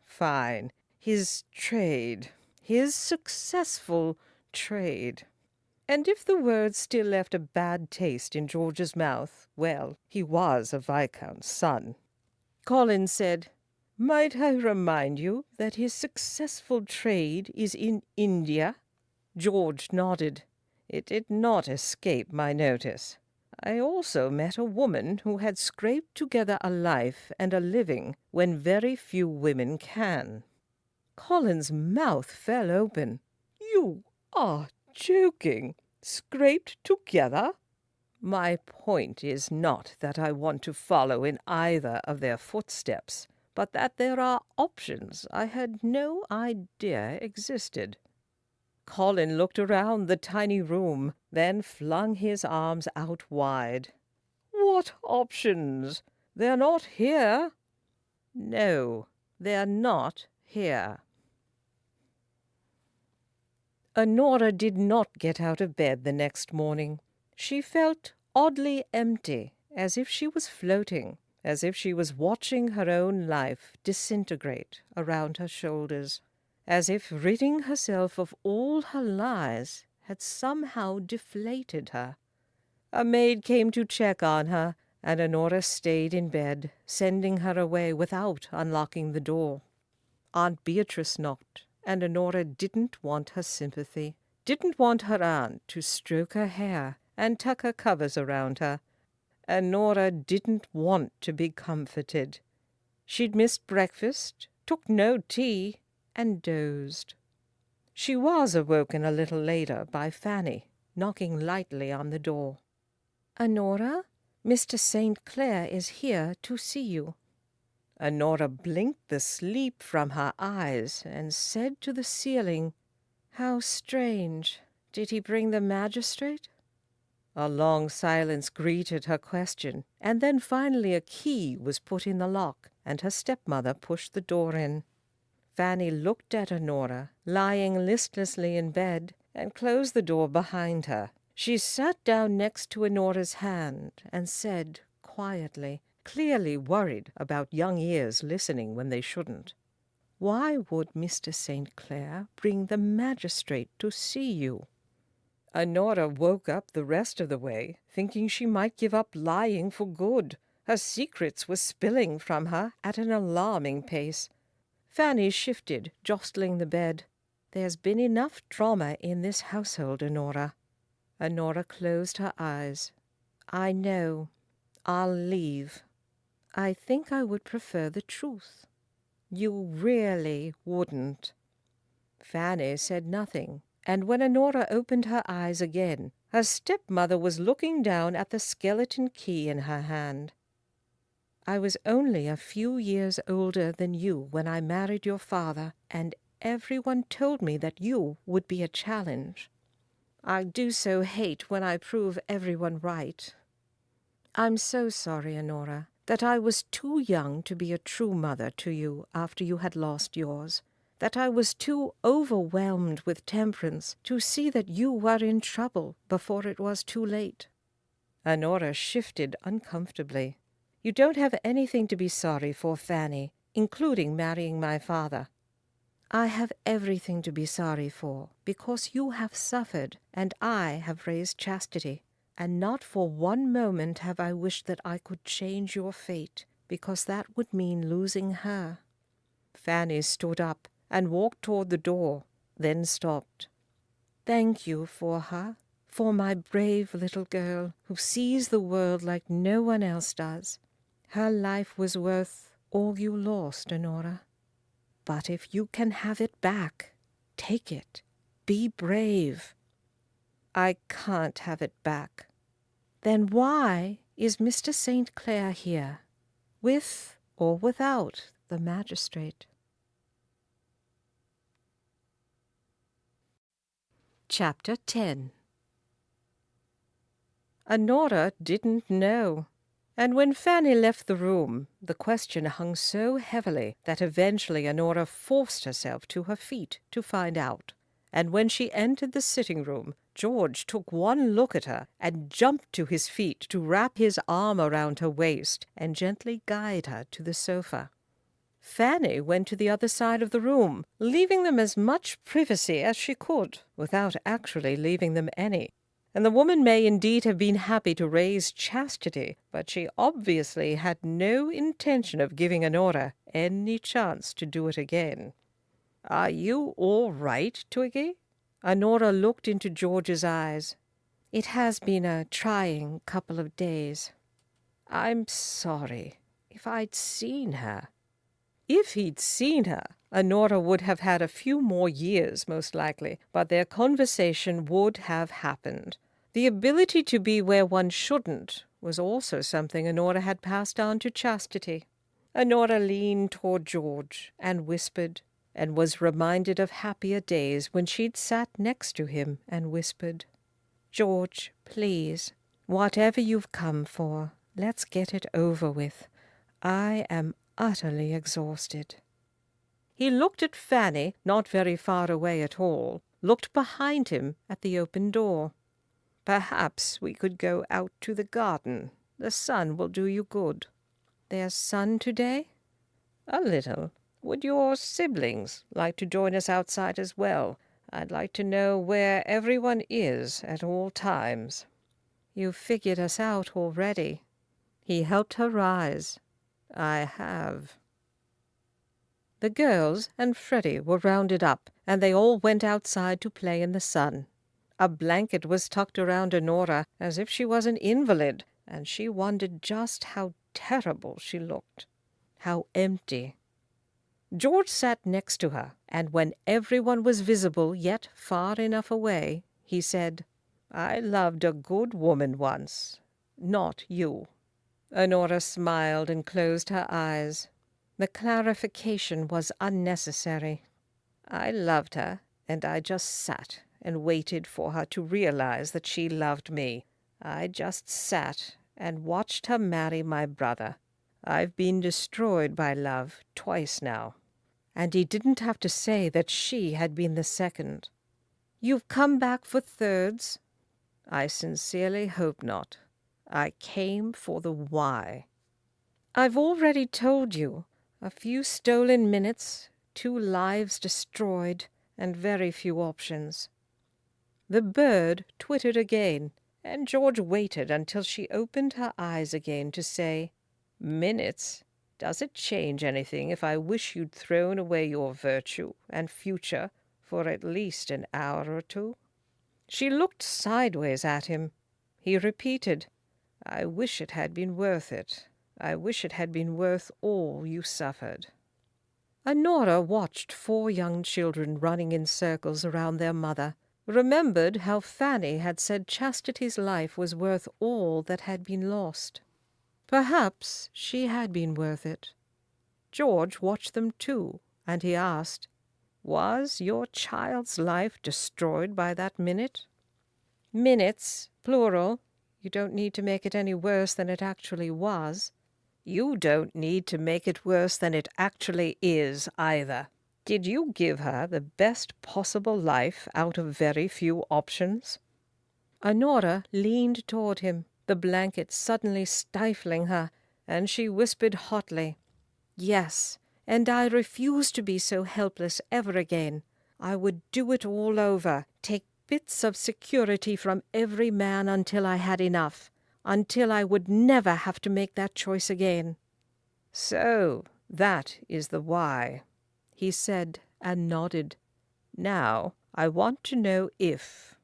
Fine, his trade. His successful trade. And if the words still left a bad taste in George's mouth, well, he was a viscount's son. Colin said, "Might I remind you that his successful trade is in India?" George nodded. It did not escape my notice. I also met a woman who had scraped together a life and a living when very few women can. Colin's mouth fell open. "You are joking. Scraped together?" "My point is not that I want to follow in either of their footsteps, but that there are options I had no idea existed." Colin looked around the tiny room, then flung his arms out wide. "What options? They're not here." "No, they're not here." Honora did not get out of bed the next morning. She felt oddly empty, as if she was floating, as if she was watching her own life disintegrate around her shoulders, as if ridding herself of all her lies had somehow deflated her. A maid came to check on her, and Honora stayed in bed, sending her away without unlocking the door. Aunt Beatrice knocked, and Honora didn't want her sympathy, didn't want her aunt to stroke her hair and tuck her covers around her. Honora didn't want to be comforted. She'd missed breakfast, took no tea, and dozed. She was awoken a little later by Fanny, knocking lightly on the door. "Honora, Mr. St. Clair is here to see you." Honora blinked the sleep from her eyes and said to the ceiling, "How strange. Did he bring the magistrate?" A long silence greeted her question, and then finally a key was put in the lock, and her stepmother pushed the door in. Fanny looked at Honora, lying listlessly in bed, and closed the door behind her. She sat down next to Honora's hand and said quietly, clearly worried about young ears listening when they shouldn't, "Why would Mr. St. Clair bring the magistrate to see you?" Honora woke up the rest of the way, thinking she might give up lying for good. Her secrets were spilling from her at an alarming pace. Fanny shifted, jostling the bed. "There's been enough drama in this household, Honora." Honora closed her eyes. "I know. I'll leave. I think I would prefer the truth." "You really wouldn't." Fanny said nothing, and when Honora opened her eyes again, her stepmother was looking down at the skeleton key in her hand. "I was only a few years older than you when I married your father, and everyone told me that you would be a challenge. I do so hate when I prove everyone right. I'm so sorry, Honora, that I was too young to be a true mother to you after you had lost yours, that I was too overwhelmed with temperance to see that you were in trouble before it was too late." Honora shifted uncomfortably. "You don't have anything to be sorry for, Fanny, including marrying my father." "I have everything to be sorry for, because you have suffered, and I have raised chastity. And not for one moment have I wished that I could change your fate, because that would mean losing her." Fanny stood up and walked toward the door, then stopped. "Thank you for her, for my brave little girl who sees the world like no one else does. Her life was worth all you lost, Honora. But if you can have it back, take it. Be brave." "I can't have it back." "Then why is Mr. St. Clair here, with or without the magistrate?" Chapter 10. Honora didn't know, and when Fanny left the room, the question hung so heavily that eventually Honora forced herself to her feet to find out, and when she entered the sitting-room, George took one look at her and jumped to his feet to wrap his arm around her waist and gently guide her to the sofa. Fanny went to the other side of the room, leaving them as much privacy as she could, without actually leaving them any. And the woman may indeed have been happy to raise Chastity, but she obviously had no intention of giving Honora any chance to do it again. "Are you all right, Twiggy?" Honora looked into George's eyes. "It has been a trying couple of days." "I'm sorry. If I'd seen her—" If he'd seen her, Honora would have had a few more years, most likely, but their conversation would have happened. The ability to be where one shouldn't was also something Honora had passed on to Chastity. Honora leaned toward George and whispered, and was reminded of happier days when she'd sat next to him and whispered, "George, please, whatever you've come for, let's get it over with. I am utterly exhausted." He looked at Fanny, not very far away at all, looked behind him at the open door. "Perhaps we could go out to the garden. The sun will do you good." "There's sun today?" "A little. Would your siblings like to join us outside as well? I'd like to know where everyone is at all times." "You've figured us out already." He helped her rise. "I have." The girls and Freddie were rounded up, and they all went outside to play in the sun. A blanket was tucked around Honora as if she was an invalid, and she wondered just how terrible she looked. How empty. George sat next to her, and when everyone was visible yet far enough away, he said, "I loved a good woman once. Not you." Honora smiled and closed her eyes. The clarification was unnecessary. "I loved her, and I just sat and waited for her to realize that she loved me. I just sat and watched her marry my brother. I've been destroyed by love twice now." And he didn't have to say that she had been the second. "You've come back for thirds?" "I sincerely hope not. I came for the why." "I've already told you. A few stolen minutes, 2 lives destroyed, and very few options." The bird twittered again, and George waited until she opened her eyes again to say, "Minutes? Does it change anything if I wish you'd thrown away your virtue and future for at least an hour or 2? She looked sideways at him. He repeated, "I wish it had been worth it. I wish it had been worth all you suffered." Honora watched 4 young children running in circles around their mother, remembered how Fanny had said Chastity's life was worth all that had been lost. Perhaps she had been worth it. George watched them too, and he asked, "Was your child's life destroyed by that minute?" "Minutes, plural. You don't need to make it any worse than it actually was." "You don't need to make it worse than it actually is, either. Did you give her the best possible life out of very few options?" Honora leaned toward him, the blanket suddenly stifling her, and she whispered hotly, "Yes, and I refuse to be so helpless ever again. I would do it all over, take bits of security from every man until I had enough, until I would never have to make that choice again." "So that is the why," he said and nodded. "Now I want to know if.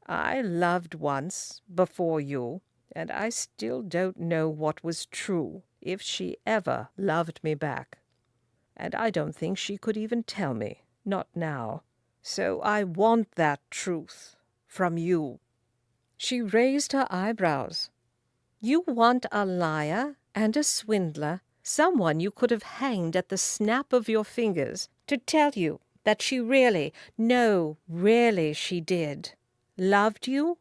I loved once before you, and I still don't know what was true, if she ever loved me back. And I don't think she could even tell me, not now. So I want that truth from you." She raised her eyebrows. "You want a liar and a swindler, someone you could have hanged at the snap of your fingers, to tell you that she really, no, really she did, loved you?"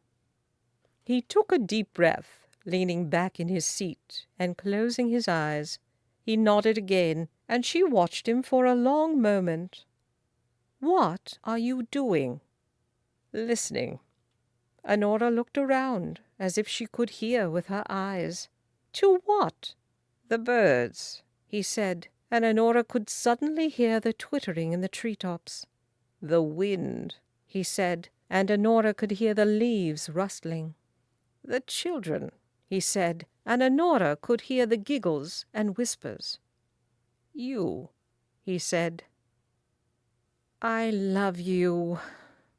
He took a deep breath, leaning back in his seat and closing his eyes. He nodded again, and she watched him for a long moment. "What are you doing?" listening. Honora looked around, as if she could hear with her eyes. To what? The birds, he said, and Honora could suddenly hear the twittering in the treetops. The wind, he said, and Honora could hear the leaves rustling. The children, he said, and Honora could hear the giggles and whispers. You, he said. I love you,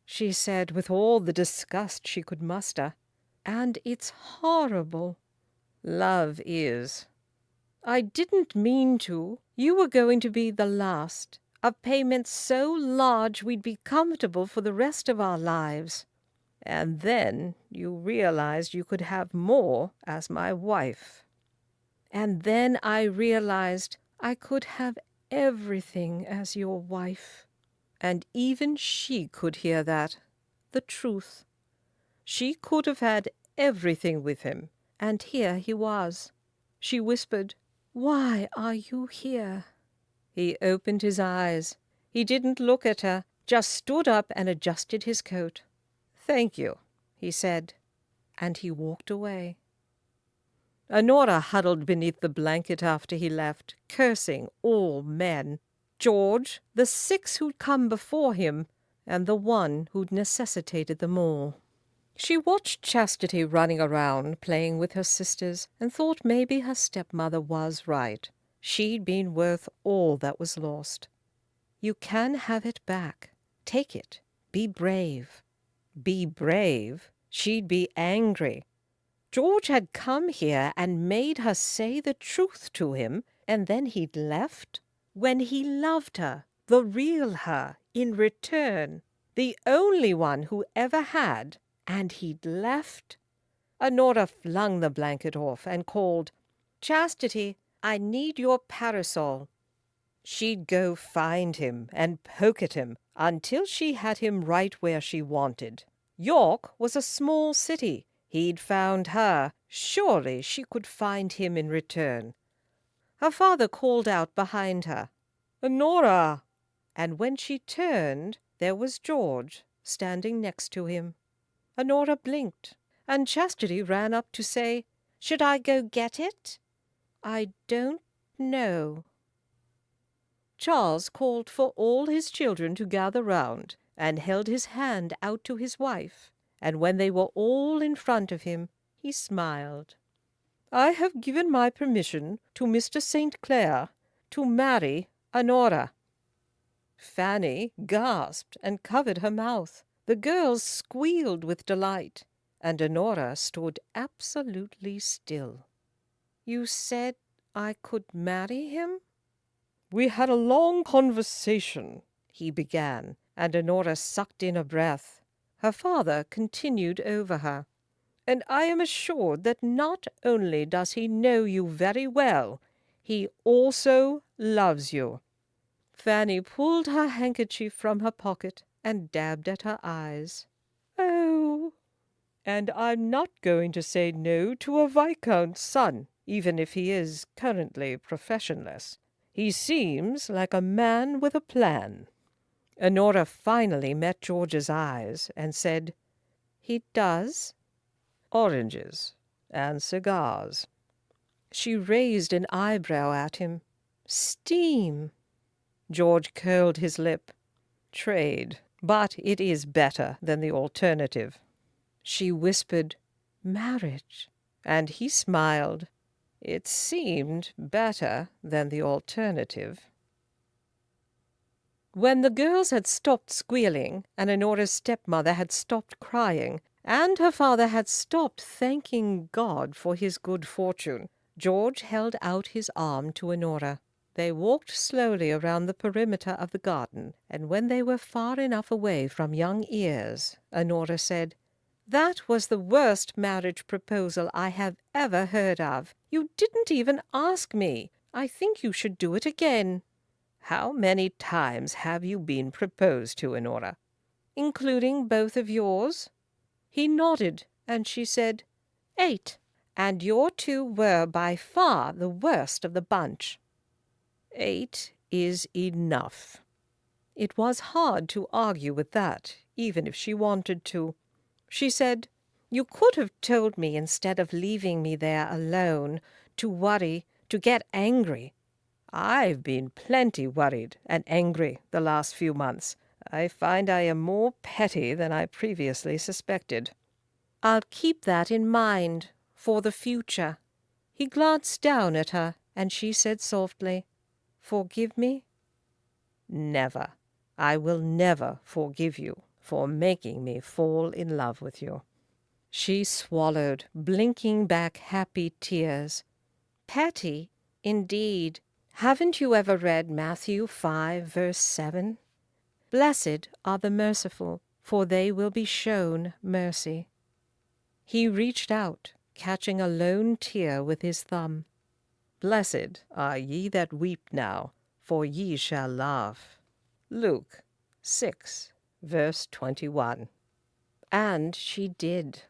she said with all the disgust she could muster. And it's horrible. Love is. I didn't mean to. You were going to be the last. A payment so large we'd be comfortable for the rest of our lives. And then you realized you could have more as my wife. And then I realized I could have everything as your wife. And even she could hear that, the truth. She could have had everything with him, and here he was. She whispered, "Why are you here?" He opened his eyes. He didn't look at her, just stood up and adjusted his coat. "Thank you," he said, and he walked away. Honora huddled beneath the blanket after he left, cursing all men. George, the 6 who'd come before him, and the one who'd necessitated them all. She watched Chastity running around, playing with her sisters, and thought maybe her stepmother was right. She'd been worth all that was lost. You can have it back. Take it. Be brave. Be brave? She'd be angry. George had come here and made her say the truth to him, and then he'd left? When he loved her, the real her, in return, the only one who ever had, and he'd left? Honora flung the blanket off and called, "Chastity, I need your parasol." She'd go find him and poke at him until she had him right where she wanted. York was a small city. He'd found her. Surely she could find him in return. Her father called out behind her, "Honora!" And when she turned, there was George standing next to him. Honora blinked, and Chastity ran up to say, "Should I go get it?" "I don't know." Charles called for all his children to gather round, and held his hand out to his wife, and when they were all in front of him, he smiled. "I have given my permission to Mr. St. Clair to marry Honora." Fanny gasped and covered her mouth. The girls squealed with delight, and Honora stood absolutely still. "You said I could marry him?" "We had a long conversation," he began, and Honora sucked in a breath. Her father continued over her. "And I am assured that not only does he know you very well, he also loves you." Fanny pulled her handkerchief from her pocket and dabbed at her eyes. "Oh, and I'm not going to say no to a viscount's son, even if he is currently professionless. He seems like a man with a plan." Honora finally met George's eyes and said, "He does?" "Oranges and cigars." She raised an eyebrow at him. "Steam." George curled his lip. "Trade, but it is better than the alternative." She whispered, "Marriage," and he smiled. It seemed better than the alternative. When the girls had stopped squealing, and Honora's stepmother had stopped crying, and her father had stopped thanking God for his good fortune, George held out his arm to Honora. They walked slowly around the perimeter of the garden, and when they were far enough away from young ears, Honora said, "That was the worst marriage proposal I have ever heard of. You didn't even ask me. I think you should do it again." "How many times have you been proposed to, Honora?" "Including both of yours?" He nodded, and she said, 8, and your 2 were by far the worst of the bunch." 8 is enough. It was hard to argue with that, even if she wanted to. She said, "You could have told me instead of leaving me there alone, to worry, to get angry." I've been plenty worried and angry the last few months. I find I am more petty than I previously suspected. I'll keep that in mind for the future. He glanced down at her, and she said softly, "Forgive me?" "Never. I will never forgive you for making me fall in love with you." She swallowed, blinking back happy tears. Petty, indeed. Haven't you ever read Matthew 5, verse 7? "Blessed are the merciful, for they will be shown mercy." He reached out, catching a lone tear with his thumb. "Blessed are ye that weep now, for ye shall laugh." Luke 6, verse 21. And she did.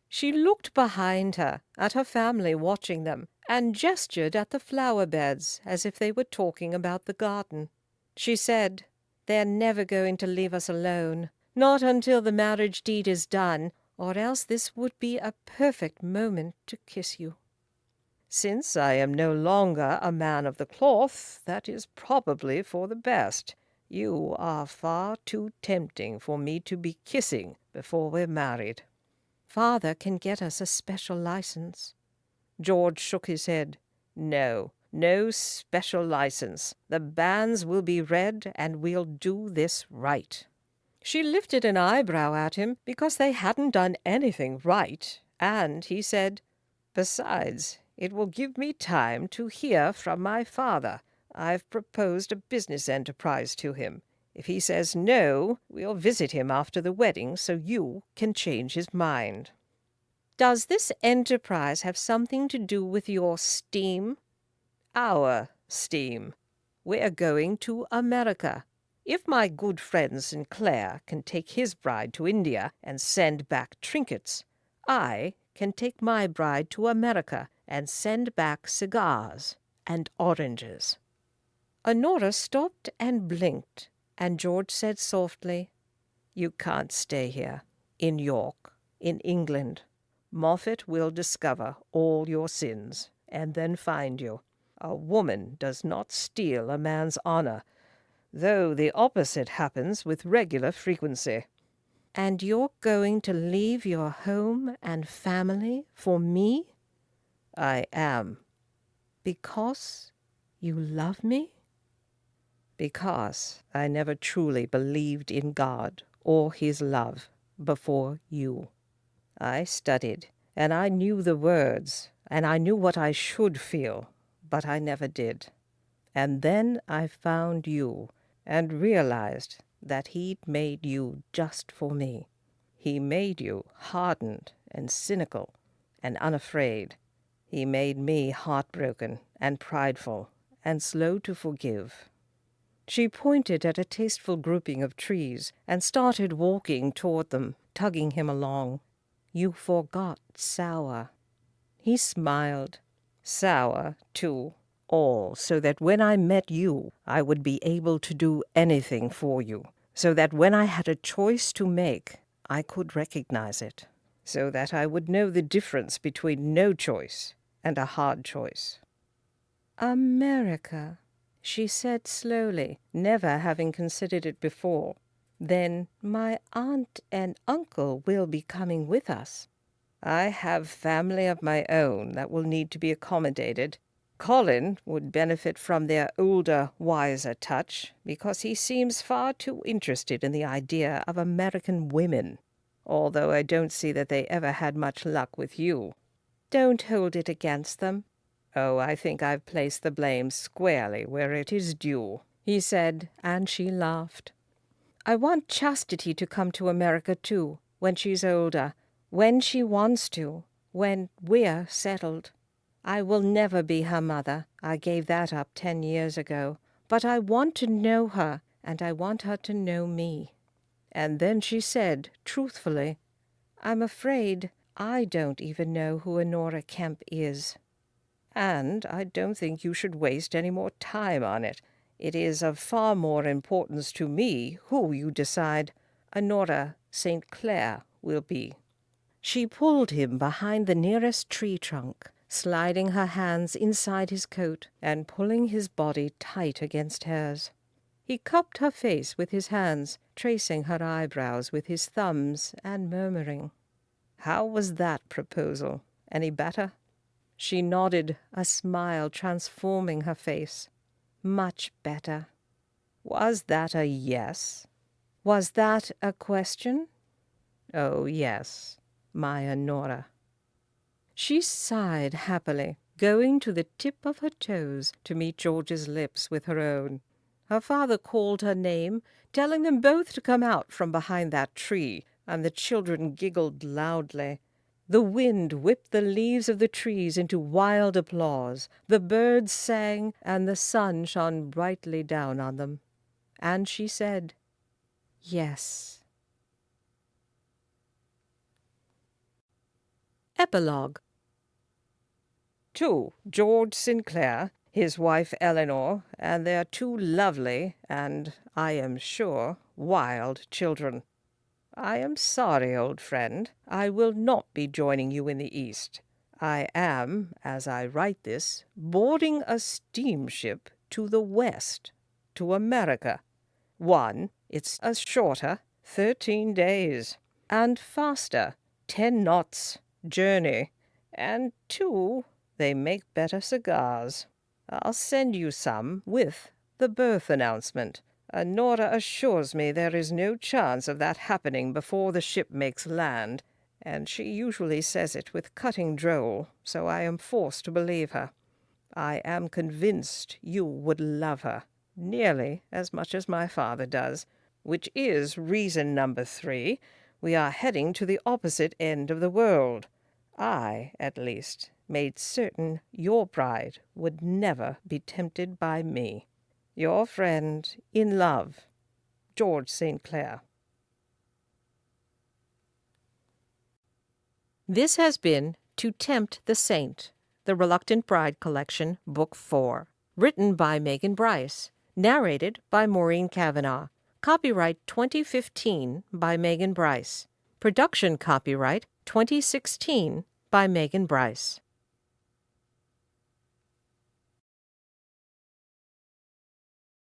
She looked behind her, at her family watching them, and gestured at the flower beds as if they were talking about the garden. She said, "They're never going to leave us alone, not until the marriage deed is done, or else this would be a perfect moment to kiss you." "Since I am no longer a man of the cloth, that is probably for the best. You are far too tempting for me to be kissing before we're married." "Father can get us a special license." George shook his head. "No, no special license. The banns will be read, and we'll do this right." She lifted an eyebrow at him because they hadn't done anything right, and he said, "Besides, it will give me time to hear from my father. I've proposed a business enterprise to him. If he says no, we'll visit him after the wedding so you can change his mind." "Does this enterprise have something to do with your steam?" "Our steam. We're going to America. If my good friend Clair can take his bride to India and send back trinkets, I can take my bride to America and send back cigars and oranges." Honora stopped and blinked, and George said softly, "You can't stay here, in York, in England. Moffat will discover all your sins, and then find you. A woman does not steal a man's honor, though the opposite happens with regular frequency." "And you're going to leave your home and family for me?" "I am." "Because you love me?" "Because I never truly believed in God or his love before you. I studied, and I knew the words, and I knew what I should feel, but I never did. And then I found you, and realized that he'd made you just for me. He made you hardened and cynical and unafraid. He made me heartbroken and prideful and slow to forgive." She pointed at a tasteful grouping of trees and started walking toward them, tugging him along. "You forgot sour." He smiled. "Sour, too, all so that when I met you, I would be able to do anything for you, so that when I had a choice to make, I could recognize it, so that I would know the difference between no choice and a hard choice." "America," she said slowly, never having considered it before. "Then my aunt and uncle will be coming with us." "I have family of my own that will need to be accommodated. Colin would benefit from their older, wiser touch, because he seems far too interested in the idea of American women, although I don't see that they ever had much luck with you." "Don't hold it against them." "Oh, I think I've placed the blame squarely where it is due," he said, and she laughed. "I want Chastity to come to America, too, when she's older, when she wants to, when we're settled. I will never be her mother. I gave that up 10 years ago. But I want to know her, and I want her to know me." And then she said, truthfully, "I'm afraid I don't even know who Honora Kempe is." "And I don't think you should waste any more time on it. It is of far more importance to me who you decide." Honora St. Clair will be." She pulled him behind the nearest tree trunk, sliding her hands inside his coat and pulling his body tight against hers. He cupped her face with his hands, tracing her eyebrows with his thumbs and murmuring, "How was that proposal? Any better?" She nodded, a smile transforming her face. "Much better." Was that a yes? Was that a question? Oh, yes, my Honora. She sighed happily, going to the tip of her toes to meet George's lips with her own. Her father called her name, telling them both to come out from behind that tree, and the children giggled loudly. The wind whipped the leaves of the trees into wild applause, the birds sang, and the sun shone brightly down on them. And she said, "Yes." Epilogue. To George Sinclair, his wife Eleanor, and their two lovely and, I am sure, wild children. I am sorry, old friend, I will not be joining you in the East. I am, as I write this, boarding a steamship to the West, to America. One, it's a shorter, 13 days, and faster, 10 knots, journey. And two, they make better cigars. I'll send you some with the birth announcement. Honora assures me there is no chance of that happening before the ship makes land, and she usually says it with cutting droll, so I am forced to believe her. I am convinced you would love her, nearly as much as my father does, which is reason number 3. We are heading to the opposite end of the world. I, at least, made certain your bride would never be tempted by me. Your friend in love, George St. Clair. This has been To Tempt the Saint, The Reluctant Bride Collection, Book 4, written by Megan Bryce, narrated by Maureen Cavanaugh. Copyright 2015 by Megan Bryce. Production copyright 2016 by Megan Bryce.